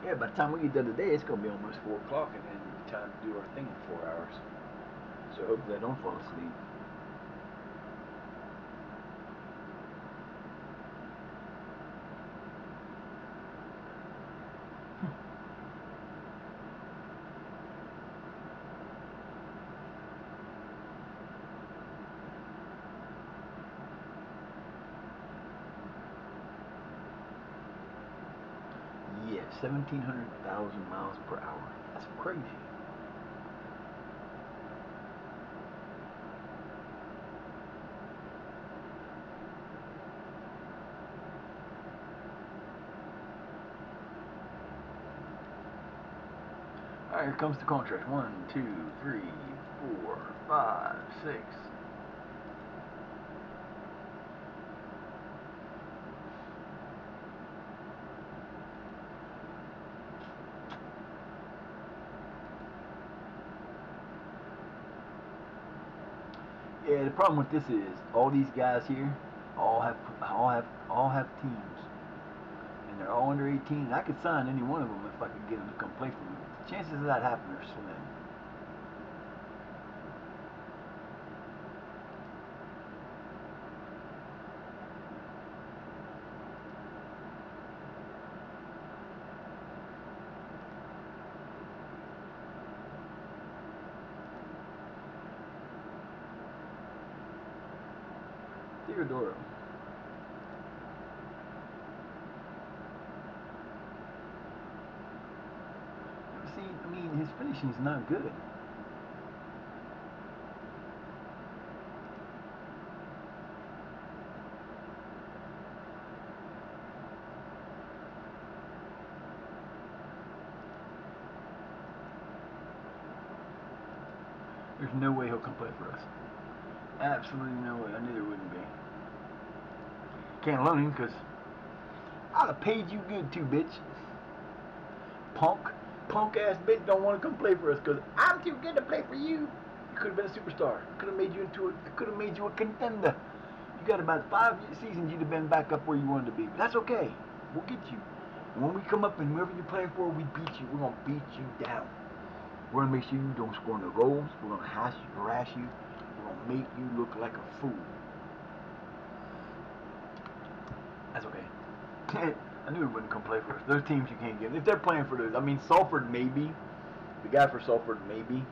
Yeah, by the time we get done today, it's gonna be almost 4 o'clock, and then it'll be time to do our thing in 4 hours. So hopefully I don't fall asleep. Yeah, 1,700,000 miles per hour. That's crazy. Alright, here comes the contract. 1, 2, 3, 4, 5, 6. Yeah, the problem with this is all these guys here all have teams, and they're all under 18. And I could sign any one of them if I could get them to come play for me. The chances of that happening are slim. Theodoro. See, I mean, his finishing's not good. There's no way he'll come play for us. Absolutely no way. I knew there wouldn't be. Can't loan him because I'd have paid you good too, bitch. Punk ass bitch don't want to come play for us because I'm too good to play for you. You could have been a superstar. I could have made you a contender. You got about 5 seasons you'd have been back up where you wanted to be. But that's okay. We'll get you. And when we come up and whoever you're playing for, we beat you. We're gonna beat you down. We're gonna make sure you don't score no goals. We're gonna harass you. We're gonna make you look like a fool. That's okay. I knew he wouldn't come play for us. Those teams you can't get. If they're playing for those, I mean, Salford maybe. The guy for Salford maybe.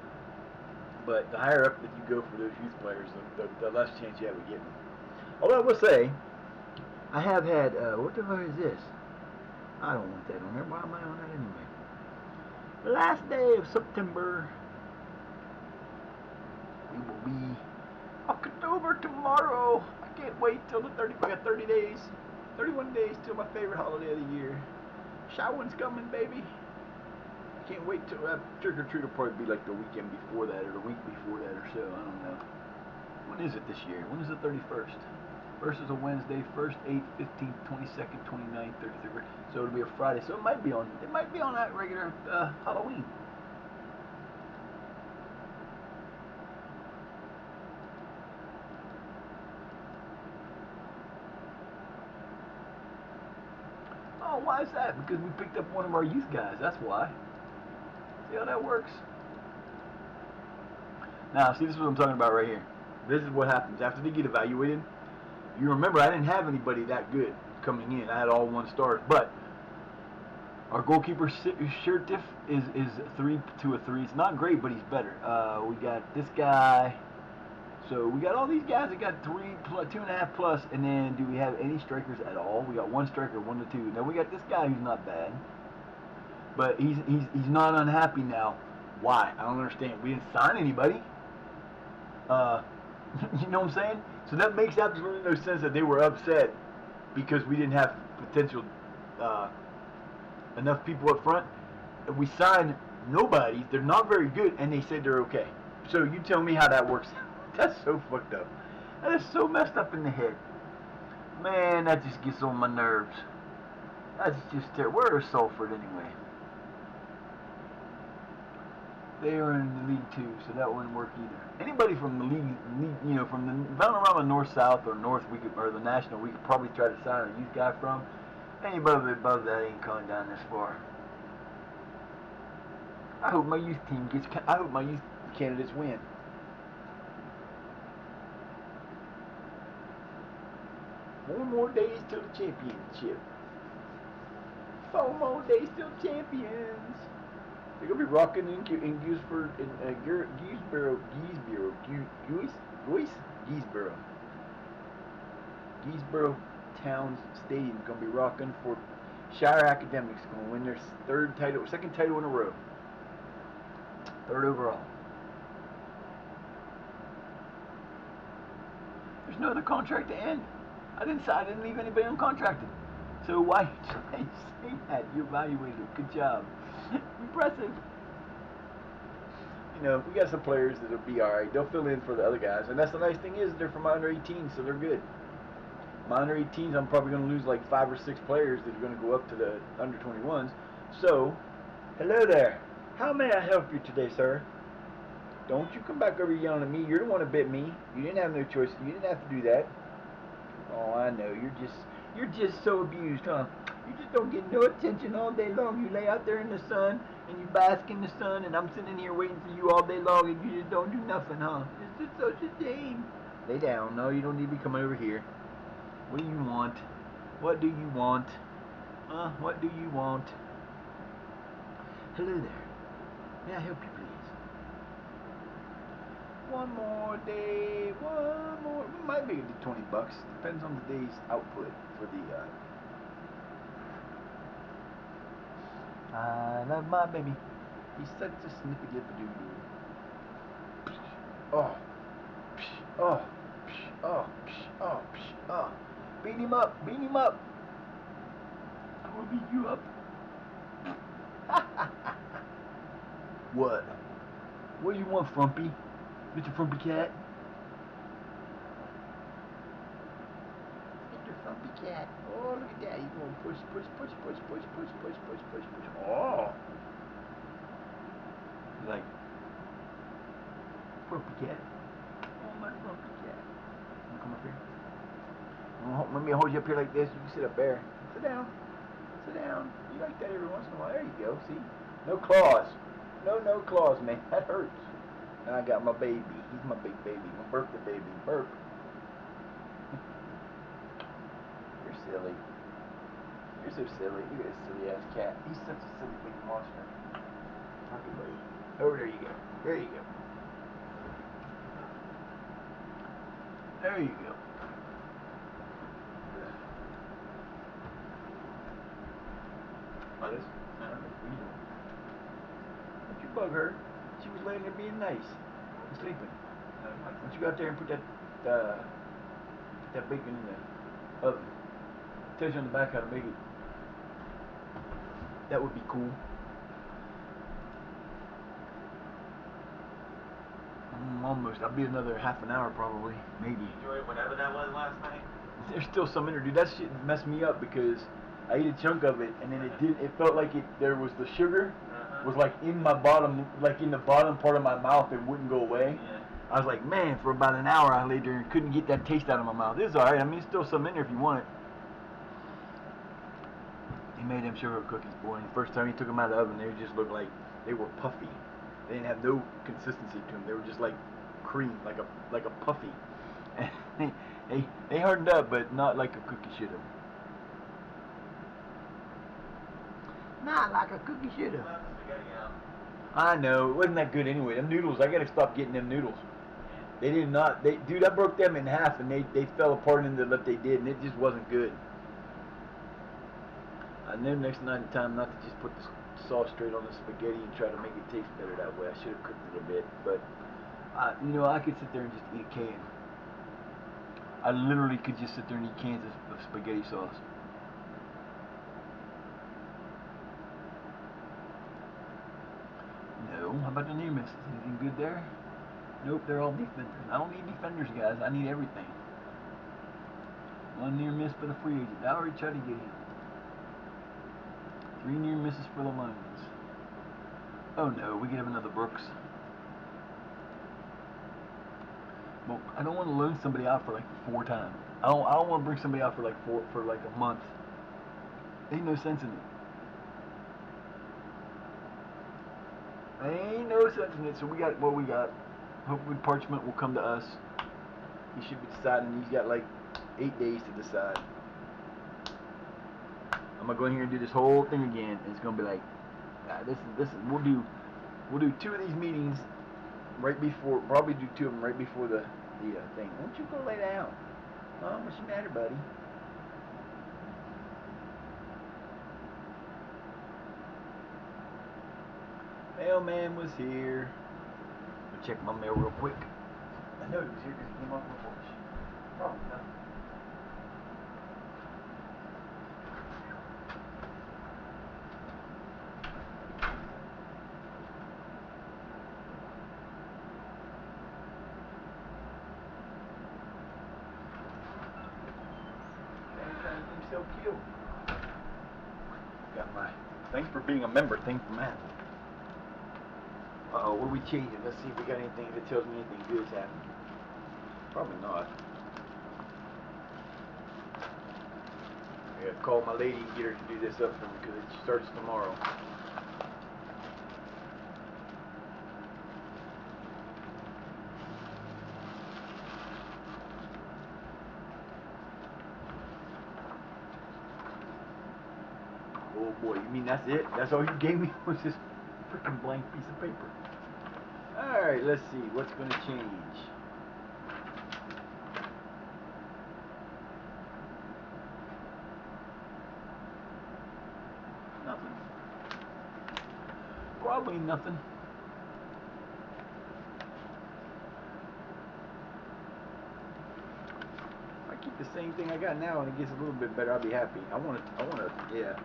But the higher up that you go for those youth players, the less chance you have of getting them. Although I will say, I have had, what the fuck is this? I don't want that on there. Why am I on that anyway? The last day of September. We will be October tomorrow. I can't wait till the 30. I got 30 days. 31 days till my favorite holiday of the year. Showing's coming, baby. I can't wait till trick or treat will probably be like the weekend before that or the week before that or so. I don't know. When is it this year? When is the 31st? First is a Wednesday. 1st, 8th, 15th, 22nd, 29th, 33rd. So it'll be a Friday. So it might be on. It might be on that regular Halloween. Oh, why is that? Because we picked up one of our youth guys. That's why. See how that works? Now, see, this is what I'm talking about right here. This is what happens after they get evaluated. You remember, I didn't have anybody that good coming in. I had all 1 stars, but our goalkeeper Shirtif is 3 to a 3. It's not great, but he's better. We got this guy. So we got all these guys that got 2.5 plus, and then do we have any strikers at all? We got 1 striker, 1 to 2. Now we got this guy who's not bad, but he's not unhappy now. Why? I don't understand. We didn't sign anybody. You know what I'm saying? So that makes absolutely no sense that they were upset because we didn't have potential enough people up front. We signed nobody. They're not very good, and they said they're okay. So you tell me how that works. That's so fucked up. That is so messed up in the head. Man, that just gets on my nerves. That's just terrible. Where is Salford anyway? They are in the League 2, so that wouldn't work either. Anybody from the league, you know, from the around the north-south or north, or the national, we could probably try to sign a youth guy from. Anybody above that ain't coming down this far. I hope my youth team gets. I hope my youth candidates win. Four more days till the championship. 4 more days till champions. They're gonna be rocking in Geesboro, Geesboro Towns Stadium. Gonna be rocking for Shire Academics. Gonna win their second title in a row. 3rd overall. There's no other contract to end. I didn't leave anybody uncontracted. So why did you say that? You evaluated it. Good job. Impressive. You know, we got some players that'll be alright. They'll fill in for the other guys. And that's the nice thing is they're from my under 18s, so they're good. My under 18s, I'm probably going to lose like 5 or 6 players that are going to go up to the under 21s. So, hello there. How may I help you today, sir? Don't you come back over yelling at me. You're the one that bit me. You didn't have no choice. You didn't have to do that. Oh, I know. You're just so abused, huh? You just don't get no attention all day long. You lay out there in the sun and you bask in the sun, and I'm sitting here waiting for you all day long, and you just don't do nothing, huh? It's just such a shame. Lay down. No, you don't need to be coming over here. What do you want? What do you want? What do you want? Hello there. May I help you, please? One more day, one more. We might make it to $20. Depends on the day's output for the. I love my baby. He's such a snippy lip doo doo. Oh, oh, oh, oh, oh. Beat him up, beat him up. I will beat you up. What? What do you want, Frumpy? Mr. Frumpy Cat? Mr. Frumpy Cat. Oh, look at that. He's going to push, push, push, push, push, push, push, push, push, push. Oh. Like, Frumpy Cat. Oh, my Frumpy Cat. You come up here. Let me hold you up here like this. You can sit up there. Sit down. Sit down. You like that every once in a while. There you go. See? No claws. No claws, man. That hurts. And I got my baby. He's my big baby. My birthday baby. Burp. You're silly. You're so silly. Look at this silly ass cat. He's such a silly big monster. Okay, buddy. Over there you go. There you go. There you go. Oh, this? Don't you bug her. She was laying there being nice and sleeping. Once you go out there and put that bacon in the oven, it tells you on the back how to make it. That would be cool. Almost. I'll be another half an hour probably, maybe. Enjoyed whatever that was last night? There's still some in there, dude. That shit messed me up because I ate a chunk of it and then it felt like there was the sugar was like in my bottom, like in the bottom part of my mouth. It wouldn't go away. Yeah. I was like, man, for about an hour I laid there and couldn't get that taste out of my mouth. It's alright. I mean, there's still some in there if you want it. He made them sugar cookies, boy. And the first time he took them out of the oven, they just looked like they were puffy. They didn't have no consistency to them. They were just like cream, like a puffy. And they hardened up, but not like a cookie should have. Not like a cookie should have. Left the spaghetti out. I know, it wasn't that good anyway. Them noodles, I gotta stop getting them noodles. They did not. Dude, I broke them in half, and they fell apart into what they did, and it just wasn't good. I knew next time not to just put the sauce straight on the spaghetti and try to make it taste better that way. I should have cooked it a bit, but you know, I could sit there and just eat a can. I literally could just sit there and eat cans of spaghetti sauce. No, how about the near misses? Anything good there? Nope, they're all defenders. I don't need defenders, guys. I need everything. One near miss for the free agent. I already tried to get him. 3 near misses for the Lions. Oh no, we could have another Brooks. Well, I don't want to loan somebody out for like 4 times. I don't want to bring somebody out for like a month. Ain't no sense in it. Ain't no sense in it. So we got what we got. Hopefully Parchment will come to us. He should be deciding. He's got like 8 days to decide. I'm gonna go in here and do this whole thing again. It's gonna be like, this is. We'll do 2 of these meetings right before. Probably do 2 of them right before the thing. Why don't you go lay down? Oh, what's the matter, buddy? Mailman was here. I'll check my mail real quick. I know he was here because he came off my porch. Probably nothing. Trying to get himself killed. Got my thanks for being a member thing from Matt. Uh-oh, what are we changing? Let's see if we got anything that tells me anything good's happening. Probably not. I gotta call my lady and get her to do this up for me because it starts tomorrow. Oh boy, you mean that's it? That's all you gave me was this freaking blank piece of paper. Alright, let's see what's going to change. Nothing. Probably nothing. If I keep the same thing I got now and it gets a little bit better, I'll be happy. I want to, yeah.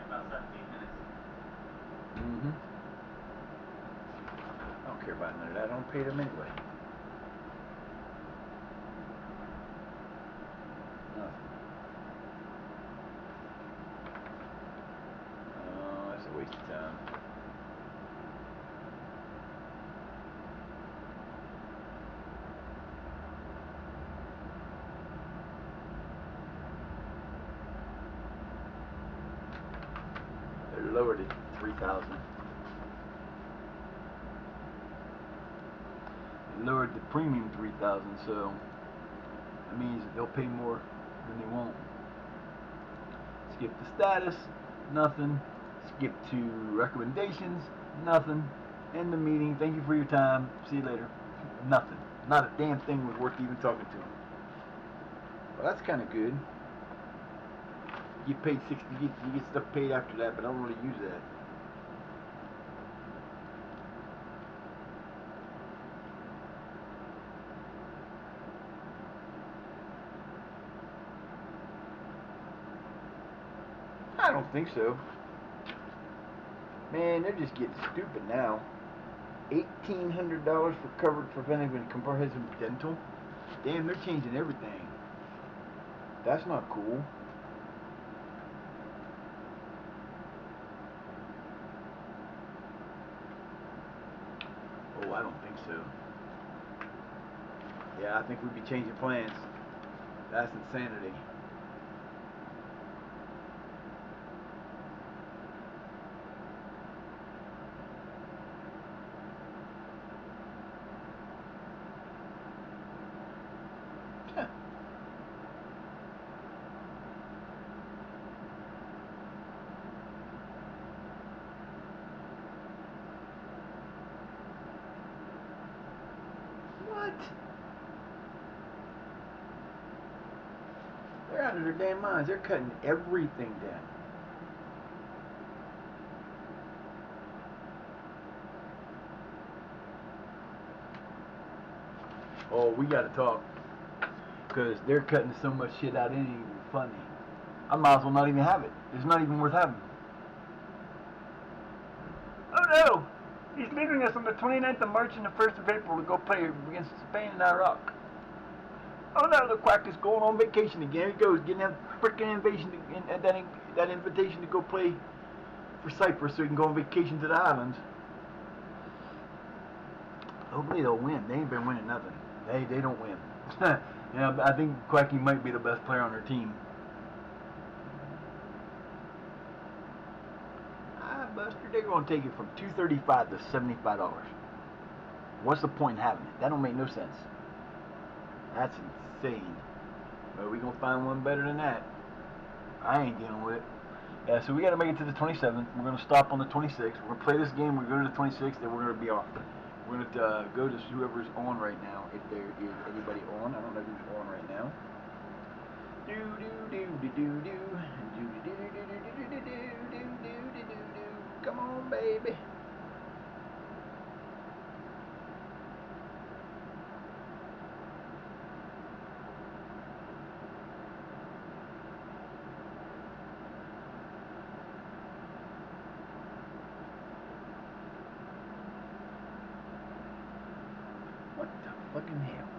About 17 minutes. Mm-hmm. I don't care about none of that. I don't pay them anyway. Nothing. Oh, that's a waste of time. They lowered it to 3,000. They lowered the premium 3,000, so that means that they'll pay more than they won't. Skip the status, nothing. Skip to recommendations, nothing. End the meeting. Thank you for your time. See you later. Nothing. Not a damn thing was worth even talking to him. Well, that's kind of good. You get paid 60. You get stuff paid after that, but I don't really use that. I don't think so. Man, they're just getting stupid now. $1,800 for covered preventive and comprehensive dental. Damn, they're changing everything. That's not cool. Oh, I don't think so. Yeah, I think we'd be changing plans. That's insanity. What? They're out of their damn minds. They're cutting everything down. Oh, we gotta talk. Because they're cutting so much shit out, it ain't even funny. I might as well not even have it. It's not even worth having. Oh no! He's leaving us on the 29th of March and the 1st of April to go play against Spain and Iraq. Oh no, the quack is going on vacation again. He goes getting that freaking that invitation to go play for Cyprus so he can go on vacation to the islands. Hopefully they'll win. They ain't been winning nothing. They don't win. Yeah, I think Quacky might be the best player on their team. going to take it from $235 to $75. What's the point in having it? That don't make no sense. That's insane. But we gonna find one better than that. I ain't dealing with it. Yeah, so we gotta make it to the 27th. We're gonna stop on the 26th. We're gonna play this game. We're going to the 26th, then we're gonna be off. We're gonna go to whoever's on right now. If there is anybody on, I don't know who's on right now. Do do do do do do do do do do do do do do do do. Come on, baby. What the fucking hell?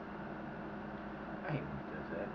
I hate when it does that.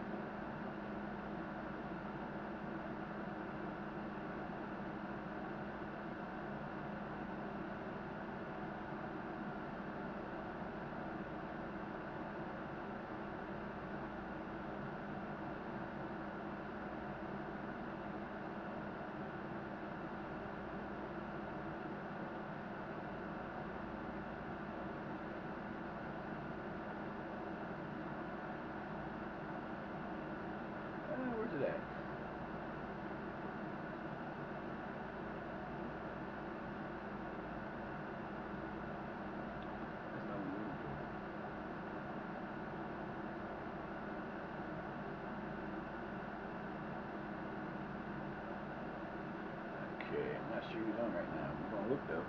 Where's it at? There's no room for it. Okay, I'm not sure who's on right now. We're gonna look though.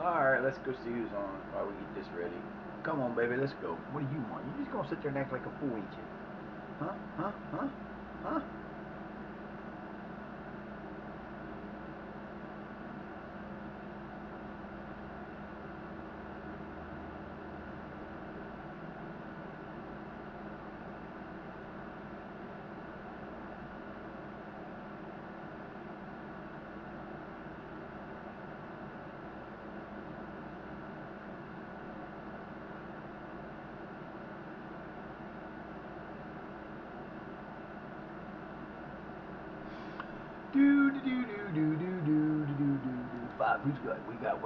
Alright, let's go see who's on while we get this ready. Come on, baby, let's go. What do you want? You just gonna sit there and act like a fool, ain't you? Huh? Huh? Huh? Huh? Do do do do do do do do do do. Five. Who's good? We got.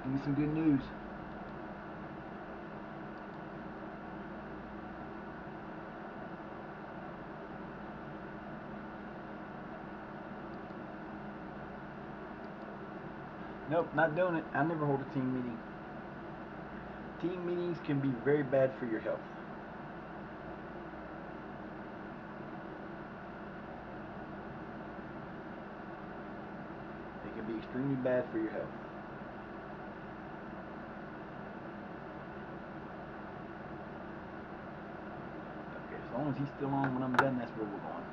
Give me some good news. Nope, not doing it. I never hold a team meeting. Team meetings can be very bad for your health. They can be extremely bad for your health. Okay, as long as he's still on when I'm done, that's where we're going.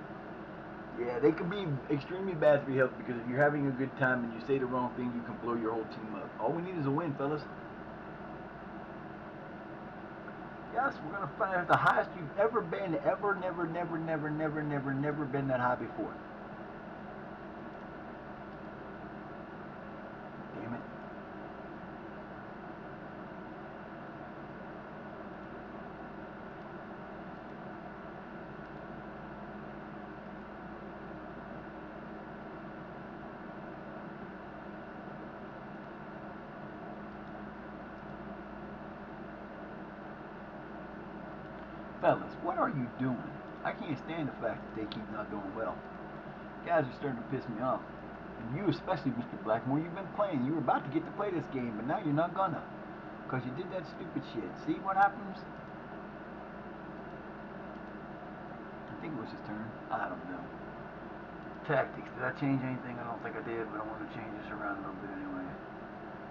Yeah, they can be extremely bad for your health because if you're having a good time and you say the wrong thing, you can blow your whole team up. All we need is a win, fellas. Yes, we're gonna find the highest you've ever been, ever, never been that high before. Damn it. Fellas, what are you doing? I can't stand the fact that they keep not doing well. Guys are starting to piss me off. And you especially, Mr. Blackmore, you've been playing. You were about to get to play this game, but now you're not gonna. Because you did that stupid shit. See what happens? I think it was his turn. I don't know. Tactics. Did I change anything? I don't think I did, but I want to change this around a little bit anyway.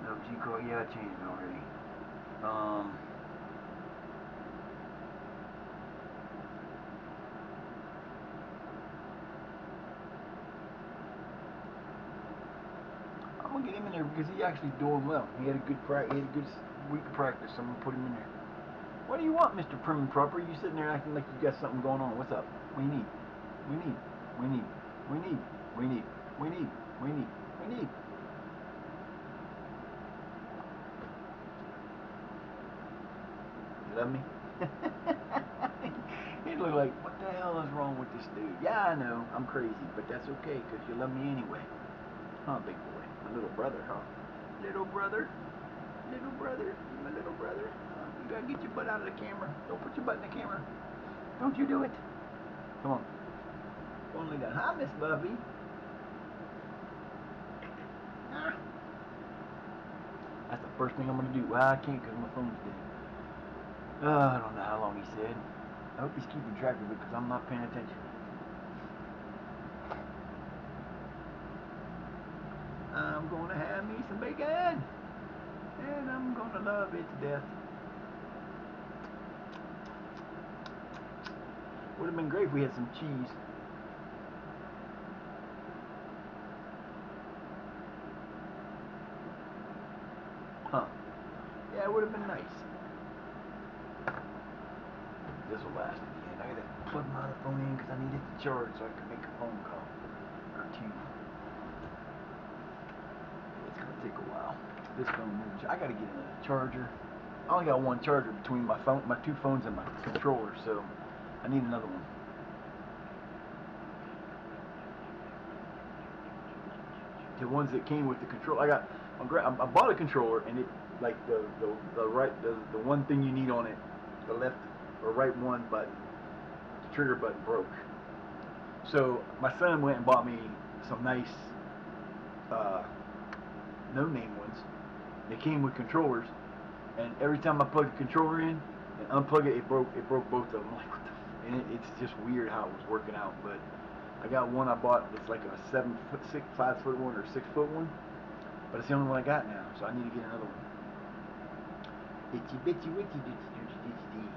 No, G-code. Yeah, I changed it already. I'm gonna get him in there because he actually doing well. He had a good week of practice. So I'm gonna put him in there. What do you want, Mr. Prim and Proper? You sitting there acting like you got something going on. What's up? What do you need? We need. We need. We need. We need. We need. We need. We need. You love me? He looked like, what the hell is wrong with this dude? Yeah, I know, I'm crazy, but that's okay, because you love me anyway. Huh, big boy? My little brother, huh? Little brother. Little brother. My little brother. You gotta get your butt out of the camera. Don't put your butt in the camera. Don't you do it. Come on. Go and lay down. Hi, Miss Buffy. Ah. That's the first thing I'm gonna do. Well, I can't because my phone's dead. I don't know how long he said. I hope he's keeping track of it because I'm not paying attention. I'm gonna have me some bacon, and I'm gonna love it to death. Would have been great if we had some cheese. Huh? Yeah, it would have been nice. This will last to the end. I gotta plug my other phone in because I need it to charge so I can make a phone call or two. It's gonna take a while. This phone moves. I gotta get another charger. I only got one charger between my phone, my two phones, and my controller, so I need another one. The ones that came with the controller, I bought a controller, and it like the one thing you need on it, the left or right one button, the trigger button broke. So my son went and bought me some nice no-name ones. They came with controllers, and every time I plugged the controller in and unplug it, it broke both of them. I'm like, what the f-? And it's just weird how it was working out. But I got one I bought that's like a 5 foot one or 6 foot one, but it's the only one I got now, so I need to get another one. Itchy bitchy witchy ditchy ditchy ditchy dee.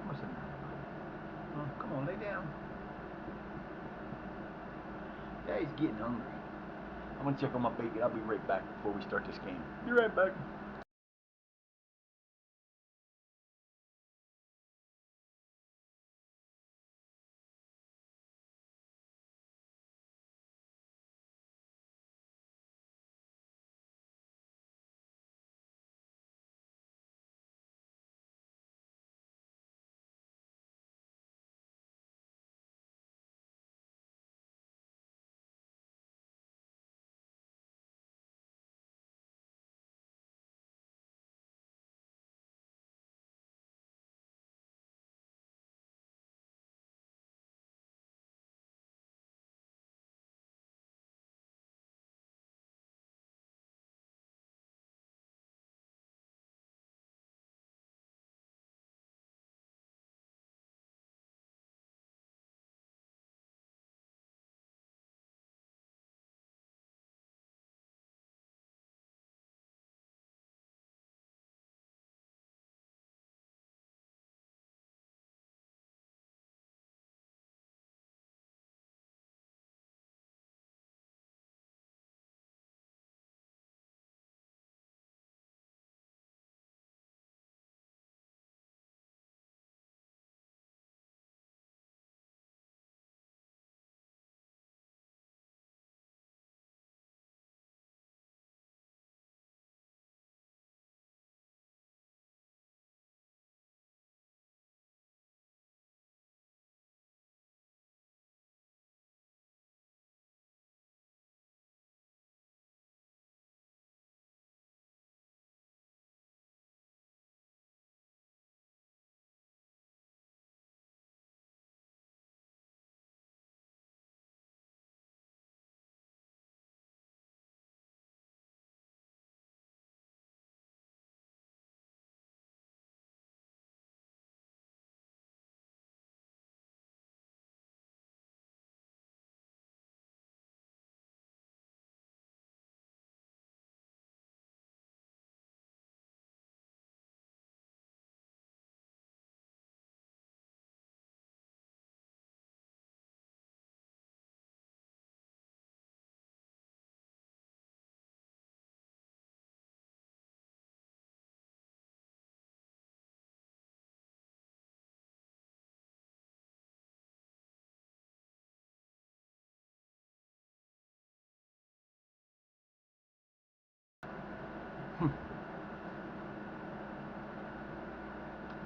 What's that? Oh, come on, lay down. Yeah, he's getting hungry. I'm gonna check on my bacon. I'll be right back before we start this game. Be right back.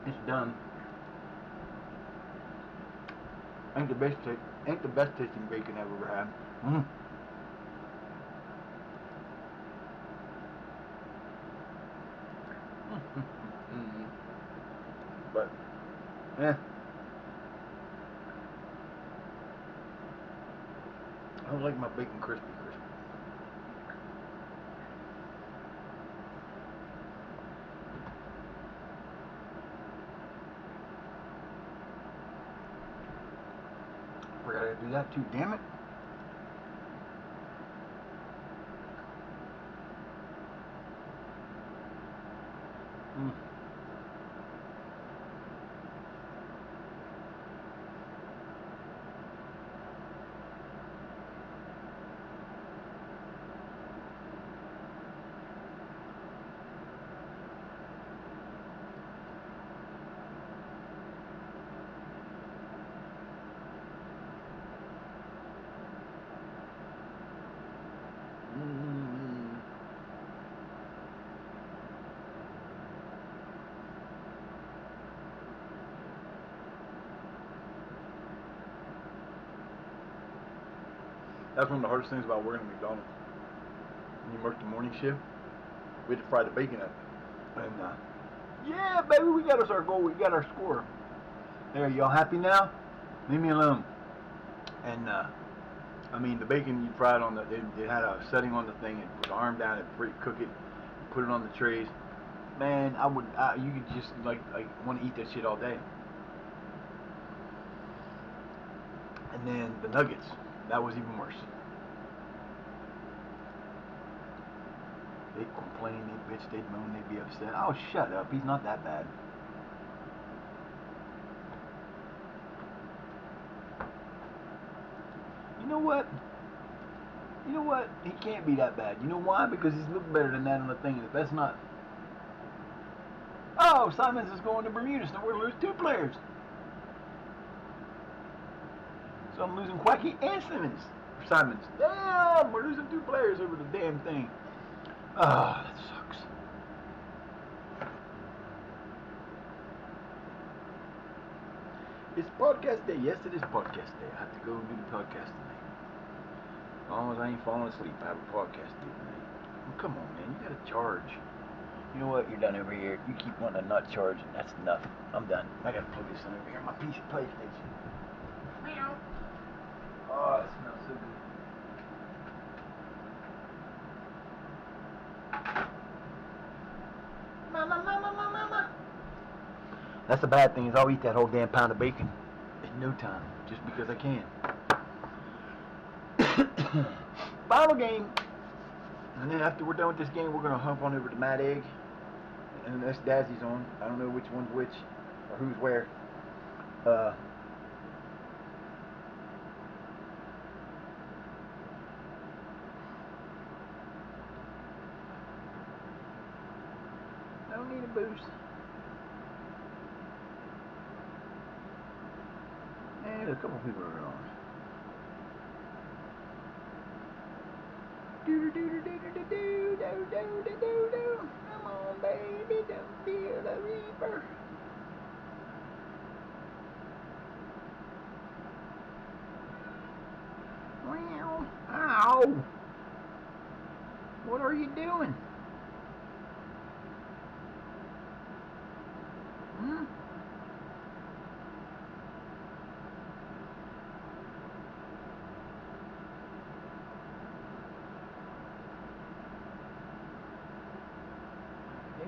It's done. Ain't the best tasting bacon I've ever had. But, yeah. I don't like my bacon crispy. Forgot I had to do that too, damn it. That's one of the hardest things about working at McDonald's. When you work the morning shift, we had to fry the bacon up. And, yeah, baby, we got us our goal. We got our score. There, y'all happy now? Leave me alone. And, I mean, the bacon, you fry it on it had a setting on the thing, and put the arm down and cook it, put it on the trays. Man, you could just, like want to eat that shit all day. And then the nuggets, that was even worse. They'd complain, they'd bitch, they'd moan, they'd be upset. Oh, shut up, he's not that bad. You know what? He can't be that bad. You know why? Because he's looked better than that on the thing, and that's not. Oh, Simons is going to Bermuda, so we're going to lose 2 players. So I'm losing Quacky and Simons. Damn, we're losing 2 players over the damn thing. Ah, that sucks. It's podcast day. Yes, it is podcast day. I have to go and do the podcast tonight. As long as I ain't falling asleep, I have a podcast to do tonight. Well, come on, man. You gotta charge. You know what? You're done over here. You keep wanting to not charge, and that's enough. I'm done. I gotta plug this in over here. My PC PlayStation. Meow. Oh, it smells so good. Mama. That's the bad thing is I'll eat that whole damn pound of bacon in no time, just because I can. Final game. And then after we're done with this game, we're going to hop on over to Mad Egg. And that's Dazzy's on. I don't know which one's which, or who's where. I don't need a boost. And a couple people are on. Come on, baby, don't fear the reaper. Well, ow! What are you doing? Hmm?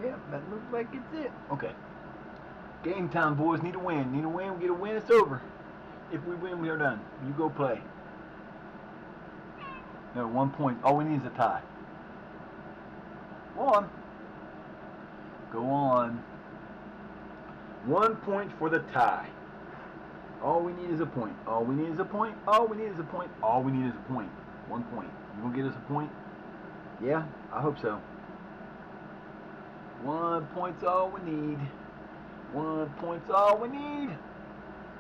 Yeah, that looks like it's it. Okay. Game time, boys. Need a win. We get a win, it's over. If we win, we are done. You go play. No, 1 point. All we need is a tie. Go on. Go on. 1 point for the tie. All we need is a point. All we need is a point. All we need is a point. All we need is a point. 1 point. You gonna get us a point? Yeah, I hope so. 1 point's all we need. 1 point's all we need.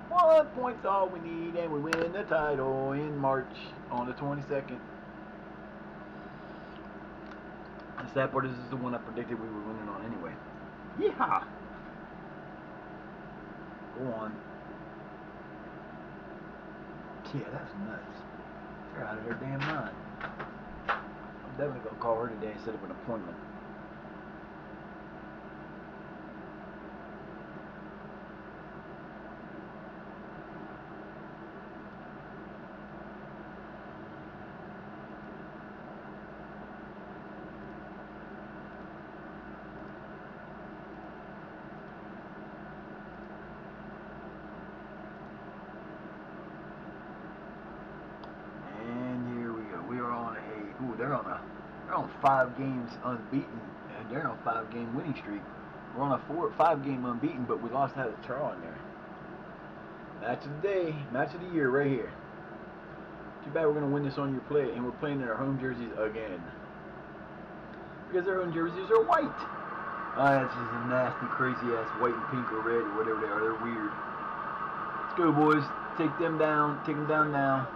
1 point's all we need, and we win the title in March on the 22nd. The sad part is this is the one I predicted we were winning on anyway. Yeehaw! Go on. Yeah, that's nuts. They're out of their damn mind. I'm definitely gonna call her today and set up an appointment. They're on 5 games unbeaten, and they're on a 5-game winning streak. We're on a 5-game unbeaten, but we lost out of the draw in there. Match of the day, match of the year, right here. Too bad we're gonna win this on your play, and we're playing in our home jerseys again because their home jerseys are white. That's just a nasty, crazy ass white and pink or red or whatever they are. They're weird. Let's go, boys. Take them down. Take them down now.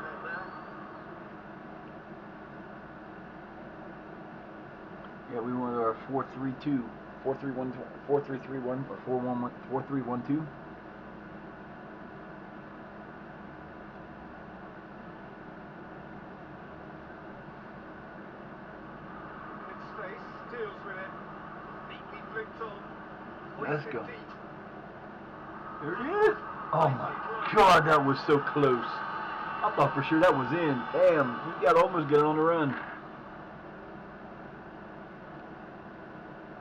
Yeah, we went our 4-3-2, 4-3-1, 4-3-3-1, or 4-1, 4-3-1-2. Deals with it. Neatly flicked on. Let's go. There it is. Oh my God, that was so close. I thought for sure that was in. Damn, you got almost get it on the run.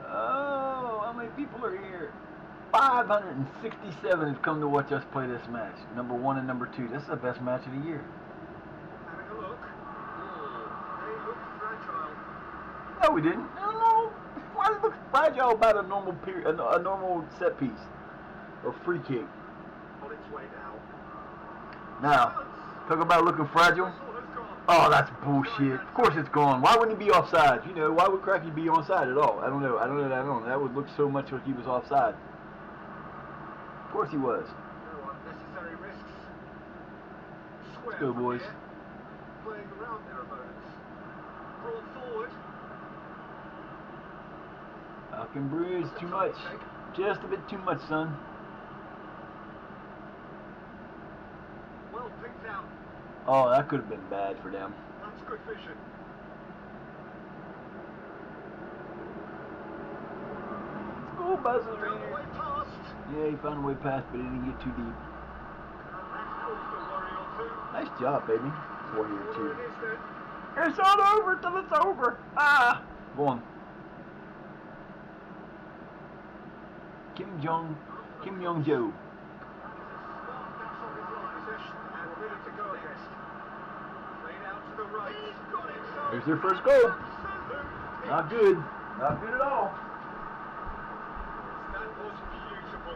Oh, how many people are here? 567 have come to watch us play this match. Number 1 and number 2. This is the best match of the year. Having a look. They look fragile. No, we didn't. No. Why does it look fragile about a normal period, a normal set piece or free kick? On its way now. Now, talk about looking fragile. Oh, that's bullshit. Of course it's gone. Why wouldn't he be offside? You know, why would Cracky be onside at all? I don't know. That would look so much like he was offside. Of course he was. No unnecessary risks. Let's go, boys. Playing around their opponents. Brought forward. Falcon Bridge, too much. Just a bit too much, son. Well picked out. Oh, that could have been bad for them. That's good vision. Let's go, Buzzers. Found a way past. Yeah, he found a way past, but he didn't get too deep. And that's caused a worry or two. Nice job, baby. Warrior Order 2. it is then. It's not over till it's over. Ah! Go on. Kim Jong-jo. That is a smart pass off his line. Possession and ready to go against. Played out to the right. He's got it. There's their first goal. Absolute Not good. Not good at all. That was beautiful.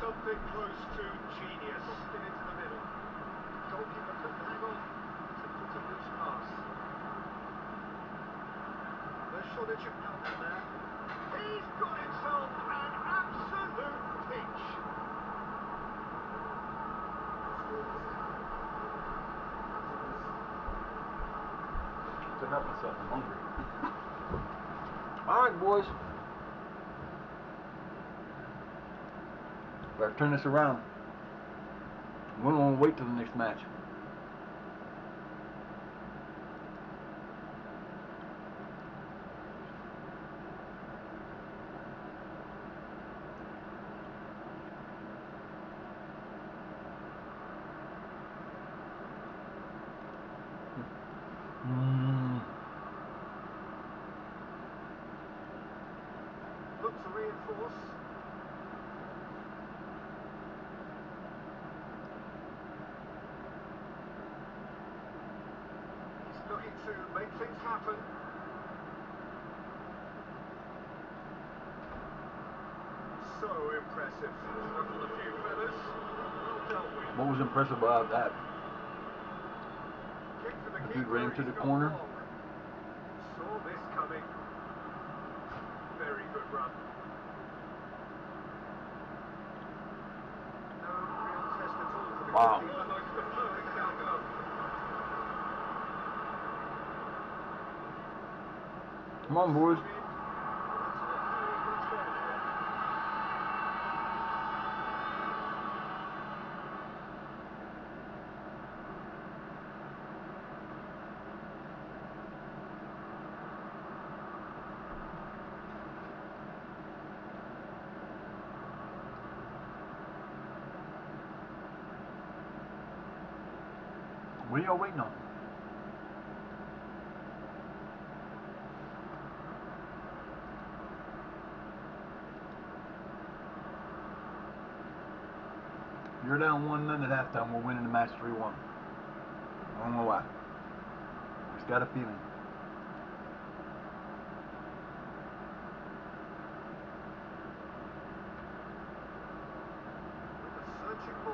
Something close to genius. Knocked it into the middle. Goalkeeper couldn't hang on to put a loose pass. The Shoreditch out there. He's got himself an absolute pinch. To help myself, I'm hungry. Alright, boys. Better turn this around. We don't want to wait till the next match. Look to reinforce. He's looking to make things happen. So impressive. Ruffled a few feathers. Well dealt with. What was impressive about that? Kick for the The keeper. dude ran to He's the got corner. long. Saw this coming. Very good run. No real test at all for the Wow. goalkeeper. Like the perfect outcome. Come on, boys. That's not doing much better there. What are y'all waiting on? You're down 1-0 at halftime. We're winning the match 3-1. I don't know why. Just got a feeling. With a searching ball,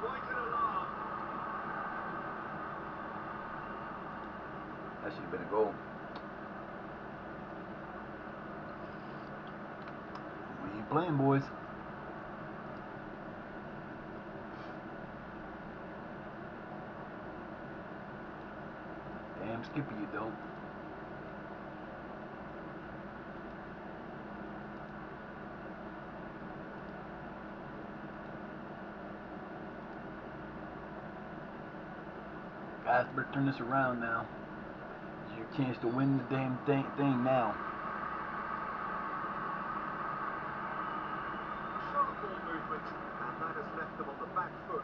quite an alarm. That should have been a goal. We ain't playing, boys. Damn Skippy, you don't. Guys, better turn this around now. It's your chance to win the damn thing now. Sharp ball movement, and that has left them on the back foot.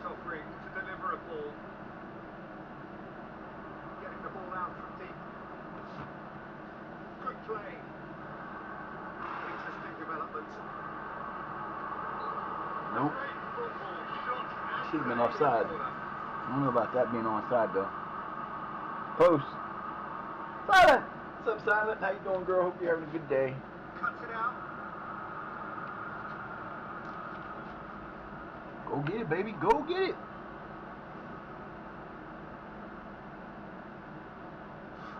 Offering to deliver a ball. Getting the ball out from deep. Good play. Interesting development. Nope. Great football shot. Should have been offside. I don't know about that being onside though. Post. Silent! What's up, Silent? How you doing, girl? Hope you're having a good day. Cuts it out. Go get it, baby. Go get it.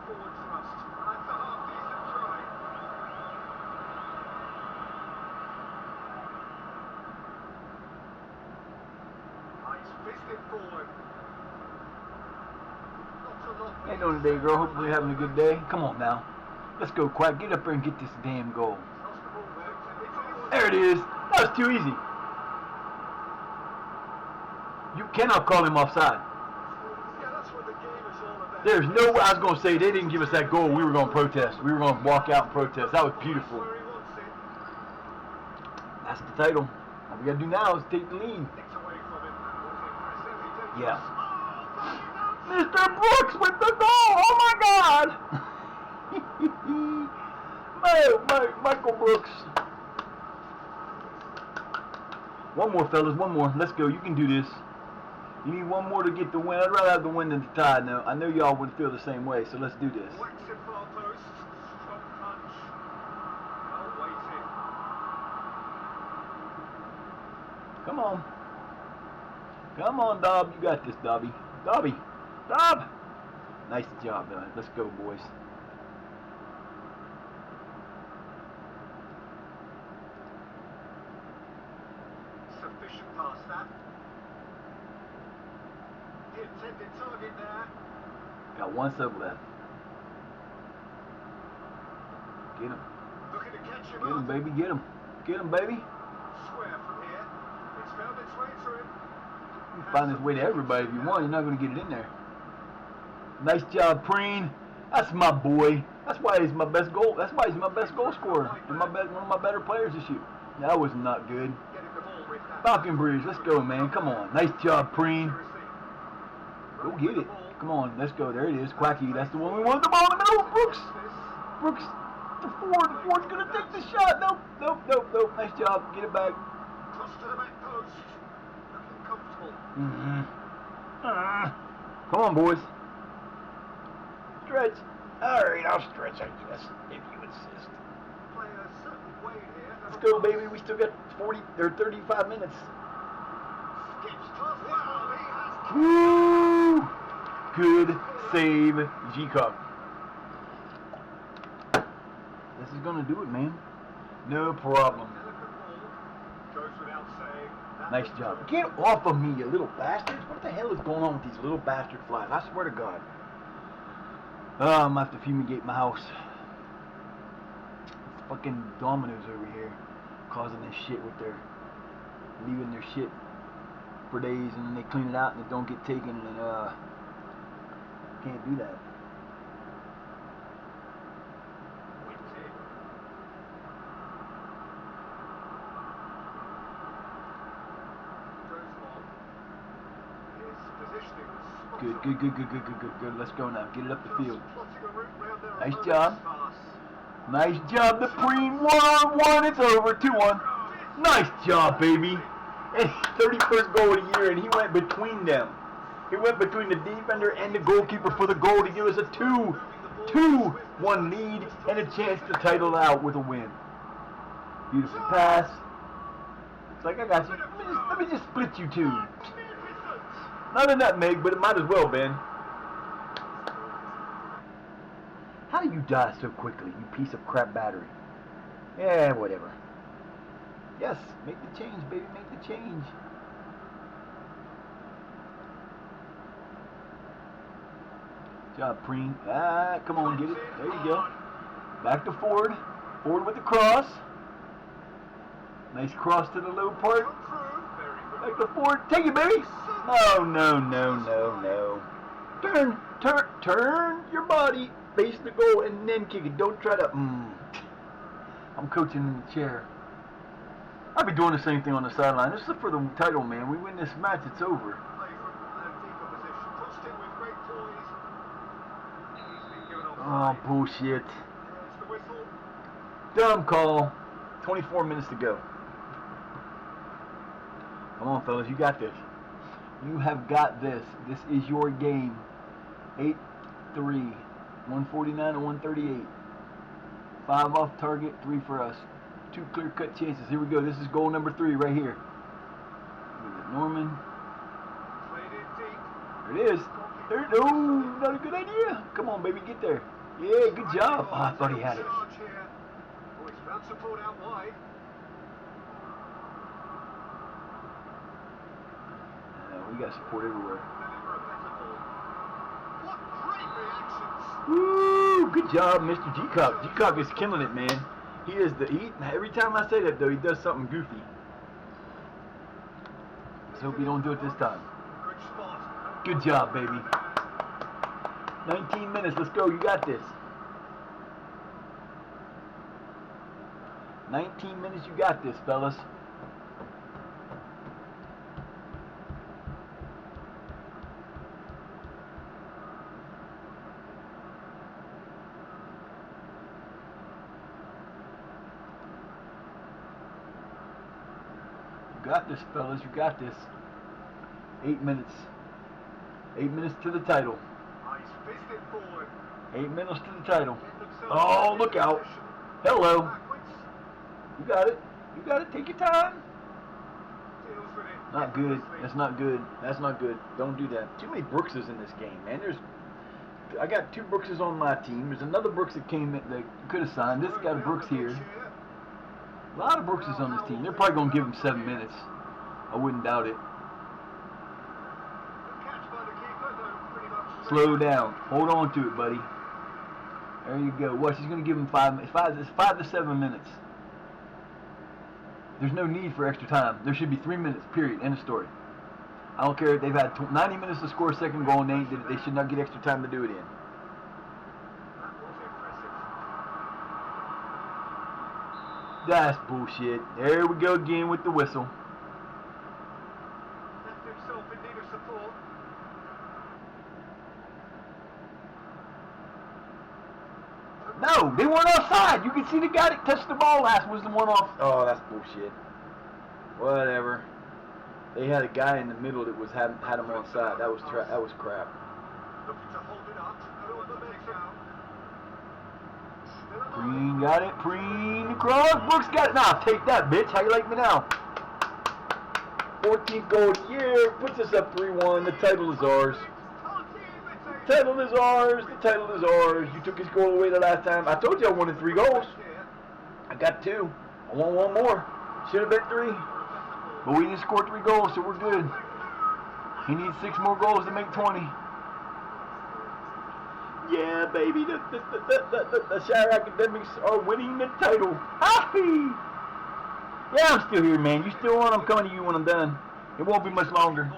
Forward thrust. That's a half-decent try. Nice fisted forward. Not a lot. How you doing today, girl? Hopefully you're having a good day. Come on now. Let's go, Quack. Get up there and get this damn goal. Lost the ball there. There it is. That was too easy. You cannot call him offside. Yeah, that's what the game is all about. There's no way. I was going to say, they didn't give us that goal. We were going to protest. We were going to walk out and protest. That was beautiful. Where he wants it. That's the title. All we got to do now is take the lead. Nicked away from him. Was impressive. He did Yeah. Oh, that is Mr. Brooks with the goal. Oh, my God. Michael Brooks. One more, fellas. One more. Let's go. You can do this. You need one more to get the win. I'd rather have the win than the tie now. I know y'all would feel the same way, so let's do this. Whacks it far post. Strong punch. Well weighted. Come on. Come on, Dob. You got this, Dobby. Dobby. Dob. Nice job, man. Let's go, boys. Sufficient pass that. The intended target there. Got one sub left. Get him. Looking to catch him Get him, up. baby. Get him. Get him, baby. Square from here. It's found its way to him. You can find his way to everybody if you want. You're not going to get it in there. Nice job, Preen. That's my boy. That's why he's my best goal. That's why he's my best goal scorer and one of my better players this year. That was not good. Getting the ball with that. Falcon Bridge, let's go, man. Come on. Nice job, Preen. Go get it. Come on, let's go. There it is. Quacky. That's the one we wanted. The ball in the middle. Brooks. Brooks. The Ford. Ford's going to take the shot. Nope. Nope. Nope. Nope. Nice job. Get it back. Cross to the back post. Looking comfortable. Come on, boys. Stretch. All right, I'll stretch, I guess, if you insist. Play a certain way here. Let's go, baby. We still got 40 or 35 minutes. Skips past it. Well, he has. Woo! Good save, G-Cup. This is going to do it, man. No problem. Delicate ball. Goes without saying. That Nice was job. good. Get off of me, you little bastards. What the hell is going on with these little bastard flies? I swear to God. I'm going to have to fumigate my house. It's fucking Dominoes over here causing this shit with their leaving their shit for days and then they clean it out and it don't get taken and can't do that. Whipped in. positioning was spot Good, on. good, good, good, good, good, good, good. Let's go now. Get it up the Just field. plotting a route round their Nice opponent's job. pass. Nice job, the Preen. 1-on-1. It's over. 2-1. Nice job, baby. And 31st goal of the year, and he went between them. He went between the defender and the goalkeeper for the goal to give us a 2-1 lead and a chance to title out with a win. Beautiful pass. It's like, I got you. Let me just split you two. Not a nutmeg, but it might as well, Ben. How do you die so quickly, you piece of crap battery? Yeah, whatever. Yes, make the change, baby, make the change. Good job, Preen. Ah, come on, get it. There you go. Back to Ford. Ford with the cross. Nice cross to the low part. Back to Ford. Take it, baby. No, no, no, no, no. Turn your body. Face the goal and then kick it. Don't try to. I'm coaching in the chair. I'll be doing the same thing on the sideline. This is for the title, man. We win this match, it's over. Oh, bullshit. Dumb call. 24 minutes to go. Come on, fellas. You got this. You have got this. This is your game. 8-3. 149 to 138. 5 off target, 3 for us. 2 clear-cut chances. Here we go. This is goal number 3 right here. Norman. There it is. There. No, not a good idea. Come on, baby, get there. Yeah, good job. Oh, I thought he had it. We got support everywhere. Woo! Good job, Mr. G-Cock. G-Cock is killing it, man. He is every time I say that, though, he does something goofy. Let's hope he don't do it this time. Good job, baby. 19 minutes. Let's go. You got this. 19 minutes. You got this, fellas. You got this, fellas. You got this. 8 minutes. 8 minutes to the title. 8 minutes to the title. Oh, look out. Hello. You got it. You got it. Take your time. Not good. That's not good. That's not good. Don't do that. Too many Brookses in this game, man. I got 2 Brookses on my team. There's another Brooks that came in that could have signed. This got a Brooks here. A lot of Brookses on this team. They're probably going to give him 7 minutes. I wouldn't doubt it. Slow down. Hold on to it, buddy. There you go. Watch, he's going to give him 5 to 7 minutes. There's no need for extra time. There should be 3 minutes, period. End of story. I don't care if they've had 90 minutes to score a second goal and they ain't did it. They should not get extra time to do it in. That's bullshit. There we go again with the whistle. No, they weren't offside. You can see the guy that touched the ball last was the one off. Oh, that's bullshit. Whatever. They had a guy in the middle that had him on side. That was crap. Preen got it. Preen across. Brooks got it. Nah, take that, bitch. How you like me now? 14th goal of the year. Puts us up 3-1. The title is ours. The title is ours. The title is ours. You took his goal away the last time. I told you I wanted 3 goals. I got 2. I want 1 more. Should have been 3. But we didn't score 3 goals, so we're good. He needs 6 more goals to make 20. Yeah, baby. The Shire Academics are winning the title. Happy! Yeah, I'm still here, man. You still on? I'm coming to you when I'm done. It won't be much longer.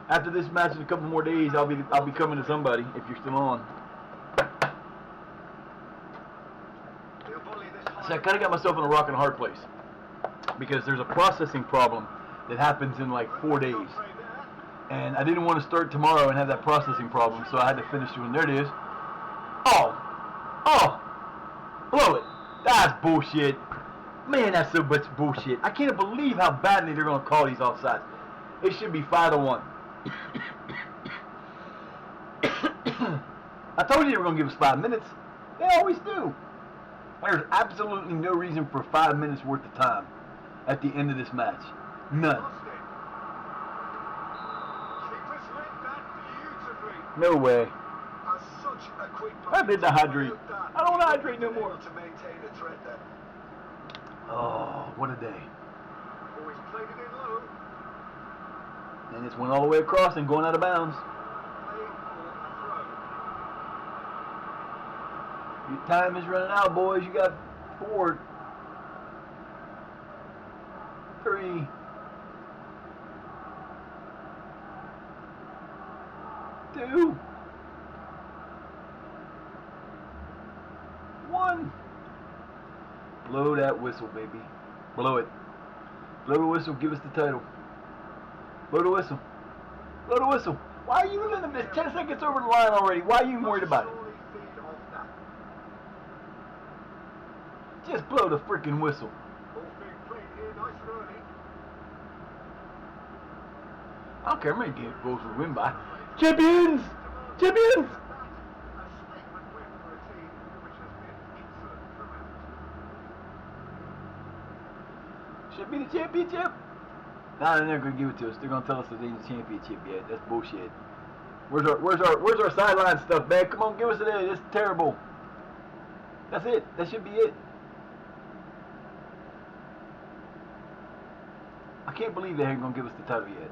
After this match in a couple more days, I'll be coming to somebody if you're still on. So I kind of got myself in a rock and a hard place because there's a processing problem that happens in like 4 days. And I didn't want to start tomorrow and have that processing problem, so I had to finish doing. There it is. Oh, blow it. That's bullshit. Man, that's so much bullshit. I can't believe how badly they're gonna call these offsides. It should be 5-1. I told you they were gonna give us 5 minutes. They always do. There's absolutely no reason for 5 minutes worth of time at the end of this match. None. Keeper's read that beautifully. No way. Has such a quick I did not hydrate. Without that, I don't he hydrate no wouldn't have been more. able to maintain a threat there. Oh, what a day. Always played it in low. And it's went all the way across and going out of bounds. Play or a Your time is running out, boys. You got 4, 3, 2, 1. Blow that whistle, baby. Blow it. Blow the whistle. Give us the title. Blow the whistle. Blow the whistle. Why are you letting this 10 seconds over the line already? Why are you throw. worried about it? Surely feed off that. Just blow the freaking whistle. Ball's being played here nice and early. I don't care how many games Bulls will win by. Champions! Champions! A statement win for a team which has been excellent throughout. Should be the championship. Nah, they're not gonna give it to us. They're gonna tell us that they ain't the championship yet. That's bullshit. Where's our sideline stuff, man? Come on, give us it. It's terrible. That's it. That should be it. I can't believe they ain't gonna give us the title yet.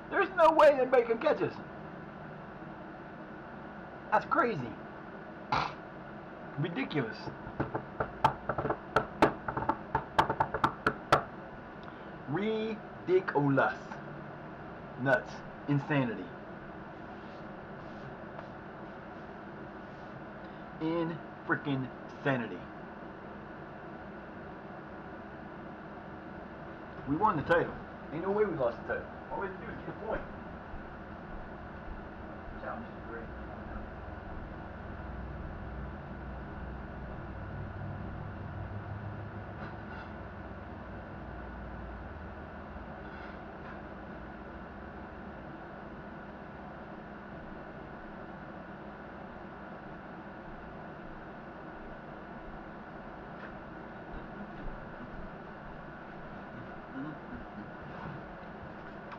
There's no way anybody can catch us. That's crazy. Ridiculous. Ridiculous. Nuts. Insanity. In freaking sanity. We won the title. Ain't no way we lost the title. All we had to do is get a point. Challenge is great.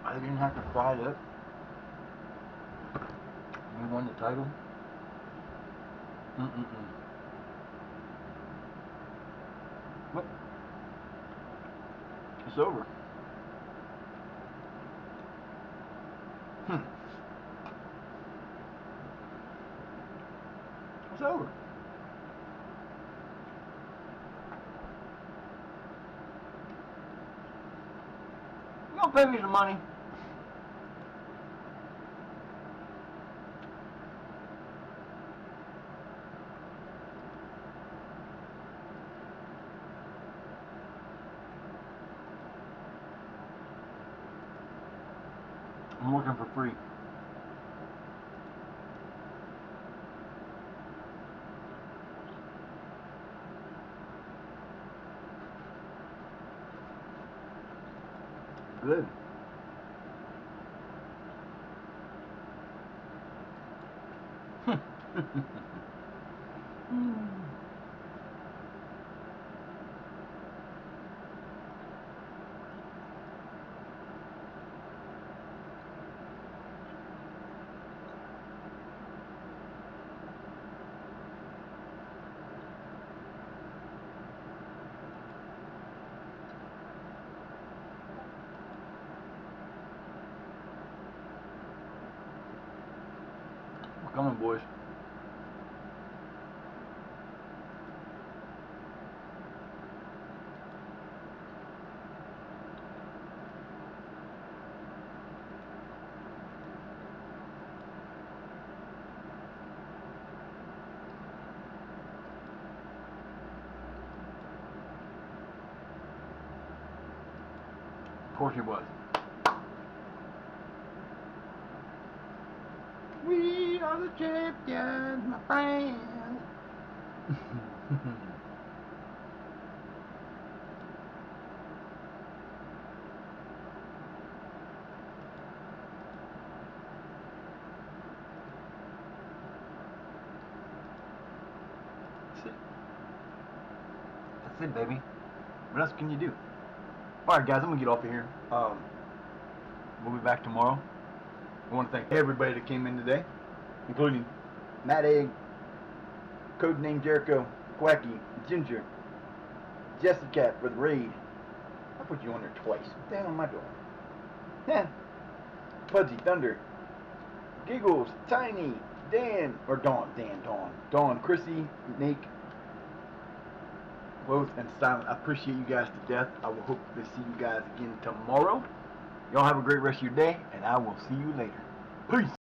I didn't have to fry it up. We won the title. Look. It's over. It's over. You gonna pay me some money? I'm working for free. Good. We're coming, boys. Of course he was. We are the champions, my friend. That's it. That's it, baby. What else can you do? Alright, guys, I'm going to get off of here. We'll be back tomorrow. I want to thank everybody that came in today, including Matt Egg, Codename Jericho, Quacky, Ginger, Jessica for the raid. I put you on there twice. What the hell am I doing? Yeah. Pudgy, Thunder, Giggles, Tiny, Dan, or Dawn, Chrissy, Nick, Woth, and Silent. I appreciate you guys to death. I will hope to see you guys again tomorrow. Y'all have a great rest of your day, and I will see you later. Peace.